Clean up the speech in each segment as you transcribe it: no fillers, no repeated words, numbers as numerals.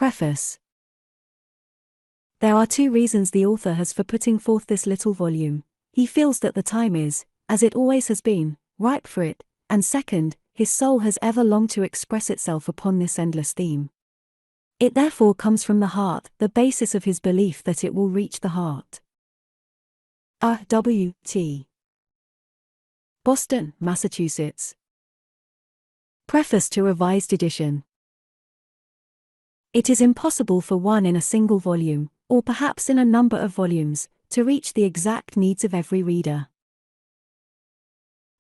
Preface. There are two reasons the author has for putting forth this little volume. He feels that the time is, as it always has been, ripe for it, and second, his soul has ever longed to express itself upon this endless theme. It therefore comes from the heart, the basis of his belief that it will reach the heart. W.T. Boston, Massachusetts. Preface to Revised Edition. It is impossible for one in a single volume, or perhaps in a number of volumes, to reach the exact needs of every reader.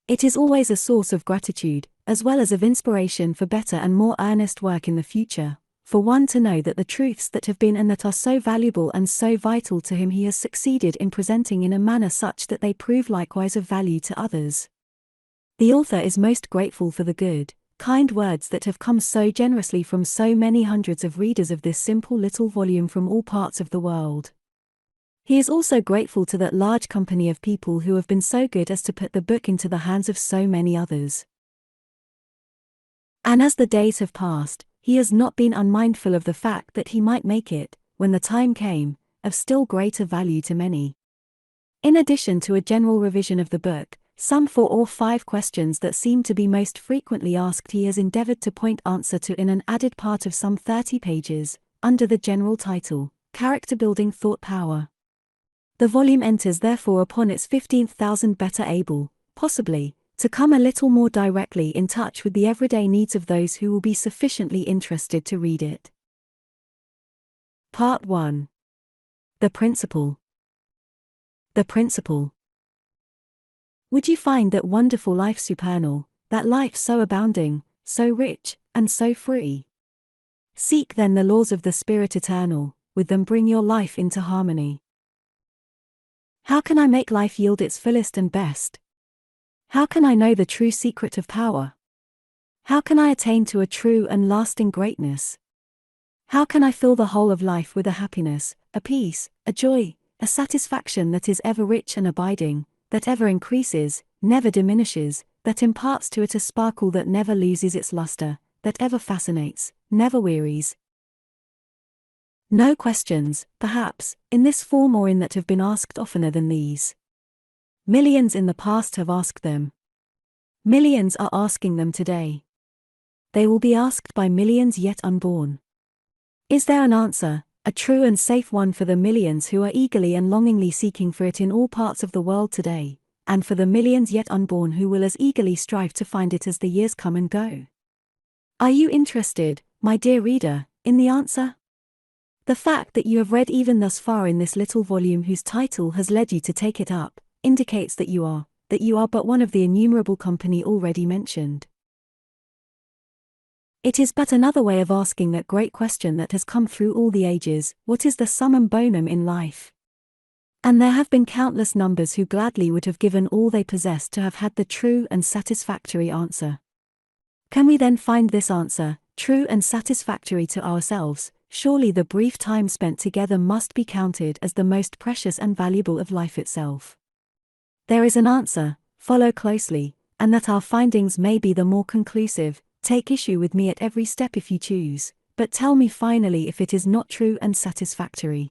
It is always a source of gratitude, as well as of inspiration for better and more earnest work in the future, for one to know that the truths that have been and that are so valuable and so vital to him he has succeeded in presenting in a manner such that they prove likewise of value to others. The author is most grateful for the good, kind words that have come so generously from so many hundreds of readers of this simple little volume from all parts of the world. He is also grateful to that large company of people who have been so good as to put the book into the hands of so many others. And as the days have passed, he has not been unmindful of the fact that he might make it, when the time came, of still greater value to many. In addition to a general revision of the book, some 4 or 5 questions that seem to be most frequently asked he has endeavored to point answer to in an added part of some 30 pages, under the general title, Character Building Thought Power. The volume enters therefore upon its 15,000 better able, possibly, to come a little more directly in touch with the everyday needs of those who will be sufficiently interested to read it. Part 1. The Principle. The Principle. Would you find that wonderful life supernal, that life so abounding, so rich, and so free? Seek then the laws of the Spirit eternal, with them bring your life into harmony. How can I make life yield its fullest and best? How can I know the true secret of power? How can I attain to a true and lasting greatness? How can I fill the whole of life with a happiness, a peace, a joy, a satisfaction that is ever rich and abiding, that ever increases, never diminishes, that imparts to it a sparkle that never loses its luster, that ever fascinates, never wearies? No questions, perhaps, in this form or in that have been asked oftener than these. Millions in the past have asked them. Millions are asking them today. They will be asked by millions yet unborn. Is there an answer, a true and safe one for the millions who are eagerly and longingly seeking for it in all parts of the world today, and for the millions yet unborn who will as eagerly strive to find it as the years come and go? Are you interested, my dear reader, in the answer? The fact that you have read even thus far in this little volume whose title has led you to take it up, indicates that you are but one of the innumerable company already mentioned. It is but another way of asking that great question that has come through all the ages: what is the summum bonum in life? And there have been countless numbers who gladly would have given all they possessed to have had the true and satisfactory answer. Can we then find this answer, true and satisfactory to ourselves? Surely the brief time spent together must be counted as the most precious and valuable of life itself. There is an answer, follow closely, and that our findings may be the more conclusive. Take issue with me at every step if you choose, but tell me finally if it is not true and satisfactory.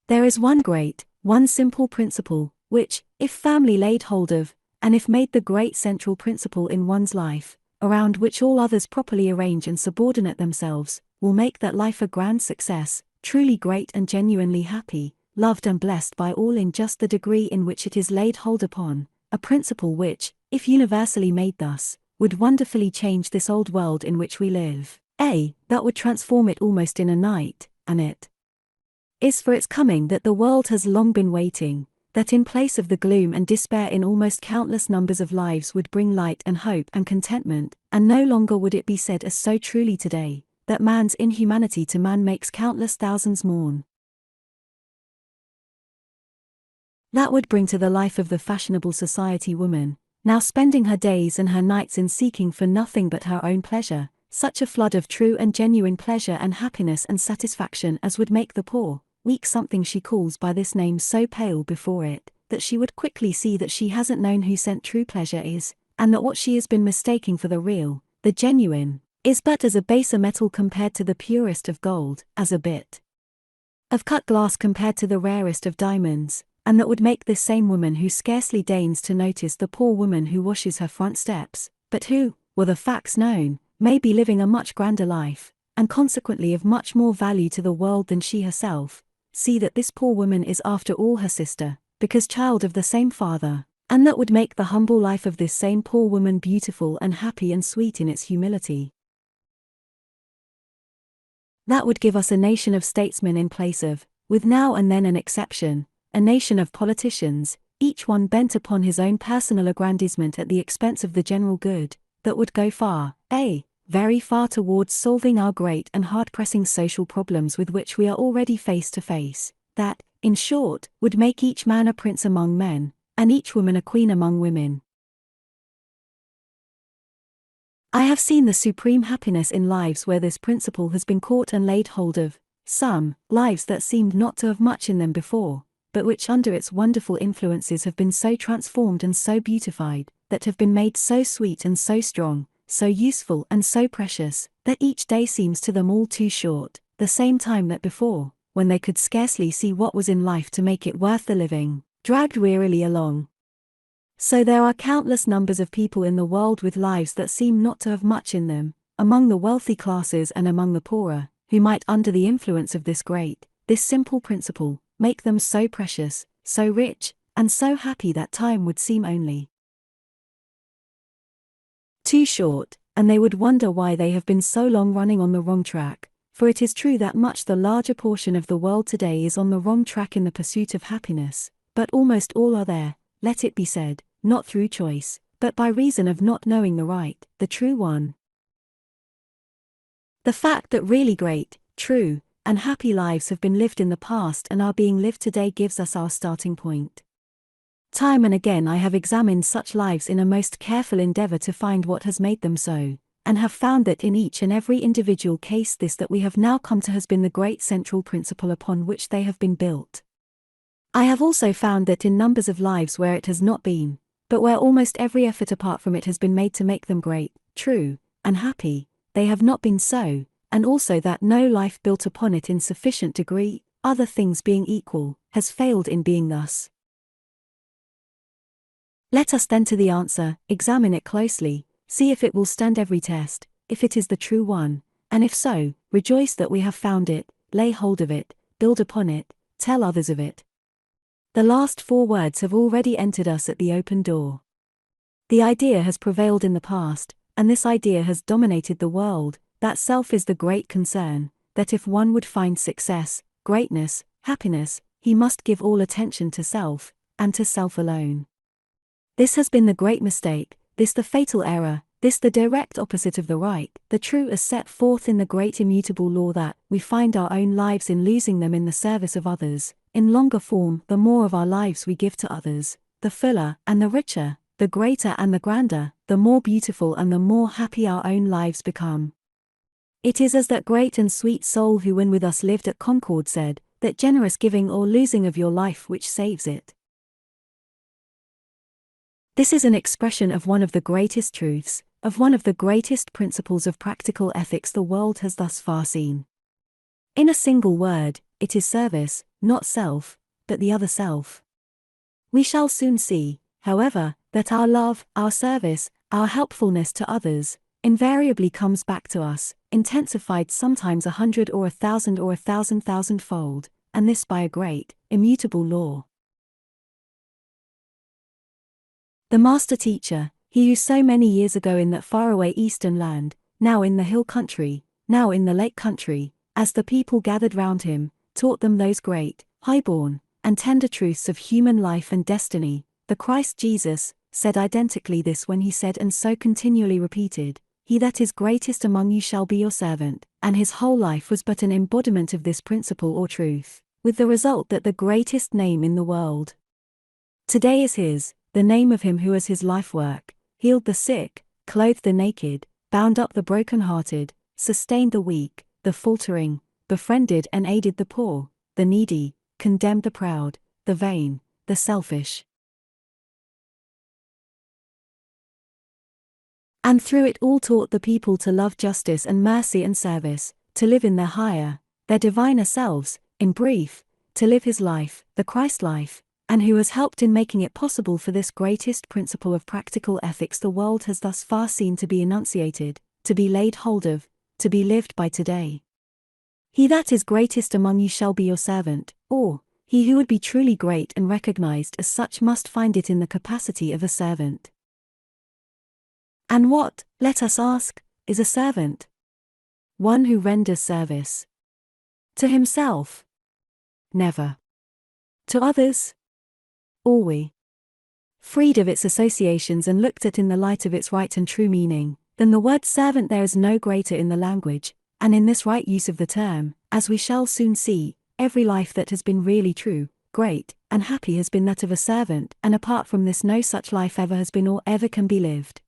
There is one great, one simple principle, which, if firmly laid hold of, and if made the great central principle in one's life, around which all others properly arrange and subordinate themselves, will make that life a grand success, truly great and genuinely happy, loved and blessed by all in just the degree in which it is laid hold upon, a principle which, if universally made thus, would wonderfully change this old world in which we live. That would transform it almost in a night, and it is for its coming that the world has long been waiting, that in place of the gloom and despair in almost countless numbers of lives would bring light and hope and contentment, and no longer would it be said as so truly today, that man's inhumanity to man makes countless thousands mourn. That would bring to the life of the fashionable society woman, now spending her days and her nights in seeking for nothing but her own pleasure, such a flood of true and genuine pleasure and happiness and satisfaction as would make the poor, weak something she calls by this name so pale before it, that she would quickly see that she hasn't known who sent true pleasure is, and that what she has been mistaking for the real, the genuine, is but as a baser metal compared to the purest of gold, as a bit of cut glass compared to the rarest of diamonds, and that would make this same woman who scarcely deigns to notice the poor woman who washes her front steps, but who, were the facts known, may be living a much grander life, and consequently of much more value to the world than she herself, see that this poor woman is after all her sister, because child of the same father, and that would make the humble life of this same poor woman beautiful and happy and sweet in its humility. That would give us a nation of statesmen in place of, with now and then an exception, a nation of politicians, each one bent upon his own personal aggrandizement at the expense of the general good, that would go far, very far towards solving our great and hard-pressing social problems with which we are already face to face, that, in short, would make each man a prince among men, and each woman a queen among women. I have seen the supreme happiness in lives where this principle has been caught and laid hold of, some, lives that seemed not to have much in them before, but which under its wonderful influences have been so transformed and so beautified, that have been made so sweet and so strong, so useful and so precious, that each day seems to them all too short, the same time that before, when they could scarcely see what was in life to make it worth the living, dragged wearily along. So there are countless numbers of people in the world with lives that seem not to have much in them, among the wealthy classes and among the poorer, who might under the influence of this great, this simple principle, make them so precious, so rich, and so happy that time would seem only too short, and they would wonder why they have been so long running on the wrong track, for it is true that much the larger portion of the world today is on the wrong track in the pursuit of happiness, but almost all are there, let it be said, not through choice, but by reason of not knowing the right, the true one. The fact that really great, true, and happy lives have been lived in the past and are being lived today gives us our starting point. Time and again I have examined such lives in a most careful endeavor to find what has made them so, and have found that in each and every individual case this that we have now come to has been the great central principle upon which they have been built. I have also found that in numbers of lives where it has not been, but where almost every effort apart from it has been made to make them great, true, and happy, they have not been so, and also that no life built upon it in sufficient degree, other things being equal, has failed in being thus. Let us then to the answer, examine it closely, see if it will stand every test, if it is the true one, and if so, rejoice that we have found it, lay hold of it, build upon it, tell others of it. The last 4 words have already entered us at the open door. The idea has prevailed in the past, and this idea has dominated the world, that self is the great concern, that if one would find success, greatness, happiness, he must give all attention to self, and to self alone. This has been the great mistake, this the fatal error, this the direct opposite of the right, the true as set forth in the great immutable law that we find our own lives in losing them in the service of others. In longer form, the more of our lives we give to others, the fuller and the richer, the greater and the grander, the more beautiful and the more happy our own lives become. It is as that great and sweet soul who when with us lived at Concord said, that generous giving or losing of your life which saves it. This is an expression of one of the greatest truths, of one of the greatest principles of practical ethics the world has thus far seen. In a single word, it is service, not self, but the other self. We shall soon see, however, that our love, our service, our helpfulness to others, invariably comes back to us, intensified sometimes 100 or 1,000 or 1,000,000-fold, and this by a great, immutable law. The master teacher, he who so many years ago in that faraway eastern land, now in the hill country, now in the lake country, as the people gathered round him, taught them those great, high-born, and tender truths of human life and destiny, the Christ Jesus, said identically this when he said and so continually repeated, "He that is greatest among you shall be your servant," and his whole life was but an embodiment of this principle or truth, with the result that the greatest name in the world today is his, the name of him who as his life work, healed the sick, clothed the naked, bound up the broken-hearted, sustained the weak, the faltering, befriended and aided the poor, the needy, condemned the proud, the vain, the selfish. and through it all taught the people to love justice and mercy and service, to live in their higher, their diviner selves, in brief, to live his life, the Christ life, and who has helped in making it possible for this greatest principle of practical ethics the world has thus far seen to be enunciated, to be laid hold of, to be lived by today. He that is greatest among you shall be your servant, or, he who would be truly great and recognized as such must find it in the capacity of a servant. And what, let us ask, is a servant? One who renders service. To himself? Never. To others? Always. Freed of its associations and looked at in the light of its right and true meaning, then the word servant there is no greater in the language, and in this right use of the term, as we shall soon see, every life that has been really true, great, and happy has been that of a servant, and apart from this no such life ever has been or ever can be lived.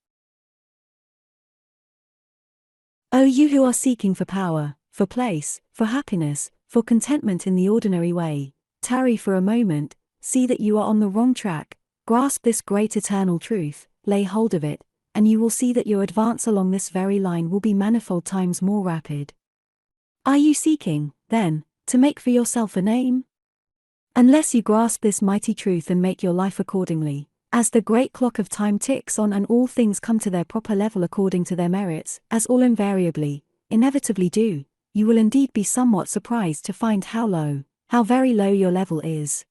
O you who are seeking for power, for place, for happiness, for contentment in the ordinary way, tarry for a moment, see that you are on the wrong track, grasp this great eternal truth, lay hold of it, and you will see that your advance along this very line will be manifold times more rapid. Are you seeking, then, to make for yourself a name? Unless you grasp this mighty truth and make your life accordingly, as the great clock of time ticks on and all things come to their proper level according to their merits, as all invariably, inevitably do, you will indeed be somewhat surprised to find how low, how very low your level is.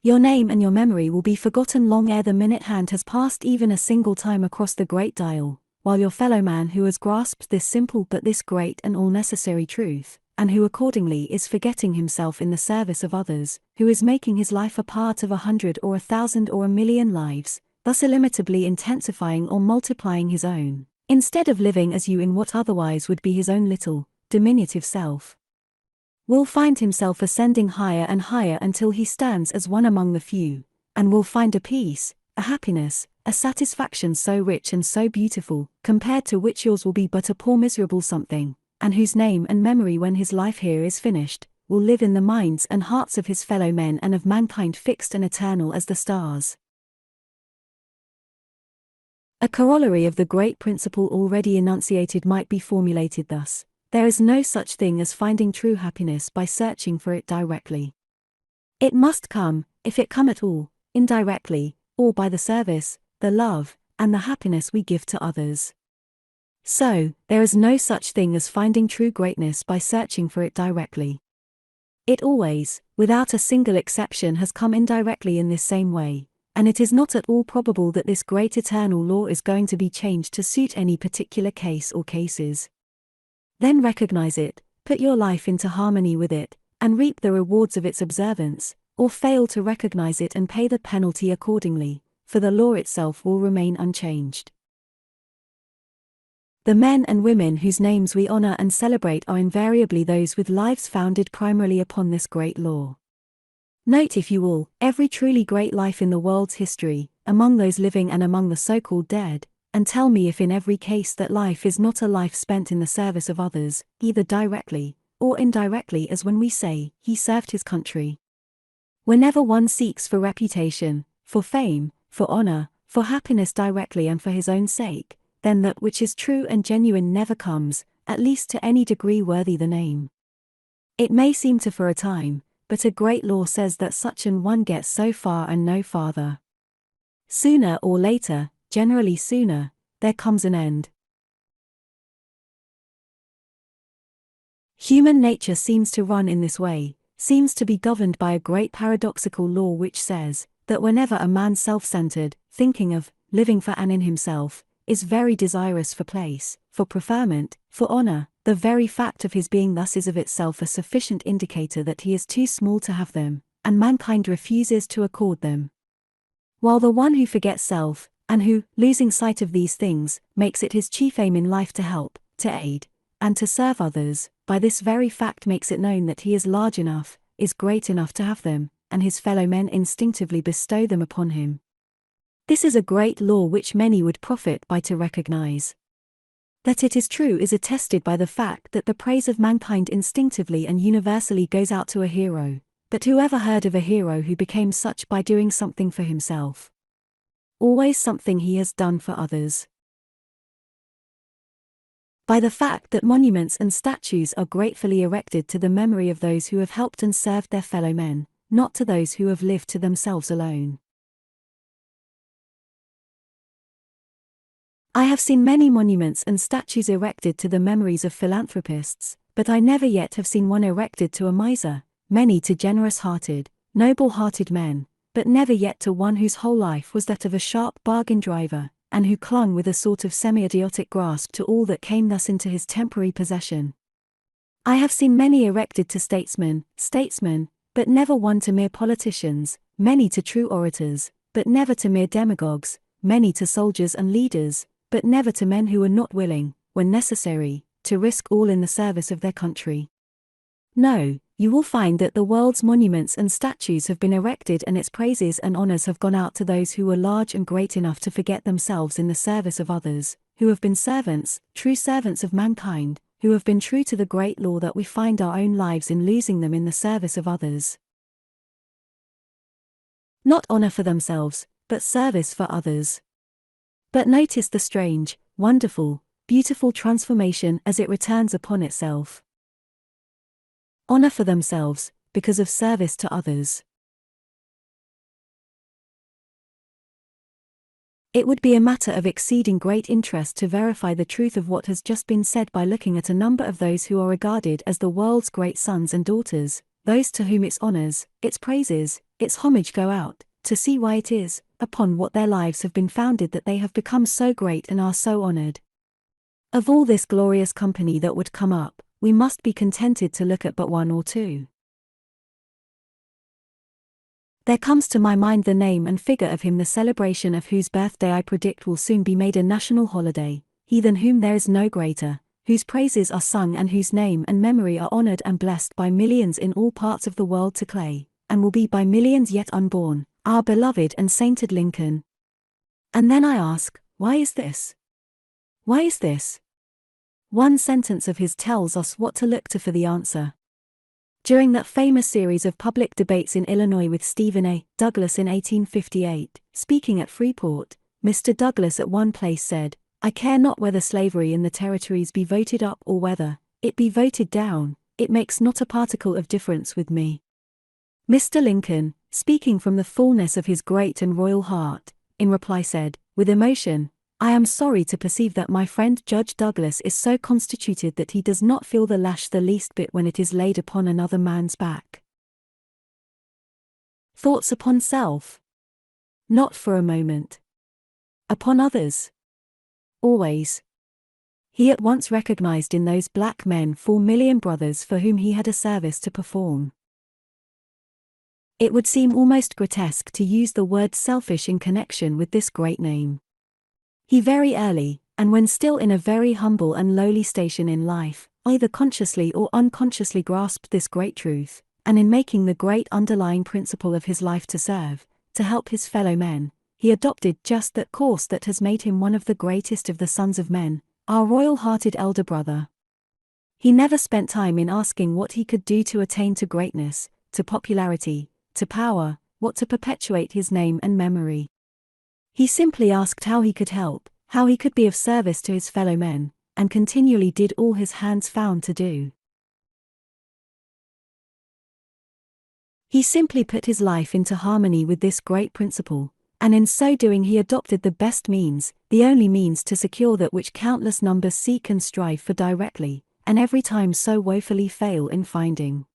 Your name and your memory will be forgotten long ere the minute hand has passed even a single time across the great dial, while your fellow man who has grasped this simple but this great and all necessary truth, and who accordingly is forgetting himself in the service of others, who is making his life a part of 100 or 1,000 or 1,000,000 lives, thus illimitably intensifying or multiplying his own, instead of living as you in what otherwise would be his own little, diminutive self, will find himself ascending higher and higher until he stands as one among the few, and will find a peace, a happiness, a satisfaction so rich and so beautiful, compared to which yours will be but a poor miserable something, and whose name and memory when his life here is finished, will live in the minds and hearts of his fellow men and of mankind fixed and eternal as the stars. A corollary of the great principle already enunciated might be formulated thus: there is no such thing as finding true happiness by searching for it directly. It must come, if it come at all, indirectly, or by the service, the love, and the happiness we give to others. So, there is no such thing as finding true greatness by searching for it directly. It always, without a single exception, has come indirectly in this same way, and it is not at all probable that this great eternal law is going to be changed to suit any particular case or cases. Then recognize it, put your life into harmony with it, and reap the rewards of its observance, or fail to recognize it and pay the penalty accordingly, for the law itself will remain unchanged. The men and women whose names we honor and celebrate are invariably those with lives founded primarily upon this great law. Note, if you will, every truly great life in the world's history, among those living and among the so-called dead, and tell me if in every case that life is not a life spent in the service of others, either directly, or indirectly, as when we say, he served his country. Whenever one seeks for reputation, for fame, for honor, for happiness directly and for his own sake, then that which is true and genuine never comes, at least to any degree worthy the name. It may seem to for a time, but a great law says that such an one gets so far and no farther. Sooner or later, generally sooner, there comes an end. Human nature seems to run in this way, seems to be governed by a great paradoxical law which says, that whenever a man self-centered, thinking of, living for and in himself, is very desirous for place, for preferment, for honor, the very fact of his being thus is of itself a sufficient indicator that he is too small to have them, and mankind refuses to accord them. While the one who forgets self, and who, losing sight of these things, makes it his chief aim in life to help, to aid, and to serve others, by this very fact makes it known that he is large enough, is great enough to have them, and his fellow men instinctively bestow them upon him. This is a great law which many would profit by to recognize. That it is true is attested by the fact that the praise of mankind instinctively and universally goes out to a hero, but who ever heard of a hero who became such by doing something for himself? always something he has done for others. By the fact that monuments and statues are gratefully erected to the memory of those who have helped and served their fellow men, not to those who have lived to themselves alone. I have seen many monuments and statues erected to the memories of philanthropists, but I never yet have seen one erected to a miser, many to generous-hearted, noble-hearted men, but never yet to one whose whole life was that of a sharp bargain driver, and who clung with a sort of semi-idiotic grasp to all that came thus into his temporary possession. I have seen many erected to statesmen, but never one to mere politicians, many to true orators, but never to mere demagogues, many to soldiers and leaders, but never to men who were not willing, when necessary, to risk all in the service of their country. No, you will find that the world's monuments and statues have been erected and its praises and honors have gone out to those who were large and great enough to forget themselves in the service of others, who have been servants, true servants of mankind, who have been true to the great law that we find our own lives in losing them in the service of others. Not honor for themselves, but service for others. But notice the strange, wonderful, beautiful transformation as it returns upon itself. Honor for themselves, because of service to others. It would be a matter of exceeding great interest to verify the truth of what has just been said by looking at a number of those who are regarded as the world's great sons and daughters, those to whom its honors, its praises, its homage go out, to see why it is, upon what their lives have been founded that they have become so great and are so honored. Of all this glorious company that would come up, we must be contented to look at but one or two. There comes to my mind the name and figure of him the celebration of whose birthday I predict will soon be made a national holiday, he than whom there is no greater, whose praises are sung and whose name and memory are honored and blessed by millions in all parts of the world to clay, and will be by millions yet unborn, our beloved and sainted Lincoln. And then I ask, why is this? Why is this? One sentence of his tells us what to look to for the answer. During that famous series of public debates in Illinois with Stephen A. Douglas in 1858, speaking at Freeport, Mr. Douglas at one place said, "I care not whether slavery in the territories be voted up or whether it be voted down, it makes not a particle of difference with me." Mr. Lincoln, speaking from the fullness of his great and royal heart, in reply said, with emotion, "I am sorry to perceive that my friend Judge Douglas is so constituted that he does not feel the lash the least bit when it is laid upon another man's back." Thoughts upon self? Not for a moment. Upon others? Always. He at once recognized in those black men 4,000,000 brothers for whom he had a service to perform. It would seem almost grotesque to use the word selfish in connection with this great name. He very early, and when still in a very humble and lowly station in life, either consciously or unconsciously grasped this great truth, and in making the great underlying principle of his life to serve, to help his fellow men, he adopted just that course that has made him one of the greatest of the sons of men, our royal-hearted elder brother. He never spent time in asking what he could do to attain to greatness, to popularity, to power, what to perpetuate his name and memory. He simply asked how he could help, how he could be of service to his fellow men, and continually did all his hands found to do. He simply put his life into harmony with this great principle, and in so doing he adopted the best means, the only means to secure that which countless numbers seek and strive for directly, and every time so woefully fail in finding.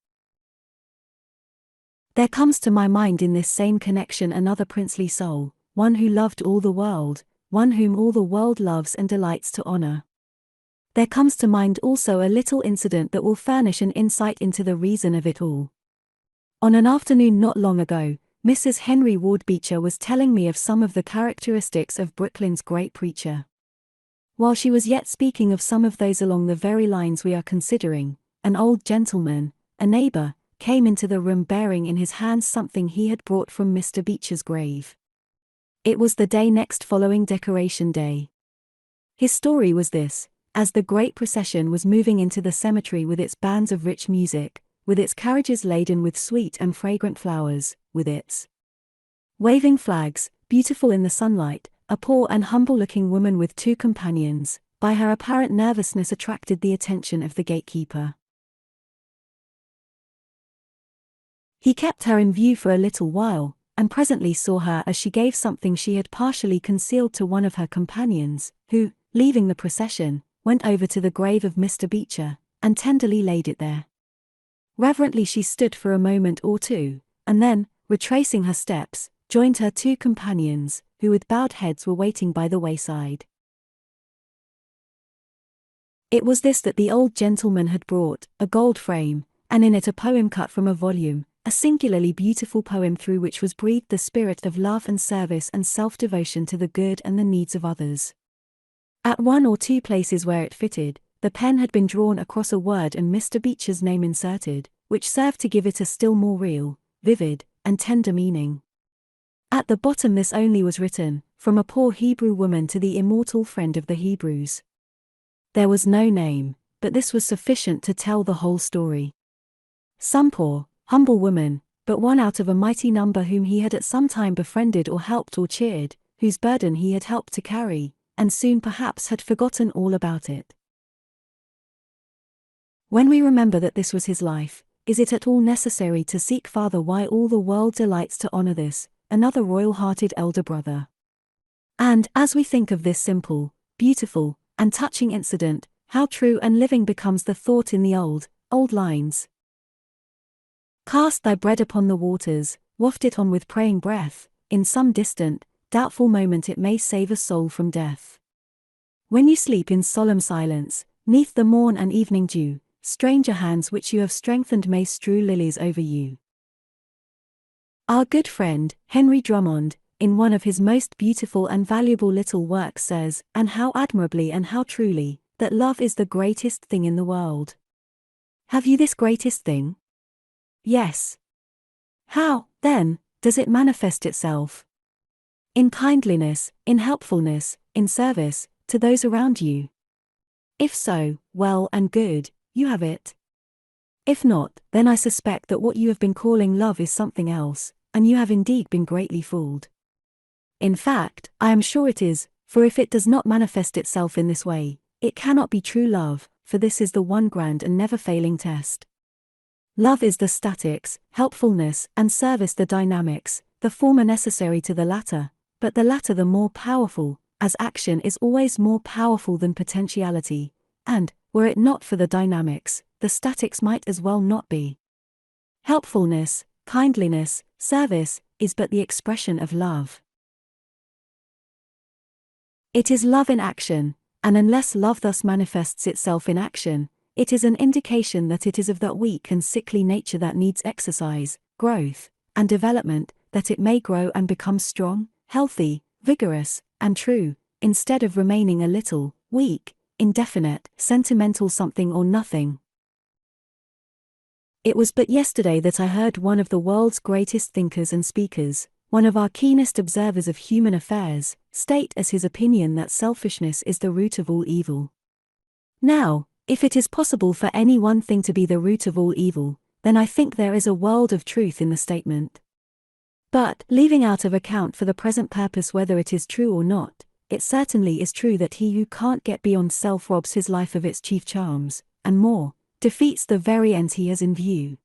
There comes to my mind in this same connection another princely soul, one who loved all the world, one whom all the world loves and delights to honor. There comes to mind also a little incident that will furnish an insight into the reason of it all. On an afternoon not long ago, Mrs. Henry Ward Beecher was telling me of some of the characteristics of Brooklyn's great preacher. While she was yet speaking of some of those along the very lines we are considering, an old gentleman, a neighbor, came into the room bearing in his hands something he had brought from Mr. Beecher's grave. It was the day next following Decoration Day. His story was this: as the great procession was moving into the cemetery with its bands of rich music, with its carriages laden with sweet and fragrant flowers, with its waving flags, beautiful in the sunlight, a poor and humble-looking woman with 2 companions, by her apparent nervousness attracted the attention of the gatekeeper. He kept her in view for a little while, and presently saw her as she gave something she had partially concealed to one of her companions, who, leaving the procession, went over to the grave of Mr. Beecher, and tenderly laid it there. Reverently she stood for a moment or two, and then, retracing her steps, joined her 2 companions, who with bowed heads were waiting by the wayside. It was this that the old gentleman had brought, a gold frame, and in it a poem cut from a volume, a singularly beautiful poem through which was breathed the spirit of love and service and self-devotion to the good and the needs of others. At 1 or 2 places where it fitted, the pen had been drawn across a word and Mr. Beecher's name inserted, which served to give it a still more real, vivid, and tender meaning. At the bottom this only was written, from a poor Hebrew woman to the immortal friend of the Hebrews. There was no name, but this was sufficient to tell the whole story. Some poor, humble woman, but one out of a mighty number whom he had at some time befriended or helped or cheered, whose burden he had helped to carry, and soon perhaps had forgotten all about it. When we remember that this was his life, is it at all necessary to seek farther why all the world delights to honor this, another royal-hearted elder brother? And, as we think of this simple, beautiful, and touching incident, how true and living becomes the thought in the old lines. Cast thy bread upon the waters, waft it on with praying breath, in some distant, doubtful moment it may save a soul from death. When you sleep in solemn silence, 'neath the morn and evening dew, stranger hands which you have strengthened may strew lilies over you. Our good friend, Henry Drummond, in one of his most beautiful and valuable little works says, and how admirably and how truly, that love is the greatest thing in the world. Have you this greatest thing? Yes. How, then, does it manifest itself? In kindliness, in helpfulness, in service, to those around you. If so, well and good, you have it. If not, then I suspect that what you have been calling love is something else, and you have indeed been greatly fooled. In fact, I am sure it is, for if it does not manifest itself in this way, it cannot be true love, for this is the one grand and never-failing test. Love is the statics, helpfulness and service the dynamics, the former necessary to the latter, but the latter the more powerful, as action is always more powerful than potentiality, and, were it not for the dynamics, the statics might as well not be. Helpfulness, kindliness, service, is but the expression of love. It is love in action, and unless love thus manifests itself in action, it is an indication that it is of that weak and sickly nature that needs exercise, growth, and development, that it may grow and become strong, healthy, vigorous, and true, instead of remaining a little, weak, indefinite, sentimental something or nothing. It was but yesterday that I heard one of the world's greatest thinkers and speakers, one of our keenest observers of human affairs, state as his opinion that selfishness is the root of all evil. Now, if it is possible for any one thing to be the root of all evil, then I think there is a world of truth in the statement. But, leaving out of account for the present purpose whether it is true or not, it certainly is true that he who can't get beyond self robs his life of its chief charms, and more, defeats the very ends he has in view.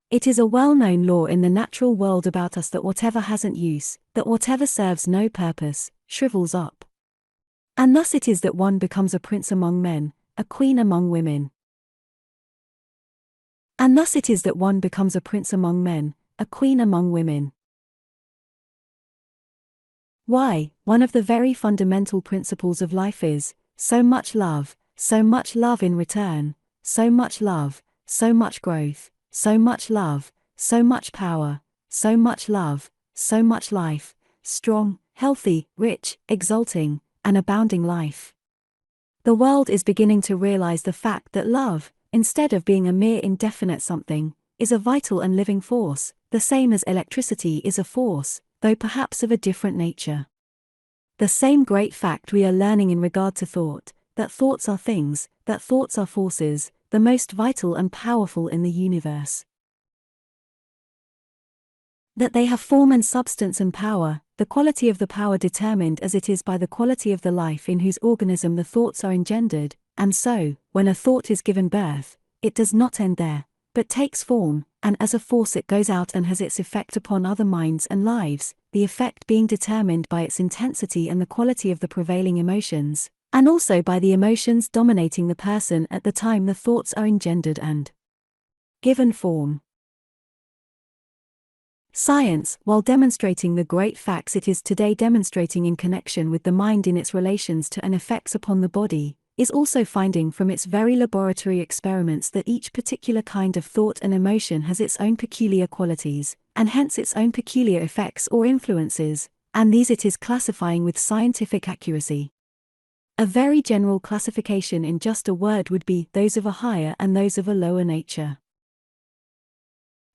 It is a well-known law in the natural world about us that whatever hasn't use, that whatever serves no purpose, shrivels up. And thus it is that one becomes a prince among men, a queen among women. And thus it is that one becomes a prince among men, a queen among women. Why, one of the very fundamental principles of life is, so much love in return, so much love, so much growth, so much love, so much power, so much love, so much life, strong, healthy, rich, exulting, and abounding life. The world is beginning to realize the fact that love, instead of being a mere indefinite something, is a vital and living force, the same as electricity is a force, though perhaps of a different nature. The same great fact we are learning in regard to thought, that thoughts are things, that thoughts are forces, the most vital and powerful in the universe. That they have form and substance and power, the quality of the power determined as it is by the quality of the life in whose organism the thoughts are engendered, and so, when a thought is given birth, it does not end there, but takes form, and as a force it goes out and has its effect upon other minds and lives, the effect being determined by its intensity and the quality of the prevailing emotions, and also by the emotions dominating the person at the time the thoughts are engendered and given form. Science, while demonstrating the great facts it is today demonstrating in connection with the mind in its relations to and effects upon the body, is also finding from its very laboratory experiments that each particular kind of thought and emotion has its own peculiar qualities, and hence its own peculiar effects or influences, and these it is classifying with scientific accuracy. A very general classification in just a word would be those of a higher and those of a lower nature.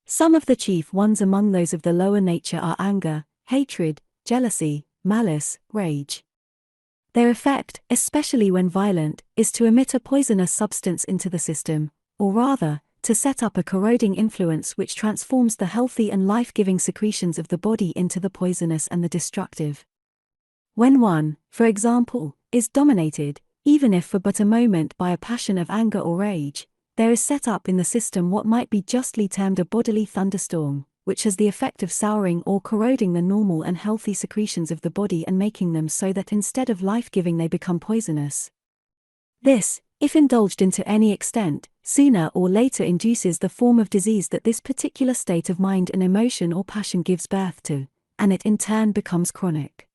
Some of the chief ones among those of the lower nature are anger, hatred, jealousy, malice, rage. Their effect, especially when violent, is to emit a poisonous substance into the system, or rather, to set up a corroding influence which transforms the healthy and life-giving secretions of the body into the poisonous and the destructive. When one, for example, is dominated, even if for but a moment, by a passion of anger or rage, there is set up in the system what might be justly termed a bodily thunderstorm, which has the effect of souring or corroding the normal and healthy secretions of the body and making them so that instead of life-giving they become poisonous. This, if indulged in to any extent, sooner or later induces the form of disease that this particular state of mind and emotion or passion gives birth to, and it in turn becomes chronic.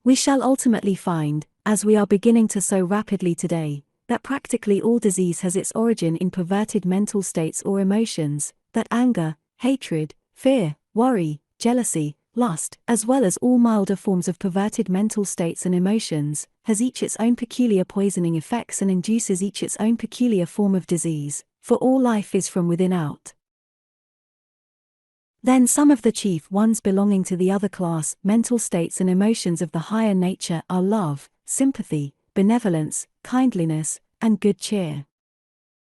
We shall ultimately find, as we are beginning to so rapidly today, that practically all disease has its origin in perverted mental states or emotions, that anger, hatred, fear, worry, jealousy, lust, as well as all milder forms of perverted mental states and emotions, has each its own peculiar poisoning effects and induces each its own peculiar form of disease, for all life is from within out. Then some of the chief ones belonging to the other class, mental states and emotions of the higher nature, are love, sympathy, benevolence, kindliness, and good cheer.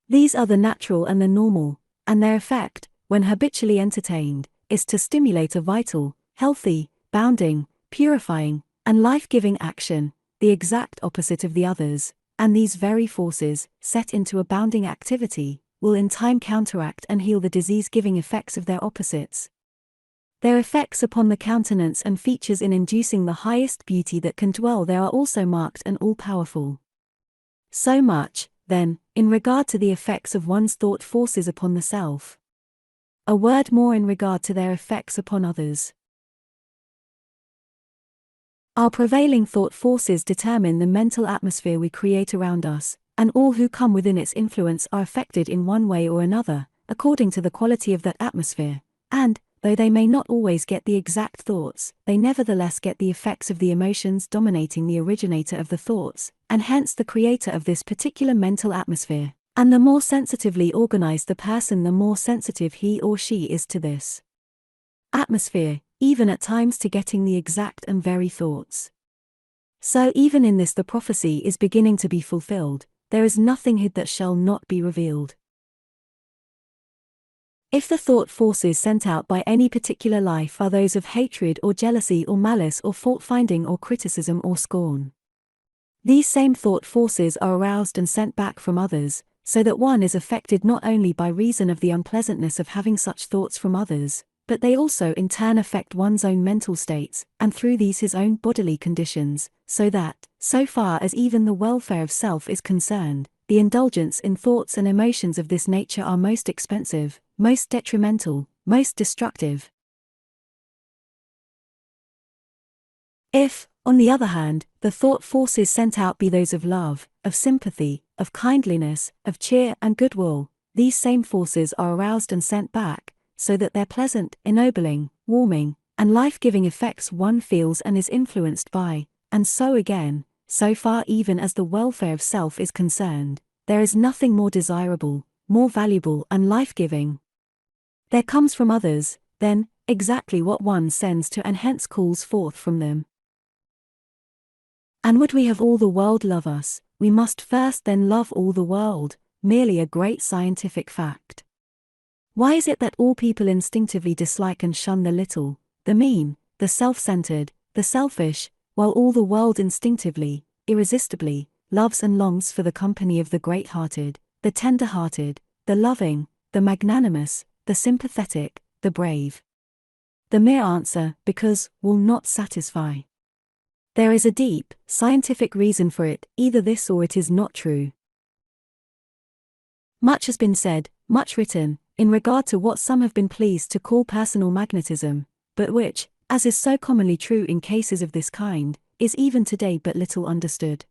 These are the natural and the normal, and their effect, when habitually entertained, is to stimulate a vital, healthy, bounding, purifying, and life-giving action, the exact opposite of the others, and these very forces, set into abounding activity, will in time counteract and heal the disease-giving effects of their opposites. Their effects upon the countenance and features in inducing the highest beauty that can dwell there are also marked and all-powerful. So much, then, in regard to the effects of one's thought forces upon the self. A word more in regard to their effects upon others. Our prevailing thought forces determine the mental atmosphere we create around us, and all who come within its influence are affected in one way or another, according to the quality of that atmosphere, and, though they may not always get the exact thoughts, they nevertheless get the effects of the emotions dominating the originator of the thoughts, and hence the creator of this particular mental atmosphere, and the more sensitively organized the person the more sensitive he or she is to this atmosphere, even at times to getting the exact and very thoughts. So even in this the prophecy is beginning to be fulfilled, there is nothing hid that shall not be revealed. If the thought forces sent out by any particular life are those of hatred or jealousy or malice or fault-finding or criticism or scorn, these same thought forces are aroused and sent back from others, so that one is affected not only by reason of the unpleasantness of having such thoughts from others, but they also in turn affect one's own mental states, and through these his own bodily conditions, so that, so far as even the welfare of self is concerned, the indulgence in thoughts and emotions of this nature are most expensive, most detrimental, most destructive. If, on the other hand, the thought forces sent out be those of love, of sympathy, of kindliness, of cheer and goodwill, these same forces are aroused and sent back, so that their pleasant, ennobling, warming, and life-giving effects one feels and is influenced by, and so again, so far even as the welfare of self is concerned, there is nothing more desirable, more valuable and life-giving. There comes from others, then, exactly what one sends to and hence calls forth from them. And would we have all the world love us, we must first then love all the world, merely a great scientific fact. Why is it that all people instinctively dislike and shun the little, the mean, the self-centered, the selfish, while all the world instinctively, irresistibly, loves and longs for the company of the great-hearted, the tender-hearted, the loving, the magnanimous, the sympathetic, the brave? The mere answer, because, will not satisfy. There is a deep, scientific reason for it, either this or it is not true. Much has been said, much written, in regard to what some have been pleased to call personal magnetism, but which, as is so commonly true in cases of this kind, is even today but little understood.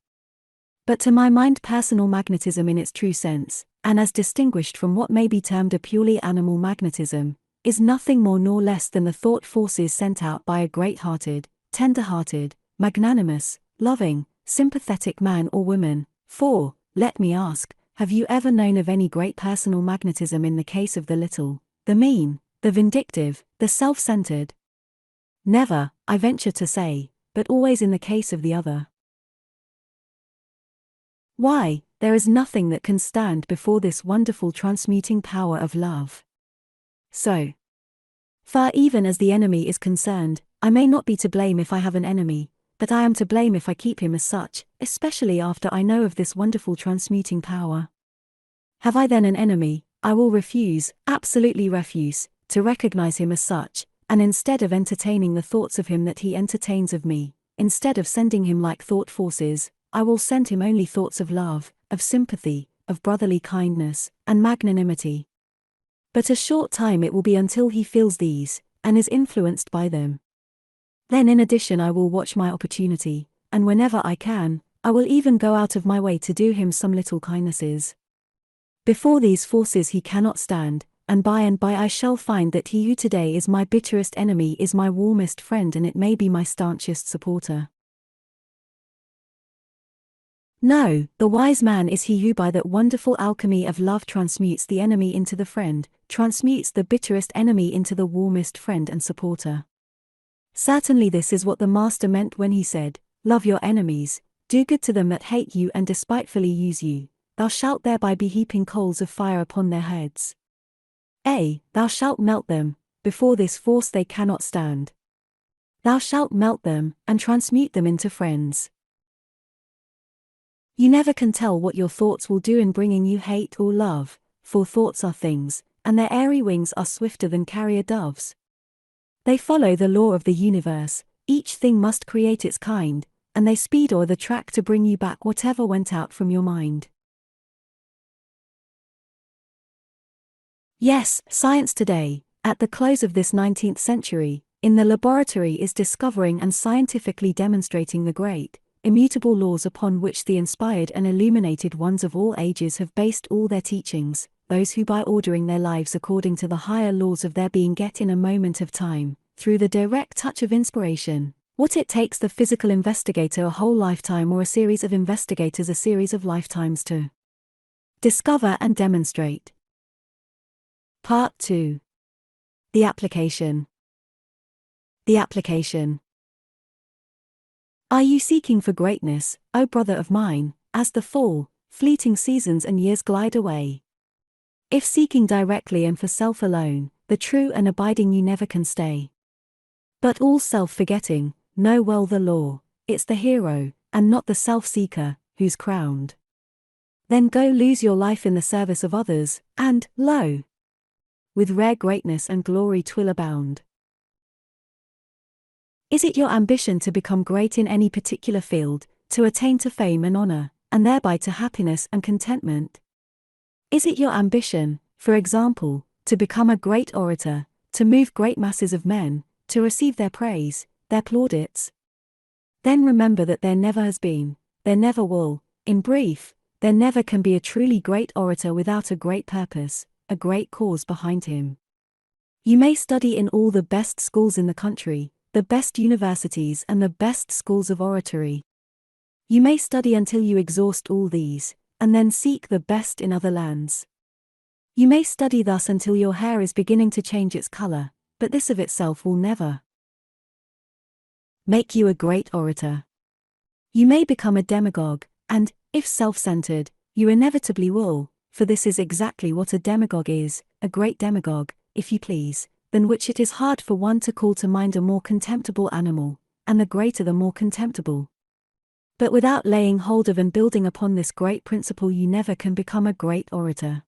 But to my mind, personal magnetism in its true sense, and as distinguished from what may be termed a purely animal magnetism, is nothing more nor less than the thought forces sent out by a great-hearted, tender-hearted, magnanimous, loving, sympathetic man or woman. For, let me ask, have you ever known of any great personal magnetism in the case of the little, the mean, the vindictive, the self-centered? Never, I venture to say, but always in the case of the other. Why, there is nothing that can stand before this wonderful transmuting power of love. So far even as the enemy is concerned, I may not be to blame if I have an enemy, but I am to blame if I keep him as such, especially after I know of this wonderful transmuting power. Have I then an enemy, I will refuse, absolutely refuse, to recognize him as such, and instead of entertaining the thoughts of him that he entertains of me, instead of sending him like thought forces, I will send him only thoughts of love, of sympathy, of brotherly kindness, and magnanimity. But a short time it will be until he feels these, and is influenced by them. Then in addition I will watch my opportunity, and whenever I can, I will even go out of my way to do him some little kindnesses. Before these forces he cannot stand, and by I shall find that he who today is my bitterest enemy is my warmest friend, and it may be my stanchest supporter. No, the wise man is he who by that wonderful alchemy of love transmutes the enemy into the friend, transmutes the bitterest enemy into the warmest friend and supporter. Certainly this is what the Master meant when he said, "Love your enemies, do good to them that hate you and despitefully use you, thou shalt thereby be heaping coals of fire upon their heads. Thou shalt melt them, before this force they cannot stand. Thou shalt melt them, and transmute them into friends." You never can tell what your thoughts will do in bringing you hate or love, for thoughts are things, and their airy wings are swifter than carrier doves. They follow the law of the universe, each thing must create its kind, and they speed o'er the track to bring you back whatever went out from your mind. Yes, science today, at the close of this 19th century, in the laboratory is discovering and scientifically demonstrating the great, immutable laws upon which the inspired and illuminated ones of all ages have based all their teachings, those who by ordering their lives according to the higher laws of their being get in a moment of time, through the direct touch of inspiration, what it takes the physical investigator a whole lifetime or a series of investigators a series of lifetimes to discover and demonstrate. Part 2. The application. The application. Are you seeking for greatness, O brother of mine, as the fall, fleeting seasons and years glide away? If seeking directly and for self alone, the true and abiding you never can stay. But all self-forgetting, know well the law, it's the hero, and not the self-seeker, who's crowned. Then go lose your life in the service of others, and, lo! with rare greatness and glory 'twill abound. Is it your ambition to become great in any particular field, to attain to fame and honor, and thereby to happiness and contentment? Is it your ambition, for example, to become a great orator, to move great masses of men, to receive their praise, their plaudits? Then remember that there never has been, there never will, in brief, there never can be a truly great orator without a great purpose, a great cause behind him. You may study in all the best schools in the country, the best universities and the best schools of oratory. You may study until you exhaust all these, and then seek the best in other lands. You may study thus until your hair is beginning to change its color, but this of itself will never make you a great orator. You may become a demagogue, and, if self-centered, you inevitably will, for this is exactly what a demagogue is, a great demagogue, if you please, than which it is hard for one to call to mind a more contemptible animal, and the greater the more contemptible. But without laying hold of and building upon this great principle you never can become a great orator.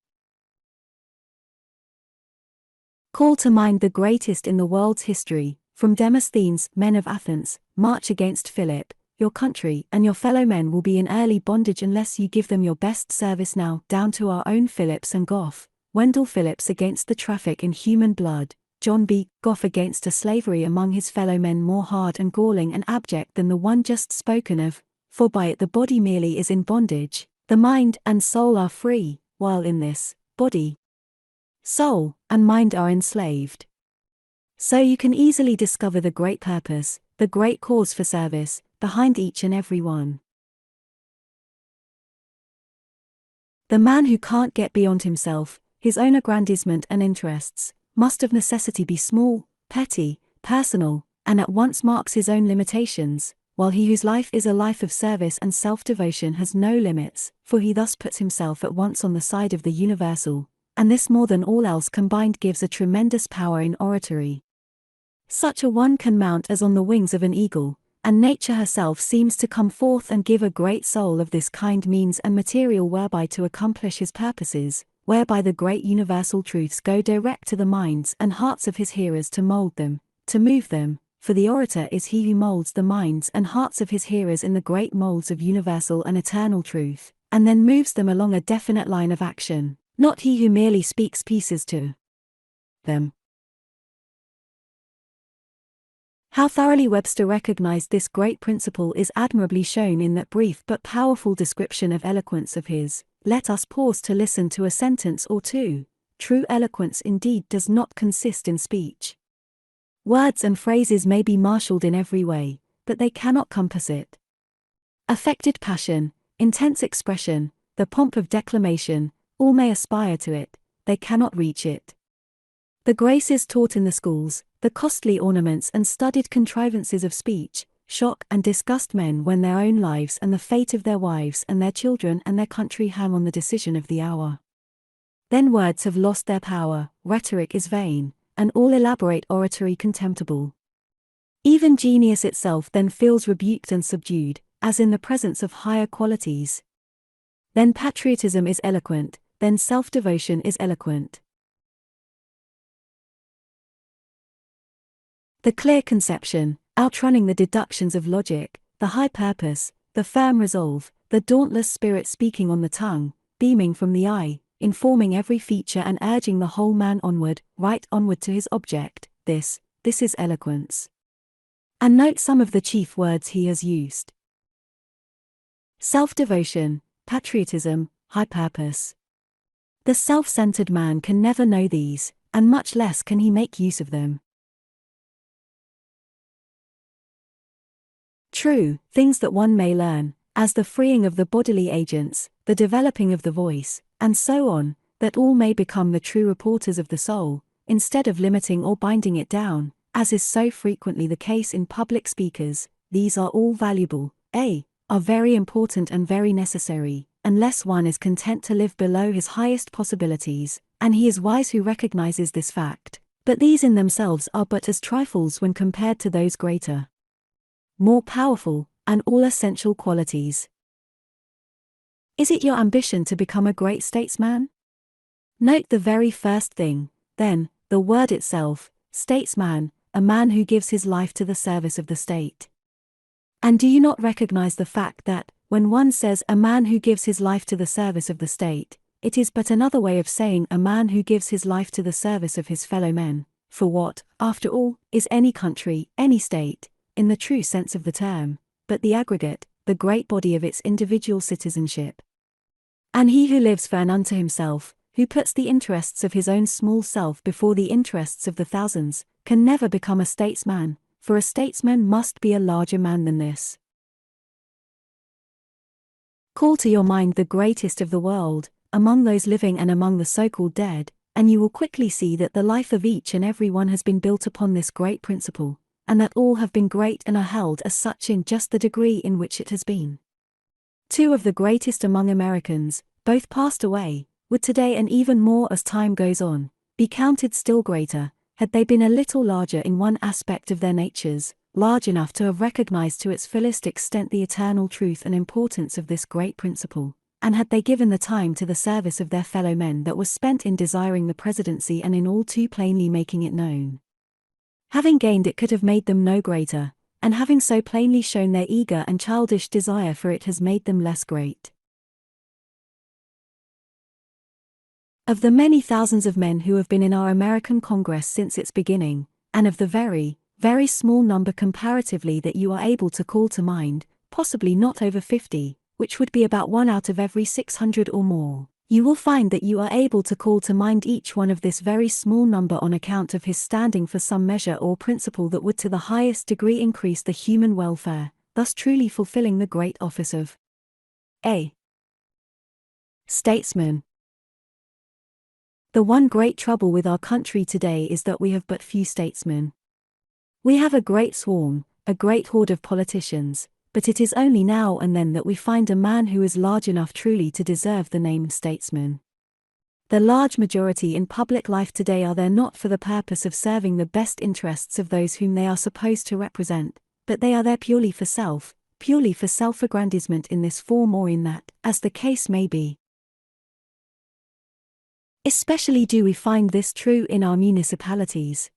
Call to mind the greatest in the world's history, from Demosthenes, men of Athens, march against Philip, your country and your fellow men will be in early bondage unless you give them your best service now, down to our own Phillips and Gough, Wendell Phillips against the traffic in human blood, John B. Gough against a slavery among his fellow men more hard and galling and abject than the one just spoken of, for by it the body merely is in bondage, the mind and soul are free, while in this, body, soul, and mind are enslaved. So you can easily discover the great purpose, the great cause for service, behind each and every one. The man who can't get beyond himself, his own aggrandizement and interests, must of necessity be small, petty, personal, and at once marks his own limitations, while he whose life is a life of service and self-devotion has no limits, for he thus puts himself at once on the side of the universal, and this more than all else combined gives a tremendous power in oratory. Such a one can mount as on the wings of an eagle, and nature herself seems to come forth and give a great soul of this kind means and material whereby to accomplish his purposes, whereby the great universal truths go direct to the minds and hearts of his hearers to mold them, to move them, for the orator is he who molds the minds and hearts of his hearers in the great molds of universal and eternal truth, and then moves them along a definite line of action, not he who merely speaks pieces to them. How thoroughly Webster recognized this great principle is admirably shown in that brief but powerful description of eloquence of his. Let us pause to listen to a sentence or two. True eloquence indeed does not consist in speech. Words and phrases may be marshaled in every way, but they cannot compass it. Affected passion, intense expression, the pomp of declamation, all may aspire to it, they cannot reach it. The graces taught in the schools, the costly ornaments and studied contrivances of speech, shock and disgust men when their own lives and the fate of their wives and their children and their country hang on the decision of the hour. Then words have lost their power, rhetoric is vain, and all elaborate oratory contemptible. Even genius itself then feels rebuked and subdued, as in the presence of higher qualities. Then patriotism is eloquent, then self-devotion is eloquent. The clear conception, outrunning the deductions of logic, the high purpose, the firm resolve, the dauntless spirit speaking on the tongue, beaming from the eye, informing every feature and urging the whole man onward, right onward to his object, this is eloquence. And note some of the chief words he has used. Self-devotion, patriotism, high purpose. The self-centered man can never know these, and much less can he make use of them. True, things that one may learn, as the freeing of the bodily agents, the developing of the voice, and so on, that all may become the true reporters of the soul, instead of limiting or binding it down, as is so frequently the case in public speakers. These are all valuable, are very important and very necessary, unless one is content to live below his highest possibilities, and he is wise who recognizes this fact, but these in themselves are but as trifles when compared to those greater, more powerful, and all essential qualities. Is it your ambition to become a great statesman? Note the very first thing, then, the word itself, statesman, a man who gives his life to the service of the state. And do you not recognize the fact that, when one says a man who gives his life to the service of the state, it is but another way of saying a man who gives his life to the service of his fellow men, for what, after all, is any country, any state, in the true sense of the term, but the aggregate, the great body of its individual citizenship? And he who lives for and unto himself, who puts the interests of his own small self before the interests of the thousands, can never become a statesman, for a statesman must be a larger man than this. Call to your mind the greatest of the world, among those living and among the so-called dead, and you will quickly see that the life of each and every one has been built upon this great principle, and that all have been great and are held as such in just the degree in which it has been. Two of the greatest among Americans, both passed away, would today, and even more as time goes on, be counted still greater, had they been a little larger in one aspect of their natures, large enough to have recognized to its fullest extent the eternal truth and importance of this great principle, and had they given the time to the service of their fellow men that was spent in desiring the presidency and in all too plainly making it known. Having gained it could have made them no greater, and having so plainly shown their eager and childish desire for it has made them less great. Of the many thousands of men who have been in our American Congress since its beginning, and of the very, very small number comparatively that you are able to call to mind, possibly not over 50, which would be about 1 out of every 600 or more, you will find that you are able to call to mind each one of this very small number on account of his standing for some measure or principle that would to the highest degree increase the human welfare, thus truly fulfilling the great office of a statesman. The one great trouble with our country today is that we have but few statesmen. We have a great swarm, a great horde of politicians, but it is only now and then that we find a man who is large enough truly to deserve the name statesman. The large majority in public life today are there not for the purpose of serving the best interests of those whom they are supposed to represent, but they are there purely for self-aggrandizement in this form or in that, as the case may be. Especially do we find this true in our municipalities.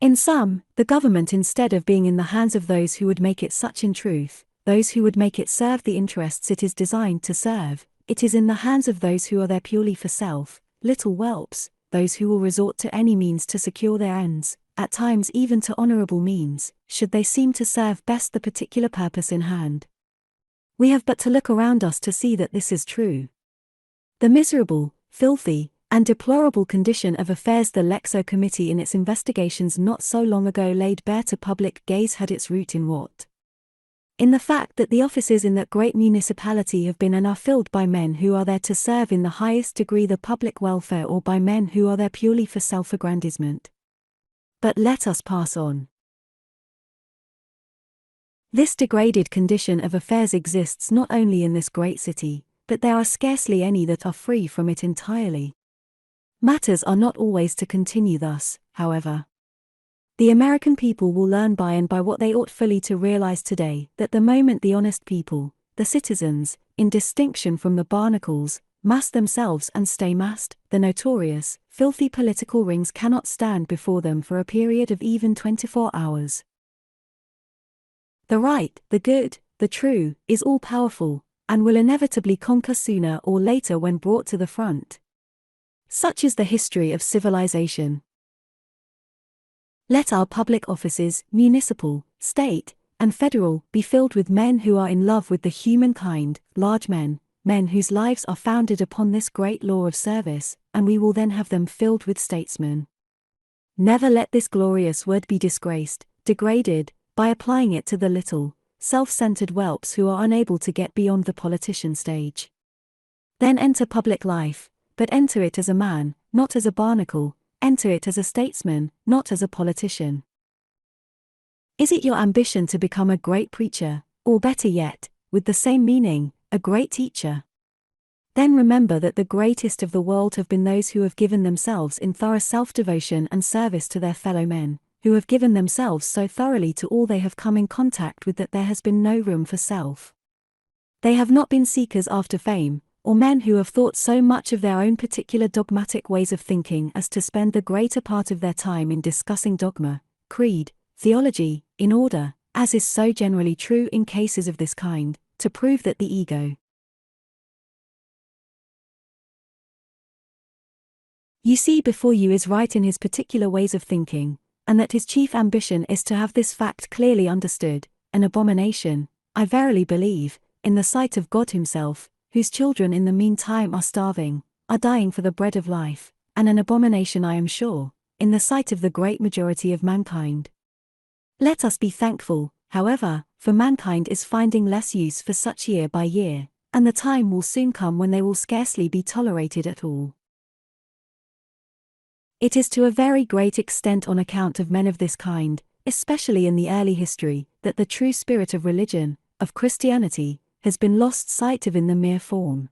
In some, the government, instead of being in the hands of those who would make it such in truth, those who would make it serve the interests it is designed to serve, it is in the hands of those who are there purely for self, little whelps, those who will resort to any means to secure their ends, at times even to honorable means, should they seem to serve best the particular purpose in hand. We have but to look around us to see that this is true. The miserable, filthy, and deplorable condition of affairs the Lexo Committee in its investigations not so long ago laid bare to public gaze had its root in what? In the fact that the offices in that great municipality have been and are filled by men who are there to serve in the highest degree the public welfare, or by men who are there purely for self-aggrandizement. But let us pass on. This degraded condition of affairs exists not only in this great city, but there are scarcely any that are free from it entirely. Matters are not always to continue thus, however. The American people will learn by and by what they ought fully to realize today, that the moment the honest people, the citizens, in distinction from the barnacles, mass themselves and stay massed, the notorious, filthy political rings cannot stand before them for a period of even 24 hours. The right, the good, the true, is all-powerful, and will inevitably conquer sooner or later when brought to the front. Such is the history of civilization. Let our public offices, municipal, state, and federal, be filled with men who are in love with the human kind, large men, men whose lives are founded upon this great law of service, and we will then have them filled with statesmen. Never let this glorious word be disgraced, degraded, by applying it to the little, self-centered whelps who are unable to get beyond the politician stage. Then enter public life, but enter it as a man, not as a barnacle, enter it as a statesman, not as a politician. Is it your ambition to become a great preacher, or better yet, with the same meaning, a great teacher? Then remember that the greatest of the world have been those who have given themselves in thorough self-devotion and service to their fellow men, who have given themselves so thoroughly to all they have come in contact with that there has been no room for self. They have not been seekers after fame, or men who have thought so much of their own particular dogmatic ways of thinking as to spend the greater part of their time in discussing dogma, creed, theology, in order, as is so generally true in cases of this kind, to prove that the ego you see before you is right in his particular ways of thinking, and that his chief ambition is to have this fact clearly understood, an abomination, I verily believe, in the sight of God himself, whose children in the meantime are starving, are dying for the bread of life, and an abomination, I am sure, in the sight of the great majority of mankind. Let us be thankful, however, for mankind is finding less use for such year by year, and the time will soon come when they will scarcely be tolerated at all. It is to a very great extent on account of men of this kind, especially in the early history, that the true spirit of religion, of Christianity, has been lost sight of in the mere form.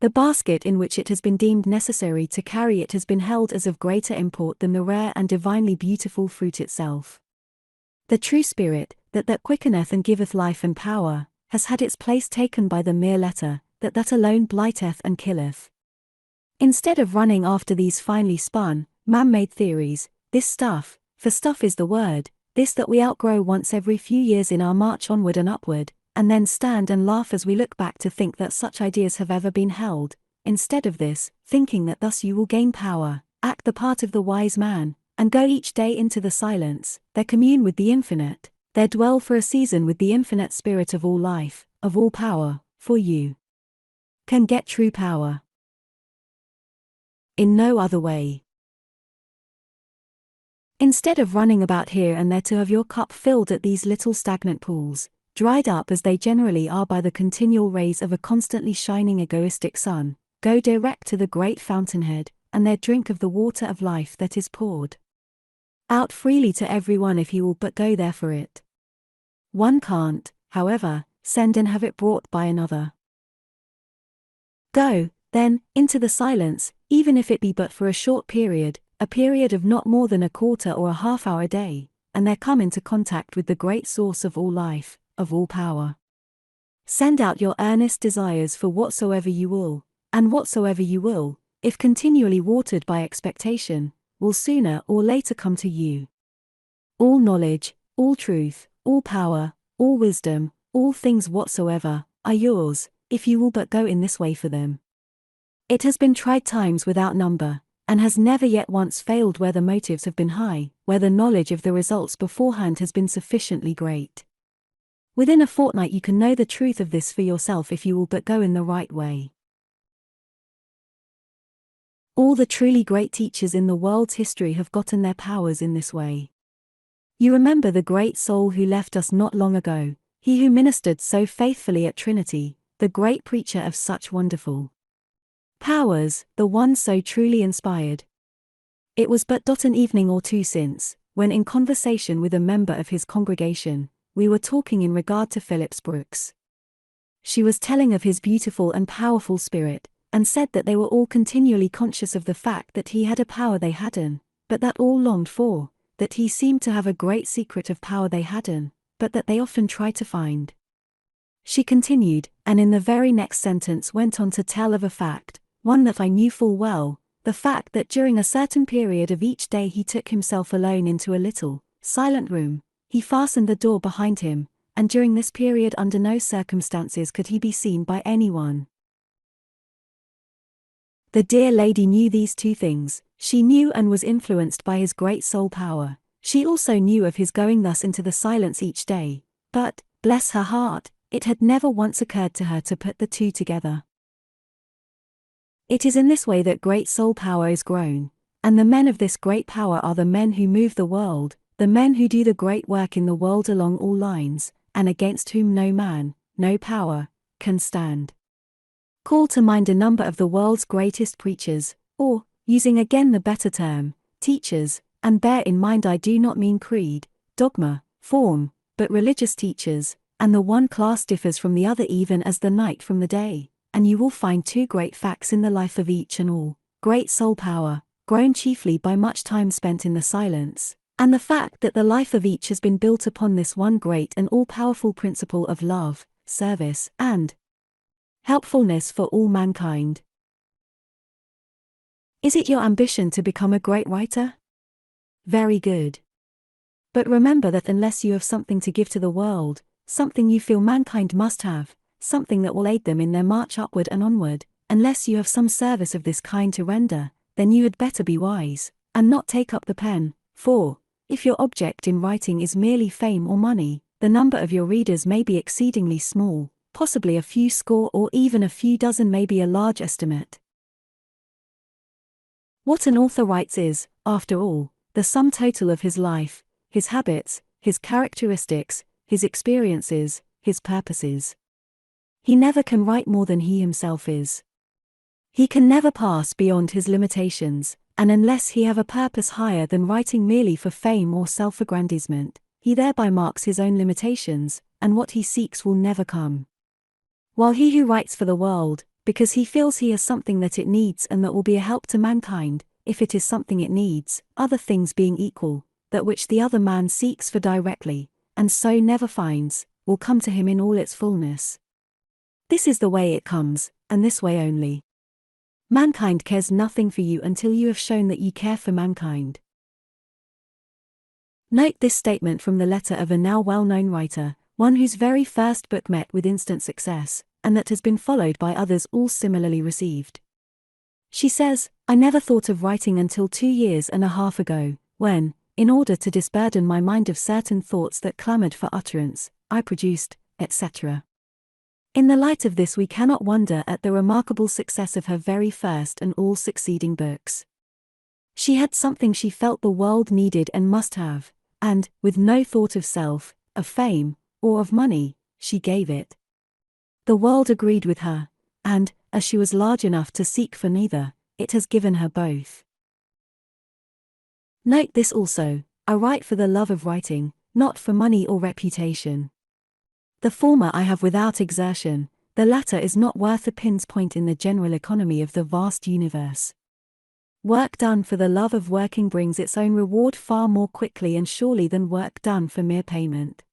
The basket in which it has been deemed necessary to carry it has been held as of greater import than the rare and divinely beautiful fruit itself. The true Spirit, that quickeneth and giveth life and power, has had its place taken by the mere letter, that alone blighteth and killeth. Instead of running after these finely spun, man-made theories, this stuff, for stuff is the word, this that we outgrow once every few years in our march onward and upward, and then stand and laugh as we look back to think that such ideas have ever been held. Instead of this, thinking that thus you will gain power, act the part of the wise man, and go each day into the silence, there commune with the infinite, there dwell for a season with the infinite spirit of all life, of all power, for you can get true power in no other way. Instead of running about here and there to have your cup filled at these little stagnant pools, dried up as they generally are by the continual rays of a constantly shining egoistic sun, go direct to the great fountainhead, and there drink of the water of life that is poured out freely to everyone if he will but go there for it. One can't, however, send and have it brought by another. Go, then, into the silence, even if it be but for a short period, a period of not more than a quarter or a half-hour a day, and there come into contact with the great source of all life, of all power. Send out your earnest desires for whatsoever you will, and whatsoever you will, if continually watered by expectation, will sooner or later come to you. All knowledge, all truth, all power, all wisdom, all things whatsoever, are yours, if you will but go in this way for them. It has been tried times without number, and has never yet once failed where the motives have been high, where the knowledge of the results beforehand has been sufficiently great. Within a fortnight you can know the truth of this for yourself if you will but go in the right way. All the truly great teachers in the world's history have gotten their powers in this way. You remember the great soul who left us not long ago, he who ministered so faithfully at Trinity, the great preacher of such wonderful powers, the one so truly inspired. It was but an evening or two since, when in conversation with a member of his congregation, we were talking in regard to Phillips Brooks. She was telling of his beautiful and powerful spirit, and said that they were all continually conscious of the fact that he had a power they hadn't, but that all longed for, that he seemed to have a great secret of power they hadn't, but that they often tried to find. She continued, and in the very next sentence went on to tell of a fact, one that I knew full well, the fact that during a certain period of each day he took himself alone into a little, silent room, he fastened the door behind him, and during this period under no circumstances could he be seen by anyone. The dear lady knew these two things, she knew and was influenced by his great soul power, she also knew of his going thus into the silence each day, but, bless her heart, it had never once occurred to her to put the two together. It is in this way that great soul power is grown, and the men of this great power are the men who move the world, the men who do the great work in the world along all lines, and against whom no man, no power, can stand. Call to mind a number of the world's greatest preachers, or, using again the better term, teachers, and bear in mind I do not mean creed, dogma, form, but religious teachers, and the one class differs from the other even as the night from the day, and you will find two great facts in the life of each and all: great soul power, grown chiefly by much time spent in the silence, and the fact that the life of each has been built upon this one great and all-powerful principle of love, service, and helpfulness for all mankind. Is it your ambition to become a great writer? Very good. But remember that unless you have something to give to the world, something you feel mankind must have, something that will aid them in their march upward and onward, unless you have some service of this kind to render, then you had better be wise, and not take up the pen, for, if your object in writing is merely fame or money, the number of your readers may be exceedingly small, possibly a few score or even a few dozen may be a large estimate. What an author writes is, after all, the sum total of his life, his habits, his characteristics, his experiences, his purposes. He never can write more than he himself is. He can never pass beyond his limitations, and unless he have a purpose higher than writing merely for fame or self-aggrandizement, he thereby marks his own limitations, and what he seeks will never come. While he who writes for the world, because he feels he has something that it needs and that will be a help to mankind, if it is something it needs, other things being equal, that which the other man seeks for directly, and so never finds, will come to him in all its fullness. This is the way it comes, and this way only. Mankind cares nothing for you until you have shown that you care for mankind. Note this statement from the letter of a now well-known writer, one whose very first book met with instant success, and that has been followed by others all similarly received. She says, "I never thought of writing until 2.5 years ago, when, in order to disburden my mind of certain thoughts that clamored for utterance, I produced, etc." In the light of this we cannot wonder at the remarkable success of her very first and all succeeding books. She had something she felt the world needed and must have, and, with no thought of self, of fame, or of money, she gave it. The world agreed with her, and, as she was large enough to seek for neither, it has given her both. Note this also, I write for the love of writing, not for money or reputation. The former I have without exertion, the latter is not worth a pin's point in the general economy of the vast universe. Work done for the love of working brings its own reward far more quickly and surely than work done for mere payment.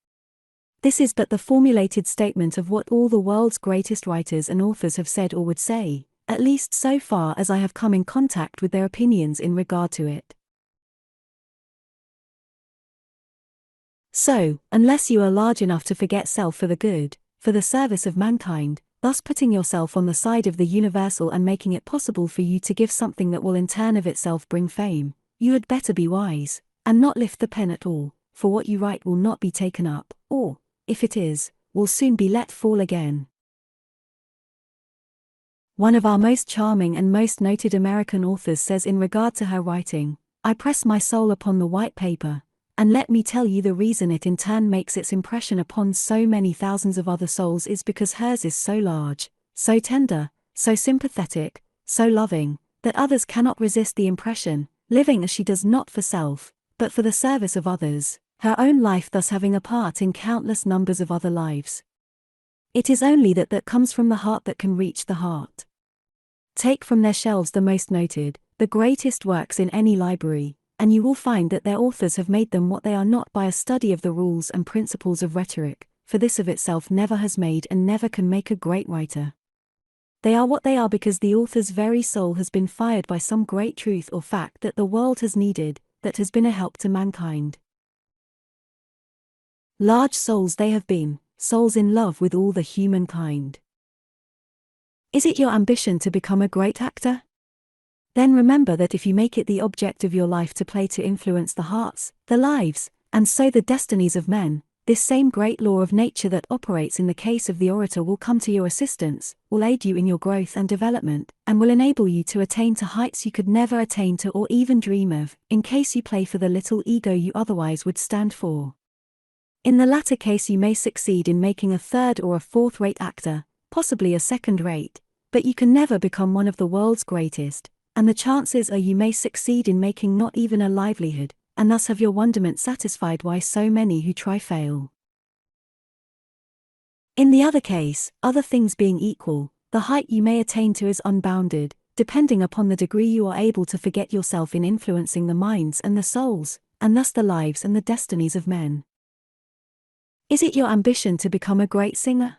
This is but the formulated statement of what all the world's greatest writers and authors have said or would say, at least so far as I have come in contact with their opinions in regard to it. So, unless you are large enough to forget self for the good, for the service of mankind, thus putting yourself on the side of the universal and making it possible for you to give something that will in turn of itself bring fame, you had better be wise, and not lift the pen at all, for what you write will not be taken up, or, if it is, will soon be let fall again. One of our most charming and most noted American authors says in regard to her writing, "I press my soul upon the white paper, and let me tell you the reason it in turn makes its impression upon so many thousands of other souls is because hers is so large, so tender, so sympathetic, so loving, that others cannot resist the impression, living as she does not for self, but for the service of others, her own life thus having a part in countless numbers of other lives. It is only that comes from the heart that can reach the heart. Take from their shelves the most noted, the greatest works in any library, and you will find that their authors have made them what they are not by a study of the rules and principles of rhetoric, for this of itself never has made and never can make a great writer. They are what they are because the author's very soul has been fired by some great truth or fact that the world has needed, that has been a help to mankind. Large souls they have been, souls in love with all the humankind. Is it your ambition to become a great actor? Then remember that if you make it the object of your life to play to influence the hearts, the lives, and so the destinies of men, this same great law of nature that operates in the case of the orator will come to your assistance, will aid you in your growth and development, and will enable you to attain to heights you could never attain to or even dream of, in case you play for the little ego you otherwise would stand for. In the latter case you may succeed in making a third or a fourth-rate actor, possibly a second-rate, but you can never become one of the world's greatest, and the chances are you may succeed in making not even a livelihood, and thus have your wonderment satisfied why so many who try fail. In the other case, other things being equal, the height you may attain to is unbounded, depending upon the degree you are able to forget yourself in influencing the minds and the souls, and thus the lives and the destinies of men. Is it your ambition to become a great singer?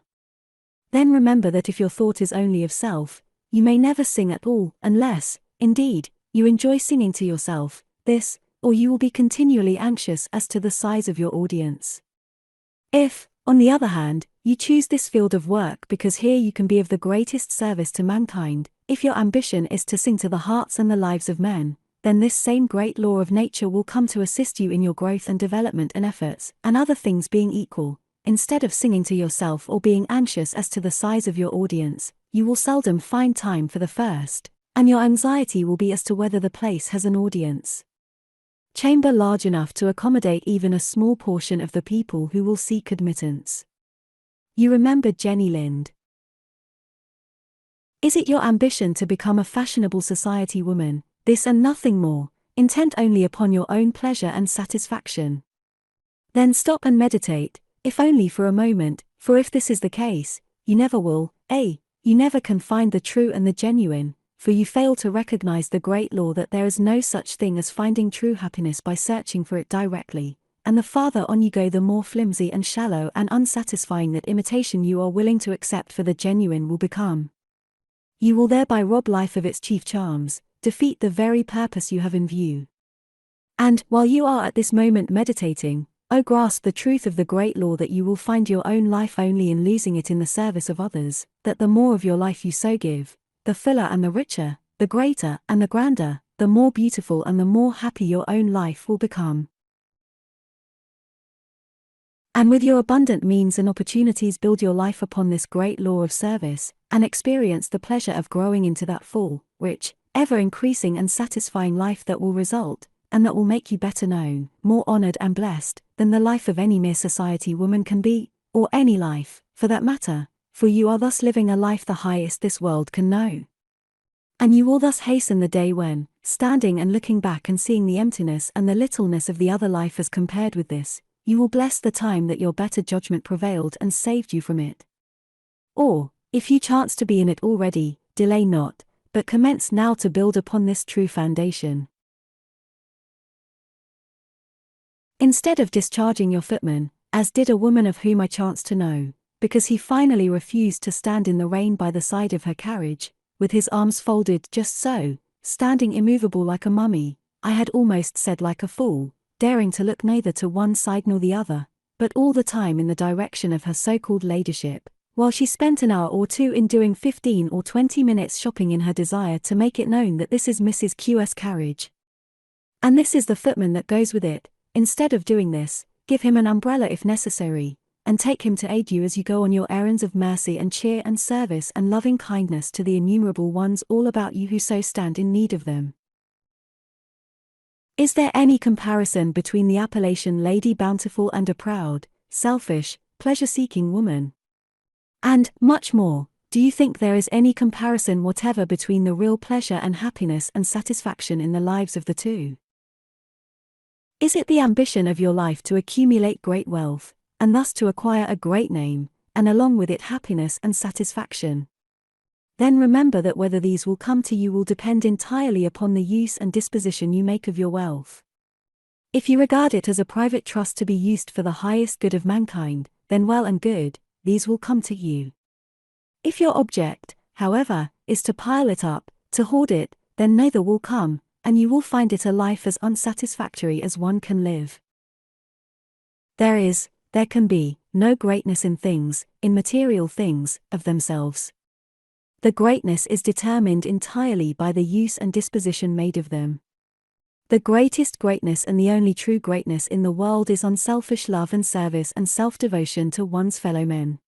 Then remember that if your thought is only of self, you may never sing at all, unless, indeed, you enjoy singing to yourself, this, or you will be continually anxious as to the size of your audience. If, on the other hand, you choose this field of work because here you can be of the greatest service to mankind, if your ambition is to sing to the hearts and the lives of men, then this same great law of nature will come to assist you in your growth and development and efforts, and other things being equal, instead of singing to yourself or being anxious as to the size of your audience, you will seldom find time for the first, and your anxiety will be as to whether the place has an audience chamber large enough to accommodate even a small portion of the people who will seek admittance. You remember Jenny Lind. Is it your ambition to become a fashionable society woman, this and nothing more, intent only upon your own pleasure and satisfaction? Then stop and meditate, if only for a moment, for if this is the case, you never will, you you never can find the true and the genuine, for you fail to recognize the great law that there is no such thing as finding true happiness by searching for it directly, and the farther on you go the more flimsy and shallow and unsatisfying that imitation you are willing to accept for the genuine will become. You will thereby rob life of its chief charms, defeat the very purpose you have in view. And, while you are at this moment meditating, grasp the truth of the great law that you will find your own life only in losing it in the service of others, that the more of your life you so give, the fuller and the richer, the greater and the grander, the more beautiful and the more happy your own life will become. And with your abundant means and opportunities build your life upon this great law of service, and experience the pleasure of growing into that full, rich, ever-increasing and satisfying life that will result, and that will make you better known, more honored and blessed, than the life of any mere society woman can be, or any life, for that matter, for you are thus living a life the highest this world can know. And you will thus hasten the day when, standing and looking back and seeing the emptiness and the littleness of the other life as compared with this, you will bless the time that your better judgment prevailed and saved you from it. Or, if you chance to be in it already, delay not, but commence now to build upon this true foundation. Instead of discharging your footman, as did a woman of whom I chanced to know, because he finally refused to stand in the rain by the side of her carriage, with his arms folded just so, standing immovable like a mummy, I had almost said like a fool, daring to look neither to one side nor the other, but all the time in the direction of her so-called ladyship, while she spent an hour or two in doing 15 or 20 minutes shopping in her desire to make it known that this is Mrs. Q's carriage. And this is the footman that goes with it. Instead of doing this, give him an umbrella if necessary, and take him to aid you as you go on your errands of mercy and cheer and service and loving kindness to the innumerable ones all about you who so stand in need of them. Is there any comparison between the appellation Lady Bountiful and a proud, selfish, pleasure-seeking woman? And, much more, do you think there is any comparison whatever between the real pleasure and happiness and satisfaction in the lives of the two? Is it the ambition of your life to accumulate great wealth, and thus to acquire a great name, and along with it happiness and satisfaction? Then remember that whether these will come to you will depend entirely upon the use and disposition you make of your wealth. If you regard it as a private trust to be used for the highest good of mankind, then well and good, these will come to you. If your object, however, is to pile it up, to hoard it, then neither will come, and you will find it a life as unsatisfactory as one can live. There can be, no greatness in things, in material things, of themselves. The greatness is determined entirely by the use and disposition made of them. The greatest greatness and the only true greatness in the world is unselfish love and service and self-devotion to one's fellow men.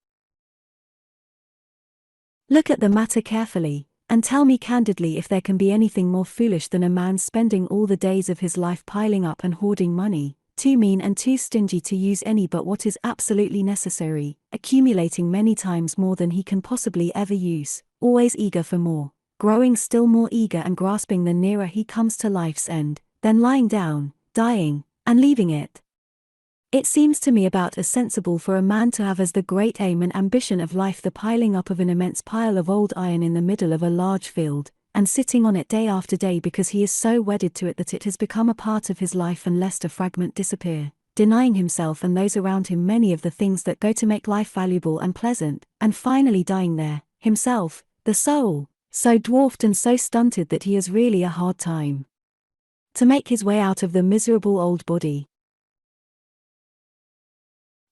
Look at the matter carefully, and tell me candidly if there can be anything more foolish than a man spending all the days of his life piling up and hoarding money, too mean and too stingy to use any but what is absolutely necessary, accumulating many times more than he can possibly ever use, always eager for more, growing still more eager and grasping the nearer he comes to life's end, then lying down, dying, and leaving it. It seems to me about as sensible for a man to have as the great aim and ambition of life the piling up of an immense pile of old iron in the middle of a large field, and sitting on it day after day because he is so wedded to it that it has become a part of his life, and lest a fragment disappear, denying himself and those around him many of the things that go to make life valuable and pleasant, and finally dying there, himself, the soul, so dwarfed and so stunted that he has really a hard time to make his way out of the miserable old body.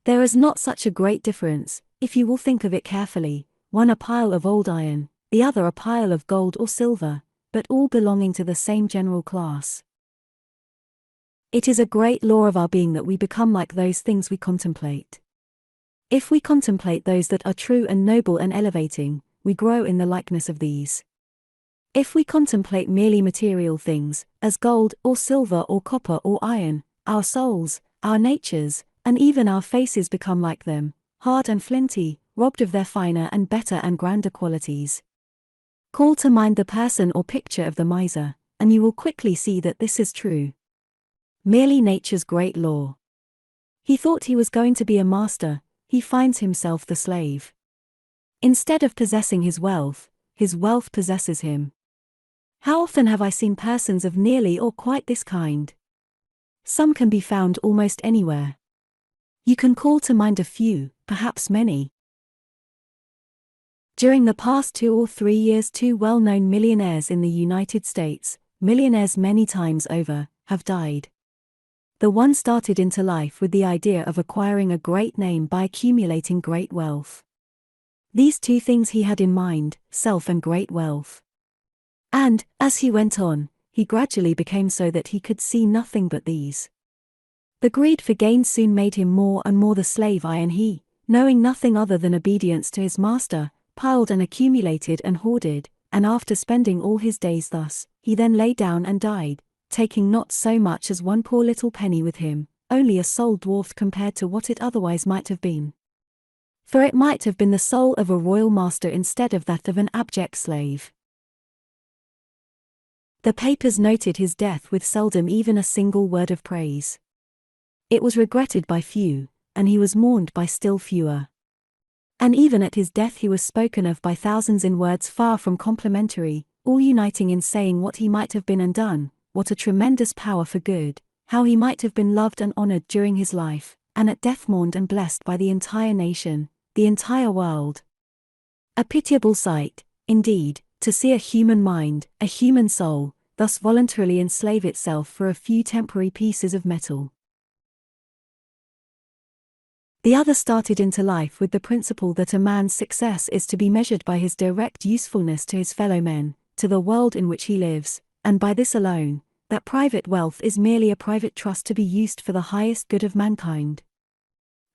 There is not such a great difference, if you will think of it carefully, one a pile of old iron, the other a pile of gold or silver, but all belonging to the same general class. It is a great law of our being that we become like those things we contemplate. If we contemplate those that are true and noble and elevating, we grow in the likeness of these. If we contemplate merely material things, as gold or silver or copper or iron, our souls, our natures, and even our faces become like them, hard and flinty, robbed of their finer and better and grander qualities. Call to mind the person or picture of the miser, and you will quickly see that this is true. Merely nature's great law. He thought he was going to be a master, he finds himself the slave. Instead of possessing his wealth possesses him. How often have I seen persons of nearly or quite this kind? Some can be found almost anywhere. You can call to mind a few, perhaps many. During the past 2 or 3 years, 2 well-known millionaires in the United States, millionaires many times over, have died. The one started into life with the idea of acquiring a great name by accumulating great wealth. These two things he had in mind, self and great wealth. And, as he went on, he gradually became so that he could see nothing but these. The greed for gain soon made him more and more the slave and he, knowing nothing other than obedience to his master, piled and accumulated and hoarded, and after spending all his days thus, he then lay down and died, taking not so much as one poor little penny with him, only a soul dwarfed compared to what it otherwise might have been. For it might have been the soul of a royal master instead of that of an abject slave. The papers noted his death with seldom even a single word of praise. It was regretted by few, and he was mourned by still fewer. And even at his death he was spoken of by thousands in words far from complimentary, all uniting in saying what he might have been and done, what a tremendous power for good, how he might have been loved and honored during his life, and at death mourned and blessed by the entire nation, the entire world. A pitiable sight, indeed, to see a human mind, a human soul, thus voluntarily enslave itself for a few temporary pieces of metal. The other started into life with the principle that a man's success is to be measured by his direct usefulness to his fellow men, to the world in which he lives, and by this alone, that private wealth is merely a private trust to be used for the highest good of mankind.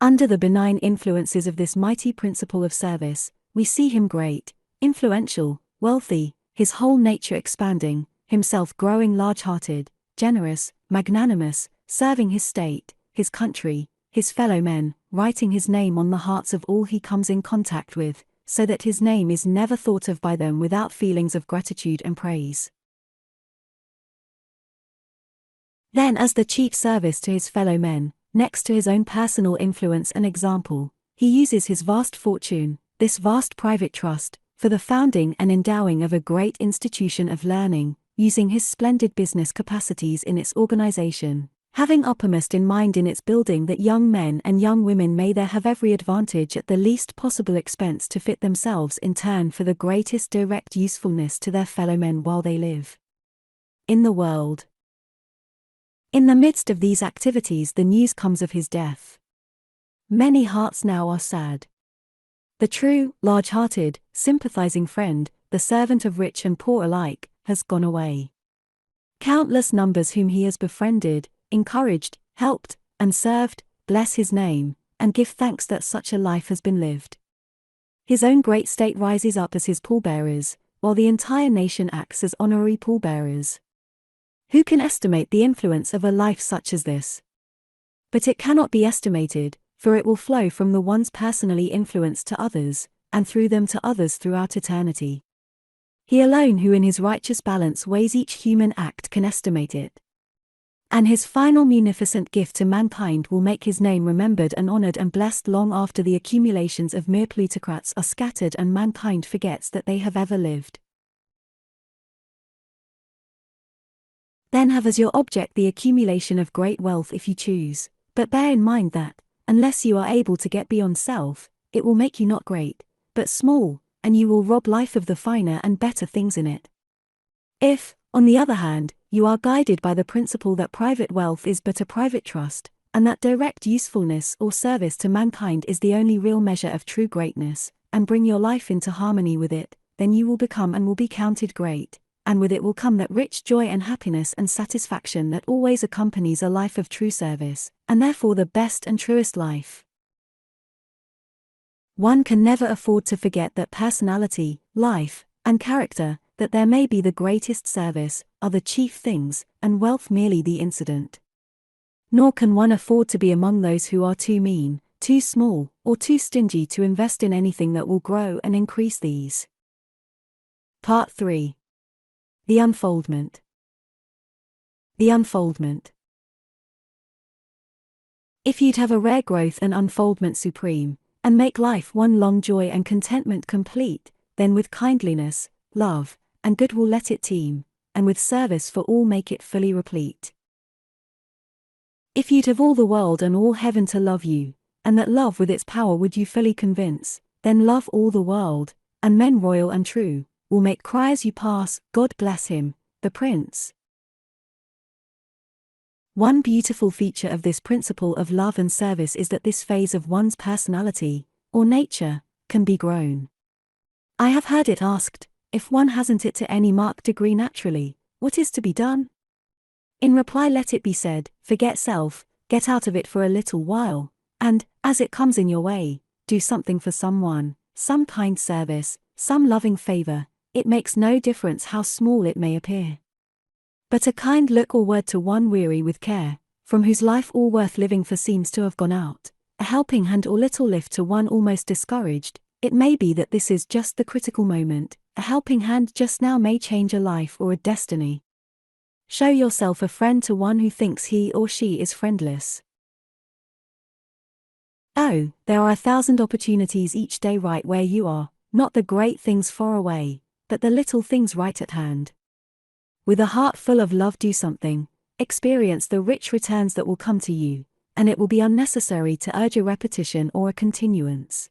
Under the benign influences of this mighty principle of service, we see him great, influential, wealthy, his whole nature expanding, himself growing large-hearted, generous, magnanimous, serving his state, his country, his fellow men, writing his name on the hearts of all he comes in contact with, so that his name is never thought of by them without feelings of gratitude and praise. Then, as the chief service to his fellow men, next to his own personal influence and example, he uses his vast fortune, this vast private trust, for the founding and endowing of a great institution of learning, using his splendid business capacities in its organization, having uppermost in mind in its building that young men and young women may there have every advantage at the least possible expense to fit themselves in turn for the greatest direct usefulness to their fellow men while they live in the world. In the midst of these activities the news comes of his death. Many hearts now are sad. The true, large-hearted, sympathizing friend, the servant of rich and poor alike, has gone away. Countless numbers whom he has befriended, encouraged, helped, and served, bless his name, and give thanks that such a life has been lived. His own great state rises up as his pallbearers, while the entire nation acts as honorary pallbearers. Who can estimate the influence of a life such as this? But it cannot be estimated, for it will flow from the ones personally influenced to others, and through them to others throughout eternity. He alone who in his righteous balance weighs each human act can estimate it. And his final munificent gift to mankind will make his name remembered and honored and blessed long after the accumulations of mere plutocrats are scattered and mankind forgets that they have ever lived. Then have as your object the accumulation of great wealth if you choose, but bear in mind that, unless you are able to get beyond self, it will make you not great, but small, and you will rob life of the finer and better things in it. If, on the other hand, you are guided by the principle that private wealth is but a private trust, and that direct usefulness or service to mankind is the only real measure of true greatness, and bring your life into harmony with it, then you will become and will be counted great, and with it will come that rich joy and happiness and satisfaction that always accompanies a life of true service, and therefore the best and truest life. One can never afford to forget that personality, life, and character, that there may be the greatest service, are the chief things, and wealth merely the incident. Nor can one afford to be among those who are too mean, too small, or too stingy to invest in anything that will grow and increase these. Part 3. The Unfoldment. The Unfoldment. If you'd have a rare growth and unfoldment supreme, and make life one long joy and contentment complete, then with kindliness, love, and good will let it teem, and with service for all make it fully replete. If you'd have all the world and all heaven to love you, and that love with its power would you fully convince, then love all the world, and men royal and true, will make cry as you pass, God bless him, the Prince. One beautiful feature of this principle of love and service is that this phase of one's personality, or nature, can be grown. I have heard it asked, if one hasn't it to any marked degree naturally, what is to be done? In reply let it be said, forget self, get out of it for a little while, and, as it comes in your way, do something for someone, some kind service, some loving favor, it makes no difference how small it may appear. But a kind look or word to one weary with care, from whose life all worth living for seems to have gone out, a helping hand or little lift to one almost discouraged, it may be that this is just the critical moment, a helping hand just now may change a life or a destiny. Show yourself a friend to one who thinks he or she is friendless. Oh, there are 1,000 opportunities each day right where you are, not the great things far away, but the little things right at hand. With a heart full of love do something, experience the rich returns that will come to you, and it will be unnecessary to urge a repetition or a continuance.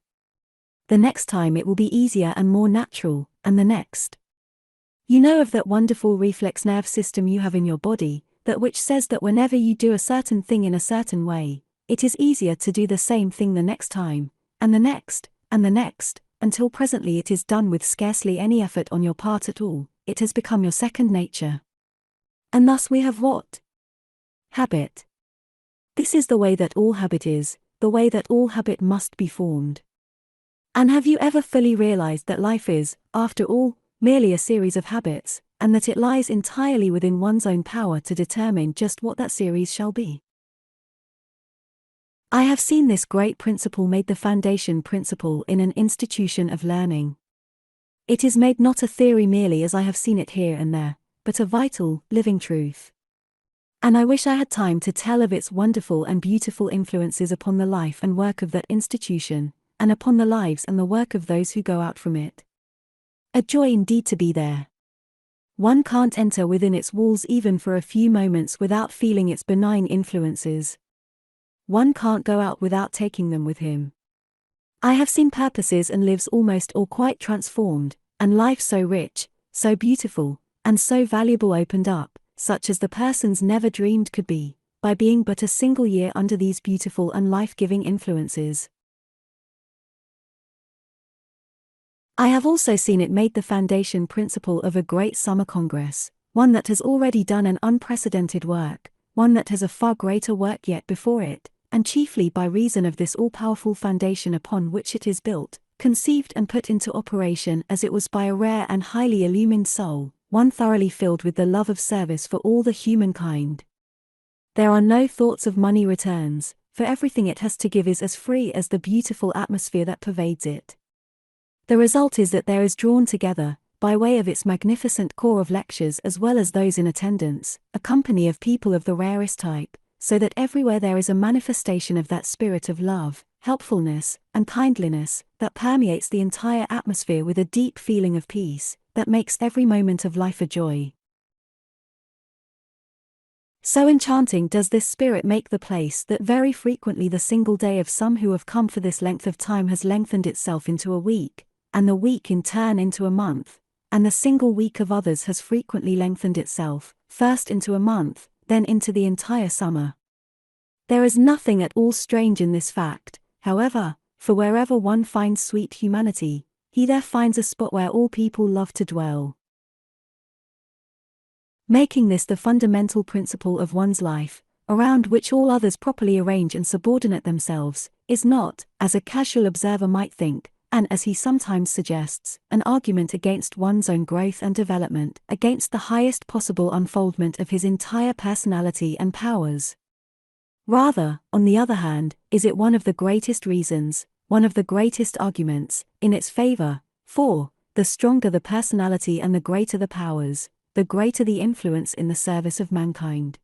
The next time it will be easier and more natural, and the next. You know of that wonderful reflex nerve system you have in your body, that which says that whenever you do a certain thing in a certain way, it is easier to do the same thing the next time, and the next, and the next, until presently it is done with scarcely any effort on your part at all. It has become your second nature. And thus we have what? Habit. This is the way that all habit is, the way that all habit must be formed. And have you ever fully realized that life is, after all, merely a series of habits, and that it lies entirely within one's own power to determine just what that series shall be? I have seen this great principle made the foundation principle in an institution of learning. It is made not a theory merely as I have seen it here and there, but a vital, living truth. And I wish I had time to tell of its wonderful and beautiful influences upon the life and work of that institution, and upon the lives and the work of those who go out from it. A joy indeed to be there. One can't enter within its walls even for a few moments without feeling its benign influences. One can't go out without taking them with him. I have seen purposes and lives almost or quite transformed, and life so rich, so beautiful, and so valuable opened up, such as the persons never dreamed could be, by being but a single year under these beautiful and life-giving influences. I have also seen it made the foundation principle of a great summer congress, one that has already done an unprecedented work, one that has a far greater work yet before it, and chiefly by reason of this all-powerful foundation upon which it is built, conceived and put into operation as it was by a rare and highly illumined soul, one thoroughly filled with the love of service for all the humankind. There are no thoughts of money returns, for everything it has to give is as free as the beautiful atmosphere that pervades it. The result is that there is drawn together, by way of its magnificent corps of lectures as well as those in attendance, a company of people of the rarest type, so that everywhere there is a manifestation of that spirit of love, helpfulness, and kindliness, that permeates the entire atmosphere with a deep feeling of peace, that makes every moment of life a joy. So enchanting does this spirit make the place that very frequently the single day of some who have come for this length of time has lengthened itself into a week, and the week in turn into a month, and the single week of others has frequently lengthened itself, first into a month, then into the entire summer. There is nothing at all strange in this fact, however, for wherever one finds sweet humanity, he there finds a spot where all people love to dwell. Making this the fundamental principle of one's life, around which all others properly arrange and subordinate themselves, is not, as a casual observer might think, and as he sometimes suggests, an argument against one's own growth and development, against the highest possible unfoldment of his entire personality and powers. Rather, on the other hand, is it one of the greatest reasons, one of the greatest arguments, in its favor, for, the stronger the personality and the greater the powers, the greater the influence in the service of mankind.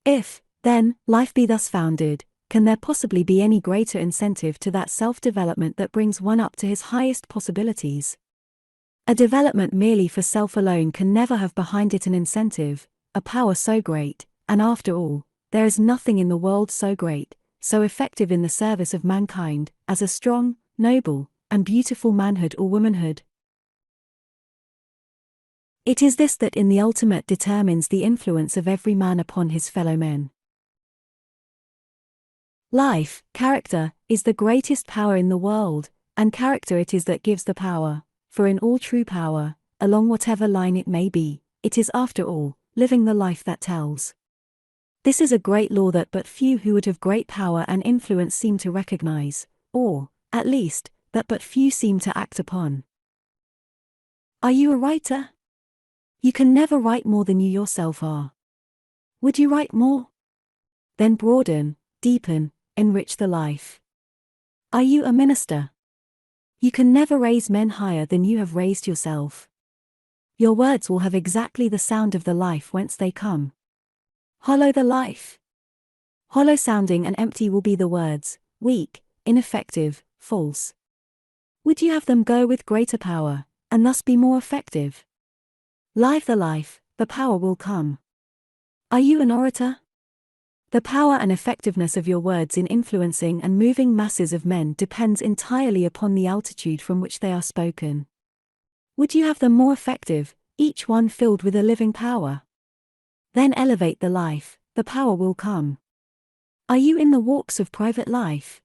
If, then, life be thus founded, can there possibly be any greater incentive to that self-development that brings one up to his highest possibilities? A development merely for self alone can never have behind it an incentive, a power so great, and after all, there is nothing in the world so great, so effective in the service of mankind, as a strong, noble, and beautiful manhood or womanhood. It is this that in the ultimate determines the influence of every man upon his fellow men. Life, character, is the greatest power in the world, and character it is that gives the power, for in all true power, along whatever line it may be, it is after all, living the life that tells. This is a great law that but few who would have great power and influence seem to recognize, or, at least, that but few seem to act upon. Are you a writer? You can never write more than you yourself are. Would you write more? Then broaden, deepen, enrich the life. Are you a minister? You can never raise men higher than you have raised yourself. Your words will have exactly the sound of the life whence they come. Hollow the life. Hollow sounding and empty will be the words, weak, ineffective, false. Would you have them go with greater power, and thus be more effective? Live the life, the power will come. Are you an orator? The power and effectiveness of your words in influencing and moving masses of men depends entirely upon the altitude from which they are spoken. Would you have them more effective, each one filled with a living power? Then elevate the life, the power will come. Are you in the walks of private life?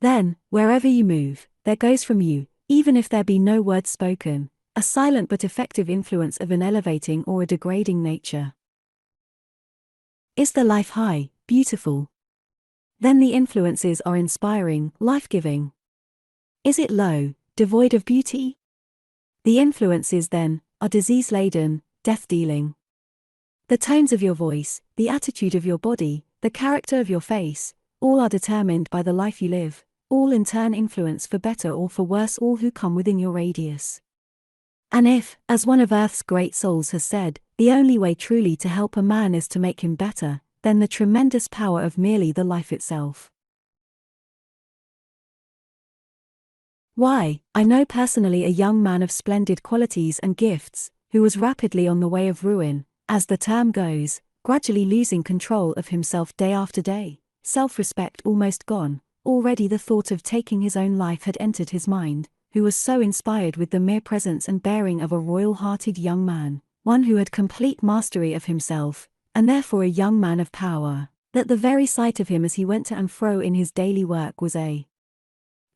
Then, wherever you move, there goes from you, even if there be no word spoken, a silent but effective influence of an elevating or a degrading nature. Is the life high, beautiful? Then the influences are inspiring, life-giving. Is it low, devoid of beauty? The influences, then, are disease-laden, death-dealing. The tones of your voice, the attitude of your body, the character of your face, all are determined by the life you live, all in turn influence for better or for worse all who come within your radius. And if, as one of Earth's great souls has said, the only way truly to help a man is to make him better, then the tremendous power of merely the life itself. Why, I know personally a young man of splendid qualities and gifts, who was rapidly on the way of ruin, as the term goes, gradually losing control of himself day after day, self-respect almost gone, already the thought of taking his own life had entered his mind, who was so inspired with the mere presence and bearing of a royal-hearted young man, one who had complete mastery of himself, and therefore a young man of power, that the very sight of him as he went to and fro in his daily work was a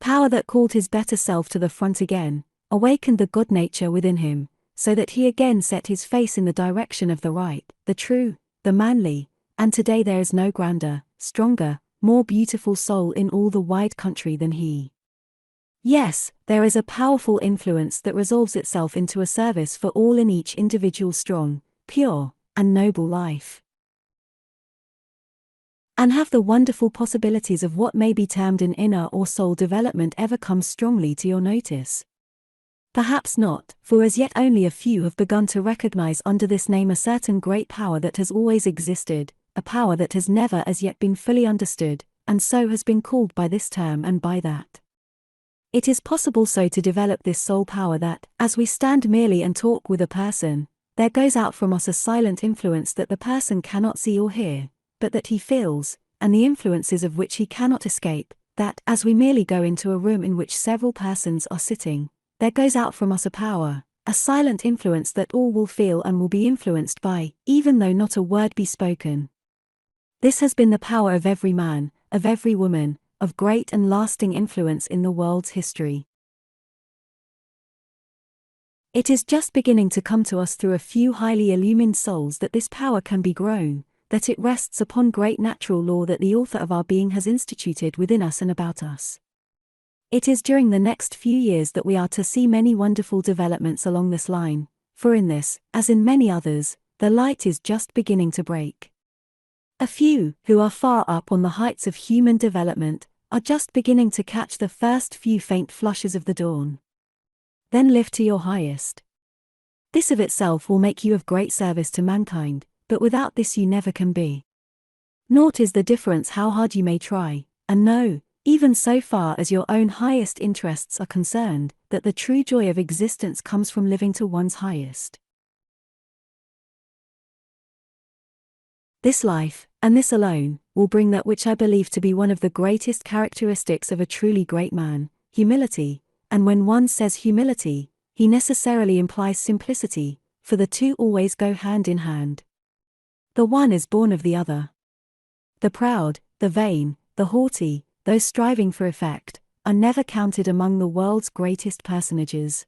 power that called his better self to the front again, awakened the good nature within him, so that he again set his face in the direction of the right, the true, the manly, and today there is no grander, stronger, more beautiful soul in all the wide country than he. Yes, there is a powerful influence that resolves itself into a service for all in each individual strong, pure, and noble life. And have the wonderful possibilities of what may be termed an inner or soul development ever come strongly to your notice? Perhaps not, for as yet only a few have begun to recognize under this name a certain great power that has always existed, a power that has never as yet been fully understood, and so has been called by this term and by that. It is possible so to develop this soul power that, as we stand merely and talk with a person, there goes out from us a silent influence that the person cannot see or hear, but that he feels, and the influences of which he cannot escape, that, as we merely go into a room in which several persons are sitting, there goes out from us a power, a silent influence that all will feel and will be influenced by, even though not a word be spoken. This has been the power of every man, of every woman, of great and lasting influence in the world's history. It is just beginning to come to us through a few highly illumined souls that this power can be grown, that it rests upon great natural law that the author of our being has instituted within us and about us. It is during the next few years that we are to see many wonderful developments along this line, for in this, as in many others, the light is just beginning to break. A few, who are far up on the heights of human development, are just beginning to catch the first few faint flushes of the dawn. Then live to your highest. This of itself will make you of great service to mankind, but without this you never can be. Naught is the difference how hard you may try, and know, even so far as your own highest interests are concerned, that the true joy of existence comes from living to one's highest. This life, and this alone, will bring that which I believe to be one of the greatest characteristics of a truly great man, humility, and when one says humility, he necessarily implies simplicity, for the two always go hand in hand. The one is born of the other. The proud, the vain, the haughty, those striving for effect, are never counted among the world's greatest personages.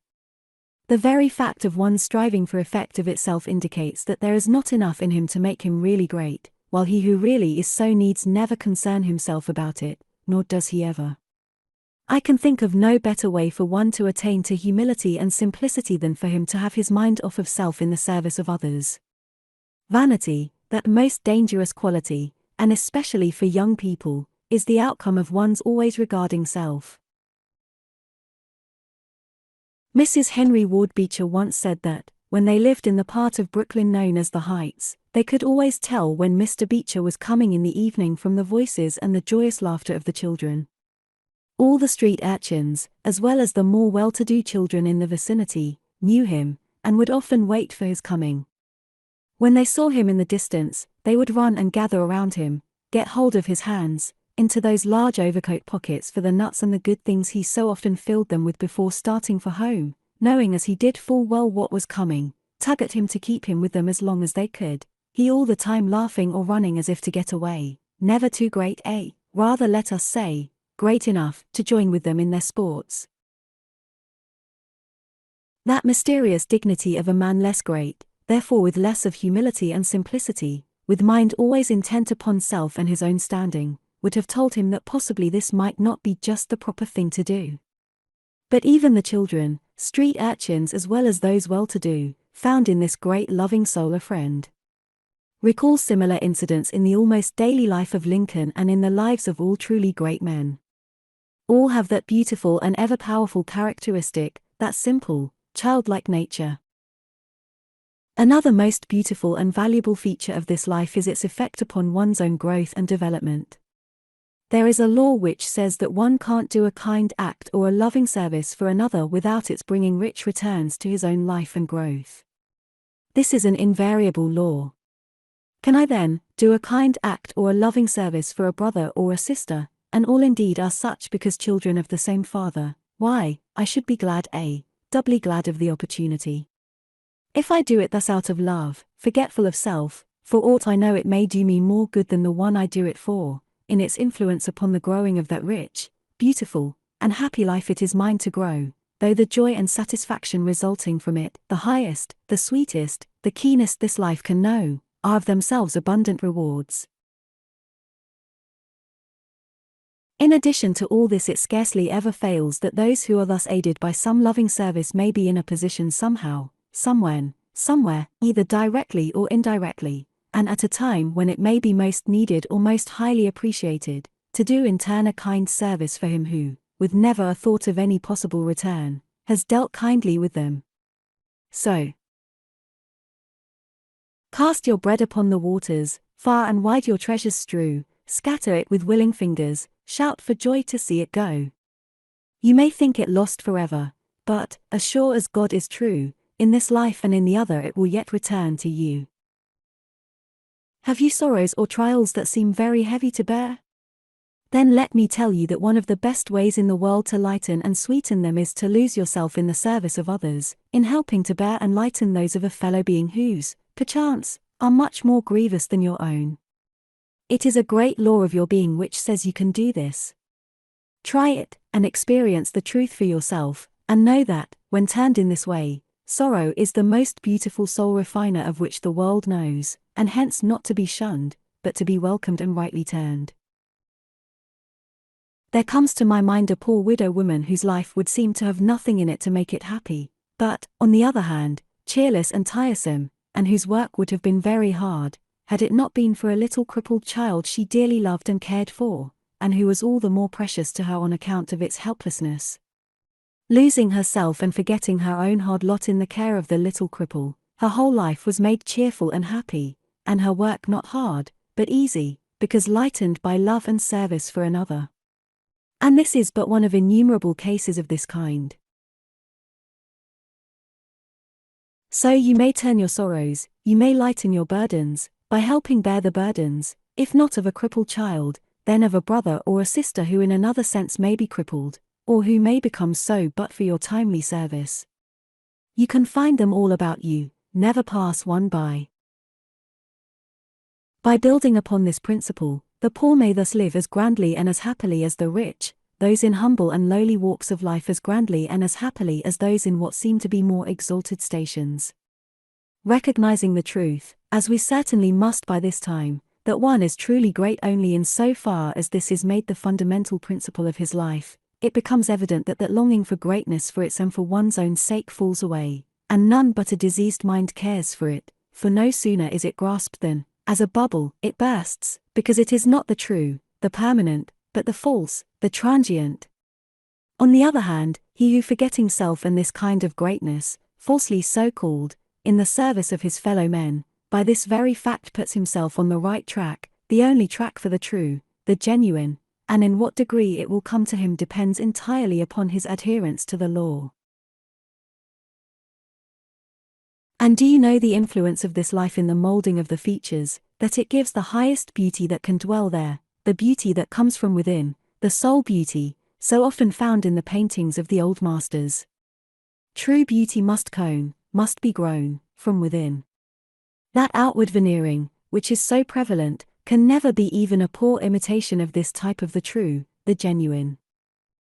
The very fact of one striving for effect of itself indicates that there is not enough in him to make him really great, while he who really is so needs never concern himself about it, nor does he ever. I can think of no better way for one to attain to humility and simplicity than for him to have his mind off of self in the service of others. Vanity, that most dangerous quality, and especially for young people, is the outcome of one's always regarding self. Mrs. Henry Ward Beecher once said that, when they lived in the part of Brooklyn known as the Heights, they could always tell when Mr. Beecher was coming in the evening from the voices and the joyous laughter of the children. All the street urchins, as well as the more well-to-do children in the vicinity, knew him, and would often wait for his coming. When they saw him in the distance, they would run and gather around him, get hold of his hands, into those large overcoat pockets for the nuts and the good things he so often filled them with before starting for home, knowing as he did full well what was coming, tug at him to keep him with them as long as they could, he all the time laughing or running as if to get away, never too great rather let us say, great enough, to join with them in their sports. That mysterious dignity of a man less great, therefore with less of humility and simplicity, with mind always intent upon self and his own standing, would have told him that possibly this might not be just the proper thing to do. But even the children, street urchins as well as those well-to-do, found in this great loving soul a friend. Recall similar incidents in the almost daily life of Lincoln and in the lives of all truly great men. All have that beautiful and ever-powerful characteristic, that simple, childlike nature. Another most beautiful and valuable feature of this life is its effect upon one's own growth and development. There is a law which says that one can't do a kind act or a loving service for another without its bringing rich returns to his own life and growth. This is an invariable law. Can I then do a kind act or a loving service for a brother or a sister, and all indeed are such because children of the same father? Why, I should be glad, doubly glad of the opportunity. If I do it thus out of love, forgetful of self, for aught I know it may do me more good than the one I do it for, in its influence upon the growing of that rich, beautiful, and happy life it is mine to grow, though the joy and satisfaction resulting from it, the highest, the sweetest, the keenest this life can know, are of themselves abundant rewards. In addition to all this, it scarcely ever fails that those who are thus aided by some loving service may be in a position somehow, somewhen, somewhere, either directly or indirectly, and at a time when it may be most needed or most highly appreciated, to do in turn a kind service for him who, with never a thought of any possible return, has dealt kindly with them. So, cast your bread upon the waters, far and wide your treasures strew, scatter it with willing fingers, shout for joy to see it go. You may think it lost forever, but, as sure as God is true, in this life and in the other it will yet return to you. Have you sorrows or trials that seem very heavy to bear? Then let me tell you that one of the best ways in the world to lighten and sweeten them is to lose yourself in the service of others, in helping to bear and lighten those of a fellow being whose, perchance, are much more grievous than your own. It is a great law of your being which says you can do this. Try it, and experience the truth for yourself, and know that, when turned in this way, sorrow is the most beautiful soul refiner of which the world knows, and hence not to be shunned, but to be welcomed and rightly turned. There comes to my mind a poor widow woman whose life would seem to have nothing in it to make it happy, but, on the other hand, cheerless and tiresome, and whose work would have been very hard, had it not been for a little crippled child she dearly loved and cared for, and who was all the more precious to her on account of its helplessness. Losing herself and forgetting her own hard lot in the care of the little cripple, her whole life was made cheerful and happy, and her work not hard, but easy, because lightened by love and service for another. And this is but one of innumerable cases of this kind. So you may turn your sorrows, you may lighten your burdens, by helping bear the burdens, if not of a crippled child, then of a brother or a sister who in another sense may be crippled, or who may become so but for your timely service. You can find them all about you, never pass one by. By building upon this principle, the poor may thus live as grandly and as happily as the rich, those in humble and lowly walks of life as grandly and as happily as those in what seem to be more exalted stations. Recognizing the truth, as we certainly must by this time, that one is truly great only in so far as this is made the fundamental principle of his life, it becomes evident that longing for greatness for its and for one's own sake falls away, and none but a diseased mind cares for it, for no sooner is it grasped than, as a bubble, it bursts, because it is not the true, the permanent, but the false, the transient. On the other hand, he who forgetting self and this kind of greatness, falsely so called, in the service of his fellow men, by this very fact puts himself on the right track, the only track for the true, the genuine, and in what degree it will come to him depends entirely upon his adherence to the law. And do you know the influence of this life in the moulding of the features, that it gives the highest beauty that can dwell there, the beauty that comes from within, the soul beauty, so often found in the paintings of the old masters. True beauty must be grown, from within. That outward veneering, which is so prevalent, can never be even a poor imitation of this type of the true, the genuine.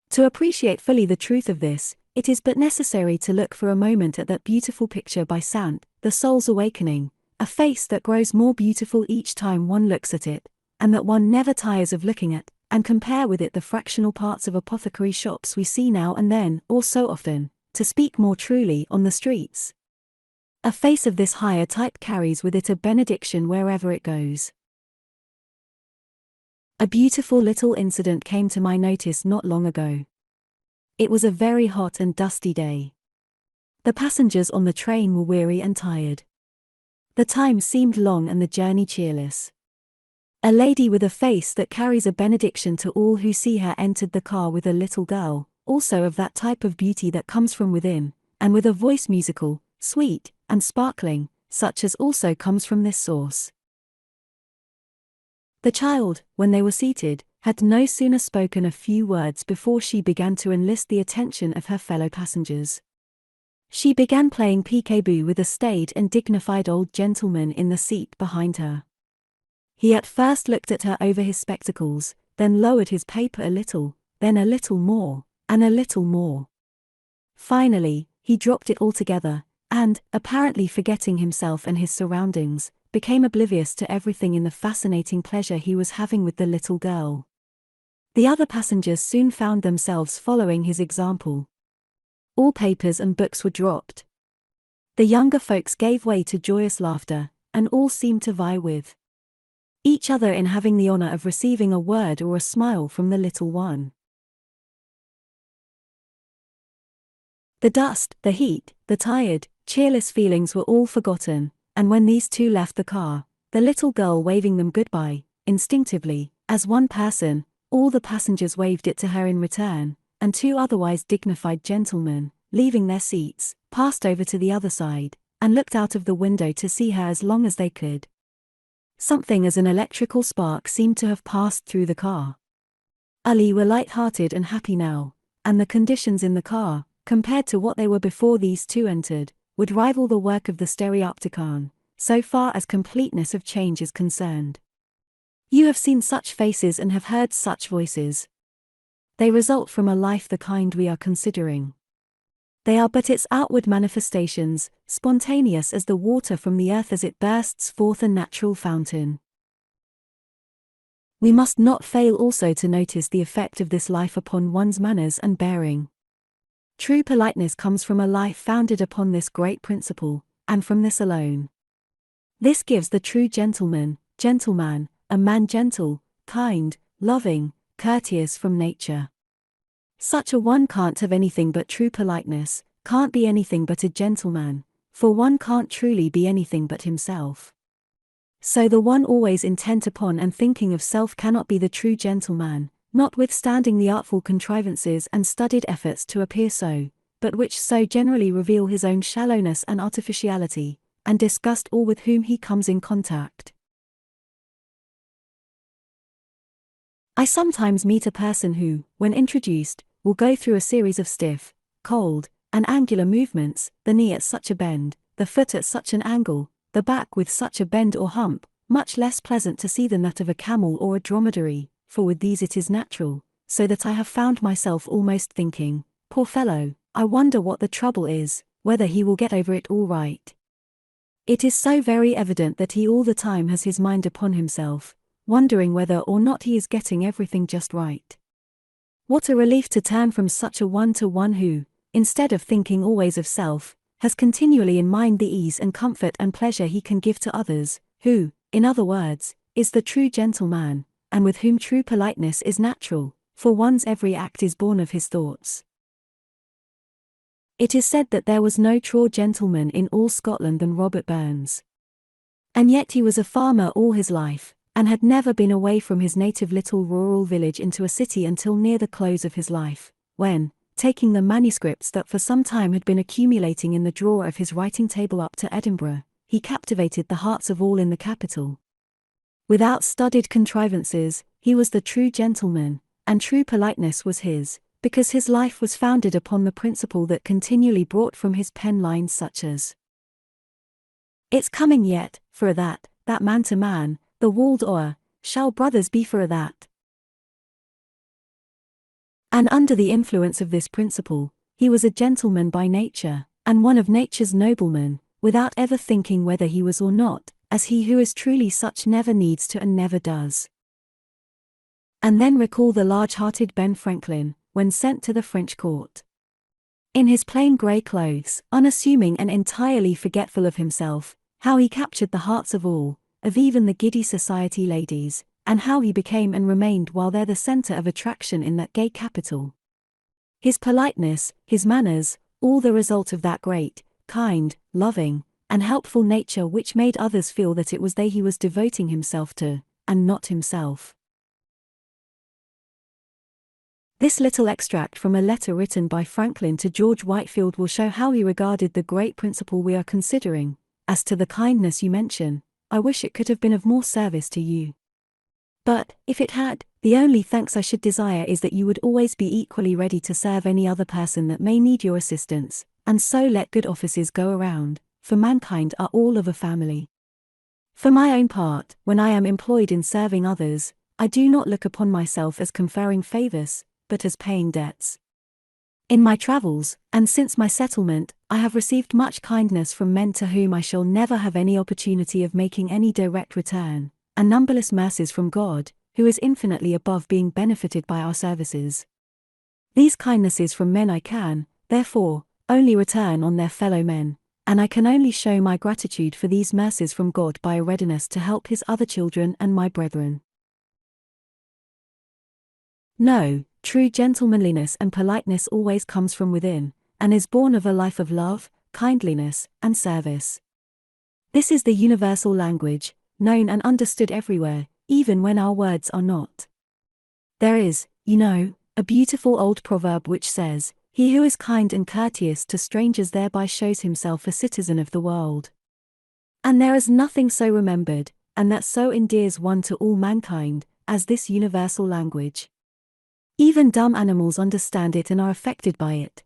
To appreciate fully the truth of this, it is but necessary to look for a moment at that beautiful picture by Sant, The Soul's Awakening, a face that grows more beautiful each time one looks at it, and that one never tires of looking at, and compare with it the fractional parts of apothecary shops we see now and then, or so often, to speak more truly, on the streets. A face of this higher type carries with it a benediction wherever it goes. A beautiful little incident came to my notice not long ago. It was a very hot and dusty day. The passengers on the train were weary and tired. The time seemed long and the journey cheerless. A lady with a face that carries a benediction to all who see her entered the car with a little girl, also of that type of beauty that comes from within, and with a voice musical, sweet, and sparkling, such as also comes from this source. The child, when they were seated, had no sooner spoken a few words before she began to enlist the attention of her fellow passengers. She began playing peekaboo with a staid and dignified old gentleman in the seat behind her. He at first looked at her over his spectacles, then lowered his paper a little, then a little more, and a little more. Finally, he dropped it altogether, and, apparently forgetting himself and his surroundings, became oblivious to everything in the fascinating pleasure he was having with the little girl. The other passengers soon found themselves following his example. All papers and books were dropped. The younger folks gave way to joyous laughter, and all seemed to vie with each other in having the honor of receiving a word or a smile from the little one. The dust, the heat, the tired, cheerless feelings were all forgotten, and when these two left the car, the little girl waving them goodbye, instinctively, as one person, all the passengers waved it to her in return, and two otherwise dignified gentlemen, leaving their seats, passed over to the other side, and looked out of the window to see her as long as they could. Something as an electrical spark seemed to have passed through the car. Ali were light-hearted and happy now, and the conditions in the car, compared to what they were before these two entered, would rival the work of the stereopticon, so far as completeness of change is concerned. You have seen such faces and have heard such voices. They result from a life the kind we are considering. They are but its outward manifestations, spontaneous as the water from the earth as it bursts forth a natural fountain. We must not fail also to notice the effect of this life upon one's manners and bearing. True politeness comes from a life founded upon this great principle, and from this alone. This gives the true gentleman, a man gentle, kind, loving, courteous from nature. Such a one can't have anything but true politeness, can't be anything but a gentleman, for one can't truly be anything but himself. So the one always intent upon and thinking of self cannot be the true gentleman, notwithstanding the artful contrivances and studied efforts to appear so, but which so generally reveal his own shallowness and artificiality, and disgust all with whom he comes in contact. I sometimes meet a person who, when introduced, will go through a series of stiff, cold, and angular movements, the knee at such a bend, the foot at such an angle, the back with such a bend or hump, much less pleasant to see than that of a camel or a dromedary, for with these it is natural, so that I have found myself almost thinking, poor fellow, I wonder what the trouble is, whether he will get over it all right. It is so very evident that he all the time has his mind upon himself, wondering whether or not he is getting everything just right. What a relief to turn from such a one to one who, instead of thinking always of self, has continually in mind the ease and comfort and pleasure he can give to others, who, in other words, is the true gentleman, and with whom true politeness is natural, for one's every act is born of his thoughts. It is said that there was no truer gentleman in all Scotland than Robert Burns. And yet he was a farmer all his life, and had never been away from his native little rural village into a city until near the close of his life, when, taking the manuscripts that for some time had been accumulating in the drawer of his writing table up to Edinburgh, he captivated the hearts of all in the capital. Without studied contrivances, he was the true gentleman, and true politeness was his, because his life was founded upon the principle that continually brought from his pen lines such as, "It's coming yet, for a that man to man, the world o'er, shall brothers be for a that." And under the influence of this principle, he was a gentleman by nature, and one of nature's noblemen, without ever thinking whether he was or not, as he who is truly such never needs to and never does. And then recall the large-hearted Ben Franklin, when sent to the French court. In his plain grey clothes, unassuming and entirely forgetful of himself, how he captured the hearts of all, of even the giddy society ladies, and how he became and remained while there the centre of attraction in that gay capital. His politeness, his manners, all the result of that great, kind, loving, and helpful nature which made others feel that it was they he was devoting himself to, and not himself. This little extract from a letter written by Franklin to George Whitefield will show how he regarded the great principle we are considering. As to the kindness you mention, I wish it could have been of more service to you. But, if it had, the only thanks I should desire is that you would always be equally ready to serve any other person that may need your assistance, and so let good offices go around, for mankind are all of a family. For my own part, when I am employed in serving others, I do not look upon myself as conferring favors, but as paying debts. In my travels, and since my settlement, I have received much kindness from men to whom I shall never have any opportunity of making any direct return, and numberless mercies from God, who is infinitely above being benefited by our services. These kindnesses from men I can, therefore, only return on their fellow men, and I can only show my gratitude for these mercies from God by a readiness to help his other children and my brethren. No, true gentlemanliness and politeness always comes from within, and is born of a life of love, kindliness, and service. This is the universal language, known and understood everywhere, even when our words are not. There is, you know, a beautiful old proverb which says, "He who is kind and courteous to strangers thereby shows himself a citizen of the world." And there is nothing so remembered, and that so endears one to all mankind, as this universal language. Even dumb animals understand it and are affected by it.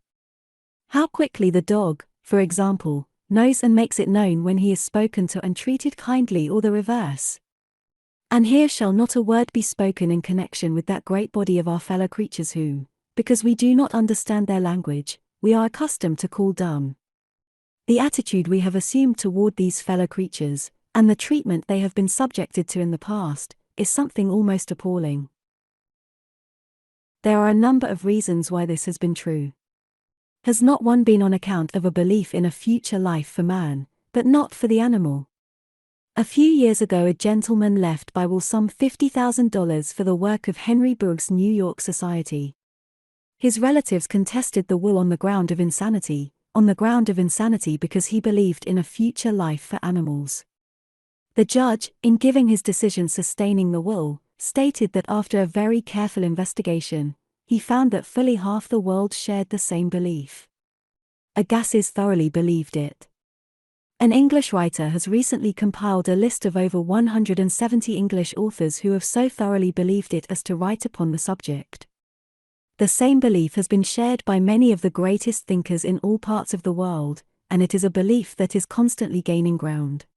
How quickly the dog, for example, knows and makes it known when he is spoken to and treated kindly or the reverse. And here shall not a word be spoken in connection with that great body of our fellow creatures who, because we do not understand their language, we are accustomed to call dumb. The attitude we have assumed toward these fellow creatures, and the treatment they have been subjected to in the past, is something almost appalling. There are a number of reasons why this has been true. Has not one been on account of a belief in a future life for man, but not for the animal? A few years ago a gentleman left by will some $50,000 for the work of Henry Brooks' New York Society. His relatives contested the will on the ground of insanity because he believed in a future life for animals. The judge, in giving his decision sustaining the will, stated that after a very careful investigation, he found that fully half the world shared the same belief. Agassiz thoroughly believed it. An English writer has recently compiled a list of over 170 English authors who have so thoroughly believed it as to write upon the subject. The same belief has been shared by many of the greatest thinkers in all parts of the world, and it is a belief that is constantly gaining ground.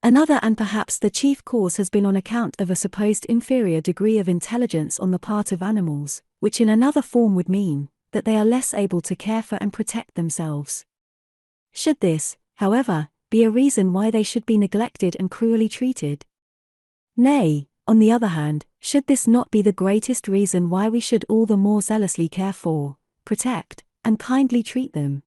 Another and perhaps the chief cause has been on account of a supposed inferior degree of intelligence on the part of animals, which in another form would mean that they are less able to care for and protect themselves. Should this, however, be a reason why they should be neglected and cruelly treated? Nay, on the other hand, should this not be the greatest reason why we should all the more zealously care for, protect, and kindly treat them?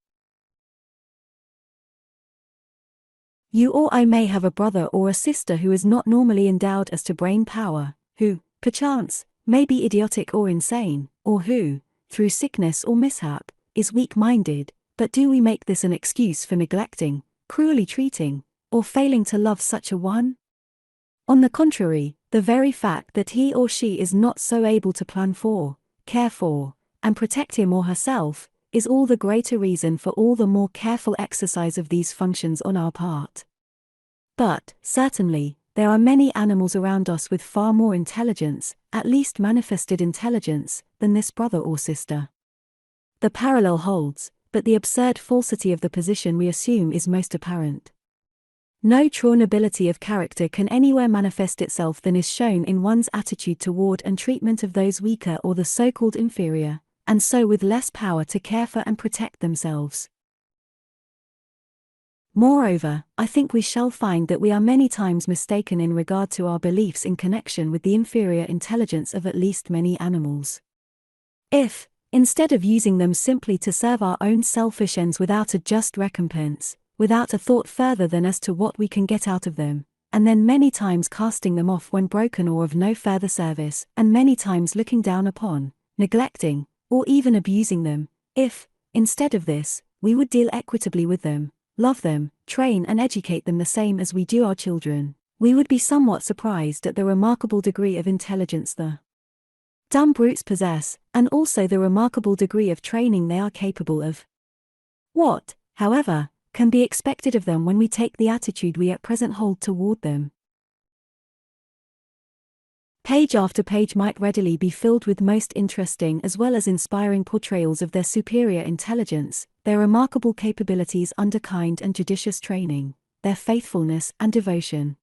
You or I may have a brother or a sister who is not normally endowed as to brain power, who, perchance, may be idiotic or insane, or who, through sickness or mishap, is weak-minded, but do we make this an excuse for neglecting, cruelly treating, or failing to love such a one? On the contrary, the very fact that he or she is not so able to plan for, care for, and protect him or herself, is all the greater reason for all the more careful exercise of these functions on our part. But, certainly, there are many animals around us with far more intelligence, at least manifested intelligence, than this brother or sister. The parallel holds, but the absurd falsity of the position we assume is most apparent. No truer nobility of character can anywhere manifest itself than is shown in one's attitude toward and treatment of those weaker or the so-called inferior, and so with less power to care for and protect themselves. Moreover, I think we shall find that we are many times mistaken in regard to our beliefs in connection with the inferior intelligence of at least many animals. If, instead of using them simply to serve our own selfish ends without a just recompense, without a thought further than as to what we can get out of them, and then many times casting them off when broken or of no further service, and many times looking down upon, neglecting, or even abusing them, if, instead of this, we would deal equitably with them, love them, train and educate them the same as we do our children, we would be somewhat surprised at the remarkable degree of intelligence the dumb brutes possess, and also the remarkable degree of training they are capable of. What, however, can be expected of them when we take the attitude we at present hold toward them? Page after page might readily be filled with most interesting as well as inspiring portrayals of their superior intelligence, their remarkable capabilities under kind and judicious training, their faithfulness and devotion.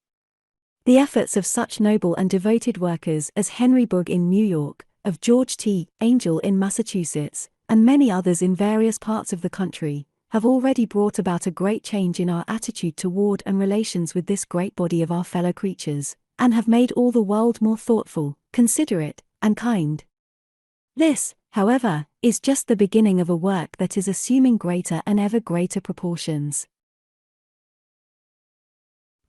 The efforts of such noble and devoted workers as Henry Brugge in New York, of George T. Angell in Massachusetts, and many others in various parts of the country, have already brought about a great change in our attitude toward and relations with this great body of our fellow creatures, and have made all the world more thoughtful, considerate, and kind. This, however, is just the beginning of a work that is assuming greater and ever greater proportions.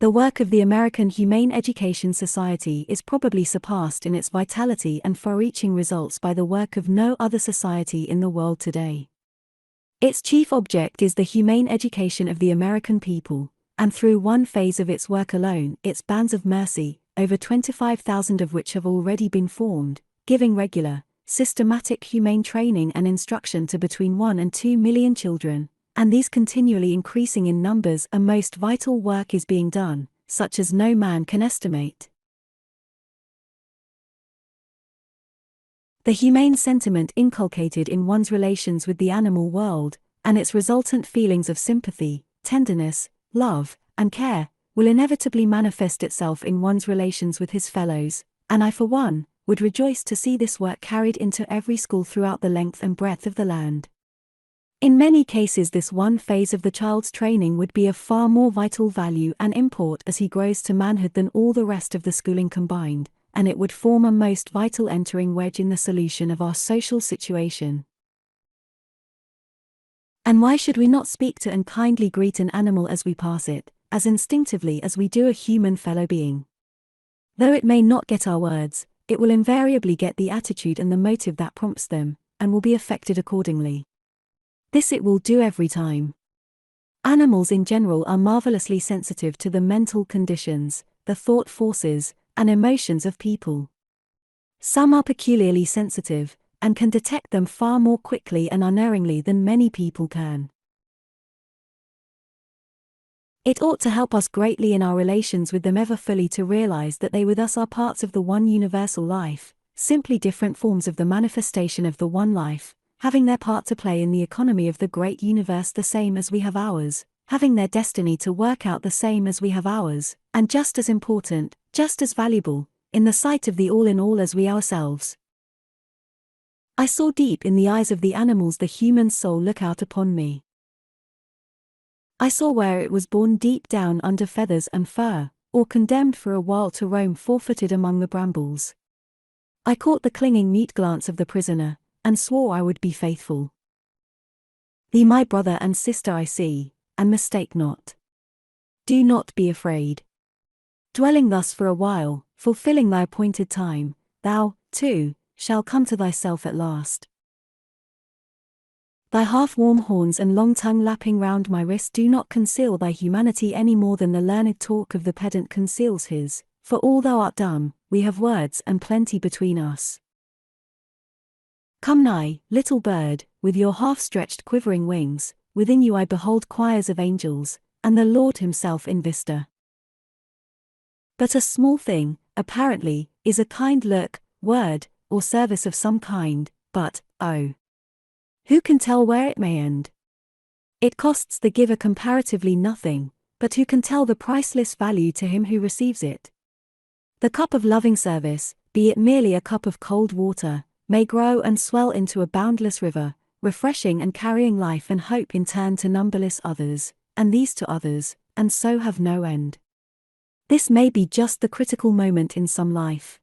The work of the American Humane Education Society is probably surpassed in its vitality and far-reaching results by the work of no other society in the world today. Its chief object is the humane education of the American people, and through one phase of its work alone, its bands of mercy, over 25,000 of which have already been formed, giving regular, systematic humane training and instruction to between 1 and 2 million children, and these continually increasing in numbers, a most vital work is being done, such as no man can estimate. The humane sentiment inculcated in one's relations with the animal world, and its resultant feelings of sympathy, tenderness, love, and care, will inevitably manifest itself in one's relations with his fellows, and I for one, would rejoice to see this work carried into every school throughout the length and breadth of the land. In many cases this one phase of the child's training would be of far more vital value and import as he grows to manhood than all the rest of the schooling combined, and it would form a most vital entering wedge in the solution of our social situation. And why should we not speak to and kindly greet an animal as we pass it, as instinctively as we do a human fellow being? Though it may not get our words, it will invariably get the attitude and the motive that prompts them, and will be affected accordingly. This it will do every time. Animals in general are marvelously sensitive to the mental conditions, the thought forces, and emotions of people. Some are peculiarly sensitive, and can detect them far more quickly and unerringly than many people can. It ought to help us greatly in our relations with them ever fully to realize that they with us are parts of the one universal life, simply different forms of the manifestation of the one life, having their part to play in the economy of the great universe the same as we have ours, having their destiny to work out the same as we have ours, and just as important, just as valuable, in the sight of the all-in-all as we ourselves. I saw deep in the eyes of the animals the human soul look out upon me. I saw where it was born deep down under feathers and fur, or condemned for a while to roam four-footed among the brambles. I caught the clinging mute glance of the prisoner, and swore I would be faithful. Thee my brother and sister I see, and mistake not. Do not be afraid. Dwelling thus for a while, fulfilling thy appointed time, thou, too, shall come to thyself at last. Thy half-warm horns and long tongue lapping round my wrist do not conceal thy humanity any more than the learned talk of the pedant conceals his, for all thou art dumb, we have words and plenty between us. Come nigh, little bird, with your half-stretched quivering wings, within you I behold choirs of angels, and the Lord himself in vista. But a small thing, apparently, is a kind look, word, or service of some kind, but, oh! Who can tell where it may end? It costs the giver comparatively nothing, but who can tell the priceless value to him who receives it? The cup of loving service, be it merely a cup of cold water, may grow and swell into a boundless river, refreshing and carrying life and hope in turn to numberless others, and these to others, and so have no end. This may be just the critical moment in some life.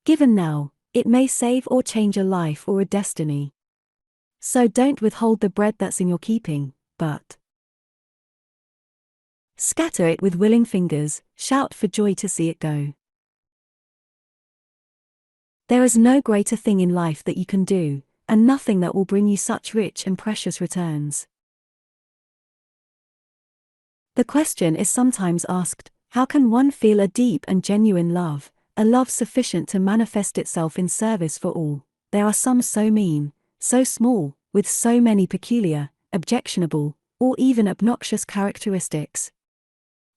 Given now, it may save or change a life or a destiny. So don't withhold the bread that's in your keeping, but scatter it with willing fingers, shout for joy to see it go. There is no greater thing in life that you can do, and nothing that will bring you such rich and precious returns. The question is sometimes asked, how can one feel a deep and genuine love, a love sufficient to manifest itself in service for all? There are some so mean, so small, with so many peculiar, objectionable, or even obnoxious characteristics.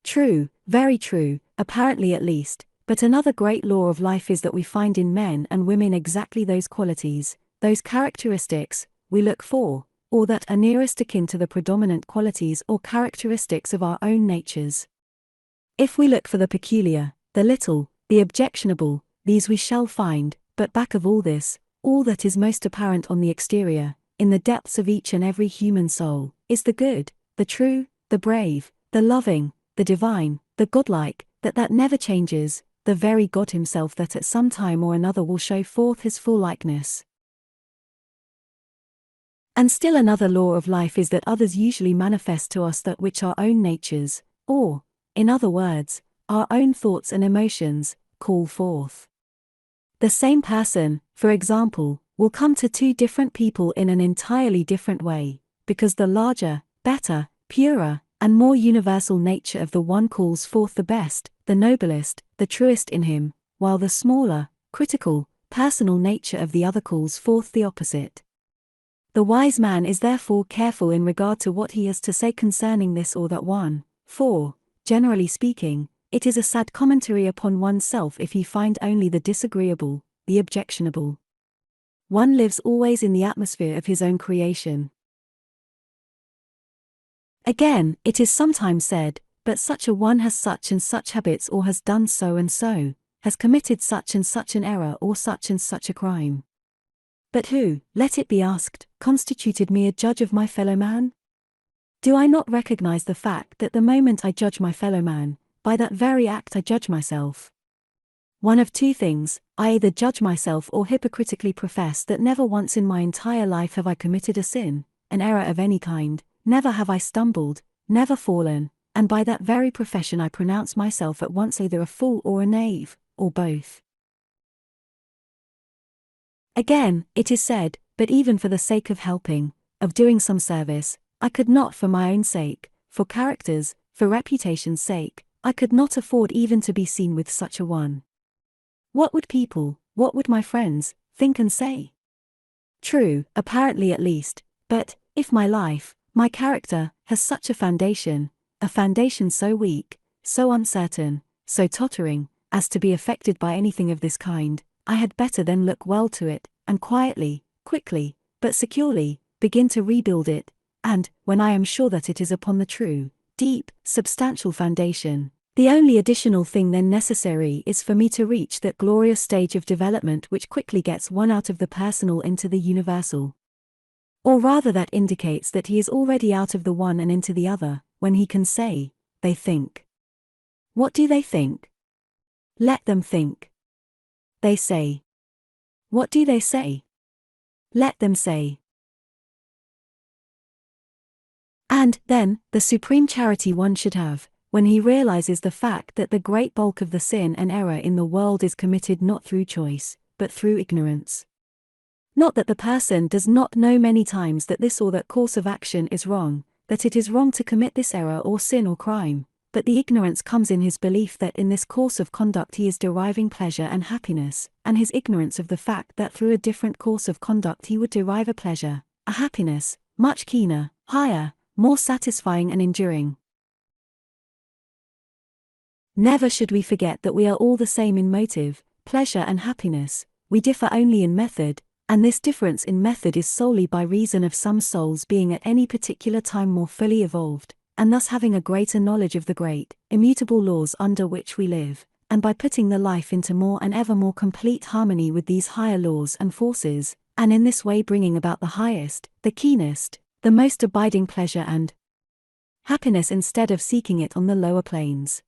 True, very true, apparently at least, but another great law of life is that we find in men and women exactly those qualities, those characteristics, we look for, or that are nearest akin to the predominant qualities or characteristics of our own natures. If we look for the peculiar, the little, the objectionable, these we shall find, but back of all this, all that is most apparent on the exterior, in the depths of each and every human soul, is the good, the true, the brave, the loving, the divine, the godlike, that never changes, the very God himself that at some time or another will show forth his full likeness. And still another law of life is that others usually manifest to us that which our own natures, or, in other words, our own thoughts and emotions, call forth. The same person, for example, will come to two different people in an entirely different way, because the larger, better, purer, and more universal nature of the one calls forth the best, the noblest, the truest in him, while the smaller, critical, personal nature of the other calls forth the opposite. The wise man is therefore careful in regard to what he has to say concerning this or that one, for, generally speaking, it is a sad commentary upon oneself if he find only the disagreeable, the objectionable. One lives always in the atmosphere of his own creation. Again, it is sometimes said, but such a one has such and such habits or has done so and so, has committed such and such an error or such and such a crime. But who, let it be asked, constituted me a judge of my fellow man? Do I not recognize the fact that the moment I judge my fellow man, by that very act I judge myself? One of two things, I either judge myself or hypocritically profess that never once in my entire life have I committed a sin, an error of any kind, never have I stumbled, never fallen, and by that very profession I pronounce myself at once either a fool or a knave, or both. Again, it is said, but even for the sake of helping, of doing some service, I could not for my own sake, for character's, for reputation's sake, I could not afford even to be seen with such a one. What would people, what would my friends, think and say? True, apparently at least, but, if my life, my character, has such a foundation so weak, so uncertain, so tottering, as to be affected by anything of this kind, I had better then look well to it, and quietly, quickly, but securely, begin to rebuild it, and, when I am sure that it is upon the true, deep, substantial foundation, the only additional thing then necessary is for me to reach that glorious stage of development which quickly gets one out of the personal into the universal. Or rather that indicates that he is already out of the one and into the other, when he can say, they think. What do they think? Let them think. They say. What do they say? Let them say. And, then, the supreme charity one should have, when he realizes the fact that the great bulk of the sin and error in the world is committed not through choice, but through ignorance. Not that the person does not know many times that this or that course of action is wrong, that it is wrong to commit this error or sin or crime, but the ignorance comes in his belief that in this course of conduct he is deriving pleasure and happiness, and his ignorance of the fact that through a different course of conduct he would derive a pleasure, a happiness, much keener, higher, more satisfying and enduring. Never should we forget that we are all the same in motive, pleasure and happiness, we differ only in method, and this difference in method is solely by reason of some souls being at any particular time more fully evolved, and thus having a greater knowledge of the great, immutable laws under which we live, and by putting the life into more and ever more complete harmony with these higher laws and forces, and in this way bringing about the highest, the keenest, the most abiding pleasure and happiness instead of seeking it on the lower planes.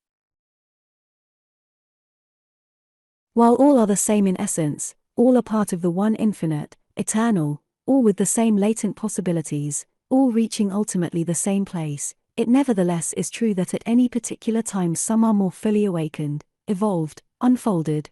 While all are the same in essence, all are part of the one infinite, eternal, all with the same latent possibilities, all reaching ultimately the same place, it nevertheless is true that at any particular time some are more fully awakened, evolved, unfolded.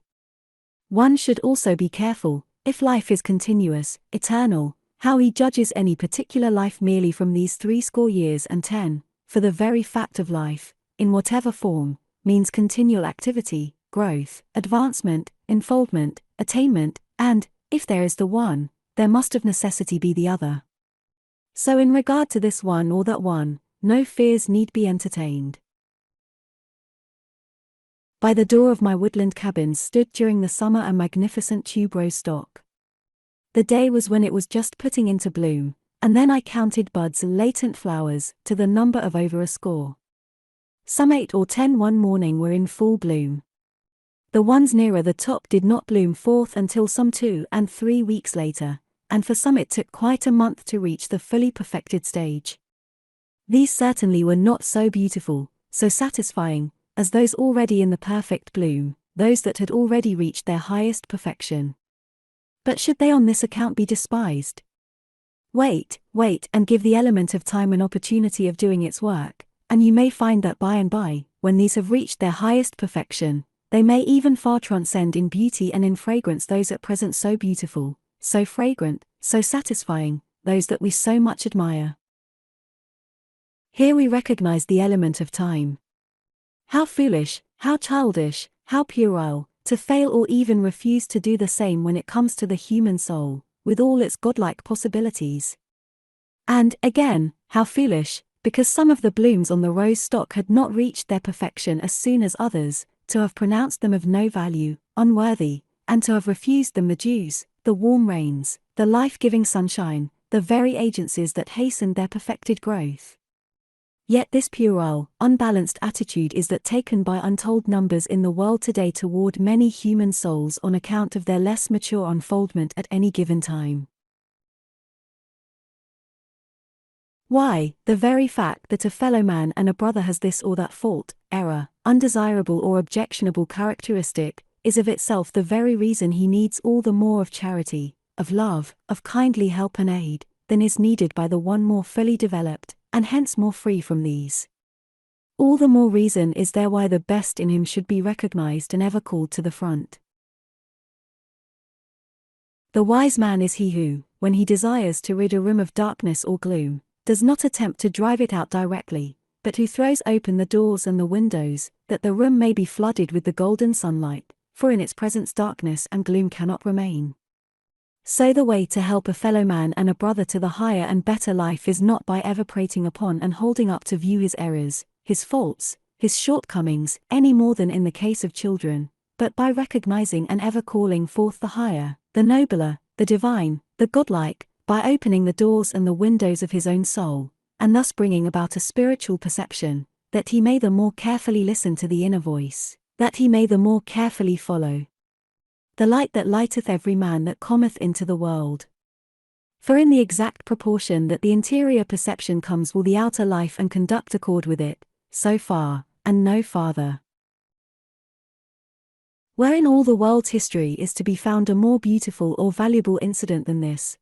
One should also be careful, if life is continuous, eternal, how he judges any particular life merely from these 70 years and 10, for the very fact of life, in whatever form, means continual activity, growth, advancement, unfoldment, attainment, and, if there is the one, there must of necessity be the other. So in regard to this one or that one, no fears need be entertained. By the door of my woodland cabin stood during the summer a magnificent tuberose stock. The day was when it was just putting into bloom, and then I counted buds and latent flowers, to the number of over a score. Some 8 or 10 one morning were in full bloom. The ones nearer the top did not bloom forth until some 2 and 3 weeks later, and for some it took quite a month to reach the fully perfected stage. These certainly were not so beautiful, so satisfying, as those already in the perfect bloom, those that had already reached their highest perfection. But should they on this account be despised? Wait, and give the element of time an opportunity of doing its work, and you may find that by and by, when these have reached their highest perfection, they may even far transcend in beauty and in fragrance those at present so beautiful, so fragrant, so satisfying, those that we so much admire. Here we recognize the element of time. How foolish, how childish, how puerile, to fail or even refuse to do the same when it comes to the human soul, with all its godlike possibilities. And, again, how foolish, because some of the blooms on the rose stock had not reached their perfection as soon as others, to have pronounced them of no value, unworthy, and to have refused them the dews, the warm rains, the life-giving sunshine, the very agencies that hastened their perfected growth. Yet this puerile, unbalanced attitude is that taken by untold numbers in the world today toward many human souls on account of their less mature unfoldment at any given time. Why, the very fact that a fellow man and a brother has this or that fault, error, undesirable or objectionable characteristic, is of itself the very reason he needs all the more of charity, of love, of kindly help and aid, than is needed by the one more fully developed, and hence more free from these. All the more reason is there why the best in him should be recognized and ever called to the front. The wise man is he who, when he desires to rid a room of darkness or gloom, does not attempt to drive it out directly, but who throws open the doors and the windows, that the room may be flooded with the golden sunlight, for in its presence darkness and gloom cannot remain. So the way to help a fellow man and a brother to the higher and better life is not by ever prating upon and holding up to view his errors, his faults, his shortcomings, any more than in the case of children, but by recognizing and ever calling forth the higher, the nobler, the divine, the godlike, by opening the doors and the windows of his own soul, and thus bringing about a spiritual perception, that he may the more carefully listen to the inner voice, that he may the more carefully follow the light that lighteth every man that cometh into the world. For in the exact proportion that the interior perception comes will the outer life and conduct accord with it, so far, and no farther. Where in all the world's history is to be found a more beautiful or valuable incident than this?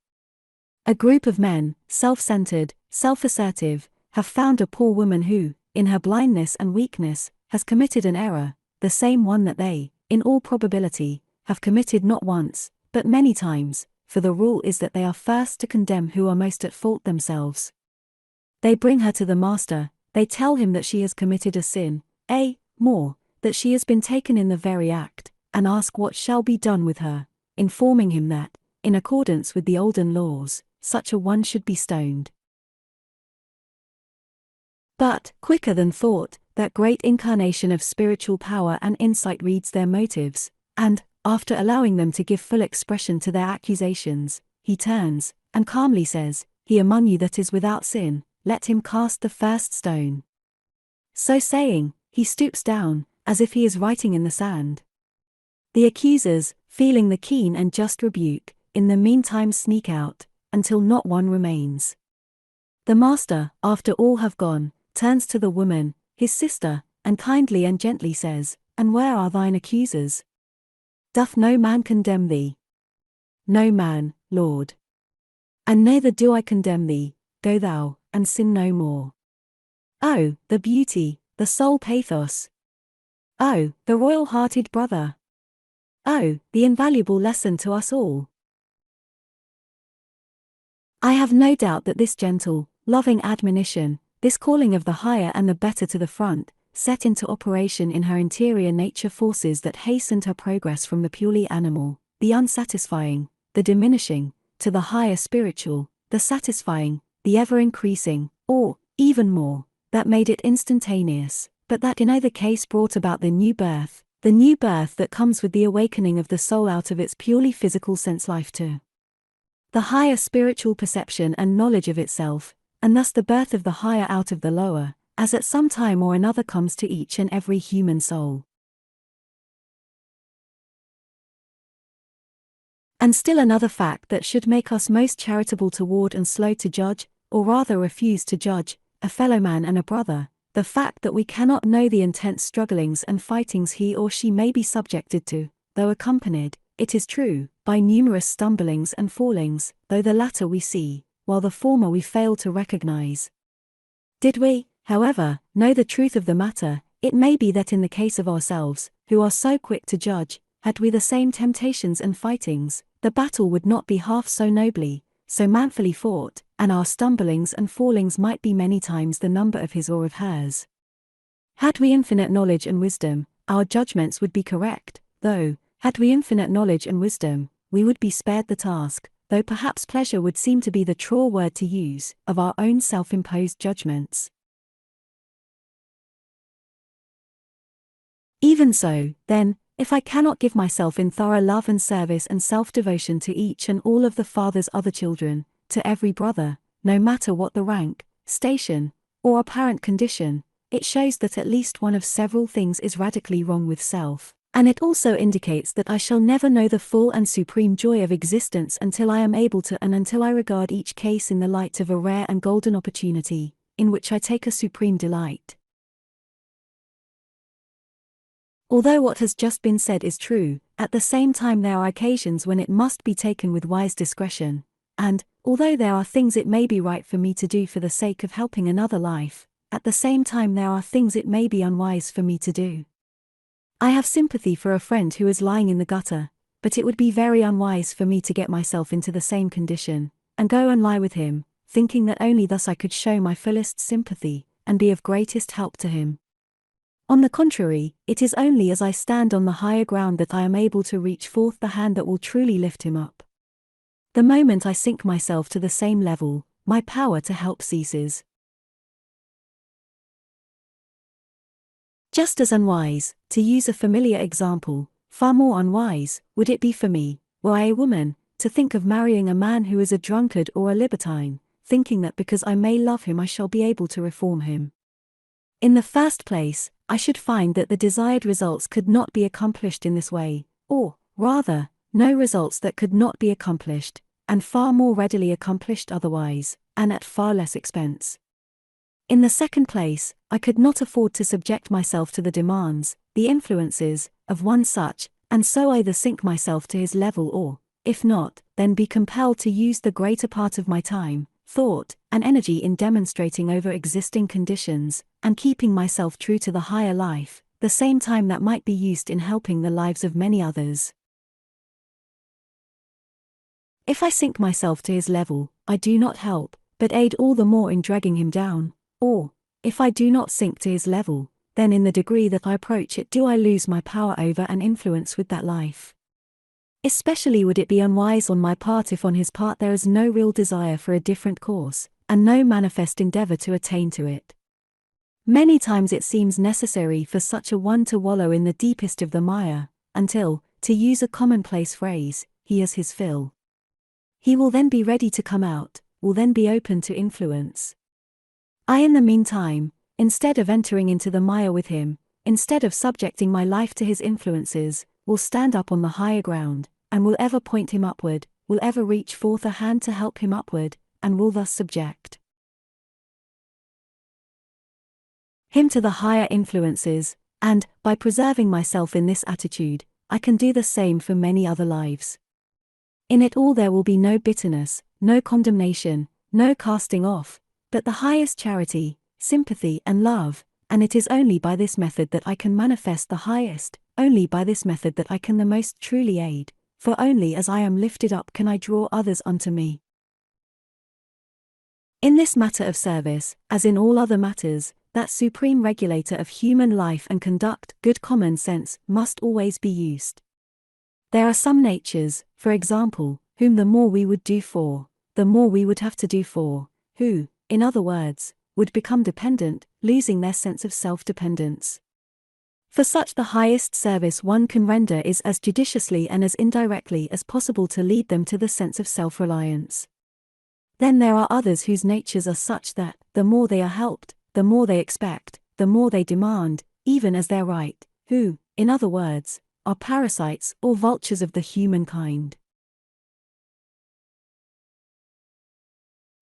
A group of men, self-centered, self-assertive, have found a poor woman who, in her blindness and weakness, has committed an error, the same one that they, in all probability, have committed not once, but many times, for the rule is that they are first to condemn who are most at fault themselves. They bring her to the master, they tell him that she has committed a sin, more, that she has been taken in the very act, and ask what shall be done with her, informing him that, in accordance with the olden laws, such a one should be stoned. But, quicker than thought, that great incarnation of spiritual power and insight reads their motives, and, after allowing them to give full expression to their accusations, he turns, and calmly says, "He among you that is without sin, let him cast the first stone." So saying, he stoops down, as if he is writing in the sand. The accusers, feeling the keen and just rebuke, in the meantime sneak out, until not one remains. The master, after all have gone, turns to the woman, his sister, and kindly and gently says, "And where are thine accusers? Doth no man condemn thee?" "No man, Lord. And neither do I condemn thee, go thou, and sin no more." Oh, the beauty, the soul pathos! Oh, the royal-hearted brother! Oh, the invaluable lesson to us all! I have no doubt that this gentle, loving admonition, this calling of the higher and the better to the front, set into operation in her interior nature forces that hastened her progress from the purely animal, the unsatisfying, the diminishing, to the higher spiritual, the satisfying, the ever-increasing, or, even more, that made it instantaneous, but that in either case brought about the new birth that comes with the awakening of the soul out of its purely physical sense life to the higher spiritual perception and knowledge of itself, and thus the birth of the higher out of the lower, as at some time or another comes to each and every human soul. And still another fact that should make us most charitable toward and slow to judge, or rather refuse to judge, a fellow man and a brother, the fact that we cannot know the intense strugglings and fightings he or she may be subjected to, though accompanied, it is true, by numerous stumblings and fallings, though the latter we see, while the former we fail to recognize. Did we, however, know the truth of the matter, it may be that in the case of ourselves, who are so quick to judge, had we the same temptations and fightings, the battle would not be half so nobly, so manfully fought, and our stumblings and fallings might be many times the number of his or of hers. Had we infinite knowledge and wisdom, our judgments would be correct, though, had we infinite knowledge and wisdom, we would be spared the task, though perhaps pleasure would seem to be the truer word to use, of our own self-imposed judgments. Even so, then, if I cannot give myself in thorough love and service and self-devotion to each and all of the Father's other children, to every brother, no matter what the rank, station, or apparent condition, it shows that at least one of several things is radically wrong with self, and it also indicates that I shall never know the full and supreme joy of existence until I am able to and until I regard each case in the light of a rare and golden opportunity, in which I take a supreme delight. Although what has just been said is true, at the same time there are occasions when it must be taken with wise discretion, and, although there are things it may be right for me to do for the sake of helping another life, at the same time there are things it may be unwise for me to do. I have sympathy for a friend who is lying in the gutter, but it would be very unwise for me to get myself into the same condition, and go and lie with him, thinking that only thus I could show my fullest sympathy, and be of greatest help to him. On the contrary, it is only as I stand on the higher ground that I am able to reach forth the hand that will truly lift him up. The moment I sink myself to the same level, my power to help ceases. Just as unwise, to use a familiar example, far more unwise, would it be for me, were I a woman, to think of marrying a man who is a drunkard or a libertine, thinking that because I may love him I shall be able to reform him. In the first place, I should find that the desired results could not be accomplished in this way, or, rather, no results that could not be accomplished, and far more readily accomplished otherwise, and at far less expense. In the second place, I could not afford to subject myself to the demands, the influences, of one such, and so either sink myself to his level or, if not, then be compelled to use the greater part of my time, thought, and energy in demonstrating over existing conditions, and keeping myself true to the higher life, the same time that might be used in helping the lives of many others. If I sink myself to his level, I do not help, but aid all the more in dragging him down. Or, if I do not sink to his level, then in the degree that I approach it do I lose my power over and influence with that life. Especially would it be unwise on my part if on his part there is no real desire for a different course, and no manifest endeavor to attain to it. Many times it seems necessary for such a one to wallow in the deepest of the mire, until, to use a commonplace phrase, he has his fill. He will then be ready to come out, will then be open to influence. I in the meantime, instead of entering into the mire with him, instead of subjecting my life to his influences, will stand up on the higher ground, and will ever point him upward, will ever reach forth a hand to help him upward, and will thus subject him to the higher influences, and, by preserving myself in this attitude, I can do the same for many other lives. In it all there will be no bitterness, no condemnation, no casting off, but the highest charity, sympathy and love, and it is only by this method that I can manifest the highest, only by this method that I can the most truly aid, for only as I am lifted up can I draw others unto me. In this matter of service, as in all other matters, that supreme regulator of human life and conduct, good common sense, must always be used. There are some natures, for example, whom the more we would do for, the more we would have to do for, who, in other words, would become dependent, losing their sense of self-dependence. For such the highest service one can render is as judiciously and as indirectly as possible to lead them to the sense of self-reliance. Then there are others whose natures are such that, the more they are helped, the more they expect, the more they demand, even as their right, who, in other words, are parasites or vultures of the human kind.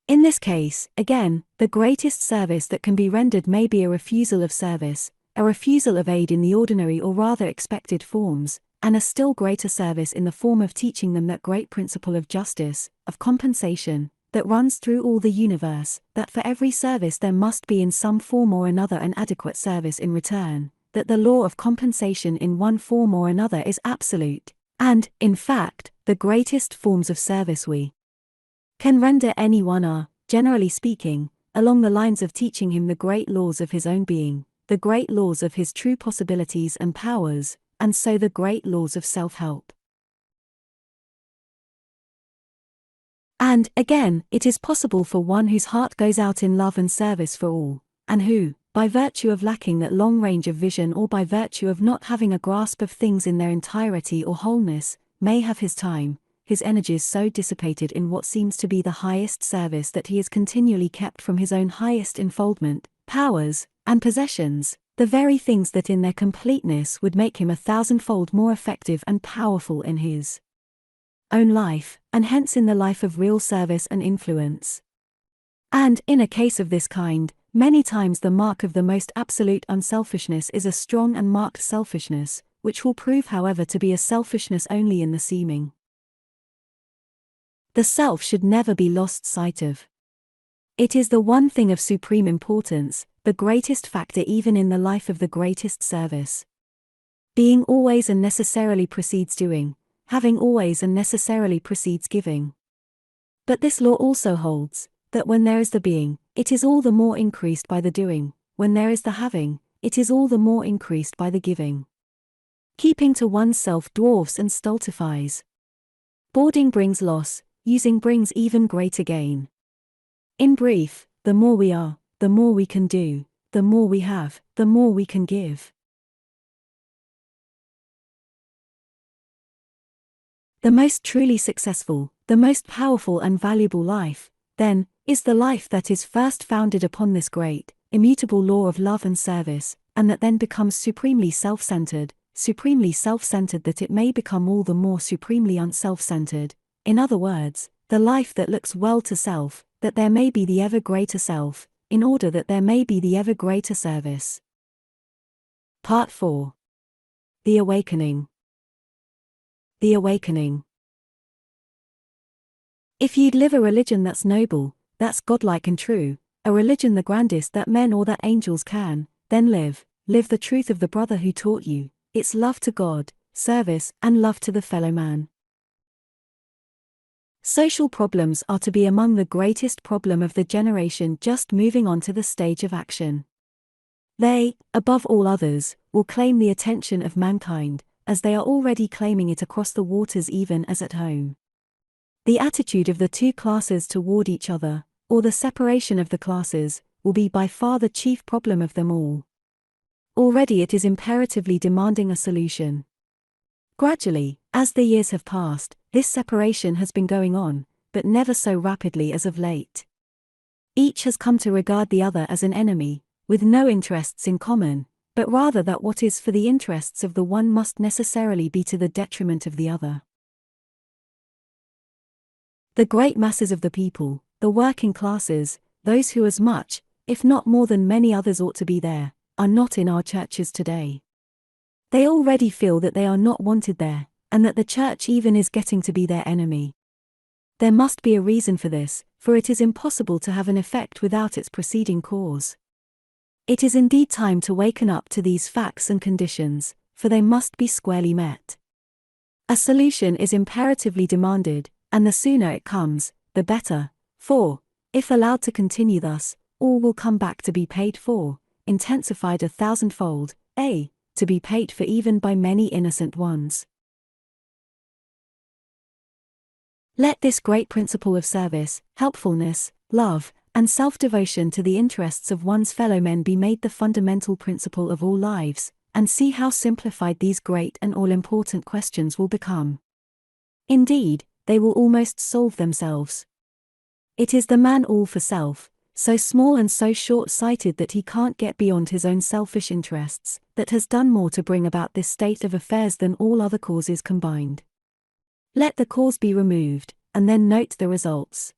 In this case, again, the greatest service that can be rendered may be a refusal of service, a refusal of aid in the ordinary or rather expected forms, and a still greater service in the form of teaching them that great principle of justice, of compensation, that runs through all the universe, that for every service there must be in some form or another an adequate service in return, that the law of compensation in one form or another is absolute, and, in fact, the greatest forms of service we can render any one are, generally speaking, along the lines of teaching him the great laws of his own being, the great laws of his true possibilities and powers, and so the great laws of self-help. And, again, it is possible for one whose heart goes out in love and service for all, and who, by virtue of lacking that long range of vision or by virtue of not having a grasp of things in their entirety or wholeness, may have his time, his energies so dissipated in what seems to be the highest service that he is continually kept from his own highest unfoldment, powers, and possessions, the very things that in their completeness would make him 1,000-fold more effective and powerful in his own life, and hence in the life of real service and influence. And, in a case of this kind, many times the mark of the most absolute unselfishness is a strong and marked selfishness, which will prove however to be a selfishness only in the seeming. The self should never be lost sight of. It is the one thing of supreme importance, the greatest factor even in the life of the greatest service. Being always and necessarily precedes doing, having always and necessarily precedes giving. But this law also holds, that when there is the being, it is all the more increased by the doing. When there is the having, it is all the more increased by the giving. Keeping to oneself dwarfs and stultifies. Boarding brings loss, using brings even greater gain. In brief, the more we are, the more we can do, the more we have, the more we can give. The most truly successful, the most powerful and valuable life, then, is the life that is first founded upon this great, immutable law of love and service, and that then becomes supremely self-centered that it may become all the more supremely unself-centered. In other words, the life that looks well to self, that there may be the ever greater self, in order that there may be the ever greater service. Part 4. The Awakening. The Awakening. If you'd live a religion that's noble, that's godlike and true, a religion the grandest that men or that angels can, then live the truth of the brother who taught you. It's love to God, service, and love to the fellow man. Social problems are to be among the greatest problem of the generation just moving on to the stage of action. They, above all others, will claim the attention of mankind, as they are already claiming it across the waters even as at home. The attitude of the two classes toward each other, or the separation of the classes, will be by far the chief problem of them all. Already it is imperatively demanding a solution. Gradually, as the years have passed, this separation has been going on, but never so rapidly as of late. Each has come to regard the other as an enemy, with no interests in common, but rather that what is for the interests of the one must necessarily be to the detriment of the other. The great masses of the people, the working classes, those who as much, if not more than many others ought to be there, are not in our churches today. They already feel that they are not wanted there, and that the church even is getting to be their enemy. There must be a reason for this, for it is impossible to have an effect without its preceding cause. It is indeed time to waken up to these facts and conditions, for they must be squarely met. A solution is imperatively demanded, and the sooner it comes, the better, for, if allowed to continue thus, all will come back to be paid for, intensified 1,000-fold, to be paid for even by many innocent ones. Let this great principle of service, helpfulness, love, and self-devotion to the interests of one's fellow men be made the fundamental principle of all lives, and see how simplified these great and all-important questions will become. Indeed, they will almost solve themselves. It is the man all for self, so small and so short-sighted that he can't get beyond his own selfish interests, that has done more to bring about this state of affairs than all other causes combined. Let the cause be removed, and then note the results.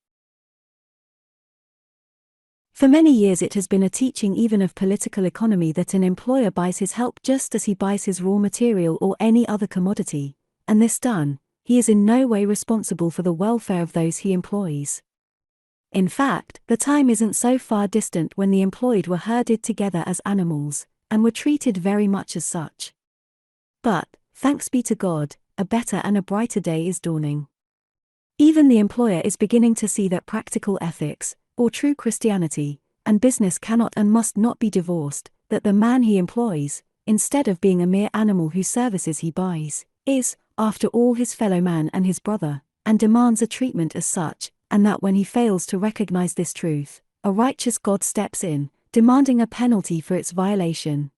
For many years it has been a teaching even of political economy that an employer buys his help just as he buys his raw material or any other commodity, and this done, he is in no way responsible for the welfare of those he employs. In fact, the time isn't so far distant when the employed were herded together as animals, and were treated very much as such. But, thanks be to God, a better and a brighter day is dawning. Even the employer is beginning to see that practical ethics, or true Christianity, and business cannot and must not be divorced, that the man he employs, instead of being a mere animal whose services he buys, is, after all, his fellow man and his brother, and demands a treatment as such, and that when he fails to recognize this truth, a righteous God steps in, demanding a penalty for its violation.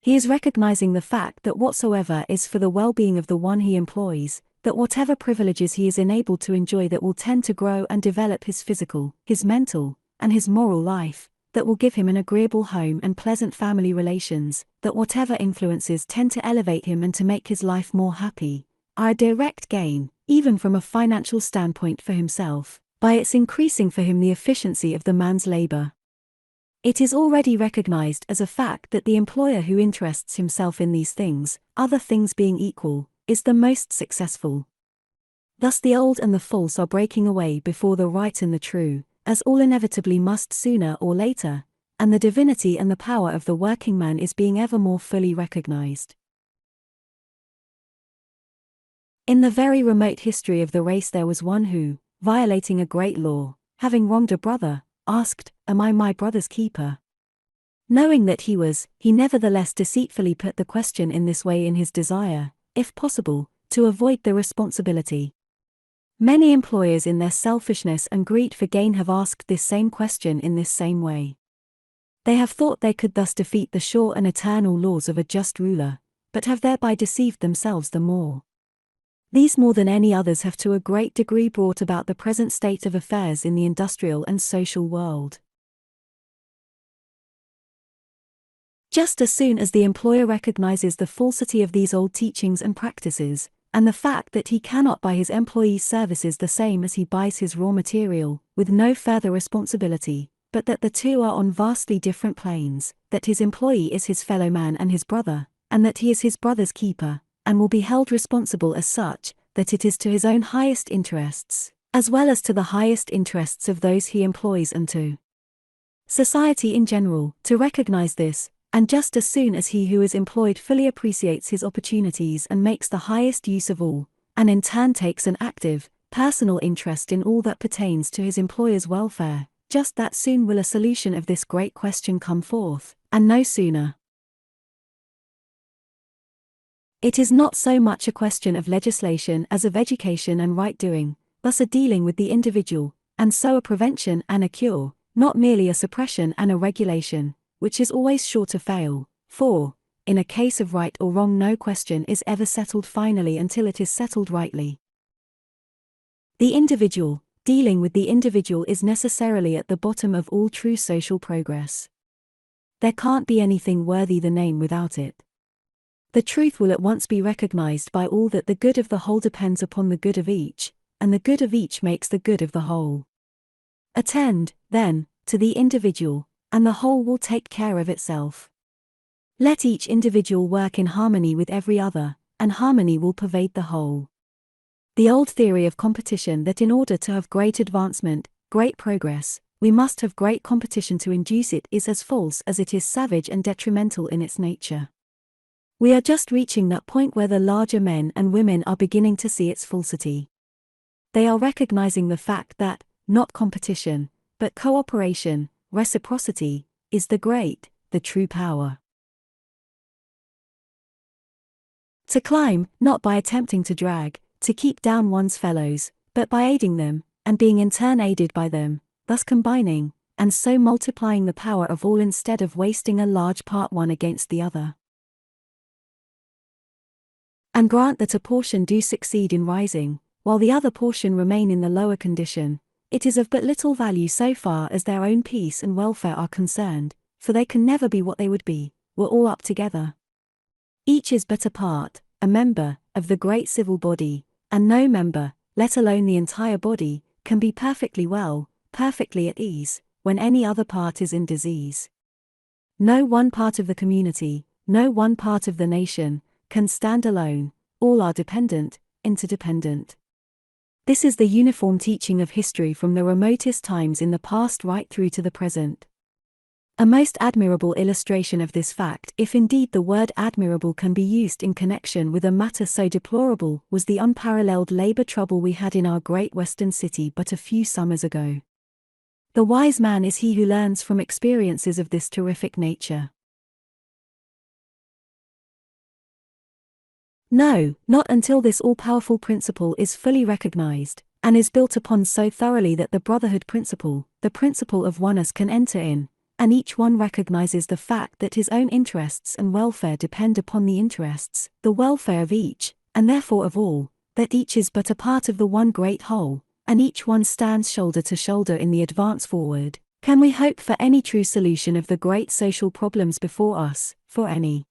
He is recognizing the fact that whatsoever is for the well-being of the one he employs, that whatever privileges he is enabled to enjoy that will tend to grow and develop his physical, his mental, and his moral life, that will give him an agreeable home and pleasant family relations, that whatever influences tend to elevate him and to make his life more happy, are a direct gain, even from a financial standpoint for himself, by its increasing for him the efficiency of the man's labor. It is already recognized as a fact that the employer who interests himself in these things, other things being equal, is the most successful. Thus the old and the false are breaking away before the right and the true, as all inevitably must sooner or later, and the divinity and the power of the working man is being ever more fully recognized. In the very remote history of the race there was one who, violating a great law, having wronged a brother, asked, "Am I my brother's keeper?" Knowing that he nevertheless deceitfully put the question in this way in his desire, if possible, to avoid the responsibility. Many employers in their selfishness and greed for gain have asked this same question in this same way. They have thought they could thus defeat the sure and eternal laws of a just ruler, but have thereby deceived themselves the more. These more than any others have to a great degree brought about the present state of affairs in the industrial and social world. Just as soon as the employer recognizes the falsity of these old teachings and practices, and the fact that he cannot buy his employees' services the same as he buys his raw material, with no further responsibility, but that the two are on vastly different planes, that his employee is his fellow man and his brother, and that he is his brother's keeper, and will be held responsible as such, that it is to his own highest interests, as well as to the highest interests of those he employs and to society in general, to recognize this, and just as soon as he who is employed fully appreciates his opportunities and makes the highest use of all, and in turn takes an active, personal interest in all that pertains to his employer's welfare, just that soon will a solution of this great question come forth, and no sooner. It is not so much a question of legislation as of education and right-doing, thus a dealing with the individual, and so a prevention and a cure, not merely a suppression and a regulation, which is always sure to fail, for, in a case of right or wrong no question is ever settled finally until it is settled rightly. The individual, dealing with the individual is necessarily at the bottom of all true social progress. There can't be anything worthy the name without it. The truth will at once be recognized by all that the good of the whole depends upon the good of each, and the good of each makes the good of the whole. Attend, then, to the individual, and the whole will take care of itself. Let each individual work in harmony with every other, and harmony will pervade the whole. The old theory of competition that in order to have great advancement, great progress, we must have great competition to induce it is as false as it is savage and detrimental in its nature. We are just reaching that point where the larger men and women are beginning to see its falsity. They are recognizing the fact that, not competition, but cooperation, reciprocity, is the true power. To climb, not by attempting to drag, to keep down one's fellows, but by aiding them, and being in turn aided by them, thus combining, and so multiplying the power of all instead of wasting a large part one against the other. And grant that a portion do succeed in rising, while the other portion remain in the lower condition, it is of but little value so far as their own peace and welfare are concerned, for they can never be what they would be, were all up together. Each is but a part, a member, of the great civil body, and no member, let alone the entire body, can be perfectly well, perfectly at ease, when any other part is in disease. No one part of the community, no one part of the nation, can stand alone, all are dependent, interdependent. This is the uniform teaching of history from the remotest times in the past right through to the present. A most admirable illustration of this fact, if indeed the word admirable can be used in connection with a matter so deplorable, was the unparalleled labor trouble we had in our great western city but a few summers ago. The wise man is he who learns from experiences of this terrific nature. No, not until this all-powerful principle is fully recognized, and is built upon so thoroughly that the brotherhood principle, the principle of oneness can enter in, and each one recognizes the fact that his own interests and welfare depend upon the interests, the welfare of each, and therefore of all, that each is but a part of the one great whole, and each one stands shoulder to shoulder in the advance forward, can we hope for any true solution of the great social problems before us, for any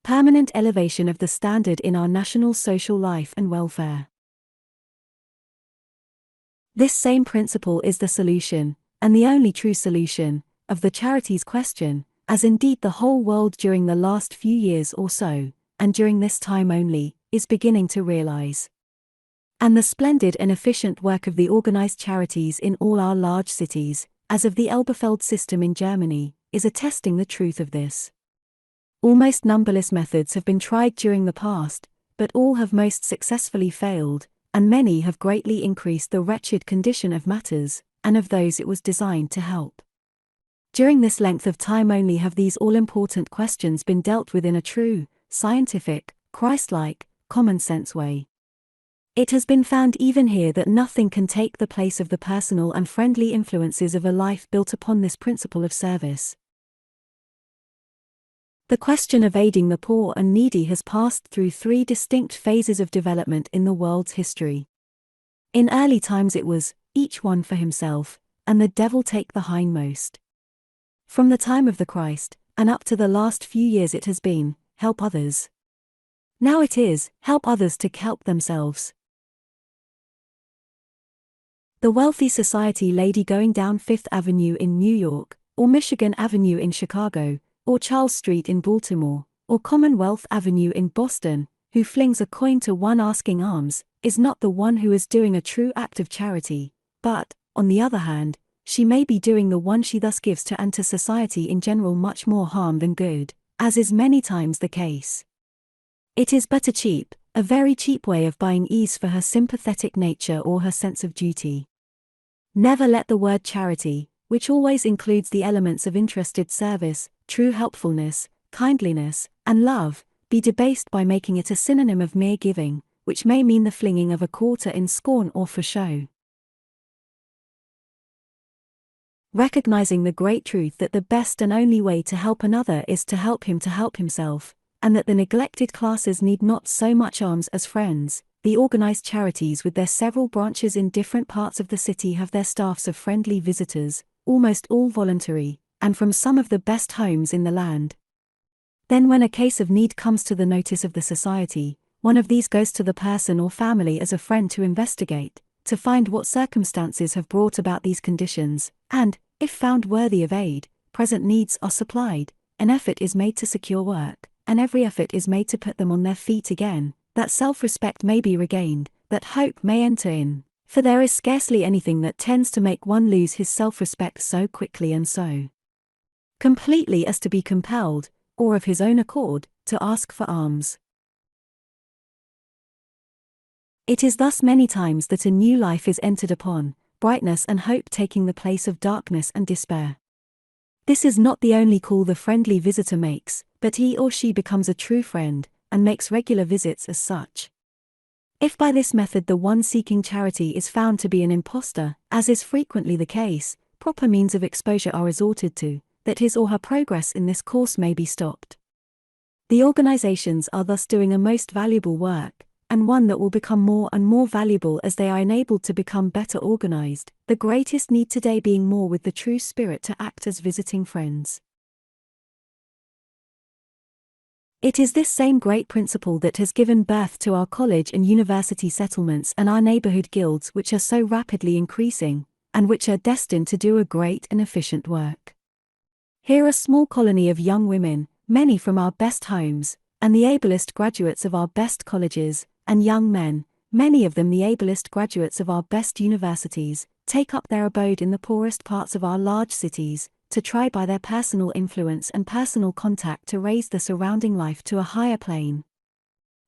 permanent elevation of the standard in our national social life and welfare. This same principle is the solution, and the only true solution, of the charities question, as indeed the whole world during the last few years or so, and during this time only, is beginning to realize. And the splendid and efficient work of the organized charities in all our large cities, as of the Elberfeld system in Germany, is attesting the truth of this. Almost numberless methods have been tried during the past, but all have most successfully failed, and many have greatly increased the wretched condition of matters, and of those it was designed to help. During this length of time only have these all-important questions been dealt with in a true, scientific, Christ-like, common-sense way. It has been found even here that nothing can take the place of the personal and friendly influences of a life built upon this principle of service. The question of aiding the poor and needy has passed through 3 distinct phases of development in the world's history. In early times it was, each one for himself, and the devil take the hindmost. From the time of the Christ, and up to the last few years it has been, help others. Now it is, help others to help themselves. The wealthy society lady going down Fifth Avenue in New York, or Michigan Avenue in Chicago, or Charles Street in Baltimore, or Commonwealth Avenue in Boston, who flings a coin to one asking alms, is not the one who is doing a true act of charity, but, on the other hand, she may be doing the one she thus gives to and to society in general much more harm than good, as is many times the case. It is but a very cheap way of buying ease for her sympathetic nature or her sense of duty. Never let the word charity, which always includes the elements of interested service, true helpfulness, kindliness, and love, be debased by making it a synonym of mere giving, which may mean the flinging of a quarter in scorn or for show. Recognizing the great truth that the best and only way to help another is to help him to help himself, and that the neglected classes need not so much alms as friends, the organized charities with their several branches in different parts of the city have their staffs of friendly visitors, almost all voluntary, and from some of the best homes in the land. Then when a case of need comes to the notice of the society, one of these goes to the person or family as a friend to investigate, to find what circumstances have brought about these conditions, and, if found worthy of aid, present needs are supplied, an effort is made to secure work, and every effort is made to put them on their feet again, that self-respect may be regained, that hope may enter in, for there is scarcely anything that tends to make one lose his self-respect so quickly and so completely as to be compelled, or of his own accord, to ask for alms. It is thus many times that a new life is entered upon, brightness and hope taking the place of darkness and despair. This is not the only call the friendly visitor makes, but he or she becomes a true friend, and makes regular visits as such. If by this method the one seeking charity is found to be an impostor, as is frequently the case, proper means of exposure are resorted to, that his or her progress in this course may be stopped. The organizations are thus doing a most valuable work, and one that will become more and more valuable as they are enabled to become better organized, the greatest need today being more with the true spirit to act as visiting friends. It is this same great principle that has given birth to our college and university settlements and our neighborhood guilds, which are so rapidly increasing, and which are destined to do a great and efficient work. Here a small colony of young women, many from our best homes, and the ablest graduates of our best colleges, and young men, many of them the ablest graduates of our best universities, take up their abode in the poorest parts of our large cities, to try by their personal influence and personal contact to raise the surrounding life to a higher plane.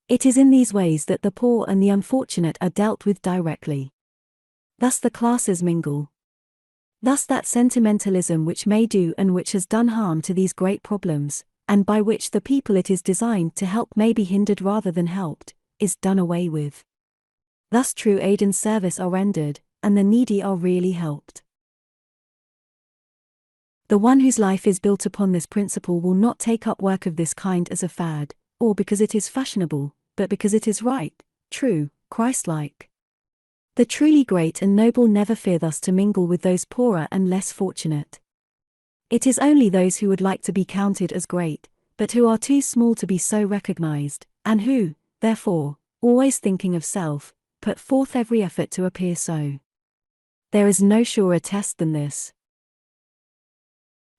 It is in these ways that the poor and the unfortunate are dealt with directly. Thus the classes mingle. Thus that sentimentalism which may do and which has done harm to these great problems, and by which the people it is designed to help may be hindered rather than helped, is done away with. Thus true aid and service are rendered, and the needy are really helped. The one whose life is built upon this principle will not take up work of this kind as a fad, or because it is fashionable, but because it is right, true, Christ-like. The truly great and noble never fear thus to mingle with those poorer and less fortunate. It is only those who would like to be counted as great, but who are too small to be so recognized, and who, therefore, always thinking of self, put forth every effort to appear so. There is no surer test than this.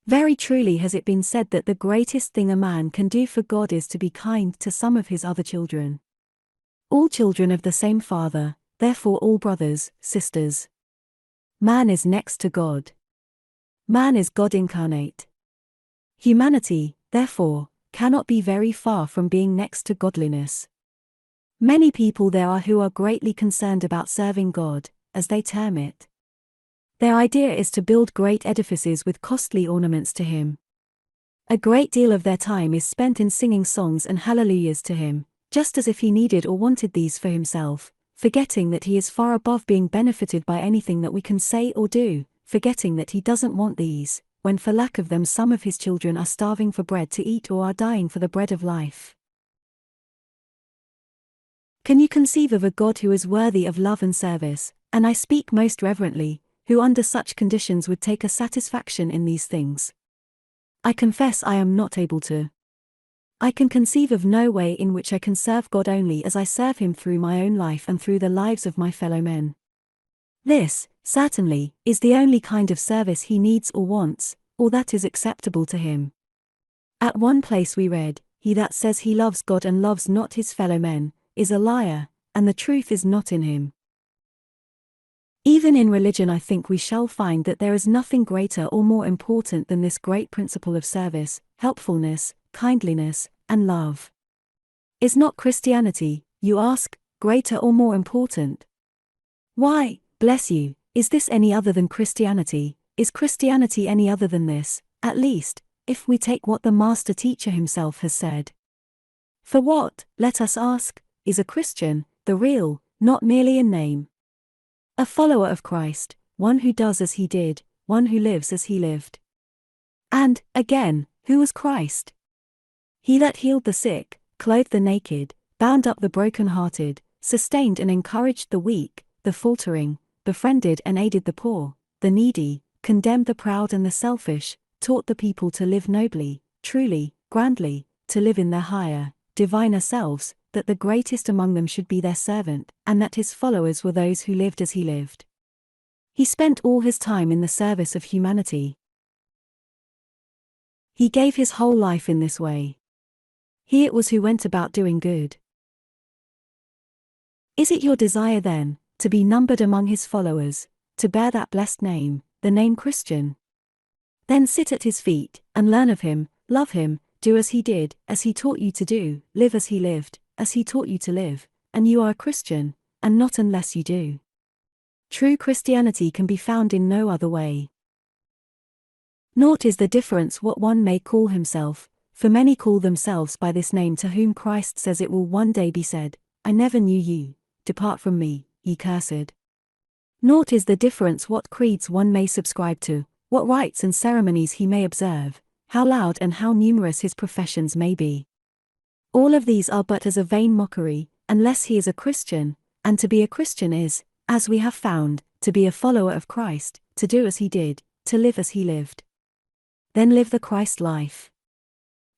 Very truly has it been said that the greatest thing a man can do for God is to be kind to some of his other children. All children of the same Father, therefore all brothers, sisters. Man is next to God. Man is God incarnate. Humanity, therefore, cannot be very far from being next to godliness. Many people there are who are greatly concerned about serving God, as they term it. Their idea is to build great edifices with costly ornaments to Him. A great deal of their time is spent in singing songs and hallelujahs to Him, just as if He needed or wanted these for Himself, forgetting that He is far above being benefited by anything that we can say or do, forgetting that He doesn't want these, when for lack of them some of His children are starving for bread to eat or are dying for the bread of life. Can you conceive of a God who is worthy of love and service, and I speak most reverently, who under such conditions would take a satisfaction in these things? I confess I am not able to. I can conceive of no way in which I can serve God only as I serve Him through my own life and through the lives of my fellow men. This, certainly, is the only kind of service He needs or wants, or that is acceptable to Him. At one place we read, "He that says he loves God and loves not his fellow men, is a liar, and the truth is not in him." Even in religion I think we shall find that there is nothing greater or more important than this great principle of service, helpfulness, kindliness, and love. Is not Christianity, you ask, greater or more important? Why, bless you, is this any other than Christianity? Is Christianity any other than this, at least, if we take what the Master Teacher himself has said? For what, let us ask, is a Christian, the real, not merely in name? A follower of Christ, one who does as He did, one who lives as He lived. And, again, who was Christ? He that healed the sick, clothed the naked, bound up the broken-hearted, sustained and encouraged the weak, the faltering, befriended and aided the poor, the needy, condemned the proud and the selfish, taught the people to live nobly, truly, grandly, to live in their higher, diviner selves, that the greatest among them should be their servant, and that His followers were those who lived as He lived. He spent all His time in the service of humanity. He gave His whole life in this way. He it was who went about doing good. Is it your desire then, to be numbered among His followers, to bear that blessed name, the name Christian? Then sit at His feet, and learn of Him, love Him, do as He did, as He taught you to do, live as He lived, as He taught you to live, and you are a Christian, and not unless you do. True Christianity can be found in no other way. Naught is the difference what one may call himself, for many call themselves by this name to whom Christ says it will one day be said, "I never knew you, depart from me, ye cursed." Naught is the difference what creeds one may subscribe to, what rites and ceremonies he may observe, how loud and how numerous his professions may be. All of these are but as a vain mockery, unless he is a Christian, and to be a Christian is, as we have found, to be a follower of Christ, to do as He did, to live as He lived. Then live the Christ life.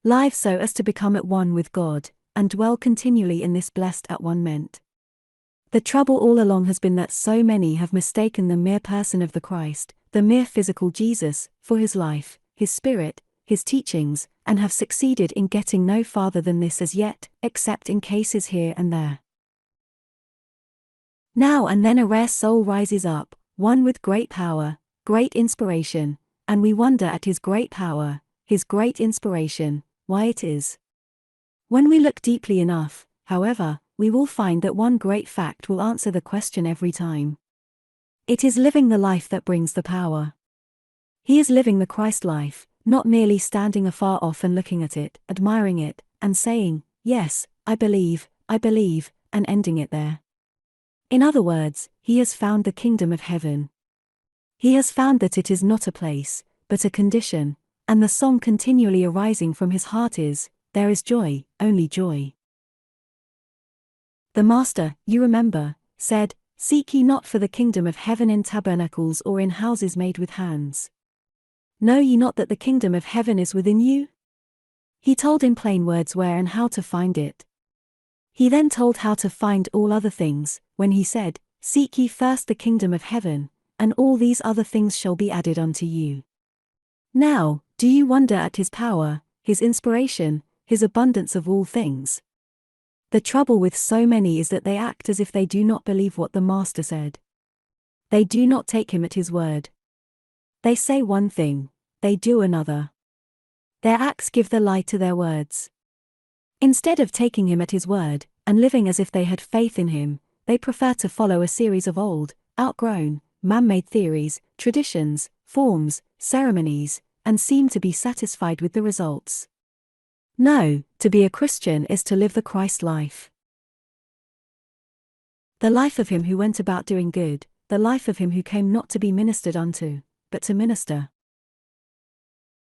Live so as to become at one with God, and dwell continually in this blessed at one ment. The trouble all along has been that so many have mistaken the mere person of the Christ, the mere physical Jesus, for His life, His spirit, His teachings, and have succeeded in getting no farther than this as yet, except in cases here and there. Now and then a rare soul rises up, one with great power, great inspiration, and we wonder at his great power, his great inspiration, why it is. When we look deeply enough, however, we will find that one great fact will answer the question every time. It is living the life that brings the power. He is living the Christ life, not merely standing afar off and looking at it, admiring it, and saying, "Yes, I believe," and ending it there. In other words, he has found the kingdom of heaven. He has found that it is not a place, but a condition, and the song continually arising from his heart is, "There is joy, only joy." The Master, you remember, said, "Seek ye not for the kingdom of heaven in tabernacles or in houses made with hands. Know ye not that the kingdom of heaven is within you?" He told in plain words where and how to find it. He then told how to find all other things, when he said, "Seek ye first the kingdom of heaven, and all these other things shall be added unto you." Now, do you wonder at his power, his inspiration, his abundance of all things? The trouble with so many is that they act as if they do not believe what the Master said. They do not take him at his word. They say one thing, they do another. Their acts give the lie to their words. Instead of taking him at his word, and living as if they had faith in him, they prefer to follow a series of old, outgrown, man-made theories, traditions, forms, ceremonies, and seem to be satisfied with the results. No, to be a Christian is to live the Christ life. The life of him who went about doing good, the life of him who came not to be ministered unto, but to minister.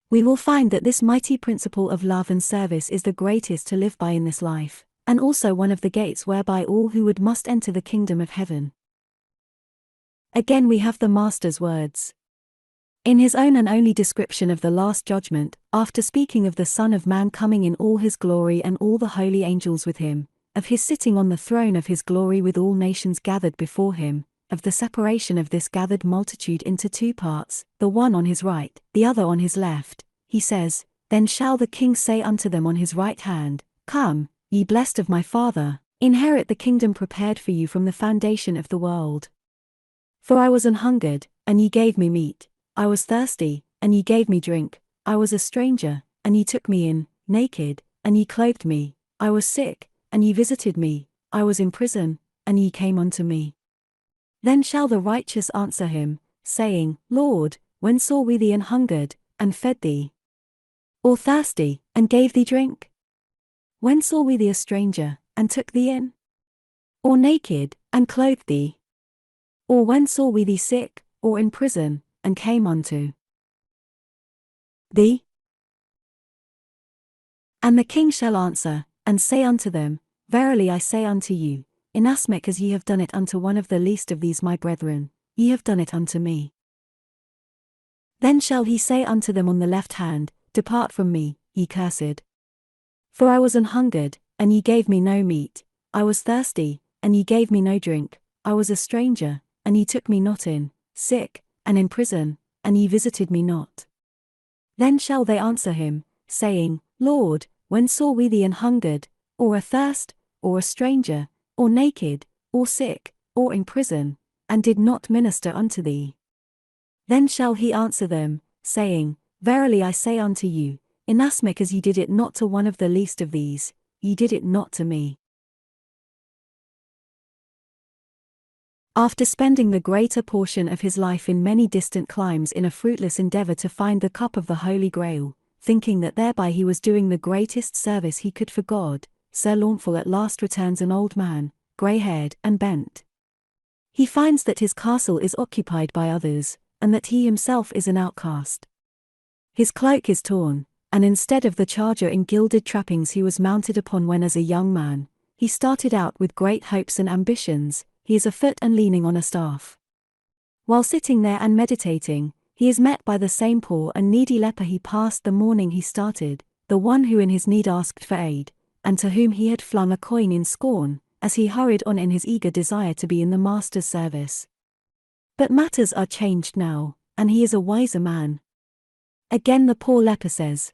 We will find that this mighty principle of love and service is the greatest to live by in this life, and also one of the gates whereby all who would must enter the kingdom of heaven. Again we have the Master's words. In his own and only description of the Last Judgment, after speaking of the Son of Man coming in all his glory and all the holy angels with him, of his sitting on the throne of his glory with all nations gathered before him, of the separation of this gathered multitude into two parts, the one on his right, the other on his left, he says, Then shall the King say unto them on his right hand, Come, ye blessed of my Father, inherit the kingdom prepared for you from the foundation of the world. For I was an hungered, and ye gave me meat, I was thirsty, and ye gave me drink, I was a stranger, and ye took me in, naked, and ye clothed me, I was sick, and ye visited me, I was in prison, and ye came unto me. Then shall the righteous answer him, saying, Lord, when saw we thee an hungered, and fed thee? Or thirsty, and gave thee drink? When saw we thee a stranger, and took thee in? Or naked, and clothed thee? Or when saw we thee sick, or in prison, and came unto thee? And the King shall answer, and say unto them, Verily I say unto you, inasmuch as ye have done it unto one of the least of these my brethren, ye have done it unto me. Then shall he say unto them on the left hand, Depart from me, ye cursed. For I was an hungered, and ye gave me no meat, I was thirsty, and ye gave me no drink, I was a stranger, and ye took me not in, sick, and in prison, and ye visited me not. Then shall they answer him, saying, Lord, when saw we thee an hungered, or athirst, or a stranger, or naked, or sick, or in prison, and did not minister unto thee? Then shall he answer them, saying, Verily I say unto you, inasmuch as ye did it not to one of the least of these, ye did it not to me. After spending the greater portion of his life in many distant climes in a fruitless endeavor to find the cup of the Holy Grail, thinking that thereby he was doing the greatest service he could for God, Sir Launfal at last returns an old man, grey-haired and bent. He finds that his castle is occupied by others, and that he himself is an outcast. His cloak is torn, and instead of the charger in gilded trappings he was mounted upon when as a young man, he started out with great hopes and ambitions, he is afoot and leaning on a staff. While sitting there and meditating, he is met by the same poor and needy leper he passed the morning he started, the one who in his need asked for aid, and to whom he had flung a coin in scorn, as he hurried on in his eager desire to be in the Master's service. But matters are changed now, and he is a wiser man. Again the poor leper says,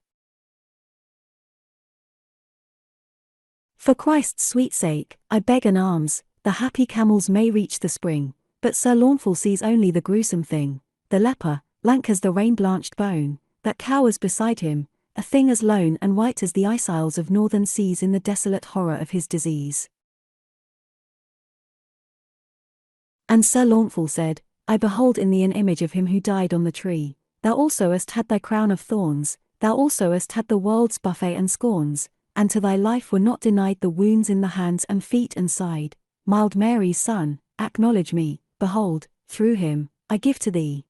For Christ's sweet sake, I beg an alms, the happy camels may reach the spring. But Sir Launfal sees only the gruesome thing, the leper, lank as the rain-blanched bone, that cowers beside him, a thing as lone and white as the ice isles of northern seas in the desolate horror of his disease. And Sir Launfal said, I behold in thee an image of him who died on the tree, thou also hast had thy crown of thorns, thou also hast had the world's buffet and scorns, and to thy life were not denied the wounds in the hands and feet and side. Mild Mary's son, acknowledge me, behold, through him, I give to thee.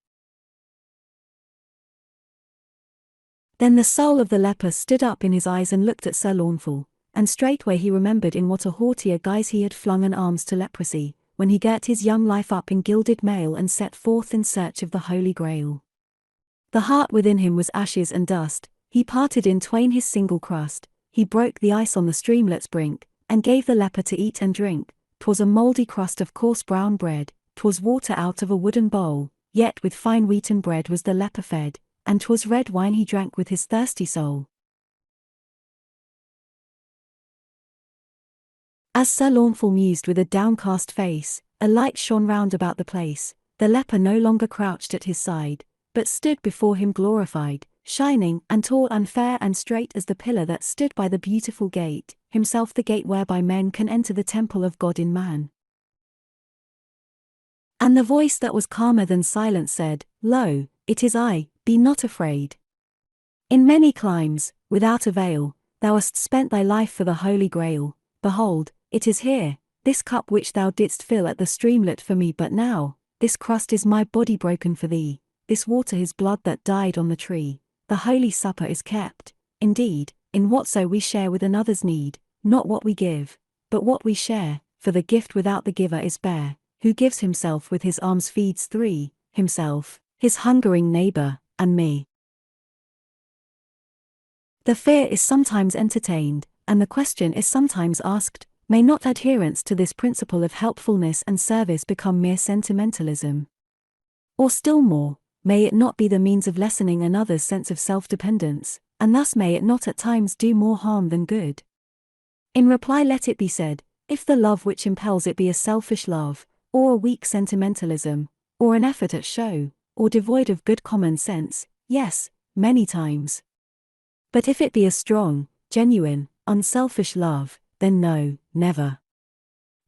Then the soul of the leper stood up in his eyes and looked at Sir Launfal, and straightway he remembered in what a haughtier guise he had flung an alms to leprosy, when he girt his young life up in gilded mail and set forth in search of the Holy Grail. The heart within him was ashes and dust, he parted in twain his single crust, he broke the ice on the streamlet's brink, and gave the leper to eat and drink. 'Twas a mouldy crust of coarse brown bread, 'twas water out of a wooden bowl, yet with fine wheaten bread was the leper fed, and 'twas red wine he drank with his thirsty soul. As Sir Launfal mused with a downcast face, a light shone round about the place, the leper no longer crouched at his side, but stood before him glorified, shining and tall and fair and straight as the pillar that stood by the beautiful gate, himself the gate whereby men can enter the temple of God in man. And the voice that was calmer than silence said, Lo, it is I, be not afraid. In many climes, without avail, thou hast spent thy life for the Holy Grail. Behold, it is here, this cup which thou didst fill at the streamlet for me, but now, this crust is my body broken for thee, this water his blood that died on the tree. The Holy Supper is kept, indeed, in whatso we share with another's need, not what we give, but what we share, for the gift without the giver is bare. Who gives himself with his arms feeds three, himself, his hungering neighbor, and me. The fear is sometimes entertained, and the question is sometimes asked, may not adherence to this principle of helpfulness and service become mere sentimentalism? Or still more, may it not be the means of lessening another's sense of self-dependence, and thus may it not at times do more harm than good? In reply let it be said, if the love which impels it be a selfish love, or a weak sentimentalism, or an effort at show, or devoid of good common sense, yes, many times. But if it be a strong, genuine, unselfish love, then no, never.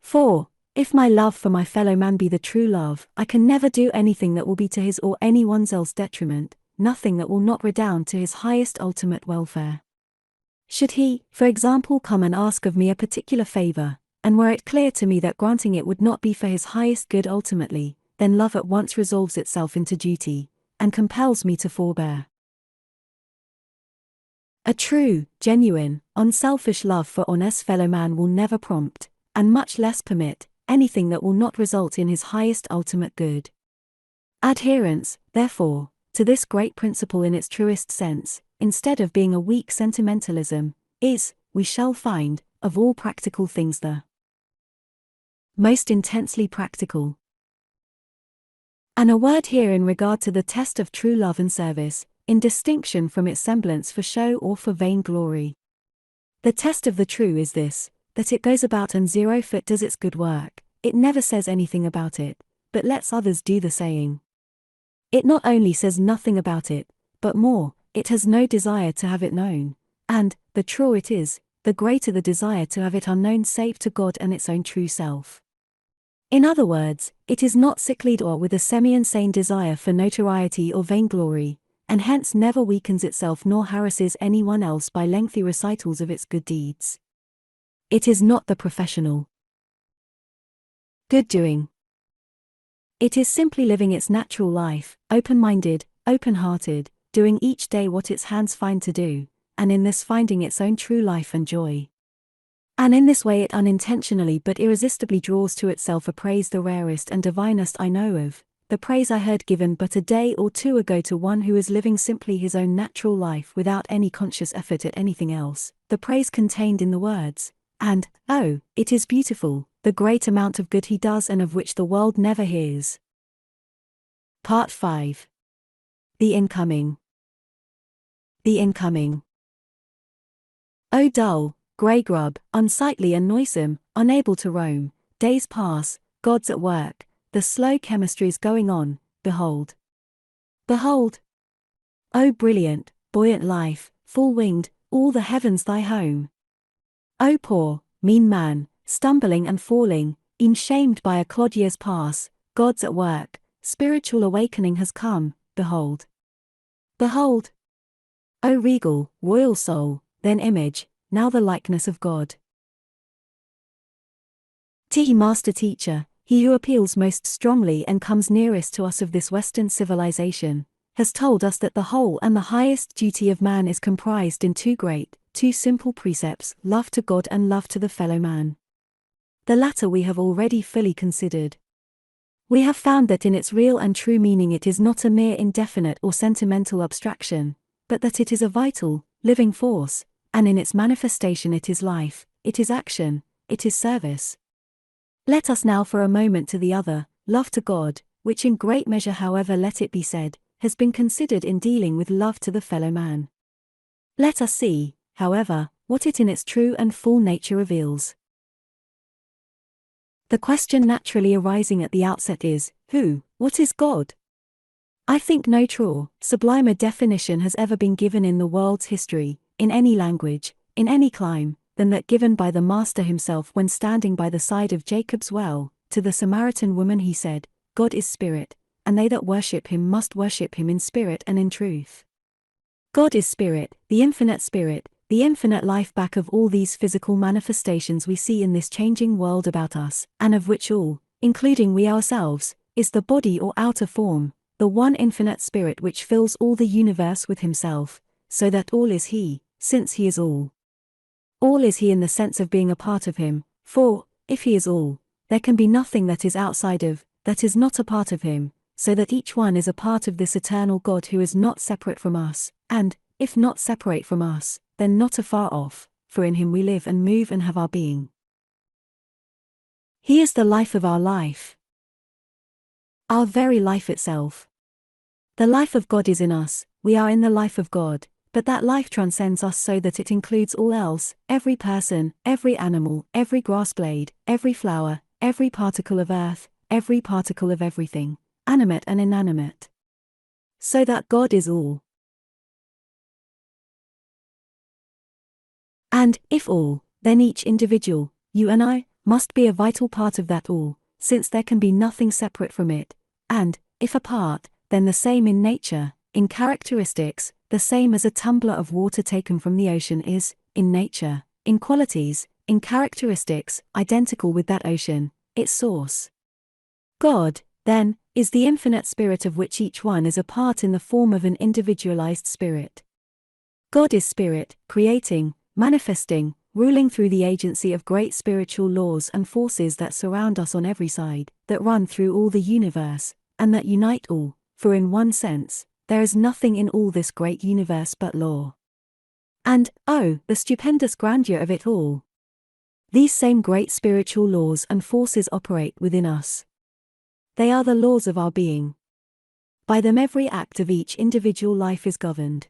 For, if my love for my fellow man be the true love, I can never do anything that will be to his or anyone's else detriment, nothing that will not redound to his highest ultimate welfare. Should he, for example, come and ask of me a particular favor, and were it clear to me that granting it would not be for his highest good ultimately, then love at once resolves itself into duty, and compels me to forbear. A true, genuine, unselfish love for one's fellow man will never prompt, and much less permit, anything that will not result in his highest ultimate good. Adherence, therefore, to this great principle in its truest sense, instead of being a weak sentimentalism, is, we shall find, of all practical things the most intensely practical. And a word here in regard to the test of true love and service, in distinction from its semblance for show or for vainglory. The test of the true is this, that it goes about and 0 foot does its good work, it never says anything about it, but lets others do the saying. It not only says nothing about it, but more, it has no desire to have it known, and, the truer it is, the greater the desire to have it unknown save to God and its own true self. In other words, it is not sicklied or with a semi-insane desire for notoriety or vainglory, and hence never weakens itself nor harasses anyone else by lengthy recitals of its good deeds. It is not the professional good-doing. It is simply living its natural life, open-minded, open-hearted, doing each day what its hands find to do, and in this finding its own true life and joy. And in this way it unintentionally but irresistibly draws to itself a praise the rarest and divinest I know of, the praise I heard given but a day or two ago to one who is living simply his own natural life without any conscious effort at anything else, the praise contained in the words, and, oh, it is beautiful, the great amount of good he does and of which the world never hears. Part 5. The Incoming. The Incoming. O dull, grey grub, unsightly and noisome, unable to roam, days pass, God's at work, the slow chemistry's going on, behold. Behold! O brilliant, buoyant life, full-winged, all the heavens thy home. O poor, mean man, stumbling and falling, e'en shamed by a clodier's pass, God's at work, spiritual awakening has come, behold. Behold! O regal, royal soul, then image, now the likeness of God. T. Master Teacher, he who appeals most strongly and comes nearest to us of this Western civilization, has told us that the whole and the highest duty of man is comprised in two great, two simple precepts, love to God and love to the fellow man. The latter we have already fully considered. We have found that in its real and true meaning it is not a mere indefinite or sentimental abstraction, but that it is a vital, living force, and in its manifestation it is life, it is action, it is service. Let us now for a moment to the other, love to God, which in great measure however let it be said, has been considered in dealing with love to the fellow man. Let us see, however, what it in its true and full nature reveals. The question naturally arising at the outset is, what is God? I think no truer, sublimer definition has ever been given in the world's history, in any language, in any clime, than that given by the Master himself when standing by the side of Jacob's well. To the Samaritan woman he said, God is spirit, and they that worship him must worship him in spirit and in truth. God is spirit, the infinite life back of all these physical manifestations we see in this changing world about us, and of which all, including we ourselves, is the body or outer form, the one infinite spirit which fills all the universe with himself, so that all is he, since he is all. All is he in the sense of being a part of him, for, if he is all, there can be nothing that is outside of, that is not a part of him, so that each one is a part of this eternal God who is not separate from us, and, if not separate from us, then not afar off, for in him we live and move and have our being. He is the life of our life. Our very life itself. The life of God is in us, we are in the life of God, but that life transcends us so that it includes all else, every person, every animal, every grass blade, every flower, every particle of earth, every particle of everything, animate and inanimate. So that God is all. And, if all, then each individual, you and I, must be a vital part of that all, since there can be nothing separate from it, and, if a part, then the same in nature, in characteristics, the same as a tumbler of water taken from the ocean is, in nature, in qualities, in characteristics, identical with that ocean, its source. God, then, is the infinite spirit of which each one is a part in the form of an individualized spirit. God is spirit, creating, manifesting, ruling through the agency of great spiritual laws and forces that surround us on every side, that run through all the universe, and that unite all, for in one sense, there is nothing in all this great universe but law. And, oh, the stupendous grandeur of it all! These same great spiritual laws and forces operate within us. They are the laws of our being. By them every act of each individual life is governed.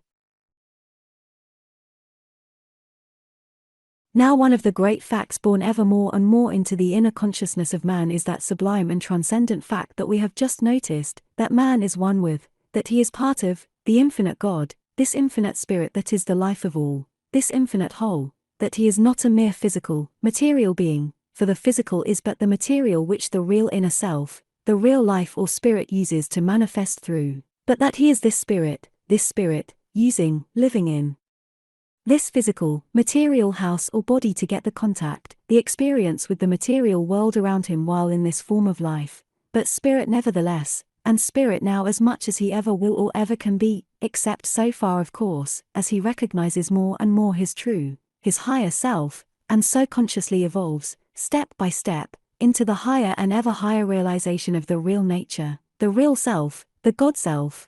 Now one of the great facts born ever more and more into the inner consciousness of man is that sublime and transcendent fact that we have just noticed, that man is one with, that he is part of, the infinite God, this infinite spirit that is the life of all, this infinite whole, that he is not a mere physical, material being, for the physical is but the material which the real inner self, the real life or spirit uses to manifest through, but that he is this spirit, using, living in this physical, material house or body to get the contact, the experience with the material world around him while in this form of life, but spirit nevertheless, and spirit now as much as he ever will or ever can be, except so far of course, as he recognizes more and more his true, his higher self, and so consciously evolves, step by step, into the higher and ever higher realization of the real nature, the real self, the God self.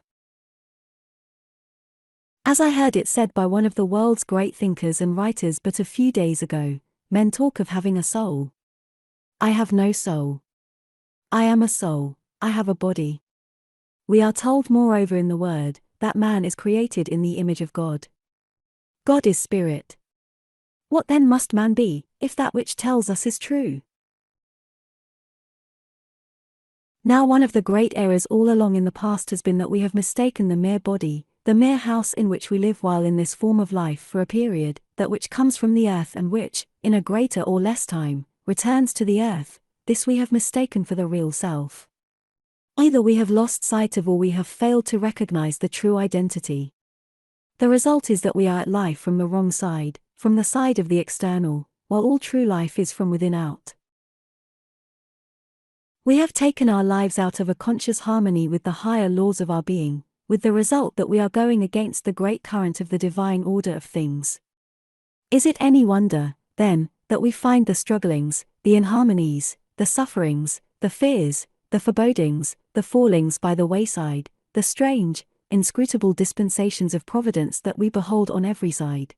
As I heard it said by one of the world's great thinkers and writers but a few days ago, men talk of having a soul. I have no soul. I am a soul, I have a body. We are told moreover in the Word, that man is created in the image of God. God is spirit. What then must man be, if that which tells us is true? Now one of the great errors all along in the past has been that we have mistaken the mere body, the mere house in which we live while in this form of life for a period, that which comes from the earth and which, in a greater or less time, returns to the earth, this we have mistaken for the real self. Either we have lost sight of or we have failed to recognize the true identity. The result is that we are at life from the wrong side, from the side of the external, while all true life is from within out. We have taken our lives out of a conscious harmony with the higher laws of our being, with the result that we are going against the great current of the divine order of things. Is it any wonder, then, that we find the strugglings, the inharmonies, the sufferings, the fears, the forebodings, the fallings by the wayside, the strange, inscrutable dispensations of providence that we behold on every side?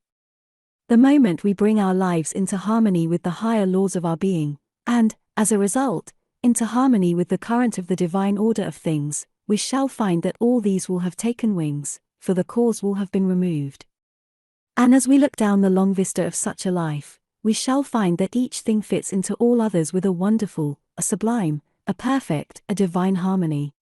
The moment we bring our lives into harmony with the higher laws of our being, and, as a result, into harmony with the current of the divine order of things, we shall find that all these will have taken wings, for the cause will have been removed. And as we look down the long vista of such a life, we shall find that each thing fits into all others with a wonderful, a sublime, a perfect, a divine harmony.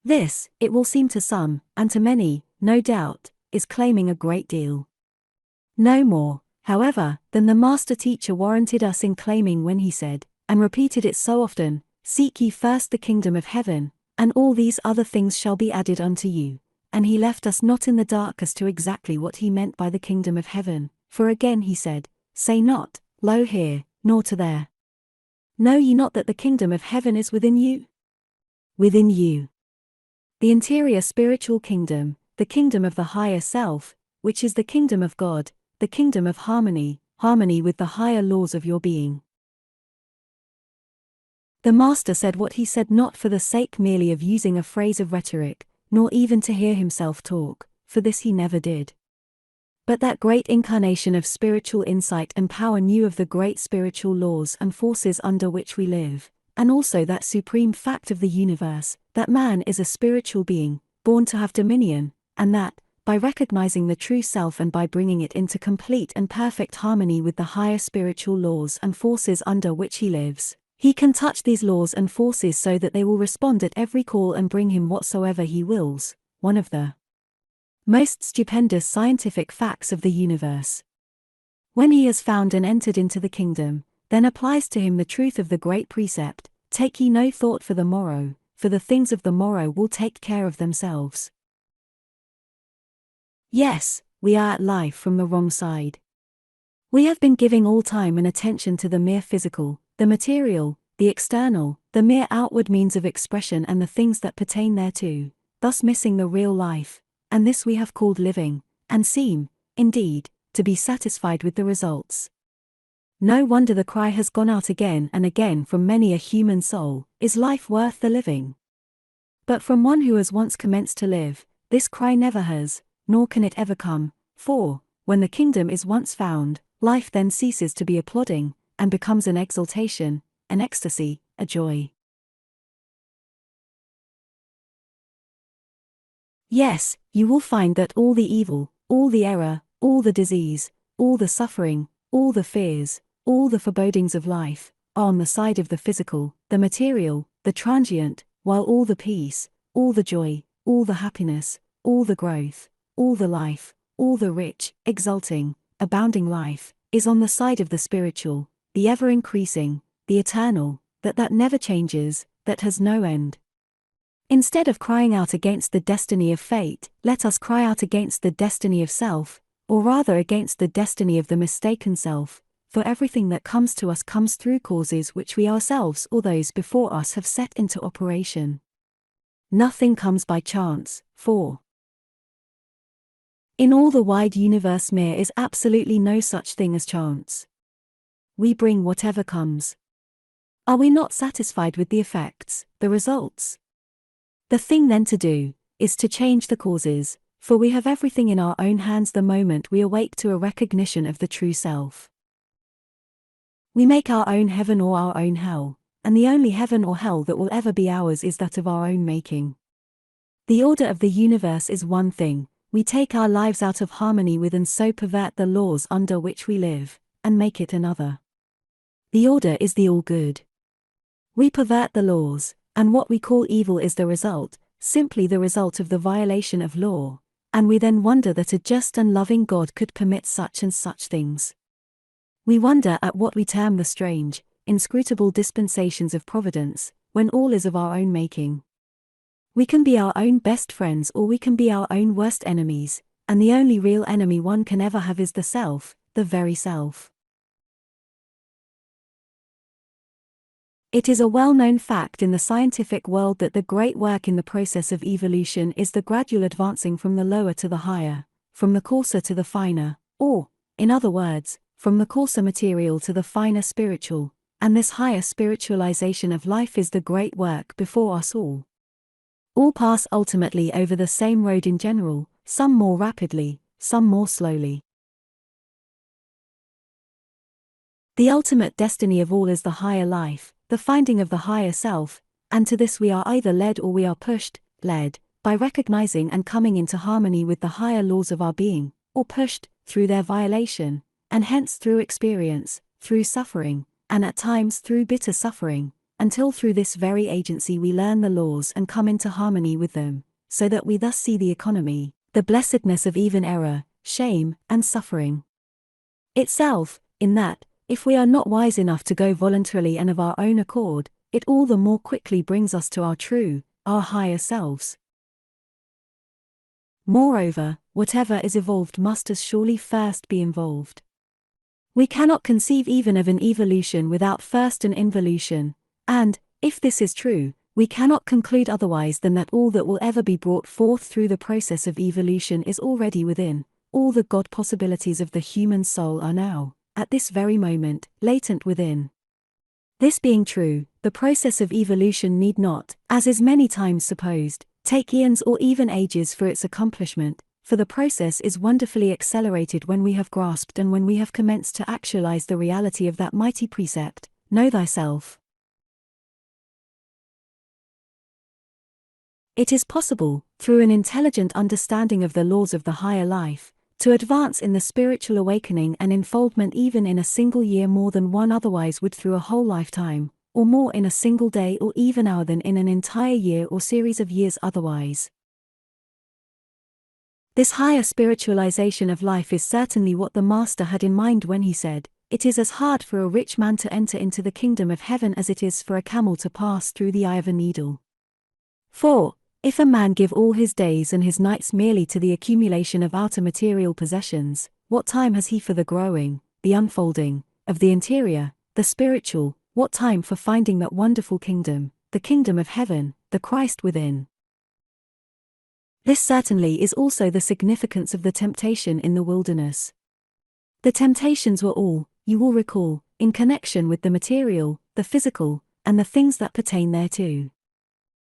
This, it will seem to some, and to many, no doubt, is claiming a great deal. No more, however, than the Master Teacher warranted us in claiming when he said, and repeated it so often, "Seek ye first the kingdom of heaven, and all these other things shall be added unto you." And he left us not in the dark as to exactly what he meant by the kingdom of heaven, for again he said, "Say not, Lo here, nor to there. Know ye not that the kingdom of heaven is within you?" Within you. The interior spiritual kingdom, the kingdom of the higher self, which is the kingdom of God, the kingdom of harmony, harmony with the higher laws of your being. The Master said what he said not for the sake merely of using a phrase of rhetoric, nor even to hear himself talk, for this he never did. But that great incarnation of spiritual insight and power knew of the great spiritual laws and forces under which we live, and also that supreme fact of the universe, that man is a spiritual being, born to have dominion, and that, by recognizing the true self and by bringing it into complete and perfect harmony with the higher spiritual laws and forces under which he lives, he can touch these laws and forces so that they will respond at every call and bring him whatsoever he wills. One of the most stupendous scientific facts of the universe. When he has found and entered into the kingdom, then applies to him the truth of the great precept, "Take ye no thought for the morrow, for the things of the morrow will take care of themselves." Yes, we are at life from the wrong side. We have been giving all time and attention to the mere physical, the material, the external, the mere outward means of expression and the things that pertain thereto, thus missing the real life, and this we have called living, and seem, indeed, to be satisfied with the results. No wonder the cry has gone out again and again from many a human soul, "Is life worth the living?" But from one who has once commenced to live, this cry never has, nor can it ever come, for, when the kingdom is once found, life then ceases to be a plodding, and becomes an exaltation, an ecstasy, a joy. Yes, you will find that all the evil, all the error, all the disease, all the suffering, all the fears, all the forebodings of life, are on the side of the physical, the material, the transient, while all the peace, all the joy, all the happiness, all the growth, all the life, all the rich, exulting, abounding life, is on the side of the spiritual, the ever-increasing, the eternal, that never changes, that has no end. Instead of crying out against the destiny of fate, let us cry out against the destiny of self, or rather against the destiny of the mistaken self, for everything that comes to us comes through causes which we ourselves or those before us have set into operation. Nothing comes by chance, for in all the wide universe there is absolutely no such thing as chance. We bring whatever comes. Are we not satisfied with the effects, the results? The thing then to do, is to change the causes, for we have everything in our own hands the moment we awake to a recognition of the true self. We make our own heaven or our own hell, and the only heaven or hell that will ever be ours is that of our own making. The order of the universe is one thing, we take our lives out of harmony with and so pervert the laws under which we live, and make it another. The order is the all-good. We pervert the laws, and what we call evil is the result, simply the result of the violation of law, and we then wonder that a just and loving God could permit such and such things. We wonder at what we term the strange, inscrutable dispensations of providence, when all is of our own making. We can be our own best friends or we can be our own worst enemies, and the only real enemy one can ever have is the self, the very self. It is a well-known fact in the scientific world that the great work in the process of evolution is the gradual advancing from the lower to the higher, from the coarser to the finer, or, in other words, from the coarser material to the finer spiritual, and this higher spiritualization of life is the great work before us all. All pass ultimately over the same road in general, some more rapidly, some more slowly. The ultimate destiny of all is the higher life, the finding of the higher self, and to this we are either led or we are pushed, led, by recognizing and coming into harmony with the higher laws of our being, or pushed, through their violation, and hence through experience, through suffering, and at times through bitter suffering, until through this very agency we learn the laws and come into harmony with them, so that we thus see the economy, the blessedness of even error, shame, and suffering itself, in that, if we are not wise enough to go voluntarily and of our own accord, it all the more quickly brings us to our true, our higher selves. Moreover, whatever is evolved must as surely first be involved. We cannot conceive even of an evolution without first an involution, and, if this is true, we cannot conclude otherwise than that all that will ever be brought forth through the process of evolution is already within. All the God possibilities of the human soul are now, at this very moment, latent within. This being true, the process of evolution need not, as is many times supposed, take eons or even ages for its accomplishment, for the process is wonderfully accelerated when we have grasped and when we have commenced to actualize the reality of that mighty precept, know thyself. It is possible, through an intelligent understanding of the laws of the higher life, to advance in the spiritual awakening and unfoldment even in a single year more than one otherwise would through a whole lifetime, or more in a single day or even hour than in an entire year or series of years otherwise. This higher spiritualization of life is certainly what the Master had in mind when he said, "It is as hard for a rich man to enter into the kingdom of heaven as it is for a camel to pass through the eye of a needle." For, if a man give all his days and his nights merely to the accumulation of outer material possessions, what time has he for the growing, the unfolding, of the interior, the spiritual, what time for finding that wonderful kingdom, the kingdom of heaven, the Christ within? This certainly is also the significance of the temptation in the wilderness. The temptations were all, you will recall, in connection with the material, the physical, and the things that pertain thereto.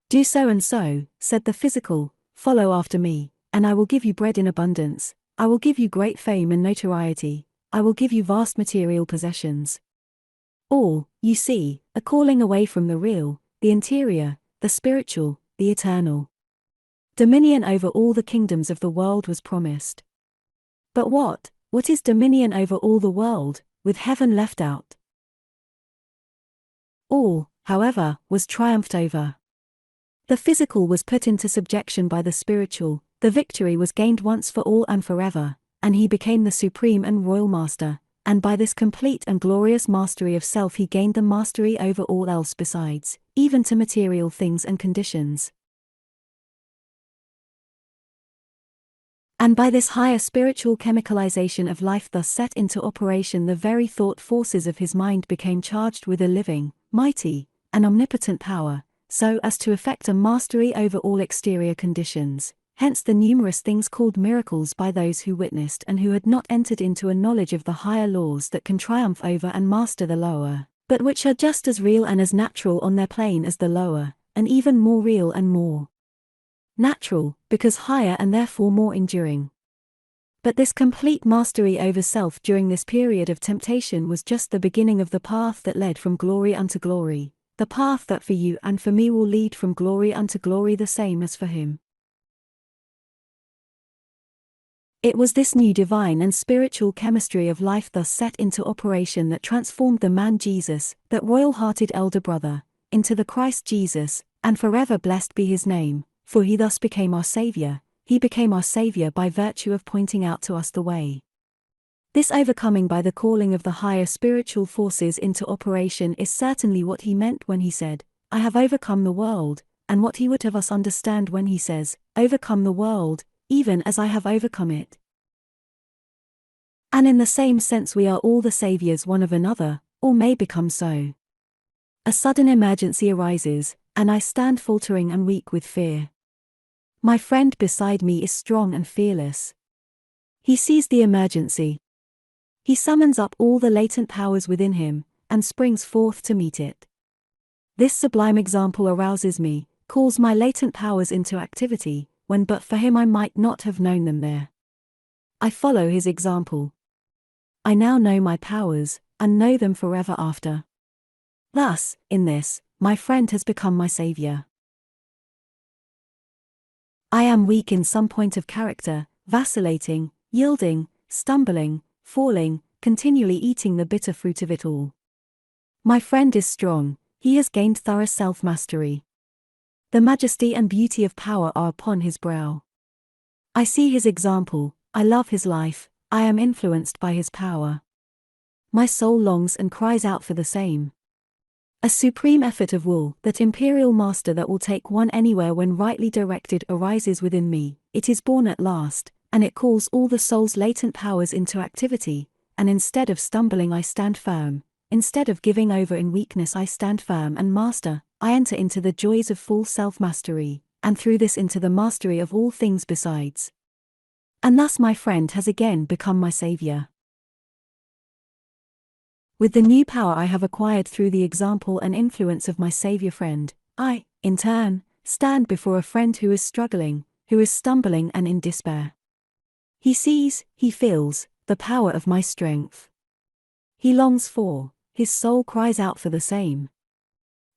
Do so and so, said the physical, follow after me, and I will give you bread in abundance, I will give you great fame and notoriety, I will give you vast material possessions. All, you see, a calling away from the real, the interior, the spiritual, the eternal. Dominion over all the kingdoms of the world was promised. But what is dominion over all the world, with heaven left out? All, however, was triumphed over. The physical was put into subjection by the spiritual, the victory was gained once for all and forever, and he became the supreme and royal master, and by this complete and glorious mastery of self he gained the mastery over all else besides, even to material things and conditions. And by this higher spiritual chemicalization of life thus set into operation, the very thought forces of his mind became charged with a living, mighty, and omnipotent power, so as to effect a mastery over all exterior conditions, hence the numerous things called miracles by those who witnessed and who had not entered into a knowledge of the higher laws that can triumph over and master the lower, but which are just as real and as natural on their plane as the lower, and even more real and more natural, because higher and therefore more enduring. But this complete mastery over self during this period of temptation was just the beginning of the path that led from glory unto glory, the path that for you and for me will lead from glory unto glory, the same as for him. It was this new divine and spiritual chemistry of life thus set into operation that transformed the man Jesus, that royal-hearted elder brother, into the Christ Jesus, and forever blessed be his name, for he thus became our Savior. He became our Savior by virtue of pointing out to us the way. This overcoming by the calling of the higher spiritual forces into operation is certainly what he meant when he said, I have overcome the world, and what he would have us understand when he says, overcome the world, even as I have overcome it. And in the same sense we are all the saviors one of another, or may become so. A sudden emergency arises, and I stand faltering and weak with fear. My friend beside me is strong and fearless. He sees the emergency. He summons up all the latent powers within him, and springs forth to meet it. This sublime example arouses me, calls my latent powers into activity, when but for him I might not have known them there. I follow his example. I now know my powers, and know them forever after. Thus, in this, my friend has become my Savior. I am weak in some point of character, vacillating, yielding, stumbling, falling, continually eating the bitter fruit of it all. My friend is strong, He has gained thorough self-mastery. The majesty and beauty of power are upon his brow. I see his example, I love his life, I am influenced by his power. My soul longs and cries out for the same. A supreme effort of will, that imperial master that will take one anywhere when rightly directed, arises within me. It is born at last, and it calls all the soul's latent powers into activity, and instead of stumbling I stand firm, instead of giving over in weakness I stand firm and master, I enter into the joys of full self-mastery, and through this into the mastery of all things besides. And thus my friend has again become my savior. With the new power I have acquired through the example and influence of my savior friend, I, in turn, stand before a friend who is struggling, who is stumbling and in despair. He sees, he feels, the power of my strength. He longs for, his soul cries out for the same.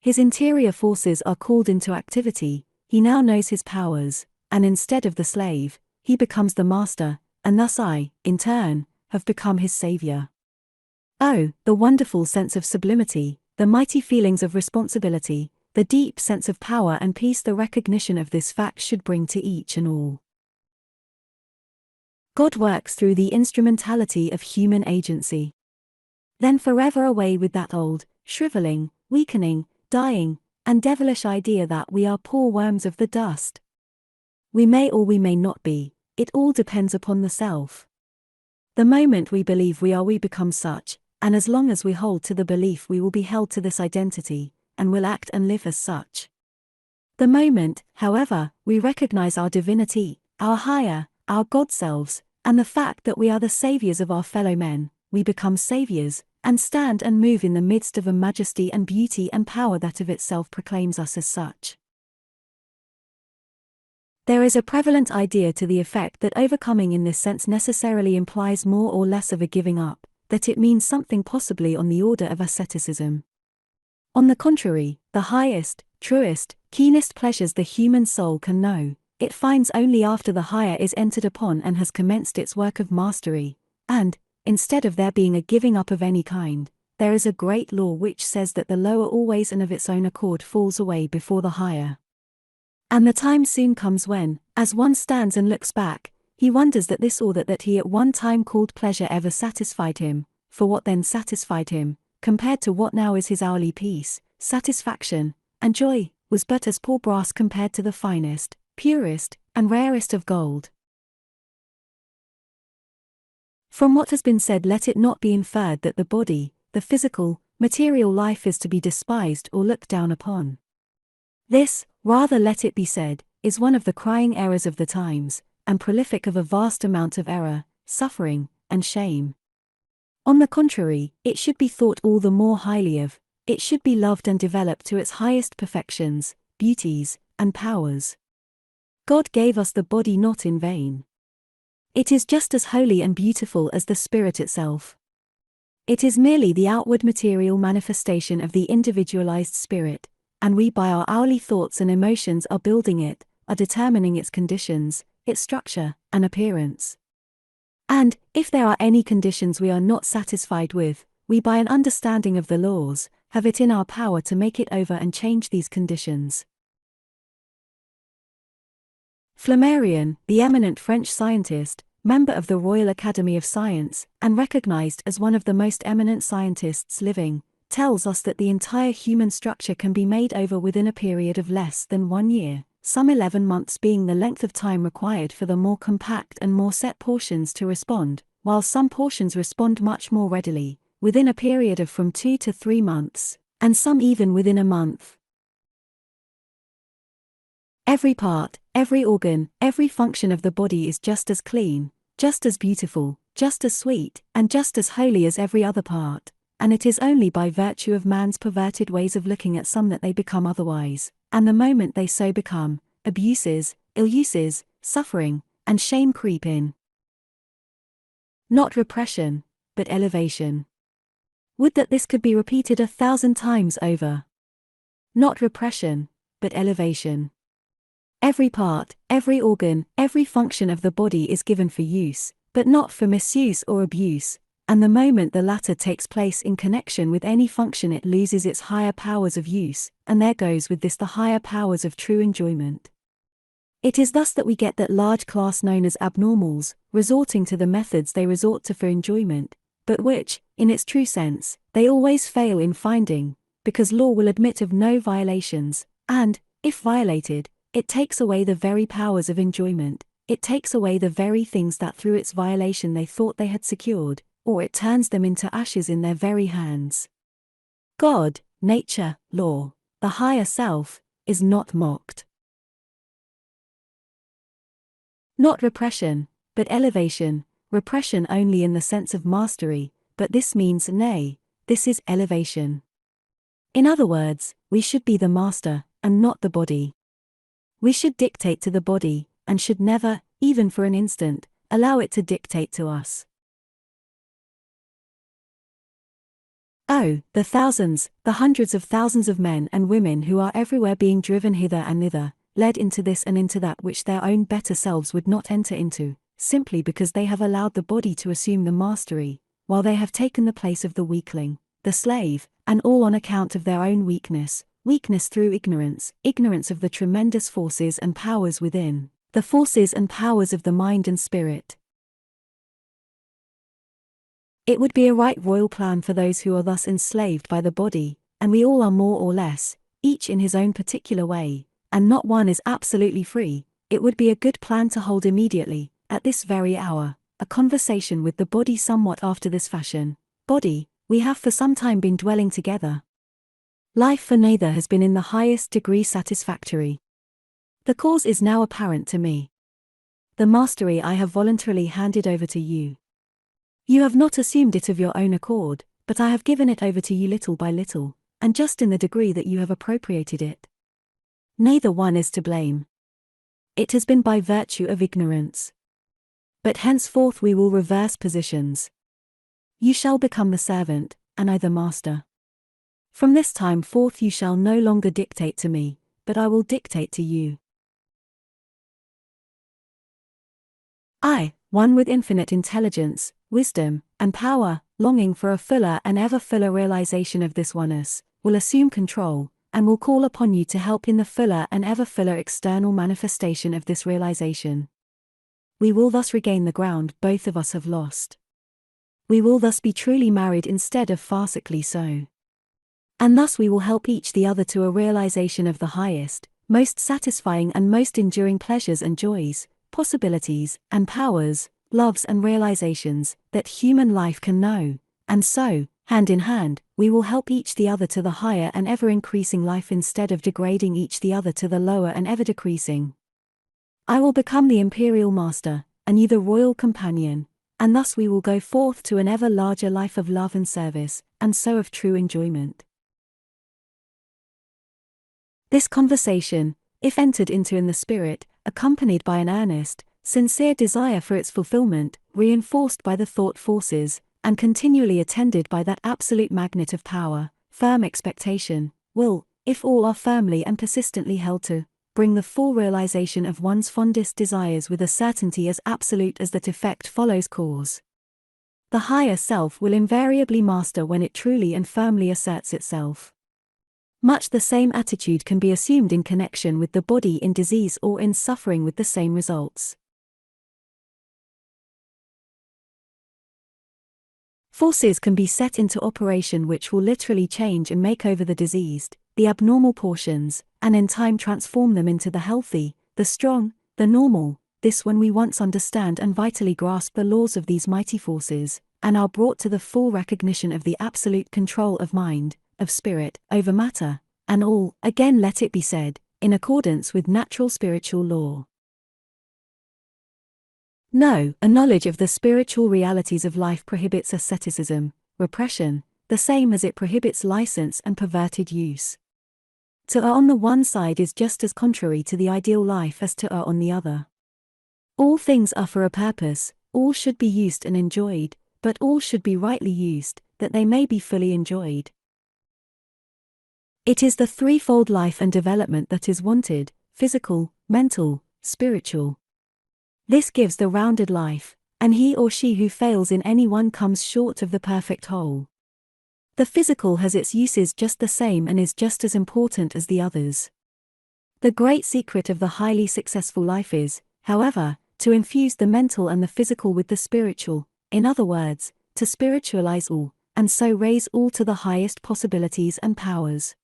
His interior forces are called into activity, he now knows his powers, and instead of the slave, he becomes the master, and thus I, in turn, have become his savior. Oh, the wonderful sense of sublimity, the mighty feelings of responsibility, the deep sense of power and peace the recognition of this fact should bring to each and all. God works through the instrumentality of human agency. Then forever away with that old, shriveling, weakening, dying, and devilish idea that we are poor worms of the dust. We may or we may not be, it all depends upon the self. The moment we believe we become such, and as long as we hold to the belief we will be held to this identity, and will act and live as such. The moment, however, we recognize our divinity, our higher, our God selves, and the fact that we are the saviors of our fellow men, we become saviors, and stand and move in the midst of a majesty and beauty and power that of itself proclaims us as such. There is a prevalent idea to the effect that overcoming in this sense necessarily implies more or less of a giving up, that it means something possibly on the order of asceticism. On the contrary, the highest, truest, keenest pleasures the human soul can know, it finds only after the higher is entered upon and has commenced its work of mastery, and, instead of there being a giving up of any kind, there is a great law which says that the lower always and of its own accord falls away before the higher. And the time soon comes when, as one stands and looks back, he wonders that this or that he at one time called pleasure ever satisfied him, for what then satisfied him, compared to what now is his hourly peace, satisfaction, and joy, was but as poor brass compared to the finest, purest, and rarest of gold. From what has been said, let it not be inferred that the body, the physical, material life is to be despised or looked down upon. This, rather let it be said, is one of the crying errors of the times, and prolific of a vast amount of error, suffering, and shame. On the contrary, it should be thought all the more highly of, it should be loved and developed to its highest perfections, beauties, and powers. God gave us the body not in vain. It is just as holy and beautiful as the spirit itself. It is merely the outward material manifestation of the individualized spirit, and we by our hourly thoughts and emotions are building it, are determining its conditions, its structure, and appearance. And, if there are any conditions we are not satisfied with, we by an understanding of the laws, have it in our power to make it over and change these conditions. Flammarion, the eminent French scientist, member of the Royal Academy of Science, and recognized as one of the most eminent scientists living, tells us that the entire human structure can be made over within a period of less than 1 year, some 11 months being the length of time required for the more compact and more set portions to respond, while some portions respond much more readily, within a period of from 2 to 3 months, and some even within a month. Every part, every organ, every function of the body is just as clean, just as beautiful, just as sweet, and just as holy as every other part, and it is only by virtue of man's perverted ways of looking at some that they become otherwise, and the moment they so become, abuses, ill-uses, suffering, and shame creep in. Not repression, but elevation. Would that this could be repeated 1,000 times over. Not repression, but elevation. Every part, every organ, every function of the body is given for use, but not for misuse or abuse, and the moment the latter takes place in connection with any function it loses its higher powers of use, and there goes with this the higher powers of true enjoyment. It is thus that we get that large class known as abnormals, resorting to the methods they resort to for enjoyment, but which, in its true sense, they always fail in finding, because law will admit of no violations, and, if violated, it takes away the very powers of enjoyment, it takes away the very things that through its violation they thought they had secured, or it turns them into ashes in their very hands. God, nature, law, the higher self, is not mocked. Not repression, but elevation, repression only in the sense of mastery, but this means nay, this is elevation. In other words, we should be the master, and not the body. We should dictate to the body, and should never, even for an instant, allow it to dictate to us. Oh, the thousands, the hundreds of thousands of men and women who are everywhere being driven hither and thither, led into this and into that which their own better selves would not enter into, simply because they have allowed the body to assume the mastery, while they have taken the place of the weakling, the slave, and all on account of their own weakness, weakness through ignorance, ignorance of the tremendous forces and powers within, the forces and powers of the mind and spirit. It would be a right royal plan for those who are thus enslaved by the body, and we all are more or less, each in his own particular way, and not one is absolutely free. It would be a good plan to hold immediately, at this very hour, a conversation with the body somewhat after this fashion. Body, we have for some time been dwelling together. Life for neither has been in the highest degree satisfactory. The cause is now apparent to me. The mastery I have voluntarily handed over to you. You have not assumed it of your own accord, but I have given it over to you little by little, and just in the degree that you have appropriated it. Neither one is to blame. It has been by virtue of ignorance. But henceforth we will reverse positions. You shall become the servant, and I the master. From this time forth you shall no longer dictate to me, but I will dictate to you. I, one with infinite intelligence, wisdom, and power, longing for a fuller and ever fuller realization of this oneness, will assume control, and will call upon you to help in the fuller and ever fuller external manifestation of this realization. We will thus regain the ground both of us have lost. We will thus be truly married instead of farcically so. And thus we will help each the other to a realization of the highest, most satisfying and most enduring pleasures and joys, possibilities and powers, loves and realizations, that human life can know, and so, hand in hand, we will help each the other to the higher and ever-increasing life instead of degrading each the other to the lower and ever-decreasing. I will become the imperial master, and you the royal companion, and thus we will go forth to an ever larger life of love and service, and so of true enjoyment. This conversation, if entered into in the spirit, accompanied by an earnest, sincere desire for its fulfillment, reinforced by the thought forces, and continually attended by that absolute magnet of power, firm expectation, will, if all are firmly and persistently held to, bring the full realization of one's fondest desires with a certainty as absolute as that effect follows cause. The higher self will invariably master when it truly and firmly asserts itself. Much the same attitude can be assumed in connection with the body in disease or in suffering with the same results. Forces can be set into operation which will literally change and make over the diseased, the abnormal portions, and in time transform them into the healthy, the strong, the normal, this when we once understand and vitally grasp the laws of these mighty forces, and are brought to the full recognition of the absolute control of mind, of spirit, over matter, and all, again let it be said, in accordance with natural spiritual law. No, a knowledge of the spiritual realities of life prohibits asceticism, repression, the same as it prohibits license and perverted use. To err on the one side is just as contrary to the ideal life as to err on the other. All things are for a purpose, all should be used and enjoyed, but all should be rightly used, that they may be fully enjoyed. It is the threefold life and development that is wanted: physical, mental, spiritual. This gives the rounded life, and he or she who fails in any one comes short of the perfect whole. The physical has its uses just the same and is just as important as the others. The great secret of the highly successful life is, however, to infuse the mental and the physical with the spiritual, in other words, to spiritualize all, and so raise all to the highest possibilities and powers.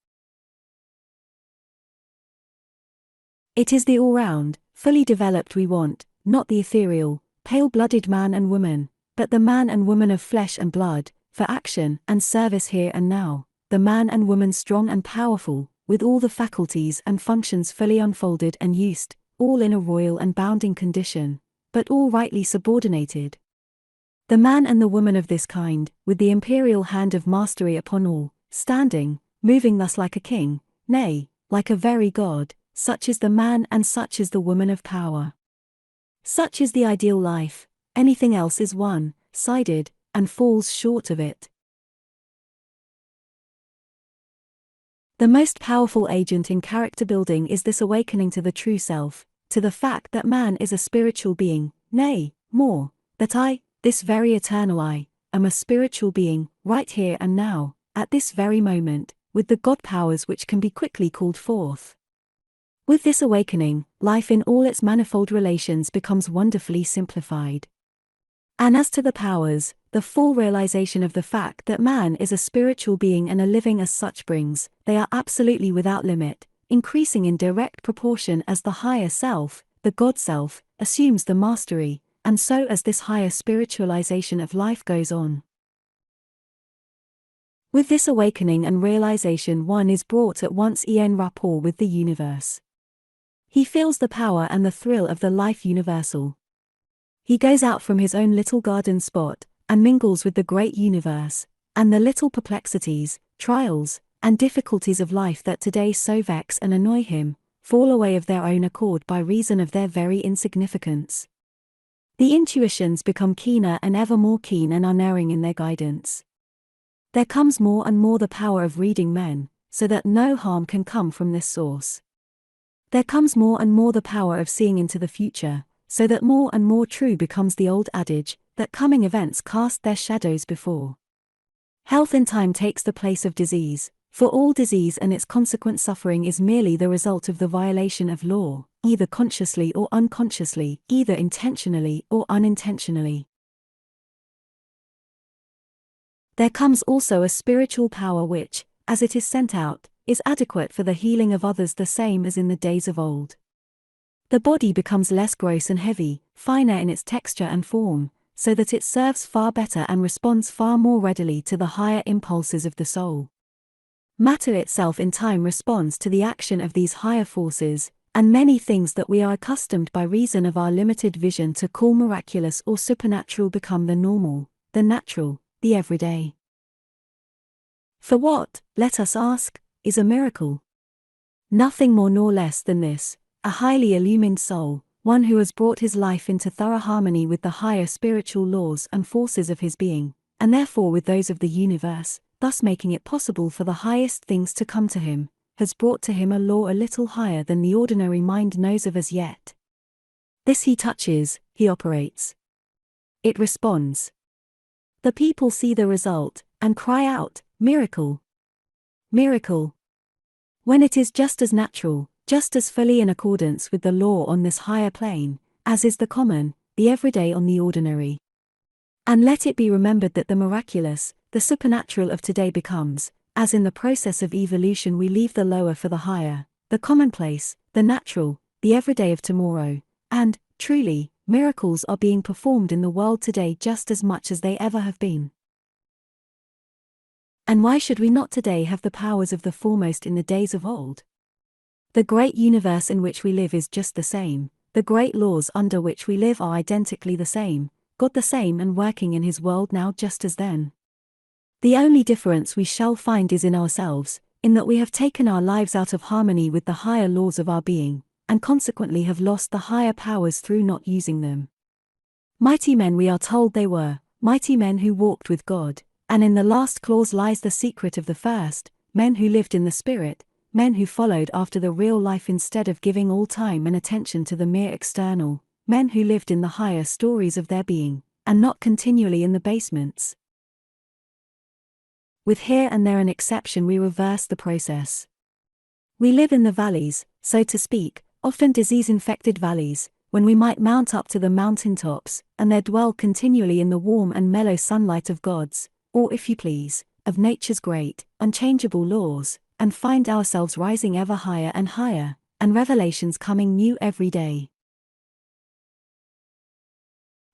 It is the all-round, fully developed we want, not the ethereal, pale-blooded man and woman, but the man and woman of flesh and blood, for action and service here and now, the man and woman strong and powerful, with all the faculties and functions fully unfolded and used, all in a royal and bounding condition, but all rightly subordinated. The man and the woman of this kind, with the imperial hand of mastery upon all, standing, moving thus like a king, nay, like a very god, such is the man and such is the woman of power. Such is the ideal life, anything else is one-sided, and falls short of it. The most powerful agent in character building is this awakening to the true self, to the fact that man is a spiritual being, nay, more, that I, this very eternal I, am a spiritual being, right here and now, at this very moment, with the God powers which can be quickly called forth. With this awakening, life in all its manifold relations becomes wonderfully simplified. And as to the powers, the full realization of the fact that man is a spiritual being and a living as such brings, they are absolutely without limit, increasing in direct proportion as the higher self, the God self, assumes the mastery, and so as this higher spiritualization of life goes on. With this awakening and realization one is brought at once en rapport with the universe. He feels the power and the thrill of the life universal. He goes out from his own little garden spot, and mingles with the great universe, and the little perplexities, trials, and difficulties of life that today so vex and annoy him, fall away of their own accord by reason of their very insignificance. The intuitions become keener and ever more keen and unerring in their guidance. There comes more and more the power of reading men, so that no harm can come from this source. There comes more and more the power of seeing into the future, so that more and more true becomes the old adage, that coming events cast their shadows before. Health in time takes the place of disease, for all disease and its consequent suffering is merely the result of the violation of law, either consciously or unconsciously, either intentionally or unintentionally. There comes also a spiritual power which, as it is sent out, is adequate for the healing of others the same as in the days of old. The body becomes less gross and heavy, finer in its texture and form, so that it serves far better and responds far more readily to the higher impulses of the soul. Matter itself in time responds to the action of these higher forces, and many things that we are accustomed by reason of our limited vision to call miraculous or supernatural become the normal, the natural, the everyday. For what, let us ask, is a miracle? Nothing more nor less than this, a highly illumined soul, one who has brought his life into thorough harmony with the higher spiritual laws and forces of his being, and therefore with those of the universe, thus making it possible for the highest things to come to him, has brought to him a law a little higher than the ordinary mind knows of as yet. This he touches, he operates. It responds. The people see the result, and cry out, miracle! Miracle! When it is just as natural, just as fully in accordance with the law on this higher plane, as is the common, the everyday on the ordinary. And let it be remembered that the miraculous, the supernatural of today becomes, as in the process of evolution we leave the lower for the higher, the commonplace, the natural, the everyday of tomorrow, and, truly, miracles are being performed in the world today just as much as they ever have been. And why should we not today have the powers of the foremost in the days of old? The great universe in which we live is just the same, the great laws under which we live are identically the same, God the same and working in his world now just as then. The only difference we shall find is in ourselves, in that we have taken our lives out of harmony with the higher laws of our being, and consequently have lost the higher powers through not using them. Mighty men we are told they were, mighty men who walked with God, and in the last clause lies the secret of the first, men who lived in the Spirit, men who followed after the real life instead of giving all time and attention to the mere external, men who lived in the higher stories of their being, and not continually in the basements. With here and there an exception, we reverse the process. We live in the valleys, so to speak, often disease-infected valleys, when we might mount up to the mountain-tops, and there dwell continually in the warm and mellow sunlight of God's, or if you please, of nature's great, unchangeable laws, and find ourselves rising ever higher, and revelations coming new every day.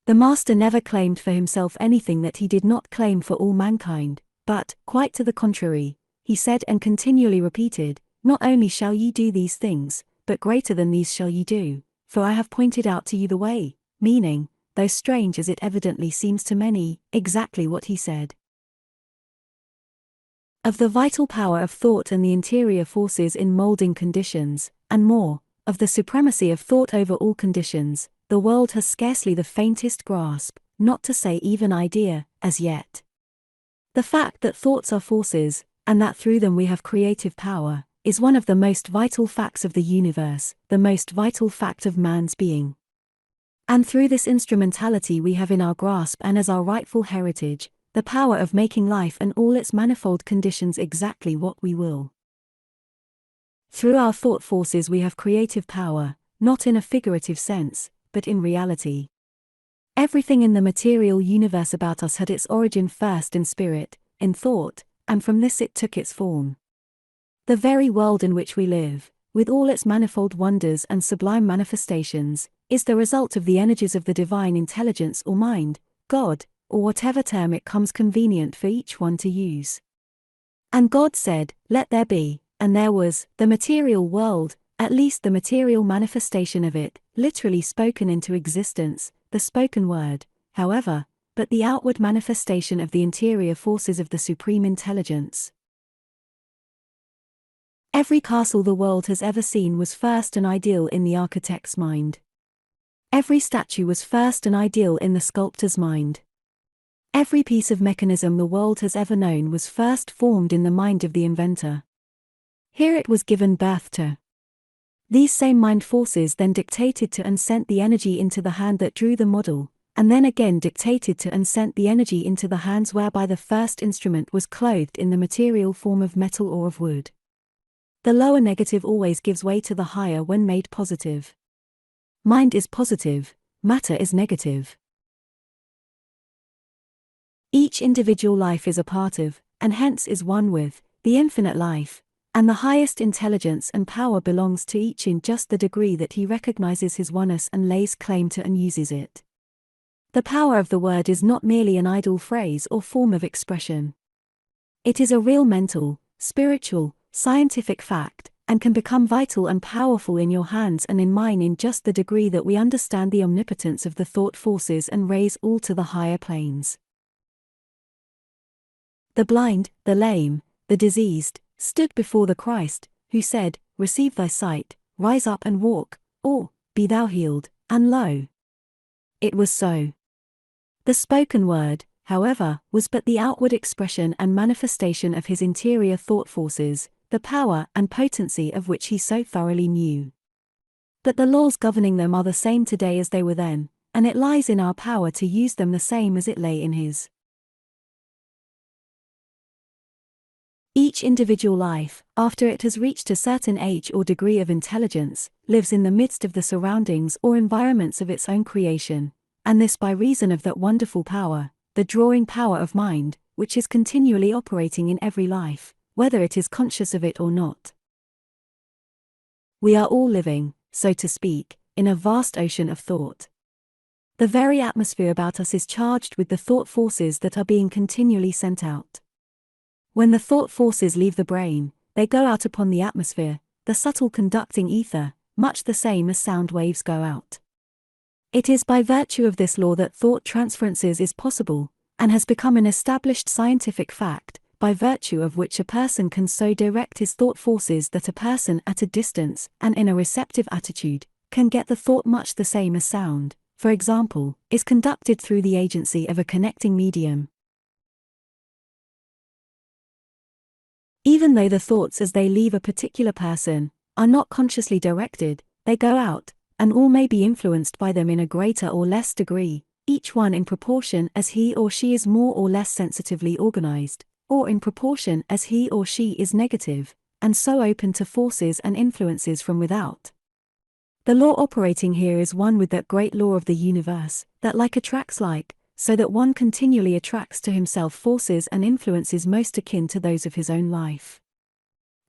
The Master never claimed for himself anything that he did not claim for all mankind, but, quite to the contrary, he said and continually repeated, "Not only shall ye do these things, but greater than these shall ye do, for I have pointed out to you the way," meaning, though strange as it evidently seems to many, exactly what he said. Of the vital power of thought and the interior forces in molding conditions, and more, of the supremacy of thought over all conditions, the world has scarcely the faintest grasp, not to say even idea, as yet. The fact that thoughts are forces, and that through them we have creative power, is one of the most vital facts of the universe, the most vital fact of man's being. And through this instrumentality we have in our grasp and as our rightful heritage, the power of making life and all its manifold conditions exactly what we will. Through our thought forces we have creative power, not in a figurative sense, but in reality. Everything in the material universe about us had its origin first in spirit, in thought, and from this it took its form. The very world in which we live, with all its manifold wonders and sublime manifestations, is the result of the energies of the divine intelligence or mind, God, or whatever term it comes convenient for each one to use. And God said, "Let there be," and there was, the material world, at least the material manifestation of it, literally spoken into existence, the spoken word, however, but the outward manifestation of the interior forces of the supreme intelligence. Every castle the world has ever seen was first an ideal in the architect's mind. Every statue was first an ideal in the sculptor's mind. Every piece of mechanism the world has ever known was first formed in the mind of the inventor. Here it was given birth to. These same mind forces then dictated to and sent the energy into the hand that drew the model, and then again dictated to and sent the energy into the hands whereby the first instrument was clothed in the material form of metal or of wood. The lower negative always gives way to the higher when made positive. Mind is positive, matter is negative. Each individual life is a part of, and hence is one with, the infinite life, and the highest intelligence and power belongs to each in just the degree that he recognizes his oneness and lays claim to and uses it. The power of the word is not merely an idle phrase or form of expression. It is a real mental, spiritual, scientific fact, and can become vital and powerful in your hands and in mine in just the degree that we understand the omnipotence of the thought forces and raise all to the higher planes. The blind, the lame, the diseased, stood before the Christ, who said, "Receive thy sight, rise up and walk," or, "Be thou healed," and lo! It was so. The spoken word, however, was but the outward expression and manifestation of his interior thought forces, the power and potency of which he so thoroughly knew. But the laws governing them are the same today as they were then, and it lies in our power to use them the same as it lay in his. Each individual life, after it has reached a certain age or degree of intelligence, lives in the midst of the surroundings or environments of its own creation, and this by reason of that wonderful power, the drawing power of mind, which is continually operating in every life, whether it is conscious of it or not. We are all living, so to speak, in a vast ocean of thought. The very atmosphere about us is charged with the thought forces that are being continually sent out. When the thought forces leave the brain, they go out upon the atmosphere, the subtle conducting ether, much the same as sound waves go out. It is by virtue of this law that thought transferences is possible, and has become an established scientific fact, by virtue of which a person can so direct his thought forces that a person at a distance, and in a receptive attitude, can get the thought much the same as sound, for example, is conducted through the agency of a connecting medium. Even though the thoughts as they leave a particular person, are not consciously directed, they go out, and all may be influenced by them in a greater or less degree, each one in proportion as he or she is more or less sensitively organized, or in proportion as he or she is negative, and so open to forces and influences from without. The law operating here is one with that great law of the universe, that like attracts like, so that one continually attracts to himself forces and influences most akin to those of his own life.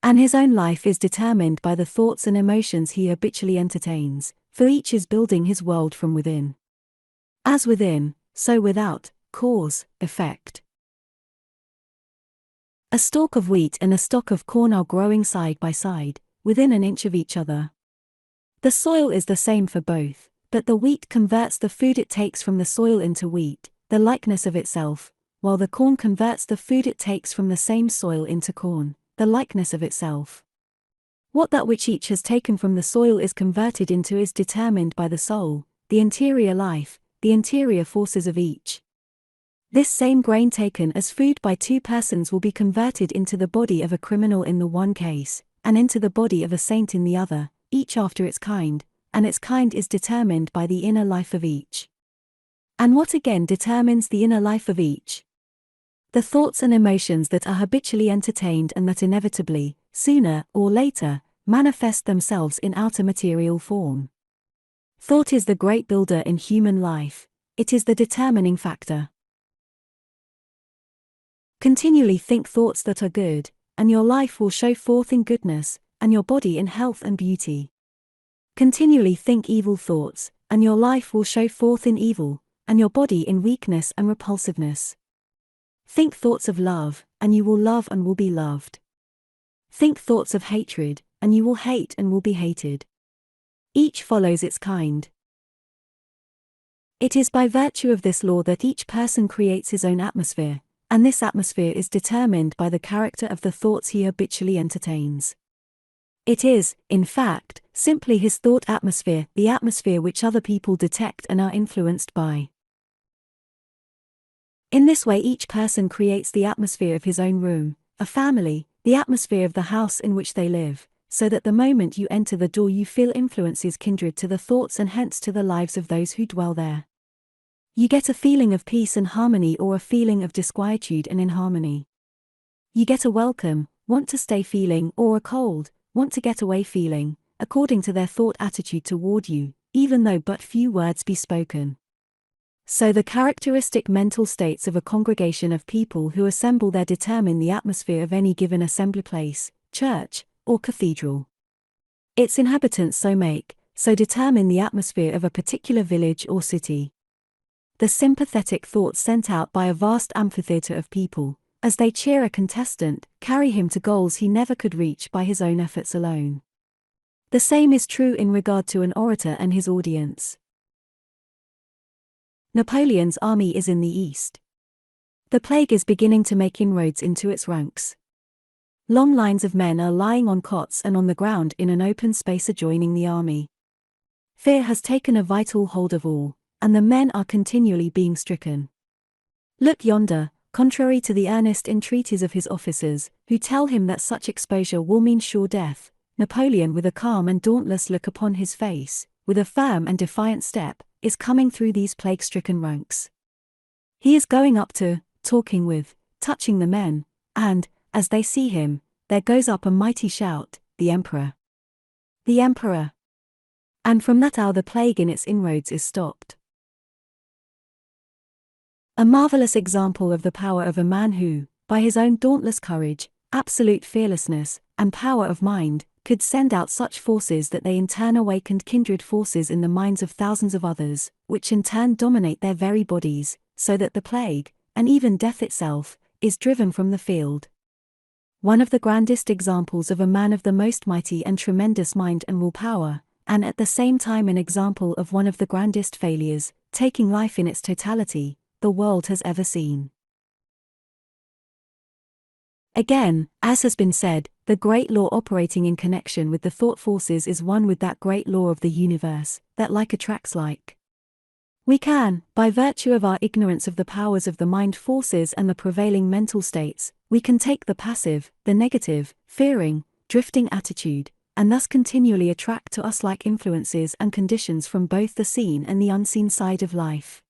And his own life is determined by the thoughts and emotions he habitually entertains, for each is building his world from within. As within, so without, cause, effect. A stalk of wheat and a stalk of corn are growing side by side, within an inch of each other. The soil is the same for both, but the wheat converts the food it takes from the soil into wheat, the likeness of itself, while the corn converts the food it takes from the same soil into corn, the likeness of itself. What that which each has taken from the soil is converted into is determined by the soul, the interior life, the interior forces of each. This same grain taken as food by two persons will be converted into the body of a criminal in the one case, and into the body of a saint in the other, each after its kind, and its kind is determined by the inner life of each. And what again determines the inner life of each? The thoughts and emotions that are habitually entertained and that inevitably, sooner or later, manifest themselves in outer material form. Thought is the great builder in human life, it is the determining factor. Continually think thoughts that are good, and your life will show forth in goodness, and your body in health and beauty. Continually think evil thoughts, and your life will show forth in evil, and your body in weakness and repulsiveness. Think thoughts of love, and you will love and will be loved. Think thoughts of hatred, and you will hate and will be hated. Each follows its kind. It is by virtue of this law that each person creates his own atmosphere, and this atmosphere is determined by the character of the thoughts he habitually entertains. It is, in fact, simply his thought atmosphere, the atmosphere which other people detect and are influenced by. In this way each person creates the atmosphere of his own room, a family, the atmosphere of the house in which they live, so that the moment you enter the door you feel influences kindred to the thoughts and hence to the lives of those who dwell there. You get a feeling of peace and harmony or a feeling of disquietude and inharmony. You get a welcome, want to stay feeling or a cold, want to get away feeling, according to their thought attitude toward you, even though but few words be spoken. So the characteristic mental states of a congregation of people who assemble there determine the atmosphere of any given assembly place, church, or cathedral. Its inhabitants so determine the atmosphere of a particular village or city. The sympathetic thoughts sent out by a vast amphitheater of people, as they cheer a contestant, carry him to goals he never could reach by his own efforts alone. The same is true in regard to an orator and his audience. Napoleon's army is in the east. The plague is beginning to make inroads into its ranks. Long lines of men are lying on cots and on the ground in an open space adjoining the army. Fear has taken a vital hold of all, and the men are continually being stricken. Look yonder, contrary to the earnest entreaties of his officers, who tell him that such exposure will mean sure death, Napoleon with a calm and dauntless look upon his face, with a firm and defiant step, is coming through these plague-stricken ranks. He is going up to, talking with, touching the men, and, as they see him, there goes up a mighty shout, the Emperor! The Emperor! And from that hour the plague in its inroads is stopped. A marvelous example of the power of a man who, by his own dauntless courage, absolute fearlessness, and power of mind, could send out such forces that they in turn awakened kindred forces in the minds of thousands of others, which in turn dominate their very bodies, so that the plague, and even death itself, is driven from the field. One of the grandest examples of a man of the most mighty and tremendous mind and will power, and at the same time an example of one of the grandest failures, taking life in its totality, the world has ever seen. Again, as has been said, the great law operating in connection with the thought forces is one with that great law of the universe, that like attracts like. We can, by virtue of our ignorance of the powers of the mind forces and the prevailing mental states, we can take the passive, the negative, fearing, drifting attitude, and thus continually attract to us like influences and conditions from both the seen and the unseen side of life.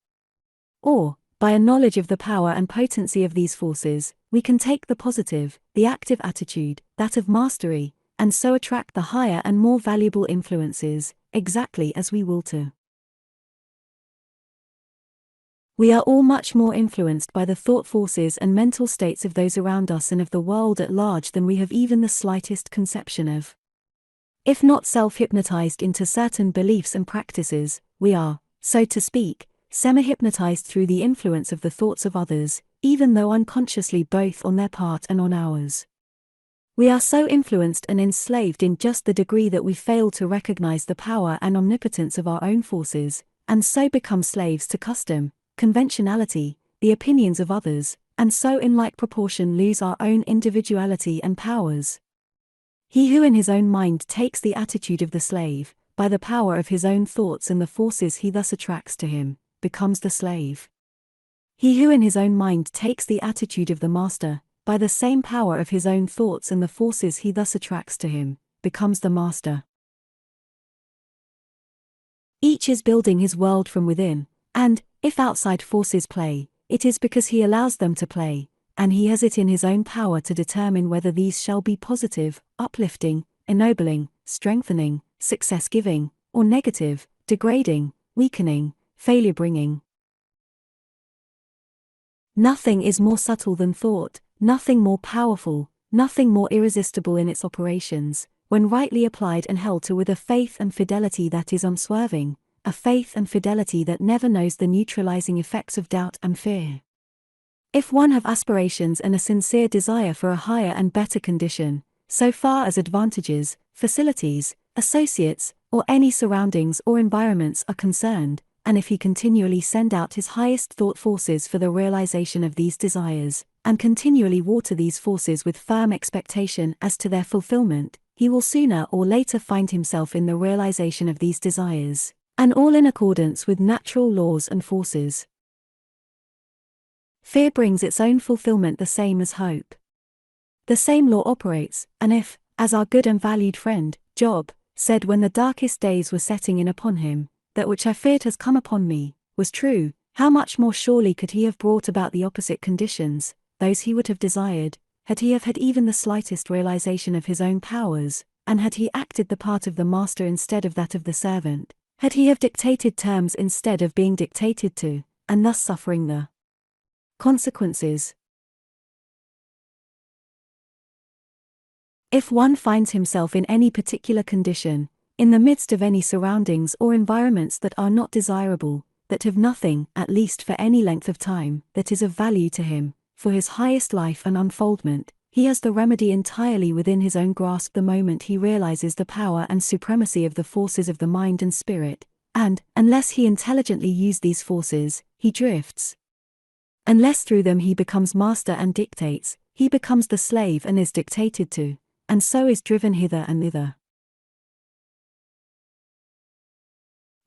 Or, by a knowledge of the power and potency of these forces, we can take the positive, the active attitude, that of mastery, and so attract the higher and more valuable influences, exactly as we will to. We are all much more influenced by the thought forces and mental states of those around us and of the world at large than we have even the slightest conception of. If not self-hypnotized into certain beliefs and practices, we are, so to speak, semi-hypnotized through the influence of the thoughts of others, even though unconsciously both on their part and on ours. We are so influenced and enslaved in just the degree that we fail to recognize the power and omnipotence of our own forces, and so become slaves to custom, conventionality, the opinions of others, and so in like proportion lose our own individuality and powers. He who in his own mind takes the attitude of the slave, by the power of his own thoughts and the forces he thus attracts to him, becomes the slave. He who in his own mind takes the attitude of the master, by the same power of his own thoughts and the forces he thus attracts to him, becomes the master. Each is building his world from within, and, if outside forces play, it is because he allows them to play, and he has it in his own power to determine whether these shall be positive, uplifting, ennobling, strengthening, success-giving, or negative, degrading, weakening, failure-bringing. Nothing is more subtle than thought, nothing more powerful, nothing more irresistible in its operations, when rightly applied and held to with a faith and fidelity that is unswerving, a faith and fidelity that never knows the neutralizing effects of doubt and fear. If one have aspirations and a sincere desire for a higher and better condition, so far as advantages, facilities, associates, or any surroundings or environments are concerned, and if he continually send out his highest thought forces for the realization of these desires, and continually water these forces with firm expectation as to their fulfillment, he will sooner or later find himself in the realization of these desires, and all in accordance with natural laws and forces. Fear brings its own fulfillment the same as hope. The same law operates, and if, as our good and valued friend, Job, said when the darkest days were setting in upon him, that which I feared has come upon me, was true, how much more surely could he have brought about the opposite conditions, those he would have desired, had he have had even the slightest realization of his own powers, and had he acted the part of the master instead of that of the servant, had he have dictated terms instead of being dictated to, and thus suffering the consequences. If one finds himself in any particular condition, in the midst of any surroundings or environments that are not desirable, that have nothing, at least for any length of time, that is of value to him, for his highest life and unfoldment, he has the remedy entirely within his own grasp the moment he realizes the power and supremacy of the forces of the mind and spirit, and, unless he intelligently use these forces, he drifts. Unless through them he becomes master and dictates, he becomes the slave and is dictated to, and so is driven hither and thither.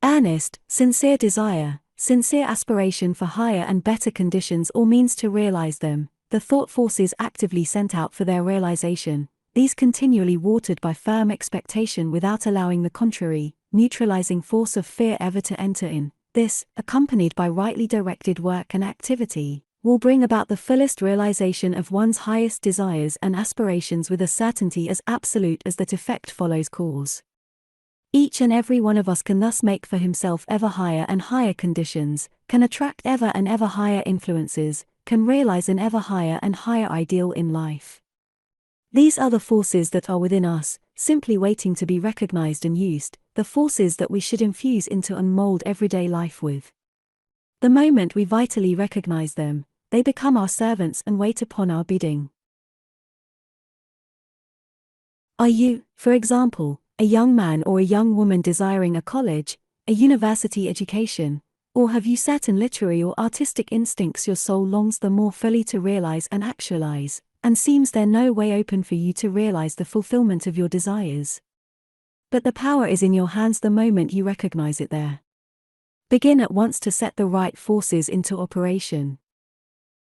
Earnest, sincere desire, sincere aspiration for higher and better conditions or means to realize them, the thought forces actively sent out for their realization, these continually watered by firm expectation without allowing the contrary, neutralizing force of fear ever to enter in, this, accompanied by rightly directed work and activity, will bring about the fullest realization of one's highest desires and aspirations with a certainty as absolute as that effect follows cause. Each and every one of us can thus make for himself ever higher and higher conditions, can attract ever and ever higher influences, can realize an ever higher and higher ideal in life. These are the forces that are within us, simply waiting to be recognized and used, the forces that we should infuse into and mold everyday life with. The moment we vitally recognize them, they become our servants and wait upon our bidding. Are you, for example, a young man or a young woman desiring a college, a university education, or have you certain literary or artistic instincts your soul longs the more fully to realize and actualize, and seems there no way open for you to realize the fulfillment of your desires? But the power is in your hands the moment you recognize it there. Begin at once to set the right forces into operation.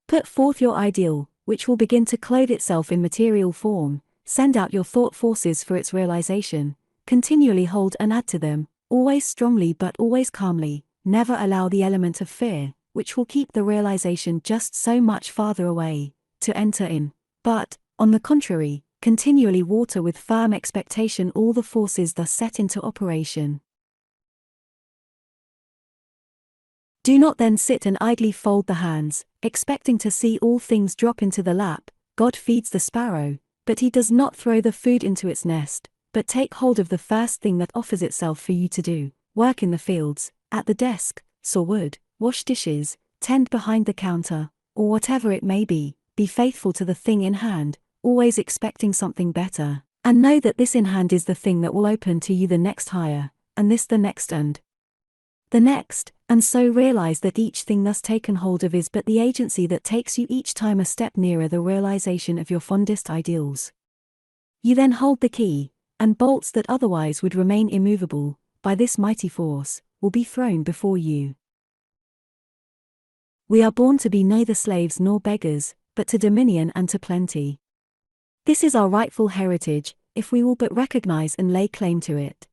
Put forth your ideal, which will begin to clothe itself in material form, send out your thought forces for its realization, continually hold and add to them, always strongly but always calmly, never allow the element of fear, which will keep the realization just so much farther away to enter in, but, on the contrary, continually water with firm expectation all the forces thus set into operation. Do not then sit and idly fold the hands, expecting to see all things drop into the lap. God feeds the sparrow, but he does not throw the food into its nest, but take hold of the first thing that offers itself for you to do: work in the fields, at the desk, saw wood, wash dishes, tend behind the counter, or whatever it may be faithful to the thing in hand, always expecting something better, and know that this in hand is the thing that will open to you the next higher, and this the next and the next, and so realize that each thing thus taken hold of is but the agency that takes you each time a step nearer the realization of your fondest ideals. You then hold the key, and bolts that otherwise would remain immovable, by this mighty force, will be thrown before you. We are born to be neither slaves nor beggars, but to dominion and to plenty. This is our rightful heritage, if we will but recognize and lay claim to it.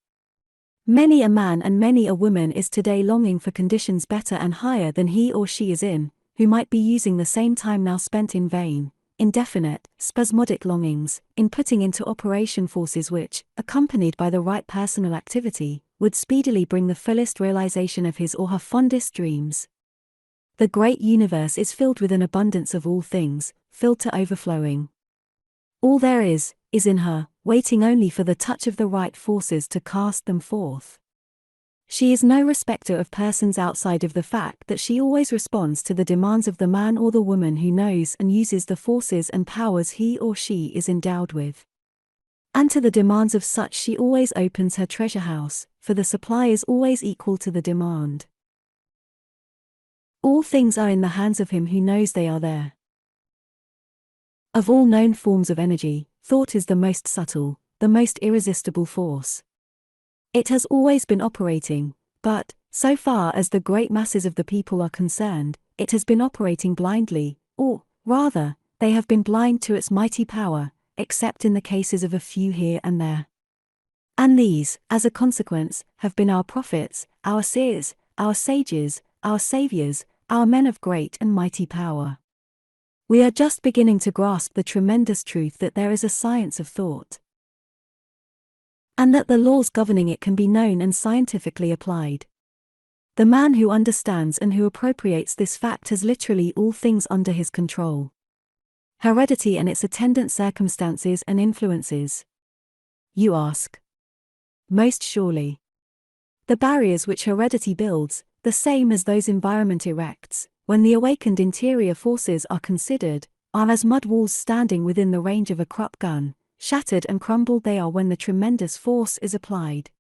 Many a man and many a woman is today longing for conditions better and higher than he or she is in, who might be using the same time now spent in vain, indefinite, spasmodic longings, in putting into operation forces which, accompanied by the right personal activity, would speedily bring the fullest realization of his or her fondest dreams. The great universe is filled with an abundance of all things, filled to overflowing. All there is in her, waiting only for the touch of the right forces to cast them forth. She is no respecter of persons outside of the fact that she always responds to the demands of the man or the woman who knows and uses the forces and powers he or she is endowed with. And to the demands of such she always opens her treasure house, for the supply is always equal to the demand. All things are in the hands of him who knows they are there. Of all known forms of energy, thought is the most subtle, the most irresistible force. It has always been operating, but, so far as the great masses of the people are concerned, it has been operating blindly, or, rather, they have been blind to its mighty power, except in the cases of a few here and there. And these, as a consequence, have been our prophets, our seers, our sages, our saviors, our men of great and mighty power. We are just beginning to grasp the tremendous truth that there is a science of thought, and that the laws governing it can be known and scientifically applied. The man who understands and who appropriates this fact has literally all things under his control. Heredity and its attendant circumstances and influences. You ask. Most surely. The barriers which heredity builds, the same as those environment erects, when the awakened interior forces are considered, are as mud walls standing within the range of a Krupp gun. Shattered and crumbled they are when the tremendous force is applied.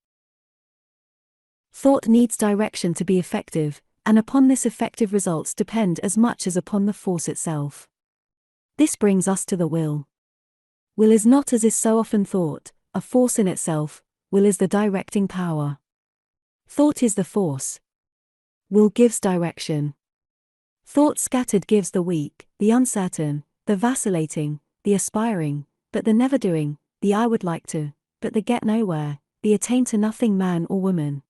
Thought needs direction to be effective, and upon this effective results depend as much as upon the force itself. This brings us to the will. Will is not, as is so often thought, a force in itself. Will is the directing power. Thought is the force. Will gives direction. Thought scattered gives the weak, the uncertain, the vacillating, the aspiring, but the never doing, the I would like to, but the get nowhere, the attain to nothing man or woman.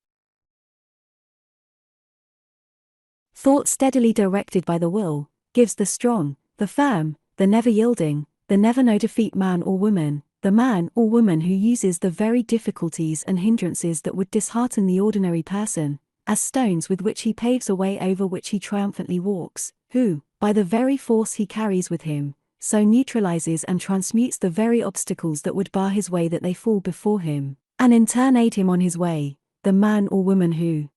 Thought steadily directed by the will, gives the strong, the firm, the never yielding, the never no defeat man or woman, the man or woman who uses the very difficulties and hindrances that would dishearten the ordinary person, as stones with which he paves a way over which he triumphantly walks, who, by the very force he carries with him, so neutralizes and transmutes the very obstacles that would bar his way that they fall before him, and in turn aid him on his way, the man or woman who,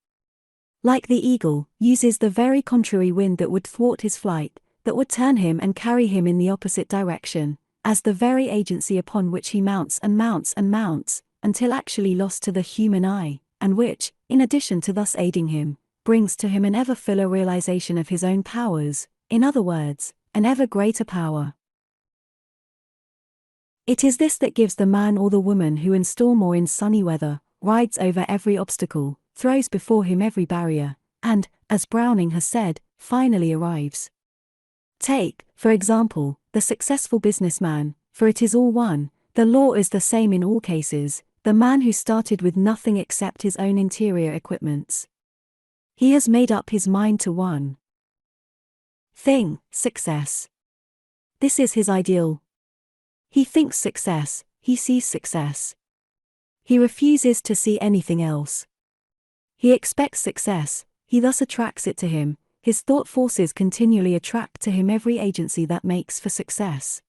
like the eagle, uses the very contrary wind that would thwart his flight, that would turn him and carry him in the opposite direction, as the very agency upon which he mounts and mounts and mounts, until actually lost to the human eye, and which, in addition to thus aiding him, brings to him an ever fuller realization of his own powers, in other words, an ever greater power. It is this that gives the man or the woman who in storm or in sunny weather, rides over every obstacle, throws before him every barrier, and, as Browning has said, finally arrives. Take, for example, the successful businessman, for it is all one, the law is the same in all cases, the man who started with nothing except his own interior equipments. He has made up his mind to one thing, success. This is his ideal. He thinks success, he sees success. He refuses to see anything else. He expects success, he thus attracts it to him. His thought forces continually attract to him every agency that makes for success.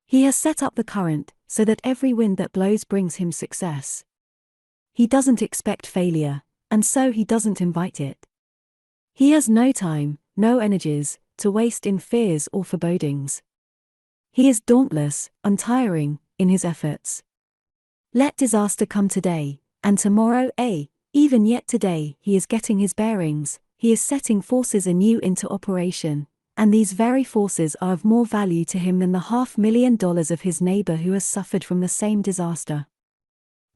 He has set up the current, so that every wind that blows brings him success. He doesn't expect failure, and so he doesn't invite it. He has no time, no energies, to waste in fears or forebodings. He is dauntless, untiring, in his efforts. Let disaster come today, and tomorrow, even yet today, he is getting his bearings, he is setting forces anew into operation, and these very forces are of more value to him than the $500,000 of his neighbor who has suffered from the same disaster.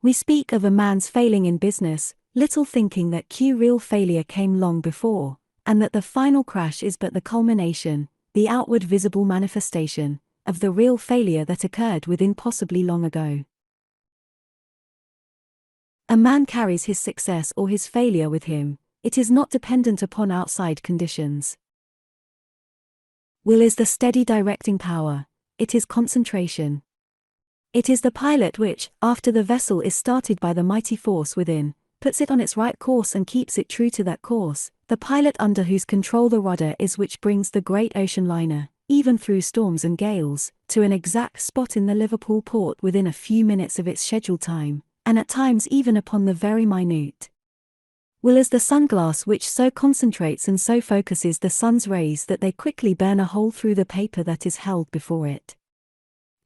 We speak of a man's failing in business, little thinking that real failure came long before, and that the final crash is but the culmination, the outward visible manifestation, of the real failure that occurred within possibly long ago. A man carries his success or his failure with him, it is not dependent upon outside conditions. Will is the steady directing power, it is concentration. It is the pilot which, after the vessel is started by the mighty force within, puts it on its right course and keeps it true to that course, the pilot under whose control the rudder is which brings the great ocean liner, even through storms and gales, to an exact spot in the Liverpool port within a few minutes of its scheduled time, and at times even upon the very minute. Will is the sunglass which so concentrates and so focuses the sun's rays that they quickly burn a hole through the paper that is held before it.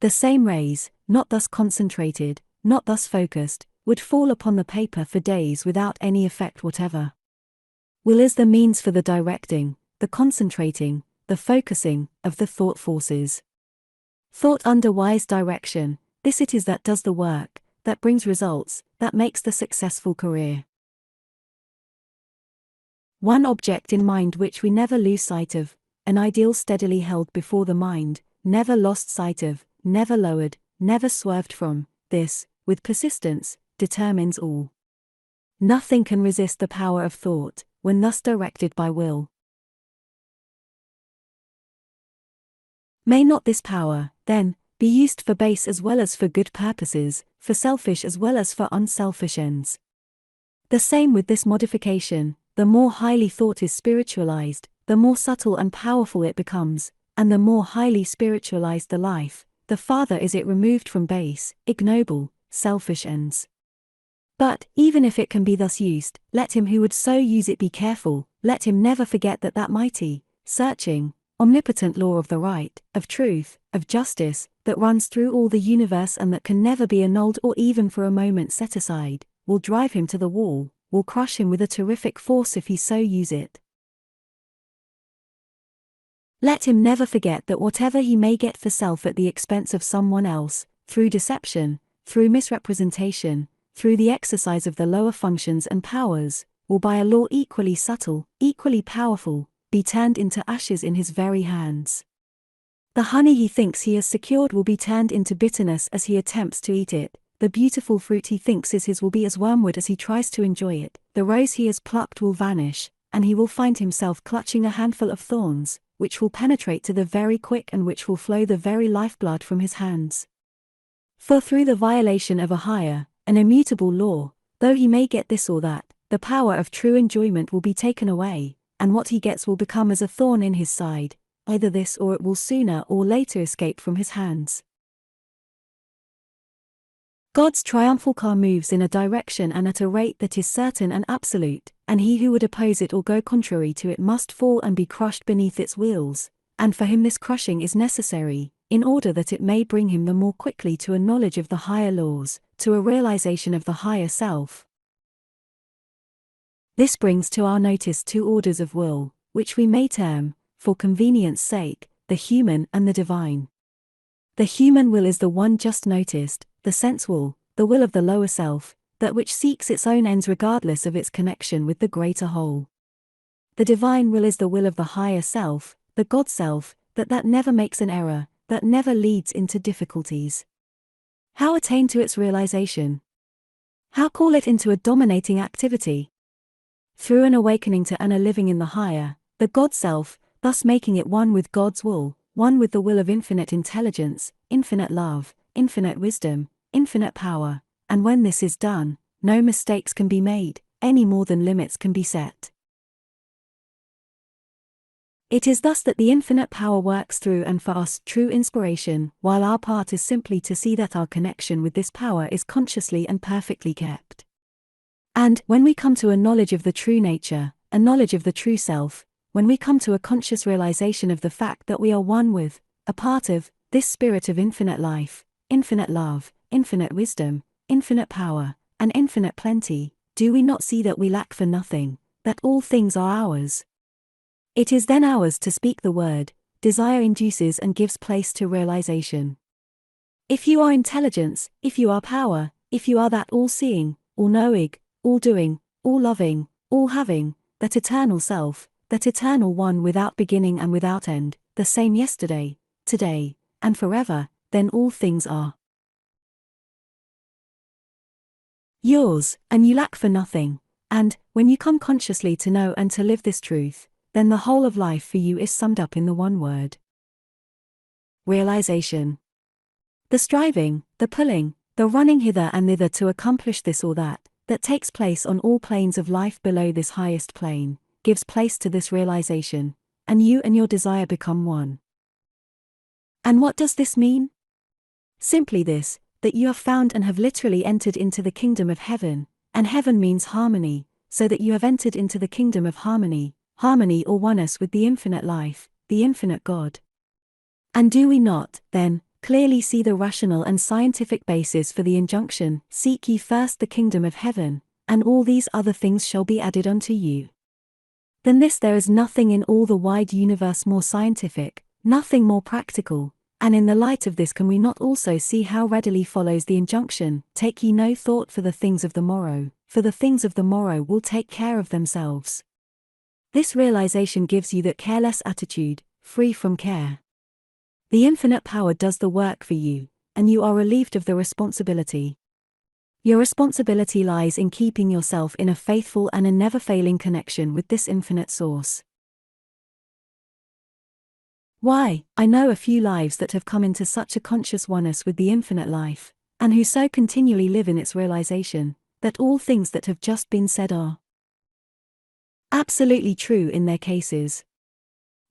The same rays, not thus concentrated, not thus focused, would fall upon the paper for days without any effect whatever. Will is the means for the directing, the concentrating, the focusing, of the thought forces. Thought under wise direction, this it is that does the work, that brings results, that makes the successful career. One object in mind which we never lose sight of, an ideal steadily held before the mind, never lost sight of, never lowered, never swerved from, this, with persistence, determines all. Nothing can resist the power of thought, when thus directed by will. May not this power, then, be used for base as well as for good purposes, for selfish as well as for unselfish ends? The same with this modification, the more highly thought is spiritualized, the more subtle and powerful it becomes, and the more highly spiritualized the life, the farther is it removed from base, ignoble, selfish ends. But, even if it can be thus used, let him who would so use it be careful, let him never forget that that mighty, searching, omnipotent law of the right, of truth, of justice, that runs through all the universe and that can never be annulled or even for a moment set aside, will drive him to the wall, will crush him with a terrific force if he so use it. Let him never forget that whatever he may get for self at the expense of someone else, through deception, through misrepresentation, through the exercise of the lower functions and powers, will by a law equally subtle, equally powerful, be turned into ashes in his very hands. The honey he thinks he has secured will be turned into bitterness as he attempts to eat it, the beautiful fruit he thinks is his will be as wormwood as he tries to enjoy it, the rose he has plucked will vanish, and he will find himself clutching a handful of thorns, which will penetrate to the very quick and which will flow the very lifeblood from his hands. For through the violation of a higher, an immutable law, though he may get this or that, the power of true enjoyment will be taken away, and what he gets will become as a thorn in his side, either this or it will sooner or later escape from his hands. God's triumphal car moves in a direction and at a rate that is certain and absolute, and he who would oppose it or go contrary to it must fall and be crushed beneath its wheels, and for him this crushing is necessary, in order that it may bring him the more quickly to a knowledge of the higher laws, to a realization of the higher self. This brings to our notice two orders of will, which we may term, for convenience sake, the human and the divine. The human will is the one just noticed, the sense will, the will of the lower self, that which seeks its own ends regardless of its connection with the greater whole. The divine will is the will of the higher self, the God self, that never makes an error, that never leads into difficulties. How attain to its realization? How call it into a dominating activity? Through an awakening to and a living in the higher, the God self, thus making it one with God's will, one with the will of infinite intelligence, infinite love, infinite wisdom, infinite power, and when this is done, no mistakes can be made, any more than limits can be set. It is thus that the infinite power works through and for us, true inspiration, while our part is simply to see that our connection with this power is consciously and perfectly kept. And, when we come to a knowledge of the true nature, a knowledge of the true self, when we come to a conscious realization of the fact that we are one with, a part of, this spirit of infinite life, infinite love, infinite wisdom, infinite power, and infinite plenty, do we not see that we lack for nothing, that all things are ours? It is then ours to speak the word. Desire induces and gives place to realization. If you are intelligence, if you are power, if you are that all-seeing, all-knowing, all-doing, all-loving, all-having, that eternal self, that eternal one without beginning and without end, the same yesterday, today, and forever, then all things are yours, and you lack for nothing. And, when you come consciously to know and to live this truth, then the whole of life for you is summed up in the one word: realization. The striving, the pulling, the running hither and thither to accomplish this or that takes place on all planes of life below this highest plane, gives place to this realization, and you and your desire become one. And what does this mean? Simply this, that you have found and have literally entered into the kingdom of heaven, and heaven means harmony, so that you have entered into the kingdom of harmony, harmony or oneness with the infinite life, the infinite God. And do we not, then, clearly see the rational and scientific basis for the injunction, seek ye first the kingdom of heaven, and all these other things shall be added unto you? Than this there is nothing in all the wide universe more scientific, nothing more practical, and in the light of this can we not also see how readily follows the injunction, take ye no thought for the things of the morrow, for the things of the morrow will take care of themselves. This realization gives you that careless attitude, free from care. The infinite power does the work for you, and you are relieved of the responsibility. Your responsibility lies in keeping yourself in a faithful and a never-failing connection with this infinite source. Why, I know a few lives that have come into such a conscious oneness with the infinite life, and who so continually live in its realization, that all things that have just been said are absolutely true in their cases.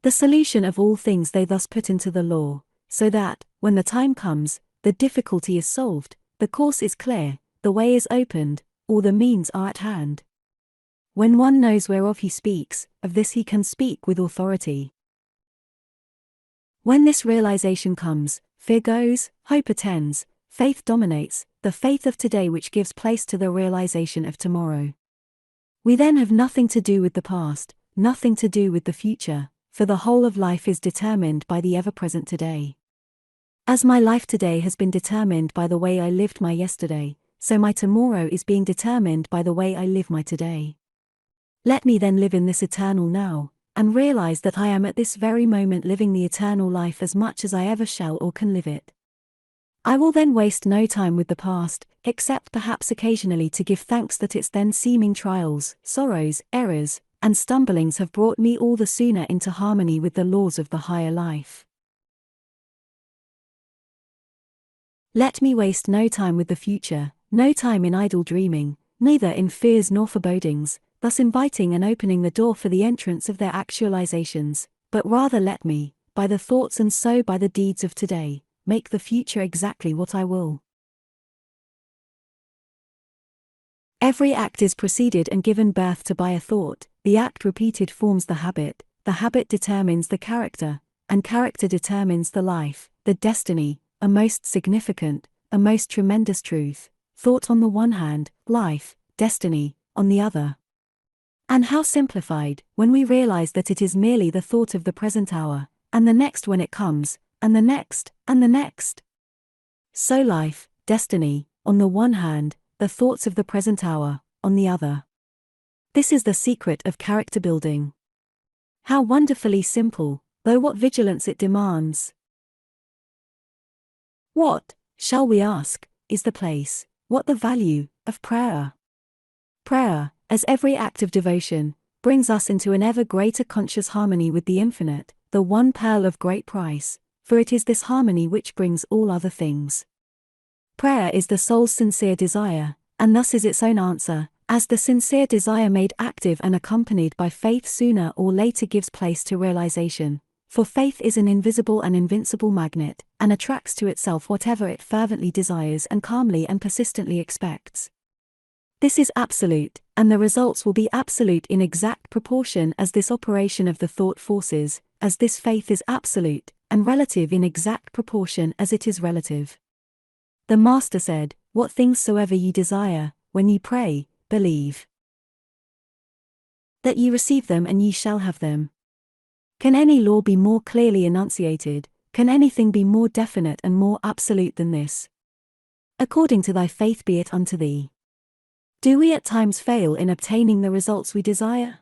The solution of all things they thus put into the law, so that, when the time comes, the difficulty is solved, the course is clear, the way is opened, all the means are at hand. When one knows whereof he speaks, of this he can speak with authority. When this realization comes, fear goes, hope attends, faith dominates, the faith of today which gives place to the realization of tomorrow. We then have nothing to do with the past, nothing to do with the future, for the whole of life is determined by the ever-present today. As my life today has been determined by the way I lived my yesterday, so my tomorrow is being determined by the way I live my today. Let me then live in this eternal now, and realize that I am at this very moment living the eternal life as much as I ever shall or can live it. I will then waste no time with the past, except perhaps occasionally to give thanks that its then seeming trials, sorrows, errors, and stumblings have brought me all the sooner into harmony with the laws of the higher life. Let me waste no time with the future, no time in idle dreaming, neither in fears nor forebodings, thus inviting and opening the door for the entrance of their actualizations, but rather let me, by the thoughts and so by the deeds of today, make the future exactly what I will. Every act is preceded and given birth to by a thought, the act repeated forms the habit determines the character, and character determines the life, the destiny, a most significant, a most tremendous truth, thought on the one hand, life, destiny, on the other. And how simplified, when we realize that it is merely the thought of the present hour, and the next when it comes, and the next, and the next. So life, destiny, on the one hand, the thoughts of the present hour, on the other. This is the secret of character building. How wonderfully simple, though what vigilance it demands. What, shall we ask, is the place, what the value, of prayer? Prayer, as every act of devotion, brings us into an ever greater conscious harmony with the infinite, the one pearl of great price, for it is this harmony which brings all other things. Prayer is the soul's sincere desire, and thus is its own answer, as the sincere desire made active and accompanied by faith sooner or later gives place to realization. For faith is an invisible and invincible magnet, and attracts to itself whatever it fervently desires and calmly and persistently expects. This is absolute, and the results will be absolute in exact proportion as this operation of the thought forces, as this faith is absolute, and relative in exact proportion as it is relative. The Master said, "What things soever ye desire, when ye pray, believe that ye receive them and ye shall have them." Can any law be more clearly enunciated? Can anything be more definite and more absolute than this? According to thy faith be it unto thee. Do we at times fail in obtaining the results we desire?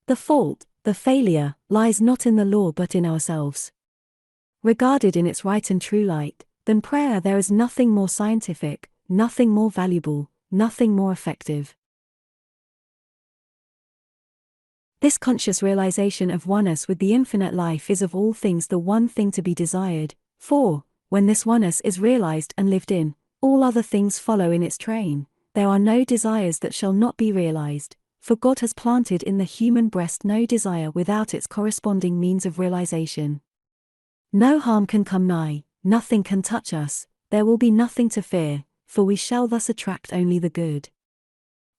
The fault, the failure, lies not in the law but in ourselves. Regarded in its right and true light, than prayer there is nothing more scientific, nothing more valuable, nothing more effective. This conscious realization of oneness with the infinite life is of all things the one thing to be desired, for, when this oneness is realized and lived in, all other things follow in its train. There are no desires that shall not be realized, for God has planted in the human breast no desire without its corresponding means of realization. No harm can come nigh, nothing can touch us, there will be nothing to fear, for we shall thus attract only the good.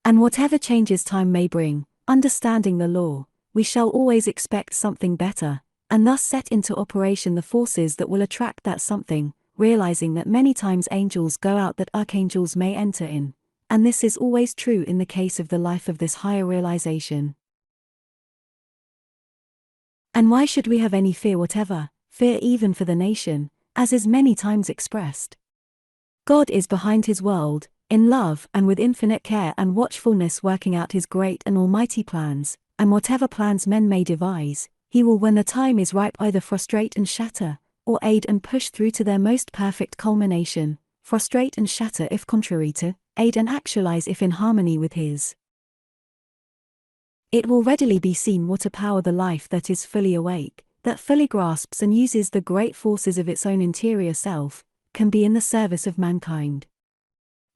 And whatever changes time may bring, understanding the law, we shall always expect something better, and thus set into operation the forces that will attract that something, realizing that many times angels go out that archangels may enter in, and this is always true in the case of the life of this higher realization. And why should we have any fear whatever, fear even for the nation, as is many times expressed? God is behind his world, in love and with infinite care and watchfulness working out his great and almighty plans, and whatever plans men may devise, he will when the time is ripe either frustrate and shatter, or aid and push through to their most perfect culmination, frustrate and shatter if contrary to, aid and actualize if in harmony with his. It will readily be seen what a power the life that is fully awake, that fully grasps and uses the great forces of its own interior self, can be in the service of mankind.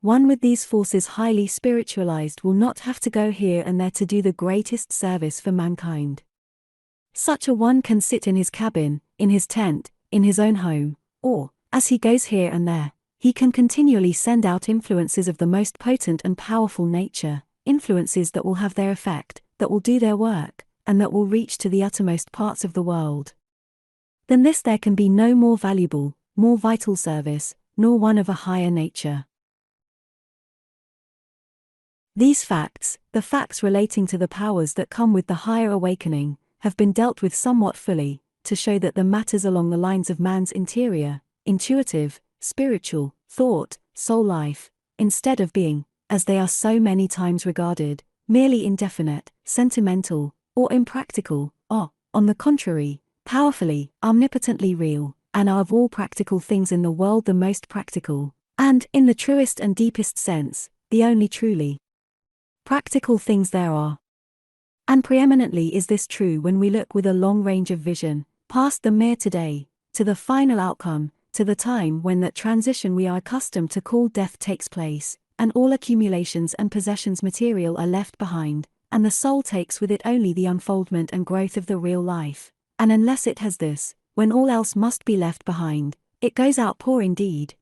One with these forces highly spiritualized will not have to go here and there to do the greatest service for mankind. Such a one can sit in his cabin, in his tent, in his own home, or, as he goes here and there, he can continually send out influences of the most potent and powerful nature, influences that will have their effect, that will do their work, and that will reach to the uttermost parts of the world. Than this there can be no more valuable, more vital service, nor one of a higher nature. These facts, the facts relating to the powers that come with the higher awakening, have been dealt with somewhat fully, to show that the matters along the lines of man's interior, intuitive, spiritual, thought, soul life, instead of being, as they are so many times regarded, merely indefinite, sentimental, or impractical, are, on the contrary, powerfully, omnipotently real, and are of all practical things in the world the most practical, and, in the truest and deepest sense, the only truly practical things there are. And preeminently is this true when we look with a long range of vision, past the mere today, to the final outcome, to the time when that transition we are accustomed to call death takes place, and all accumulations and possessions material are left behind, and the soul takes with it only the unfoldment and growth of the real life, and unless it has this, when all else must be left behind, it goes out poor indeed.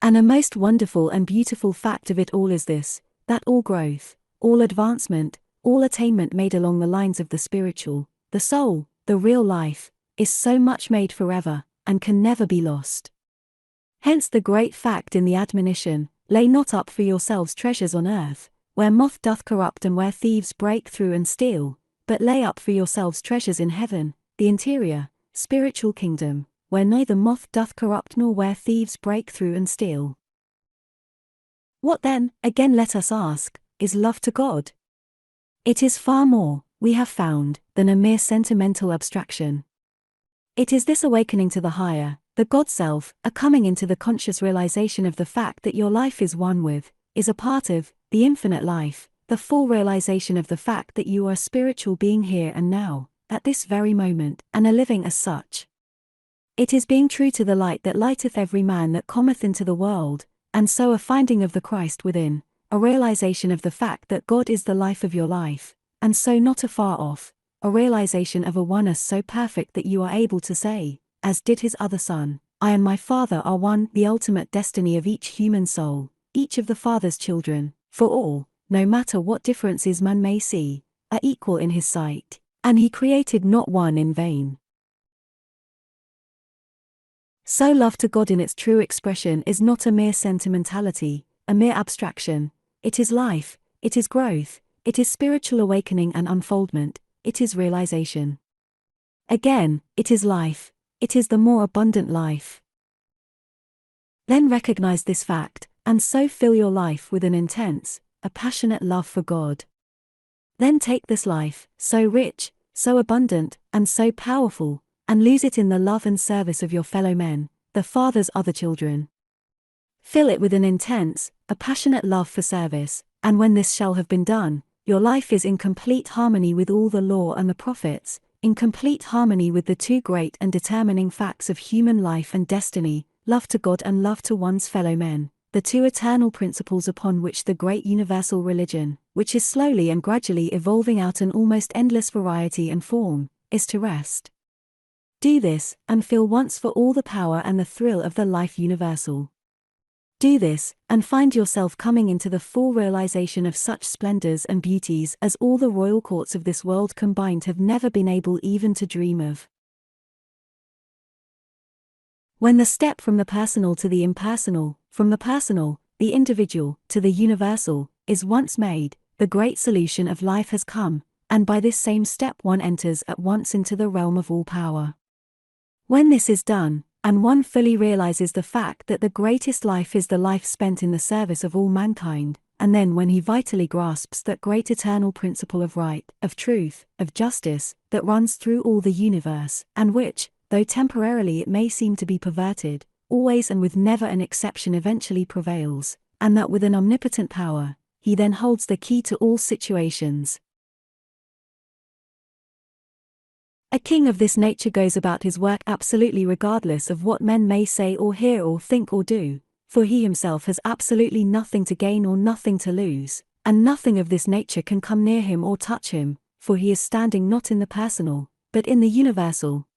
And a most wonderful and beautiful fact of it all is this, that all growth, all advancement, all attainment made along the lines of the spiritual, the soul, the real life, is so much made forever, and can never be lost. Hence the great fact in the admonition, lay not up for yourselves treasures on earth, where moth doth corrupt and where thieves break through and steal, but lay up for yourselves treasures in heaven, the interior, spiritual kingdom, where neither moth doth corrupt nor where thieves break through and steal. What then, again let us ask, is love to God? It is far more, we have found, than a mere sentimental abstraction. It is this awakening to the higher, the God self, a coming into the conscious realization of the fact that your life is one with, is a part of the infinite life, the full realization of the fact that you are a spiritual being here and now, at this very moment, and are living as such. It is being true to the light that lighteth every man that cometh into the world, and so a finding of the Christ within, a realization of the fact that God is the life of your life, and so not afar off, a realization of a oneness so perfect that you are able to say, as did his other son, I and my Father are one, the ultimate destiny of each human soul, each of the Father's children, for all, no matter what differences man may see, are equal in his sight, and he created not one in vain. So love to God in its true expression is not a mere sentimentality, a mere abstraction. It is life, it is growth, it is spiritual awakening and unfoldment, it is realization. Again, it is life, it is the more abundant life. Then recognize this fact, and so fill your life with an intense, a passionate love for God. Then take this life, so rich, so abundant, and so powerful, and lose it in the love and service of your fellow men, the Father's other children. Fill it with an intense, a passionate love for service, and when this shall have been done, your life is in complete harmony with all the law and the prophets, in complete harmony with the two great and determining facts of human life and destiny, love to God and love to one's fellow men, the two eternal principles upon which the great universal religion, which is slowly and gradually evolving out an almost endless variety and form, is to rest. Do this, and feel once for all the power and the thrill of the life universal. Do this, and find yourself coming into the full realization of such splendors and beauties as all the royal courts of this world combined have never been able even to dream of. When the step from the personal to the impersonal, from the personal, the individual, to the universal, is once made, the great solution of life has come, and by this same step one enters at once into the realm of all power. When this is done, and one fully realizes the fact that the greatest life is the life spent in the service of all mankind, and then when he vitally grasps that great eternal principle of right, of truth, of justice, that runs through all the universe, and which, though temporarily it may seem to be perverted, always and with never an exception eventually prevails, and that with an omnipotent power, he then holds the key to all situations. A king of this nature goes about his work absolutely regardless of what men may say or hear or think or do, for he himself has absolutely nothing to gain or nothing to lose, and nothing of this nature can come near him or touch him, for he is standing not in the personal, but in the universal.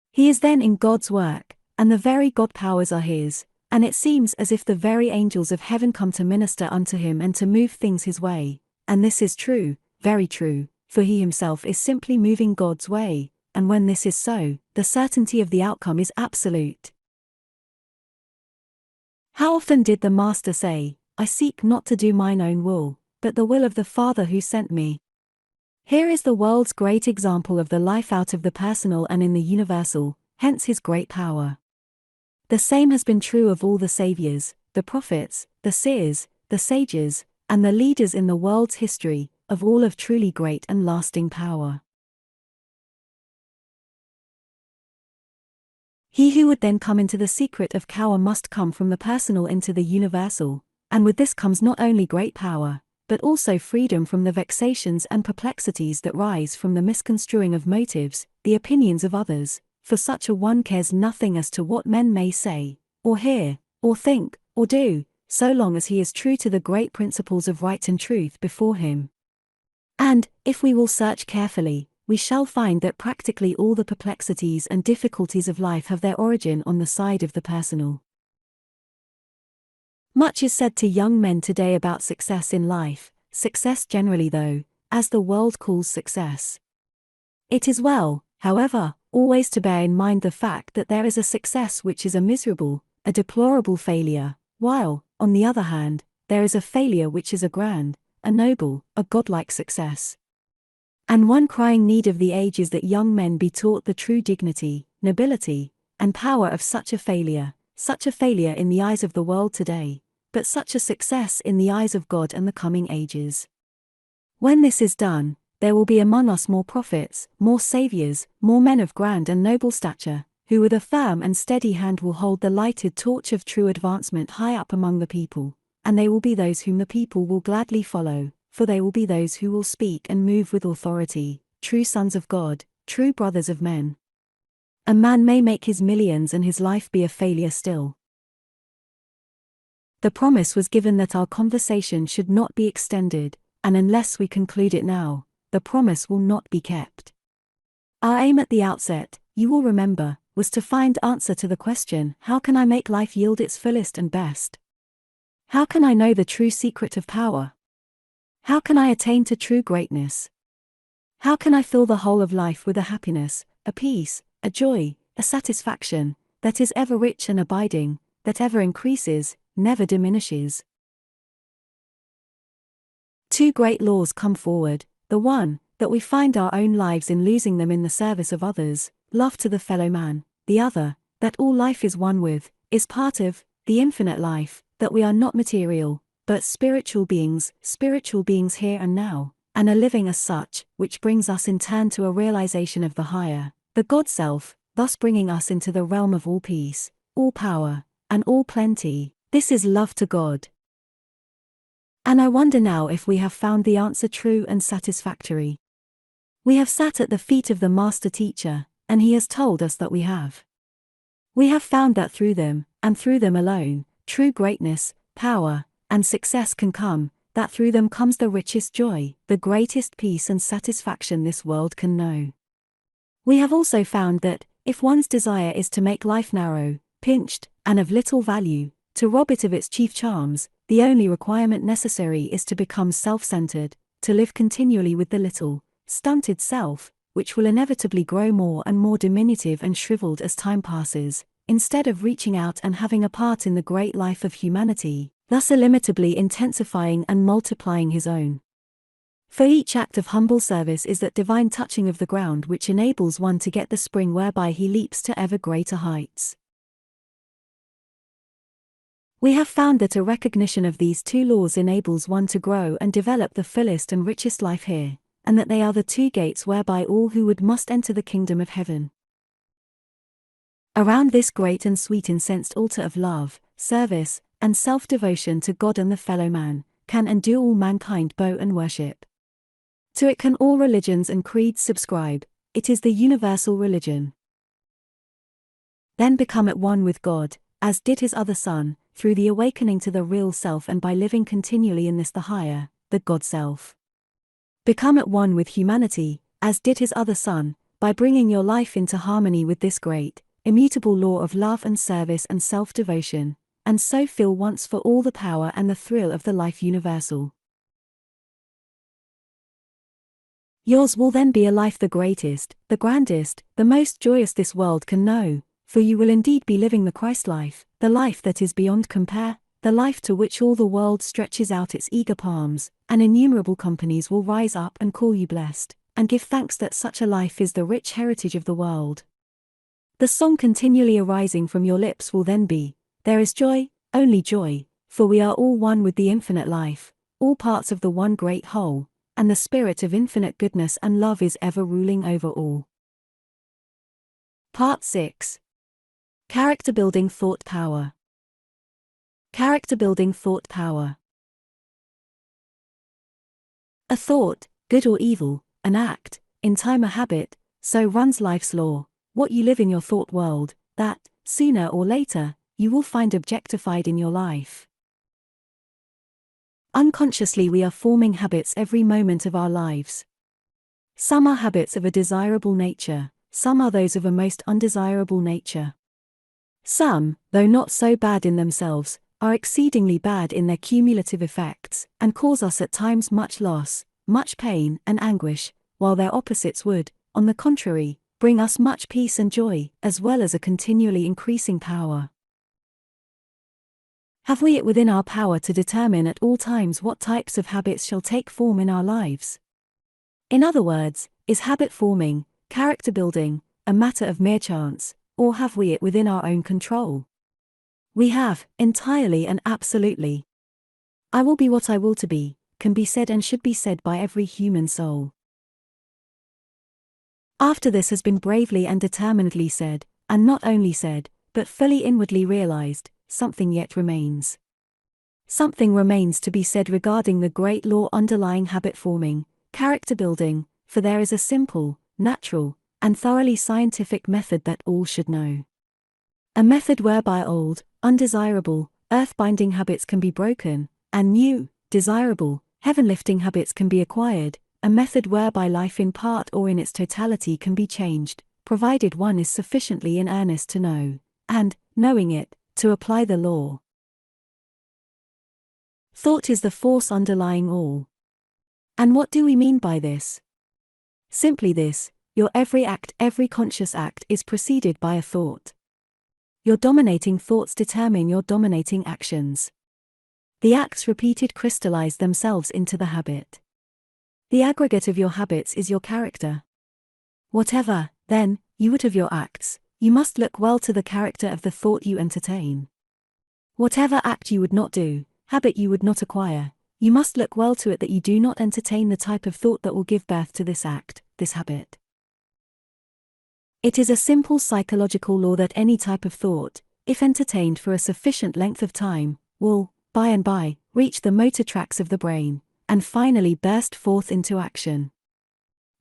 He is then in God's work, and the very God powers are his, and it seems as if the very angels of heaven come to minister unto him and to move things his way, and this is true, very true, for he himself is simply moving God's way, and when this is so, the certainty of the outcome is absolute. How often did the Master say, I seek not to do mine own will, but the will of the Father who sent me? Here is the world's great example of the life out of the personal and in the universal, hence his great power. The same has been true of all the saviors, the prophets, the seers, the sages, and the leaders in the world's history, of all of truly great and lasting power. He who would then come into the secret of power must come from the personal into the universal, and with this comes not only great power, but also freedom from the vexations and perplexities that rise from the misconstruing of motives, the opinions of others, for such a one cares nothing as to what men may say, or hear, or think, or do, so long as he is true to the great principles of right and truth before him. And, if we will search carefully, we shall find that practically all the perplexities and difficulties of life have their origin on the side of the personal. Much is said to young men today about success in life, success generally though, as the world calls success. It is well, however, always to bear in mind the fact that there is a success which is a miserable, a deplorable failure, while, on the other hand, there is a failure which is a grand, a noble, a godlike success. And one crying need of the age is that young men be taught the true dignity, nobility, and power of such a failure in the eyes of the world today, but such a success in the eyes of God and the coming ages. When this is done, there will be among us more prophets, more saviors, more men of grand and noble stature, who with a firm and steady hand will hold the lighted torch of true advancement high up among the people, and they will be those whom the people will gladly follow, for they will be those who will speak and move with authority, true sons of God, true brothers of men. A man may make his millions and his life be a failure still. The promise was given that our conversation should not be extended, and unless we conclude it now, the promise will not be kept. Our aim at the outset, you will remember, was to find answer to the question, how can I make life yield its fullest and best? How can I know the true secret of power? How can I attain to true greatness? How can I fill the whole of life with a happiness, a peace, a joy, a satisfaction, that is ever rich and abiding, that ever increases, never diminishes? Two great laws come forward, the one, that we find our own lives in losing them in the service of others, love to the fellow man, the other, that all life is one with, is part of, the infinite life, that we are not material, but spiritual beings here and now, and are living as such, which brings us in turn to a realization of the higher, the God Self, thus bringing us into the realm of all peace, all power, and all plenty. This is love to God. And I wonder now if we have found the answer true and satisfactory. We have sat at the feet of the Master Teacher, and he has told us that we have. We have found that through them, and through them alone, true greatness, power, and success can come, that through them comes the richest joy, the greatest peace and satisfaction this world can know. We have also found that, if one's desire is to make life narrow, pinched, and of little value, to rob it of its chief charms, the only requirement necessary is to become self-centered, to live continually with the little, stunted self, which will inevitably grow more and more diminutive and shriveled as time passes, instead of reaching out and having a part in the great life of humanity, thus illimitably intensifying and multiplying his own. For each act of humble service is that divine touching of the ground which enables one to get the spring whereby he leaps to ever greater heights. We have found that a recognition of these two laws enables one to grow and develop the fullest and richest life here, and that they are the two gates whereby all who would must enter the kingdom of heaven. Around this great and sweet incensed altar of love, service, and self-devotion to God and the fellow man, can and do all mankind bow and worship. To it can all religions and creeds subscribe, it is the universal religion. Then become at one with God, as did his other Son, through the awakening to the real self and by living continually in this the higher, the God Self. Become at one with humanity, as did his other Son, by bringing your life into harmony with this great, immutable law of love and service and self-devotion, and so feel once for all the power and the thrill of the life universal. Yours will then be a life the greatest, the grandest, the most joyous this world can know, for you will indeed be living the Christ life, the life that is beyond compare, the life to which all the world stretches out its eager palms, and innumerable companies will rise up and call you blessed, and give thanks that such a life is the rich heritage of the world. The song continually arising from your lips will then be, there is joy, only joy, for we are all one with the infinite life, all parts of the one great whole, and the spirit of infinite goodness and love is ever ruling over all. Part 6. Character Building Thought Power. Character Building Thought Power. A thought, good or evil, an act, in time a habit, so runs life's law. What you live in your thought world, that, sooner or later, you will find objectified in your life. Unconsciously we are forming habits every moment of our lives. Some are habits of a desirable nature, some are those of a most undesirable nature. Some, though not so bad in themselves, are exceedingly bad in their cumulative effects, and cause us at times much loss, much pain and anguish, while their opposites would, on the contrary, bring us much peace and joy, as well as a continually increasing power. Have we it within our power to determine at all times what types of habits shall take form in our lives? In other words, is habit forming, character building, a matter of mere chance, or have we it within our own control? We have, entirely and absolutely. I will be what I will to be, can be said and should be said by every human soul. After this has been bravely and determinedly said, and not only said, but fully inwardly realized, something yet remains. Something remains to be said regarding the great law underlying habit forming, character building, for there is a simple, natural, and thoroughly scientific method that all should know. A method whereby old, undesirable, earth-binding habits can be broken, and new, desirable, heaven-lifting habits can be acquired, a method whereby life in part or in its totality can be changed, provided one is sufficiently in earnest to know, and, knowing it, to apply the law. Thought is the force underlying all. And what do we mean by this? Simply this: your every act, every conscious act is preceded by a thought. Your dominating thoughts determine your dominating actions. The acts repeated crystallize themselves into the habit. The aggregate of your habits is your character. Whatever, then, you would of your acts, you must look well to the character of the thought you entertain. Whatever act you would not do, habit you would not acquire, you must look well to it that you do not entertain the type of thought that will give birth to this act, this habit. It is a simple psychological law that any type of thought, if entertained for a sufficient length of time, will, by and by, reach the motor tracts of the brain, and finally burst forth into action.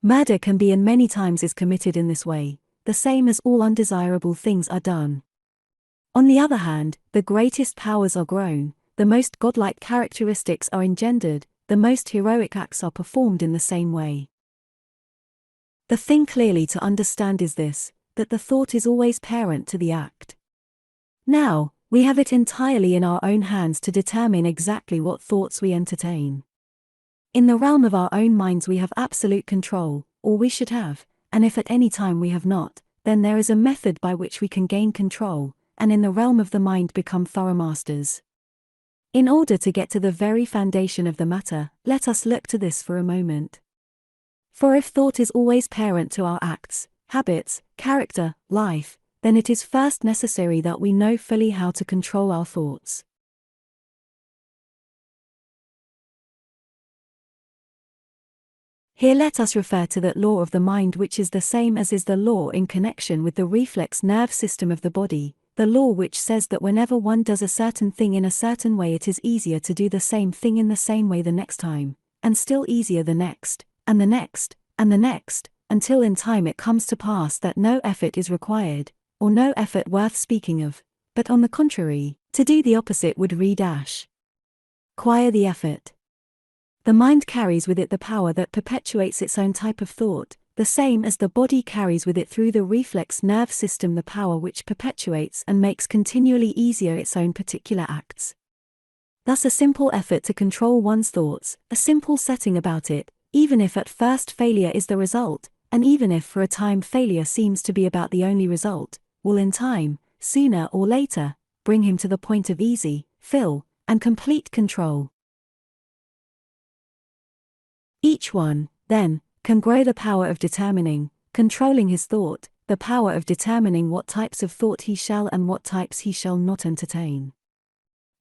Murder can be and many times is committed in this way, the same as all undesirable things are done. On the other hand, the greatest powers are grown, the most godlike characteristics are engendered, the most heroic acts are performed in the same way. The thing clearly to understand is this, that the thought is always parent to the act. Now, we have it entirely in our own hands to determine exactly what thoughts we entertain. In the realm of our own minds we have absolute control, or we should have, and if at any time we have not, then there is a method by which we can gain control, and in the realm of the mind become thorough masters. In order to get to the very foundation of the matter, let us look to this for a moment. For if thought is always parent to our acts, habits, character, life, then it is first necessary that we know fully how to control our thoughts. Here let us refer to that law of the mind which is the same as is the law in connection with the reflex nerve system of the body, the law which says that whenever one does a certain thing in a certain way it is easier to do the same thing in the same way the next time, and still easier the next, and the next, and the next, until in time it comes to pass that no effort is required, or no effort worth speaking of, but on the contrary, to do the opposite would require the effort. The mind carries with it the power that perpetuates its own type of thought, the same as the body carries with it through the reflex nerve system the power which perpetuates and makes continually easier its own particular acts. Thus a simple effort to control one's thoughts, a simple setting about it, even if at first failure is the result, and even if for a time failure seems to be about the only result, will in time, sooner or later, bring him to the point of easy, full, and complete control. Each one, then, can grow the power of determining, controlling his thought, the power of determining what types of thought he shall and what types he shall not entertain.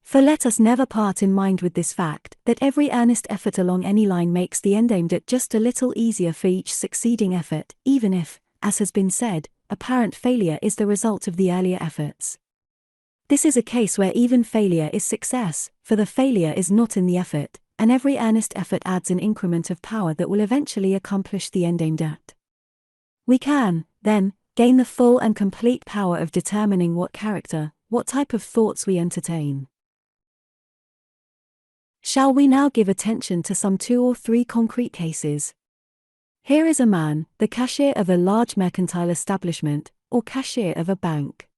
For let us never part in mind with this fact, that every earnest effort along any line makes the end aimed at just a little easier for each succeeding effort, even if, as has been said, apparent failure is the result of the earlier efforts. This is a case where even failure is success, for the failure is not in the effort, and every earnest effort adds an increment of power that will eventually accomplish the end aimed at. We can, then, gain the full and complete power of determining what character, what type of thoughts we entertain. Shall we now give attention to some 2 or 3 concrete cases? Here is a man, the cashier of a large mercantile establishment, or cashier of a bank.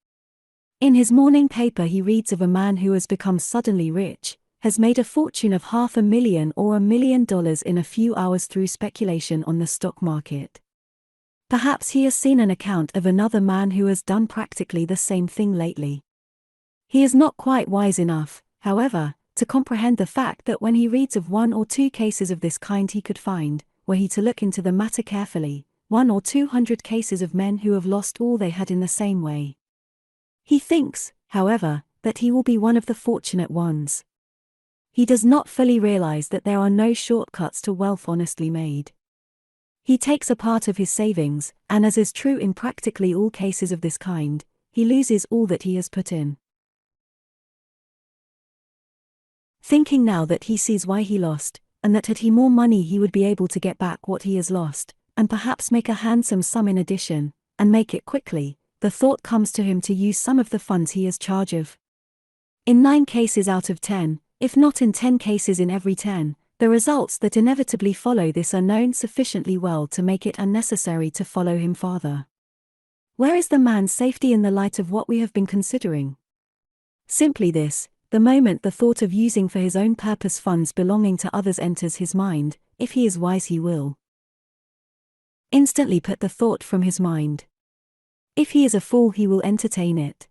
In his morning paper he reads of a man who has become suddenly rich, has made a fortune of $500,000 or $1 million in a few hours through speculation on the stock market. Perhaps he has seen an account of another man who has done practically the same thing lately. He is not quite wise enough, however, to comprehend the fact that when he reads of 1 or 2 cases of this kind he could find, were he to look into the matter carefully, 100 or 200 cases of men who have lost all they had in the same way. He thinks, however, that he will be one of the fortunate ones. He does not fully realize that there are no shortcuts to wealth honestly made. He takes a part of his savings, and as is true in practically all cases of this kind, he loses all that he has put in. thinking now that he sees why he lost, and that had he more money he would be able to get back what he has lost, and perhaps make a handsome sum in addition, and make it quickly. The thought comes to him to use some of the funds he has charge of. In 9 cases out of 10, if not in 10 cases in every 10, the results that inevitably follow this are known sufficiently well to make it unnecessary to follow him farther. Where is the man's safety in the light of what we have been considering? Simply this: the moment the thought of using for his own purpose funds belonging to others enters his mind, if he is wise he will instantly put the thought from his mind. If he is a fool he will entertain it.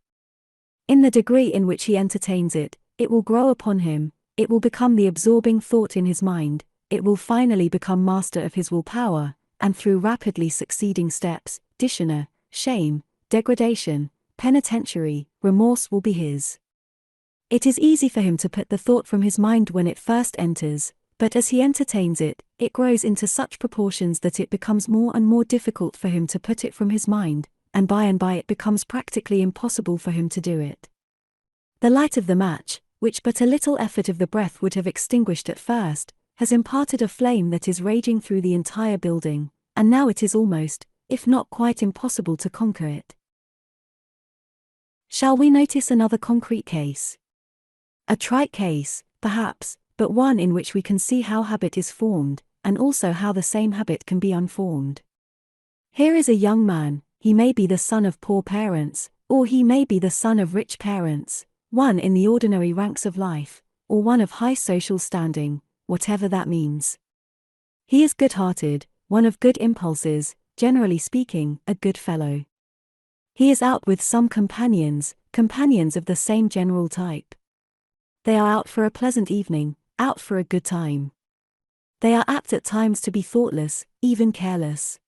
In the degree in which he entertains it, it will grow upon him, it will become the absorbing thought in his mind, it will finally become master of his willpower, and through rapidly succeeding steps, dishonor, shame, degradation, penitentiary, remorse will be his. It is easy for him to put the thought from his mind when it first enters, but as he entertains it, it grows into such proportions that it becomes more and more difficult for him to put it from his mind, and by it becomes practically impossible for him to do it. The light of the match, which but a little effort of the breath would have extinguished at first, has imparted a flame that is raging through the entire building, and now it is almost, if not quite impossible to conquer it. Shall we notice another concrete case? A trite case, perhaps, but one in which we can see how habit is formed, and also how the same habit can be unformed. Here is a young man, he may be the son of poor parents, or he may be the son of rich parents, one in the ordinary ranks of life, or one of high social standing, whatever that means. He is good-hearted, one of good impulses, generally speaking, a good fellow. He is out with some companions of the same general type. They are out for a pleasant evening, out for a good time. They are apt at times to be thoughtless, even careless.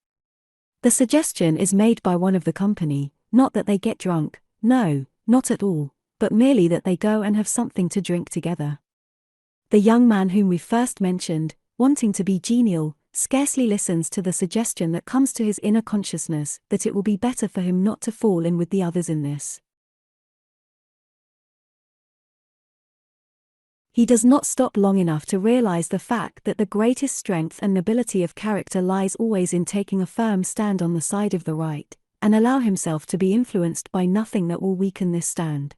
The suggestion is made by one of the company, not that they get drunk, no, not at all, but merely that they go and have something to drink together. The young man whom we first mentioned, wanting to be genial, scarcely listens to the suggestion that comes to his inner consciousness that it will be better for him not to fall in with the others in this. He does not stop long enough to realize the fact that the greatest strength and nobility of character lies always in taking a firm stand on the side of the right, and allow himself to be influenced by nothing that will weaken this stand.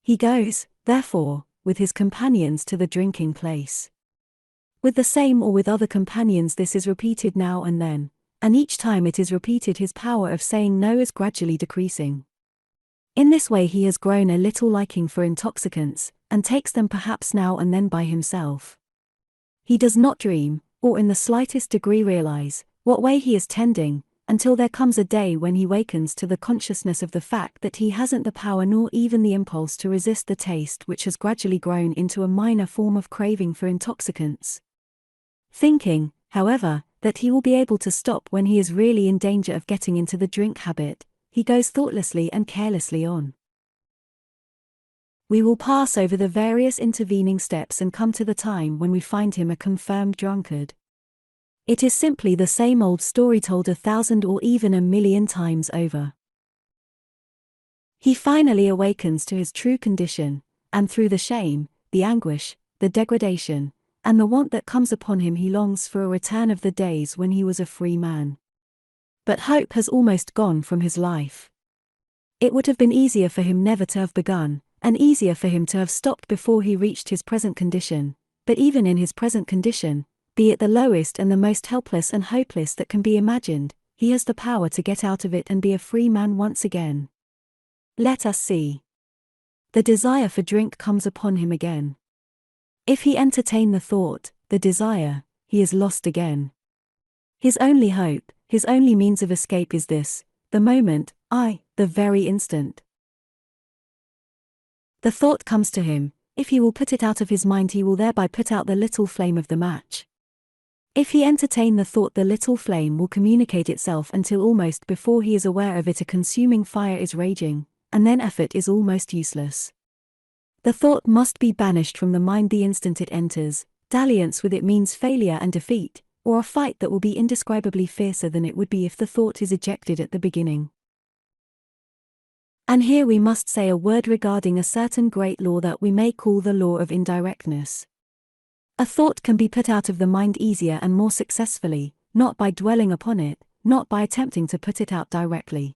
He goes, therefore, with his companions to the drinking place. With the same or with other companions this is repeated now and then, and each time it is repeated his power of saying no is gradually decreasing. In this way he has grown a little liking for intoxicants, and takes them perhaps now and then by himself. He does not dream, or in the slightest degree realize, what way he is tending, until there comes a day when he wakens to the consciousness of the fact that he hasn't the power nor even the impulse to resist the taste which has gradually grown into a minor form of craving for intoxicants. Thinking, however, that he will be able to stop when he is really in danger of getting into the drink habit, he goes thoughtlessly and carelessly on. We will pass over the various intervening steps and come to the time when we find him a confirmed drunkard. It is simply the same old story told 1,000 or even 1,000,000 times over. He finally awakens to his true condition, and through the shame, the anguish, the degradation, and the want that comes upon him he longs for a return of the days when he was a free man. But hope has almost gone from his life. It would have been easier for him never to have begun, and easier for him to have stopped before he reached his present condition, but even in his present condition, be it the lowest and the most helpless and hopeless that can be imagined, he has the power to get out of it and be a free man once again. Let us see. The desire for drink comes upon him again. If he entertain the thought, the desire, he is lost again. His only hope, his only means of escape is this, the moment, the very instant. The thought comes to him, if he will put it out of his mind he will thereby put out the little flame of the match. If he entertain the thought the little flame will communicate itself until almost before he is aware of it a consuming fire is raging, and then effort is almost useless. The thought must be banished from the mind the instant it enters, dalliance with it means failure and defeat, or a fight that will be indescribably fiercer than it would be if the thought is ejected at the beginning. And here we must say a word regarding a certain great law that we may call the law of indirectness. A thought can be put out of the mind easier and more successfully, not by dwelling upon it, not by attempting to put it out directly,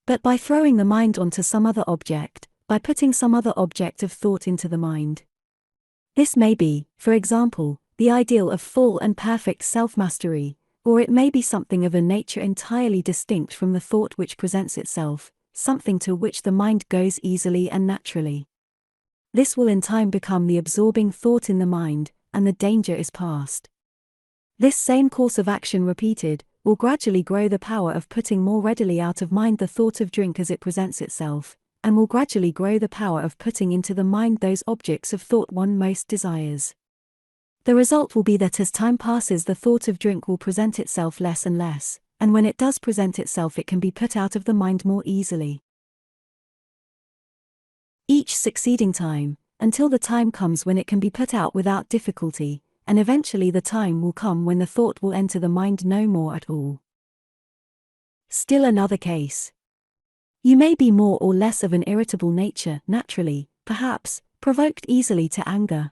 but by throwing the mind onto some other object, by putting some other object of thought into the mind. This may be, for example, the ideal of full and perfect self-mastery, or it may be something of a nature entirely distinct from the thought which presents itself, something to which the mind goes easily and naturally. This will in time become the absorbing thought in the mind, and the danger is past. This same course of action repeated, will gradually grow the power of putting more readily out of mind the thought of drink as it presents itself, and will gradually grow the power of putting into the mind those objects of thought one most desires. The result will be that as time passes the thought of drink will present itself less and less, and when it does present itself it can be put out of the mind more easily. Each succeeding time, until the time comes when it can be put out without difficulty, and eventually the time will come when the thought will enter the mind no more at all. Still another case. You may be more or less of an irritable nature, naturally, perhaps, provoked easily to anger.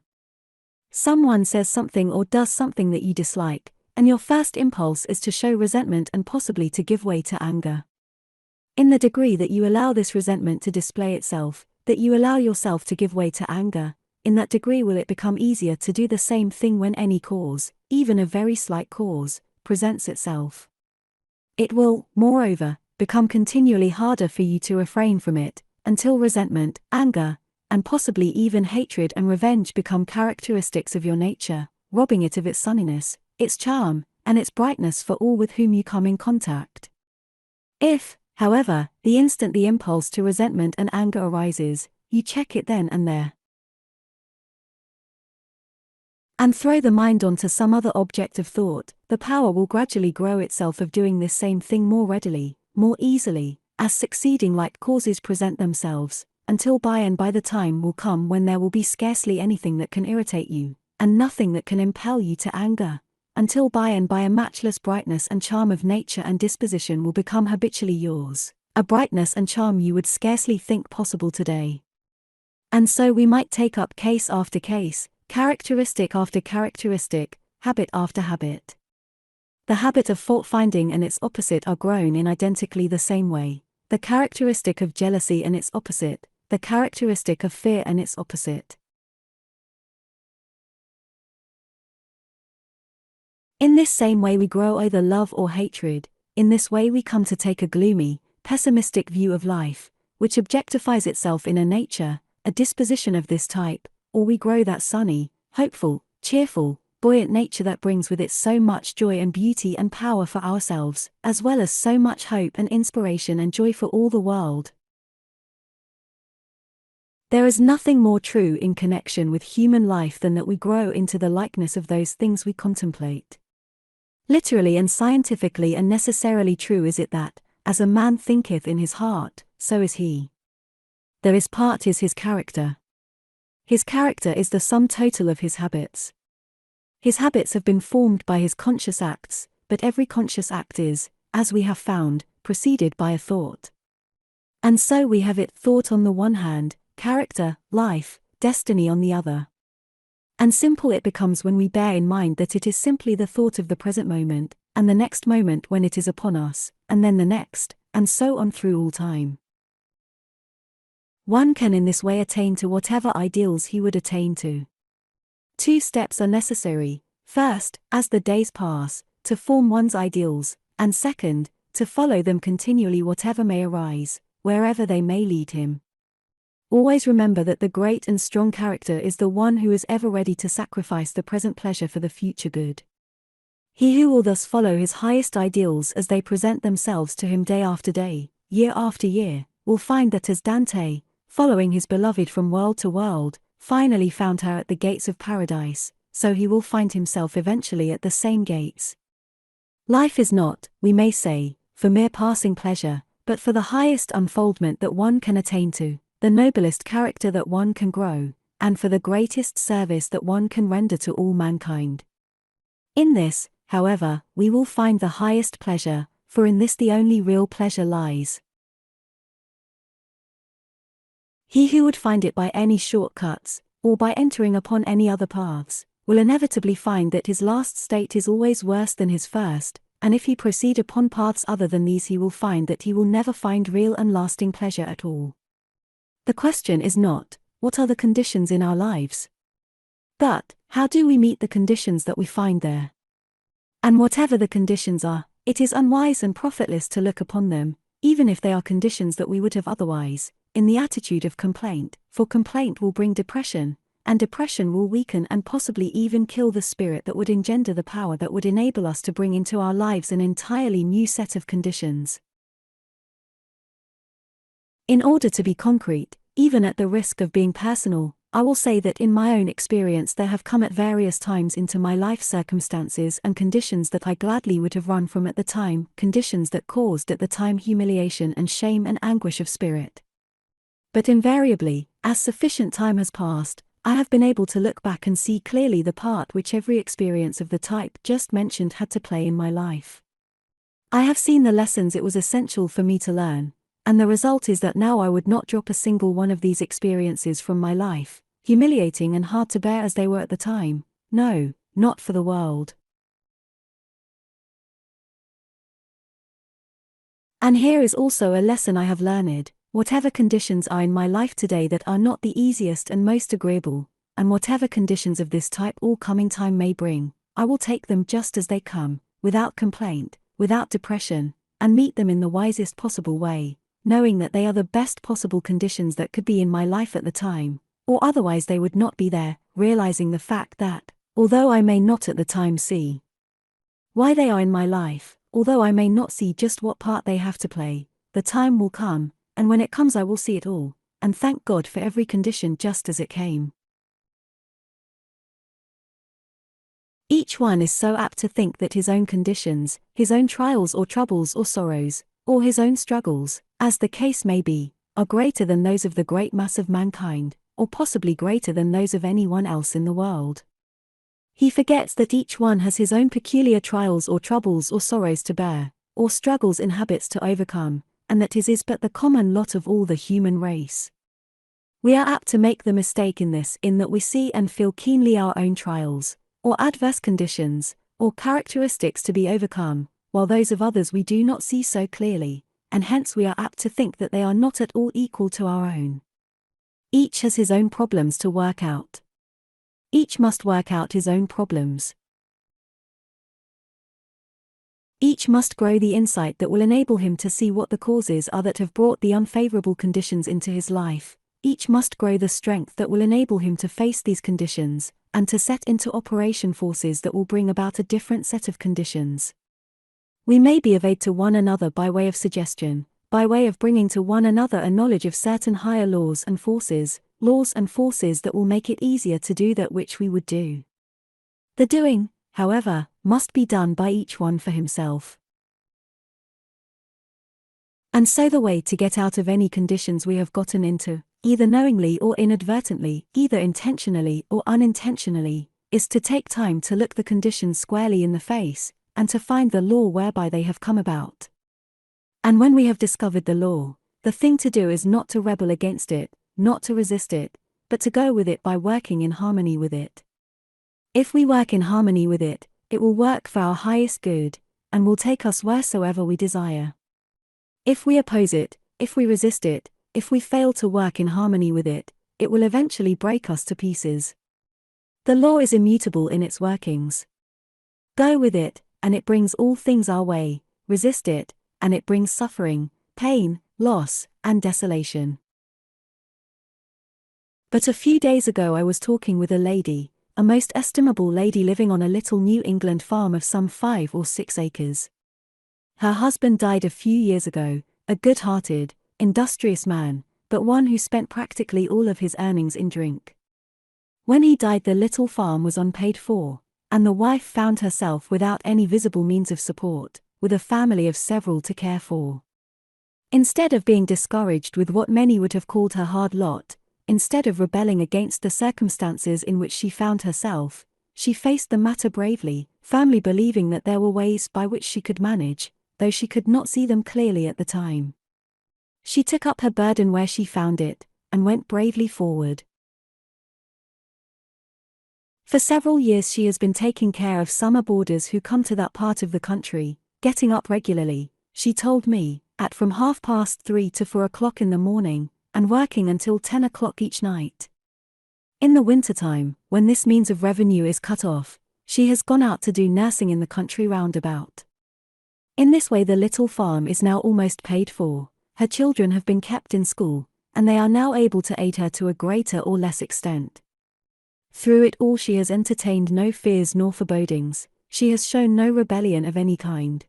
Someone says something or does something that you dislike, and your first impulse is to show resentment and possibly to give way to anger. In the degree that you allow this resentment to display itself, that you allow yourself to give way to anger, in that degree will it become easier to do the same thing when any cause, even a very slight cause, presents itself. It will, moreover, become continually harder for you to refrain from it, until resentment, anger, and possibly even hatred and revenge become characteristics of your nature, robbing it of its sunniness, its charm, and its brightness for all with whom you come in contact. If, however, the instant the impulse to resentment and anger arises, you check it then and there, and throw the mind onto some other object of thought, the power will gradually grow itself of doing this same thing more readily, more easily, as succeeding like causes present themselves, until by and by the time will come when there will be scarcely anything that can irritate you, and nothing that can impel you to anger, until by and by a matchless brightness and charm of nature and disposition will become habitually yours, a brightness and charm you would scarcely think possible today. And so we might take up case after case, characteristic after characteristic, habit after habit. The habit of fault-finding and its opposite are grown in identically the same way, the characteristic of jealousy and its opposite, the characteristic of fear and its opposite. In this same way we grow either love or hatred, in this way we come to take a gloomy, pessimistic view of life, which objectifies itself in a nature, a disposition of this type, or we grow that sunny, hopeful, cheerful, buoyant nature that brings with it so much joy and beauty and power for ourselves, as well as so much hope and inspiration and joy for all the world. There is nothing more true in connection with human life than that we grow into the likeness of those things we contemplate. Literally and scientifically and necessarily true is it that, as a man thinketh in his heart, so is he. There is part is his character. His character is the sum total of his habits. His habits have been formed by his conscious acts, but every conscious act is, as we have found, preceded by a thought. And so we have it thought on the one hand, character, life, destiny on the other. And simple it becomes when we bear in mind that it is simply the thought of the present moment, and the next moment when it is upon us, and then the next, and so on through all time. One can in this way attain to whatever ideals he would attain to. 2 steps are necessary: first, as the days pass, to form one's ideals, and second, to follow them continually whatever may arise, wherever they may lead him. Always remember that the great and strong character is the one who is ever ready to sacrifice the present pleasure for the future good. He who will thus follow his highest ideals as they present themselves to him day after day, year after year, will find that as Dante, following his beloved from world to world, finally found her at the gates of paradise, so he will find himself eventually at the same gates. Life is not, we may say, for mere passing pleasure, but for the highest unfoldment that one can attain to, the noblest character that one can grow, and for the greatest service that one can render to all mankind. In this, however, we will find the highest pleasure, for in this the only real pleasure lies. He who would find it by any shortcuts, or by entering upon any other paths, will inevitably find that his last state is always worse than his first, and if he proceed upon paths other than these he will find that he will never find real and lasting pleasure at all. The question is not, what are the conditions in our lives? But, how do we meet the conditions that we find there? And whatever the conditions are, it is unwise and profitless to look upon them, even if they are conditions that we would have otherwise, in the attitude of complaint, for complaint will bring depression, and depression will weaken and possibly even kill the spirit that would engender the power that would enable us to bring into our lives an entirely new set of conditions. In order to be concrete, even at the risk of being personal, I will say that in my own experience there have come at various times into my life circumstances and conditions that I gladly would have run from at the time, conditions that caused at the time humiliation and shame and anguish of spirit. But invariably, as sufficient time has passed, I have been able to look back and see clearly the part which every experience of the type just mentioned had to play in my life. I have seen the lessons it was essential for me to learn, and the result is that now I would not drop a single one of these experiences from my life, humiliating and hard to bear as they were at the time. No, not for the world. And here is also a lesson I have learned. Whatever conditions are in my life today that are not the easiest and most agreeable, and whatever conditions of this type all coming time may bring, I will take them just as they come, without complaint, without depression, and meet them in the wisest possible way, knowing that they are the best possible conditions that could be in my life at the time, or otherwise they would not be there, realizing the fact that, although I may not at the time see why they are in my life, although I may not see just what part they have to play, the time will come, and when it comes I will see it all, and thank God for every condition just as it came. Each one is so apt to think that his own conditions, his own trials or troubles or sorrows, or his own struggles, as the case may be, are greater than those of the great mass of mankind, or possibly greater than those of anyone else in the world. He forgets that each one has his own peculiar trials or troubles or sorrows to bear, or struggles in habits to overcome, and that his is but the common lot of all the human race. We are apt to make the mistake in this, in that we see and feel keenly our own trials, or adverse conditions, or characteristics to be overcome, while those of others we do not see so clearly, and hence we are apt to think that they are not at all equal to our own. Each has his own problems to work out. Each must work out his own problems. Each must grow the insight that will enable him to see what the causes are that have brought the unfavorable conditions into his life. Each must grow the strength that will enable him to face these conditions, and to set into operation forces that will bring about a different set of conditions. We may be of aid to one another by way of suggestion, by way of bringing to one another a knowledge of certain higher laws and forces that will make it easier to do that which we would do. The doing, however, must be done by each one for himself. And so the way to get out of any conditions we have gotten into, either knowingly or inadvertently, either intentionally or unintentionally, is to take time to look the conditions squarely in the face, and to find the law whereby they have come about. And when we have discovered the law, the thing to do is not to rebel against it, not to resist it, but to go with it by working in harmony with it. If we work in harmony with it, it will work for our highest good, and will take us wheresoever we desire. If we oppose it, if we resist it, if we fail to work in harmony with it, it will eventually break us to pieces. The law is immutable in its workings. Go with it, and it brings all things our way; resist it, and it brings suffering, pain, loss, and desolation. But a few days ago I was talking with a lady, a most estimable lady living on a little New England farm of some 5 or 6 acres. Her husband died a few years ago, a good-hearted, industrious man, but one who spent practically all of his earnings in drink. When he died the little farm was unpaid for, and the wife found herself without any visible means of support, with a family of several to care for. Instead of being discouraged with what many would have called her hard lot, instead of rebelling against the circumstances in which she found herself, she faced the matter bravely, firmly believing that there were ways by which she could manage, though she could not see them clearly at the time. She took up her burden where she found it, and went bravely forward. For several years she has been taking care of summer boarders who come to that part of the country, getting up regularly, she told me, at from 3:30 to 4 o'clock in the morning, and working until 10 o'clock each night. In the wintertime, when this means of revenue is cut off, she has gone out to do nursing in the country roundabout. In this way the little farm is now almost paid for, her children have been kept in school, and they are now able to aid her to a greater or less extent. Through it all she has entertained no fears nor forebodings, she has shown no rebellion of any kind.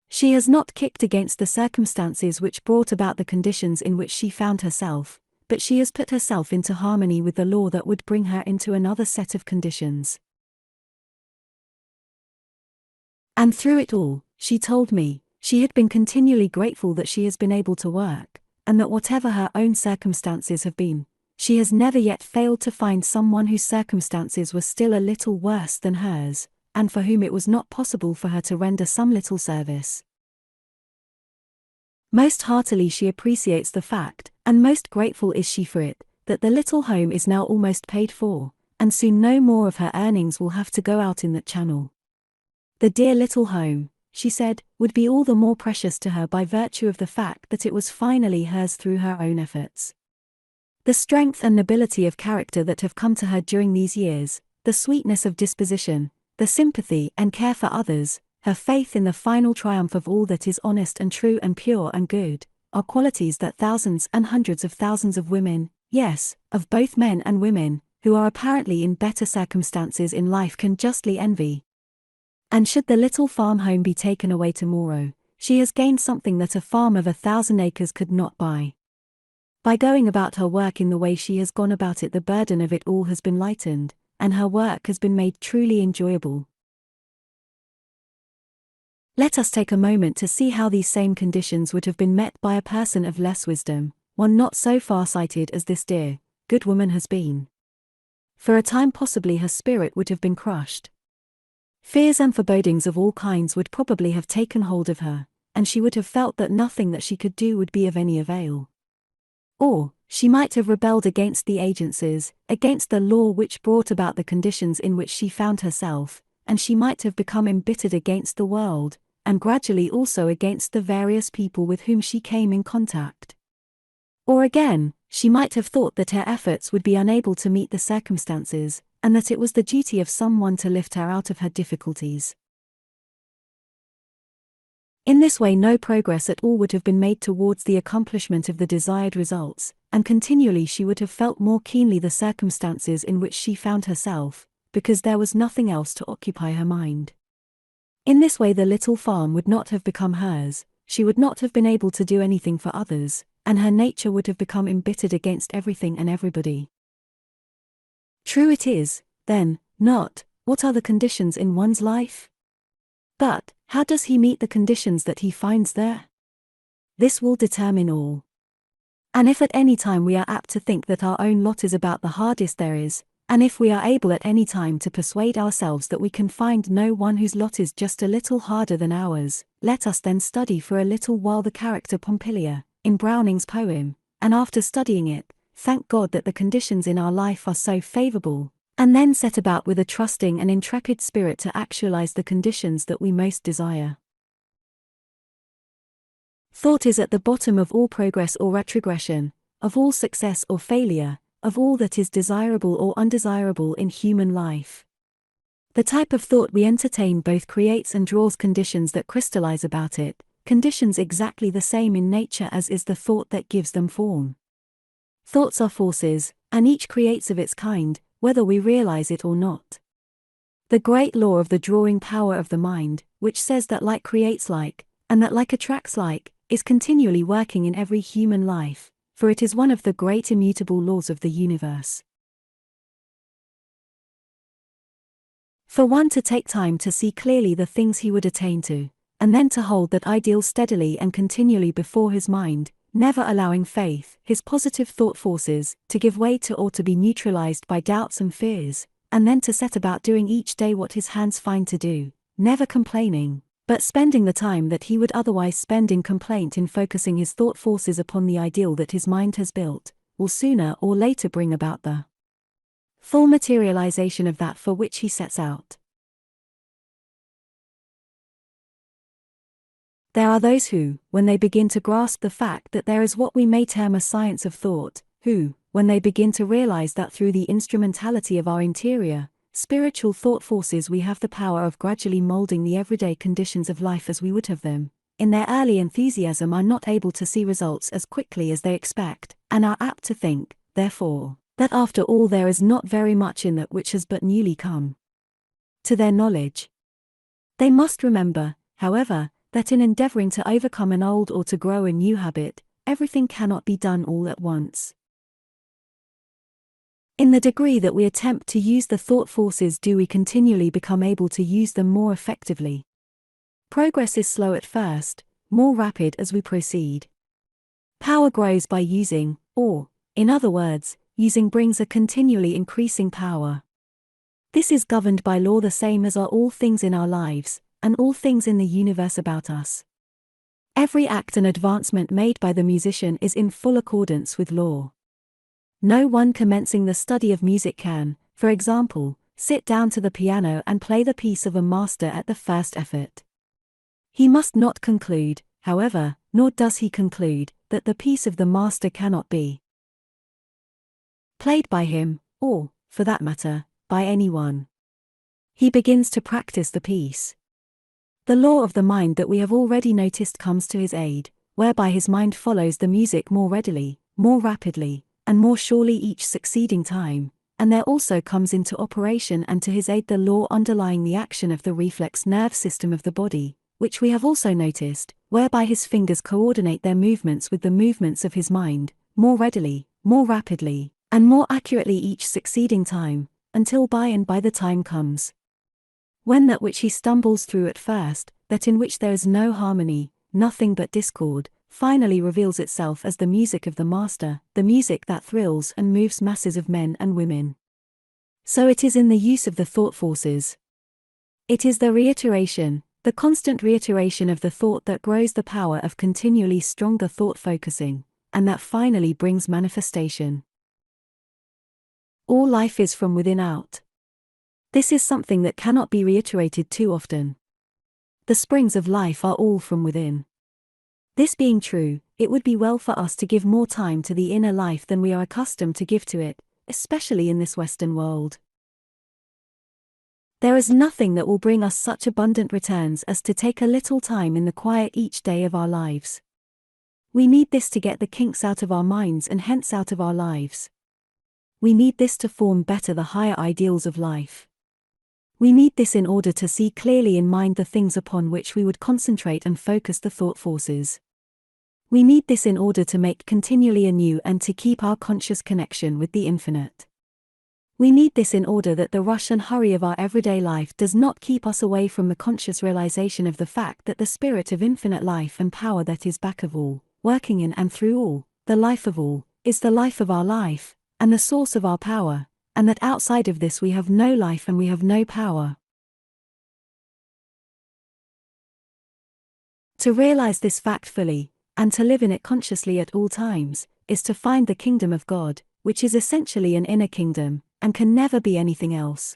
She has not kicked against the circumstances which brought about the conditions in which she found herself, but she has put herself into harmony with the law that would bring her into another set of conditions. And through it all, she told me, she had been continually grateful that she has been able to work, and that whatever her own circumstances have been, she has never yet failed to find someone whose circumstances were still a little worse than hers, and for whom it was not possible for her to render some little service. Most heartily she appreciates the fact, and most grateful is she for it, that the little home is now almost paid for, and soon no more of her earnings will have to go out in that channel. The dear little home, she said, would be all the more precious to her by virtue of the fact that it was finally hers through her own efforts. The strength and nobility of character that have come to her during these years, the sweetness of disposition, the sympathy and care for others, her faith in the final triumph of all that is honest and true and pure and good, are qualities that thousands and hundreds of thousands of women, yes, of both men and women, who are apparently in better circumstances in life can justly envy. And should the little farm home be taken away tomorrow, she has gained something that a farm of 1,000 acres could not buy. By going about her work in the way she has gone about it, the burden of it all has been lightened, and her work has been made truly enjoyable. Let us take a moment to see how these same conditions would have been met by a person of less wisdom, one not so far-sighted as this dear, good woman has been. For a time possibly her spirit would have been crushed. Fears and forebodings of all kinds would probably have taken hold of her, and she would have felt that nothing that she could do would be of any avail. Or, she might have rebelled against the agencies, against the law which brought about the conditions in which she found herself, and she might have become embittered against the world, and gradually also against the various people with whom she came in contact. Or again, she might have thought that her efforts would be unable to meet the circumstances, and that it was the duty of someone to lift her out of her difficulties. In this way no progress at all would have been made towards the accomplishment of the desired results, and continually she would have felt more keenly the circumstances in which she found herself, because there was nothing else to occupy her mind. In this way the little farm would not have become hers, she would not have been able to do anything for others, and her nature would have become embittered against everything and everybody. True it is, then, not, what are the conditions in one's life? But, how does he meet the conditions that he finds there? This will determine all. And if at any time we are apt to think that our own lot is about the hardest there is, and if we are able at any time to persuade ourselves that we can find no one whose lot is just a little harder than ours, let us then study for a little while the character Pompilia, in Browning's poem, and after studying it, thank God that the conditions in our life are so favorable, and then set about with a trusting and intrepid spirit to actualize the conditions that we most desire. Thought is at the bottom of all progress or retrogression, of all success or failure, of all that is desirable or undesirable in human life. The type of thought we entertain both creates and draws conditions that crystallize about it, conditions exactly the same in nature as is the thought that gives them form. Thoughts are forces, and each creates of its kind, whether we realize it or not. The great law of the drawing power of the mind, which says that like creates like, and that like attracts like, is continually working in every human life, for it is one of the great immutable laws of the universe. For one to take time to see clearly the things he would attain to, and then to hold that ideal steadily and continually before his mind, never allowing faith, his positive thought forces, to give way to or to be neutralized by doubts and fears, and then to set about doing each day what his hands find to do, never complaining, but spending the time that he would otherwise spend in complaint in focusing his thought forces upon the ideal that his mind has built, will sooner or later bring about the full materialization of that for which he sets out. There are those who, when they begin to grasp the fact that there is what we may term a science of thought, who, when they begin to realize that through the instrumentality of our interior, spiritual thought forces we have the power of gradually molding the everyday conditions of life as we would have them, in their early enthusiasm are not able to see results as quickly as they expect, and are apt to think, therefore, that after all there is not very much in that which has but newly come to their knowledge. They must remember, however, that in endeavoring to overcome an old or to grow a new habit, everything cannot be done all at once. In the degree that we attempt to use the thought forces do we continually become able to use them more effectively. Progress is slow at first, more rapid as we proceed. Power grows by using, or, in other words, using brings a continually increasing power. This is governed by law the same as are all things in our lives, and all things in the universe about us. Every act and advancement made by the musician is in full accordance with law. No one commencing the study of music can, for example, sit down to the piano and play the piece of a master at the first effort. He must not conclude, however, nor does he conclude, that the piece of the master cannot be played by him, or, for that matter, by anyone. He begins to practice the piece. The law of the mind that we have already noticed comes to his aid, whereby his mind follows the music more readily, more rapidly, and more surely each succeeding time, and there also comes into operation and to his aid the law underlying the action of the reflex nerve system of the body, which we have also noticed, whereby his fingers coordinate their movements with the movements of his mind, more readily, more rapidly, and more accurately each succeeding time, until by and by the time comes when that which he stumbles through at first, that in which there is no harmony, nothing but discord, finally reveals itself as the music of the master, the music that thrills and moves masses of men and women. So it is in the use of the thought forces. It is the reiteration, the constant reiteration of the thought that grows the power of continually stronger thought focusing, and that finally brings manifestation. All life is from within out. This is something that cannot be reiterated too often. The springs of life are all from within. This being true, it would be well for us to give more time to the inner life than we are accustomed to give to it, especially in this Western world. There is nothing that will bring us such abundant returns as to take a little time in the quiet each day of our lives. We need this to get the kinks out of our minds and hence out of our lives. We need this to form better the higher ideals of life. We need this in order to see clearly in mind the things upon which we would concentrate and focus the thought forces. We need this in order to make continually anew and to keep our conscious connection with the infinite. We need this in order that the rush and hurry of our everyday life does not keep us away from the conscious realization of the fact that the spirit of infinite life and power that is back of all, working in and through all, the life of all, is the life of our life, and the source of our power, and that outside of this we have no life and we have no power. To realize this fact fully, and to live in it consciously at all times, is to find the kingdom of God, which is essentially an inner kingdom, and can never be anything else.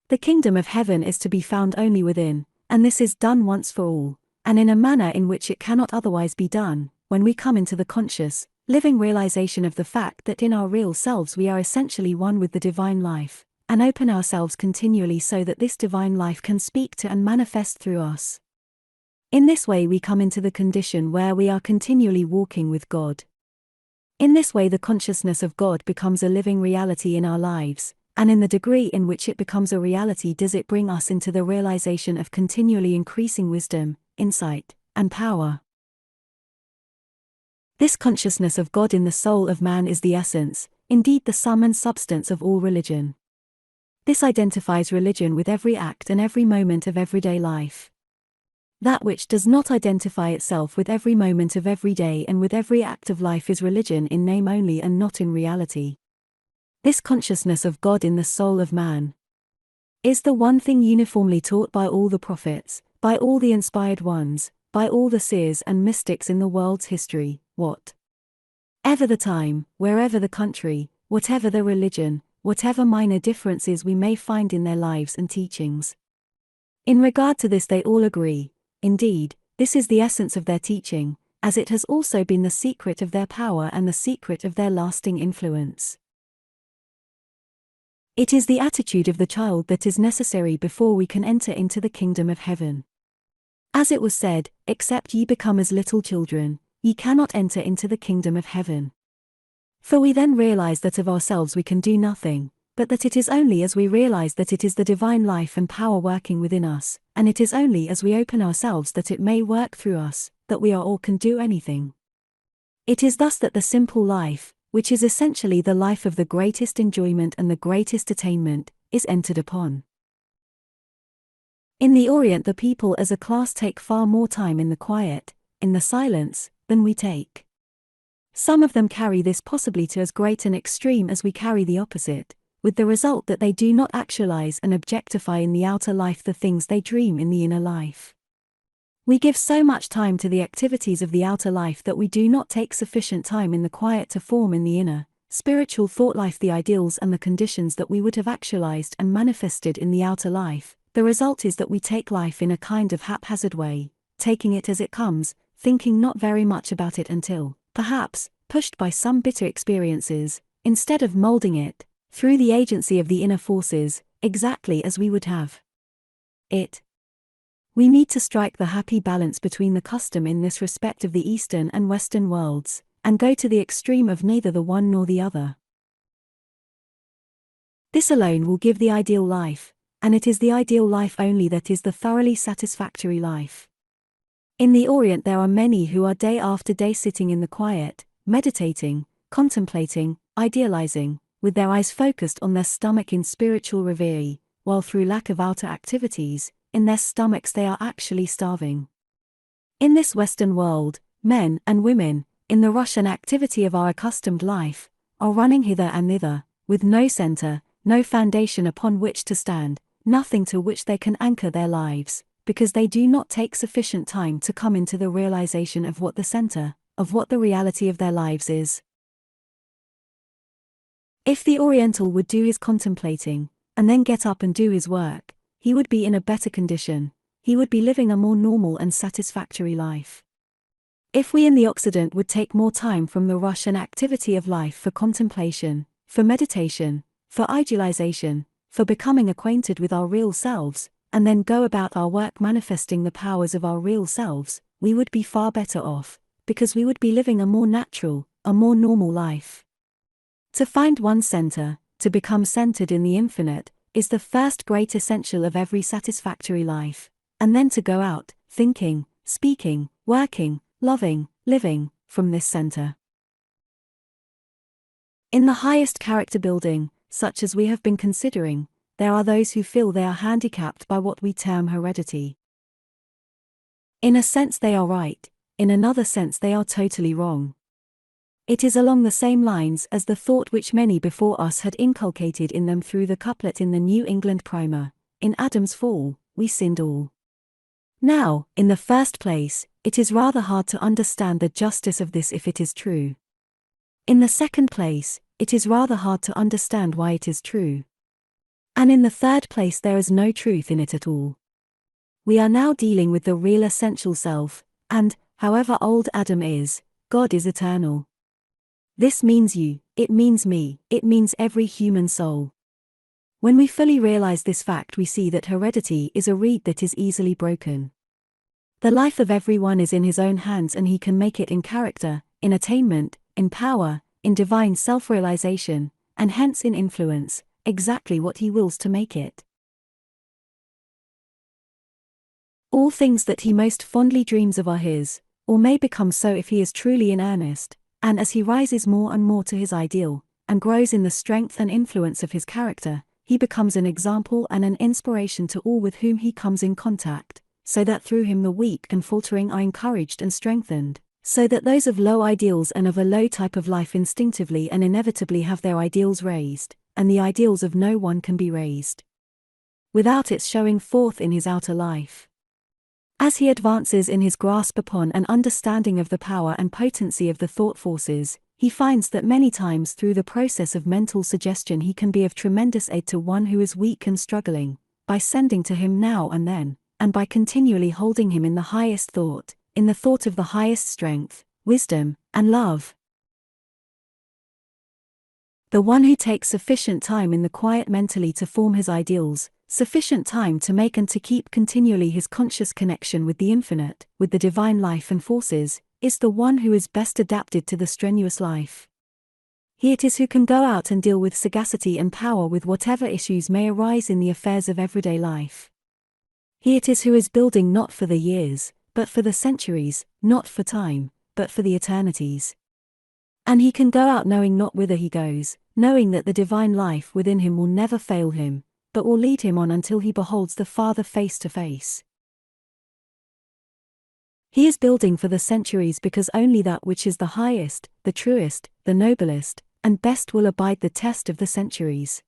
The kingdom of heaven is to be found only within, and this is done once for all, and in a manner in which it cannot otherwise be done, when we come into the conscious, living realization of the fact that in our real selves we are essentially one with the divine life, and open ourselves continually so that this divine life can speak to and manifest through us. In this way we come into the condition where we are continually walking with God. In this way the consciousness of God becomes a living reality in our lives, and in the degree in which it becomes a reality does it bring us into the realization of continually increasing wisdom, insight, and power. This consciousness of God in the soul of man is the essence, indeed the sum and substance of all religion. This identifies religion with every act and every moment of everyday life. That which does not identify itself with every moment of every day and with every act of life is religion in name only and not in reality. This consciousness of God in the soul of man is the one thing uniformly taught by all the prophets, by all the inspired ones, by all the seers and mystics in the world's history. What Ever the time, wherever the country, whatever the religion, whatever minor differences we may find in their lives and teachings. In regard to this they all agree. Indeed, this is the essence of their teaching, as it has also been the secret of their power and the secret of their lasting influence. It is the attitude of the child that is necessary before we can enter into the kingdom of heaven. As it was said, except ye become as little children, ye cannot enter into the kingdom of heaven. For we then realize that of ourselves we can do nothing, but that it is only as we realize that it is the divine life and power working within us, and it is only as we open ourselves that it may work through us, that we are or can do anything. It is thus that the simple life, which is essentially the life of the greatest enjoyment and the greatest attainment, is entered upon. In the Orient the people as a class take far more time in the quiet, in the silence, than we take. Some of them carry this possibly to as great an extreme as we carry the opposite, with the result that they do not actualize and objectify in the outer life the things they dream in the inner life. We give so much time to the activities of the outer life that we do not take sufficient time in the quiet to form in the inner, spiritual thought life the ideals and the conditions that we would have actualized and manifested in the outer life. The result is that we take life in a kind of haphazard way, taking it as it comes, thinking not very much about it until, perhaps, pushed by some bitter experiences, instead of molding it, through the agency of the inner forces, exactly as we would have it. We need to strike the happy balance between the custom in this respect of the Eastern and Western worlds, and go to the extreme of neither the one nor the other. This alone will give the ideal life, and it is the ideal life only that is the thoroughly satisfactory life. In the Orient there are many who are day after day sitting in the quiet, meditating, contemplating, idealizing, with their eyes focused on their stomach in spiritual reverie, while through lack of outer activities, in their stomachs they are actually starving. In this Western world, men and women, in the rush and activity of our accustomed life, are running hither and thither, with no center, no foundation upon which to stand, nothing to which they can anchor their lives, because they do not take sufficient time to come into the realization of what the center, of what the reality of their lives is. If the Oriental would do his contemplating, and then get up and do his work, he would be in a better condition, he would be living a more normal and satisfactory life. If we in the Occident would take more time from the rush and activity of life for contemplation, for meditation, for idealization, for becoming acquainted with our real selves, and then go about our work manifesting the powers of our real selves, we would be far better off, because we would be living a more natural, a more normal life. To find one's center, to become centered in the infinite, is the first great essential of every satisfactory life, and then to go out, thinking, speaking, working, loving, living, from this center. In the highest character building, such as we have been considering, there are those who feel they are handicapped by what we term heredity. In a sense they are right, in another sense they are totally wrong. It is along the same lines as the thought which many before us had inculcated in them through the couplet in the New England Primer, "In Adam's fall, we sinned all." Now, in the first place, it is rather hard to understand the justice of this if it is true. In the second place, it is rather hard to understand why it is true. And in the third place there is no truth in it at all. We are now dealing with the real essential self, and, however old Adam is, God is eternal. This means you, it means me, it means every human soul. When we fully realize this fact we see that heredity is a reed that is easily broken. The life of everyone is in his own hands and he can make it in character, in attainment, in power, in divine self-realization, and hence in influence, exactly what he wills to make it. All things that he most fondly dreams of are his, or may become so if he is truly in earnest, and as he rises more and more to his ideal, and grows in the strength and influence of his character, he becomes an example and an inspiration to all with whom he comes in contact, so that through him the weak and faltering are encouraged and strengthened, so that those of low ideals and of a low type of life instinctively and inevitably have their ideals raised, and the ideals of no one can be raised without its showing forth in his outer life. As he advances in his grasp upon and understanding of the power and potency of the thought forces, he finds that many times through the process of mental suggestion he can be of tremendous aid to one who is weak and struggling, by sending to him now and then, and by continually holding him in the highest thought, in the thought of the highest strength, wisdom, and love. The one who takes sufficient time in the quiet mentally to form his ideals, sufficient time to make and to keep continually his conscious connection with the infinite, with the divine life and forces, is the one who is best adapted to the strenuous life. He it is who can go out and deal with sagacity and power with whatever issues may arise in the affairs of everyday life. He it is who is building not for the years, but for the centuries, not for time, but for the eternities. And he can go out knowing not whither he goes, knowing that the divine life within him will never fail him, but will lead him on until he beholds the Father face to face. He is building for the centuries because only that which is the highest, the truest, the noblest, and best will abide the test of the centuries.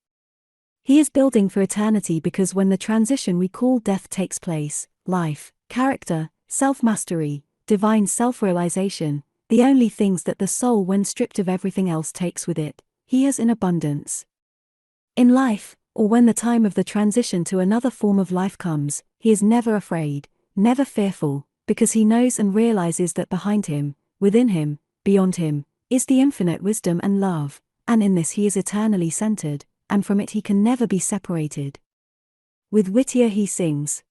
He is building for eternity because when the transition we call death takes place, life, character, self-mastery, divine self-realization, the only things that the soul when stripped of everything else takes with it, he has in abundance. In life, or when the time of the transition to another form of life comes, he is never afraid, never fearful, because he knows and realizes that behind him, within him, beyond him, is the infinite wisdom and love, and in this he is eternally centered, and from it he can never be separated. With Whittier he sings,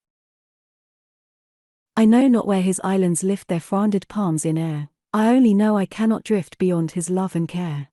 I know not where his islands lift their fronded palms in air, I only know I cannot drift beyond his love and care.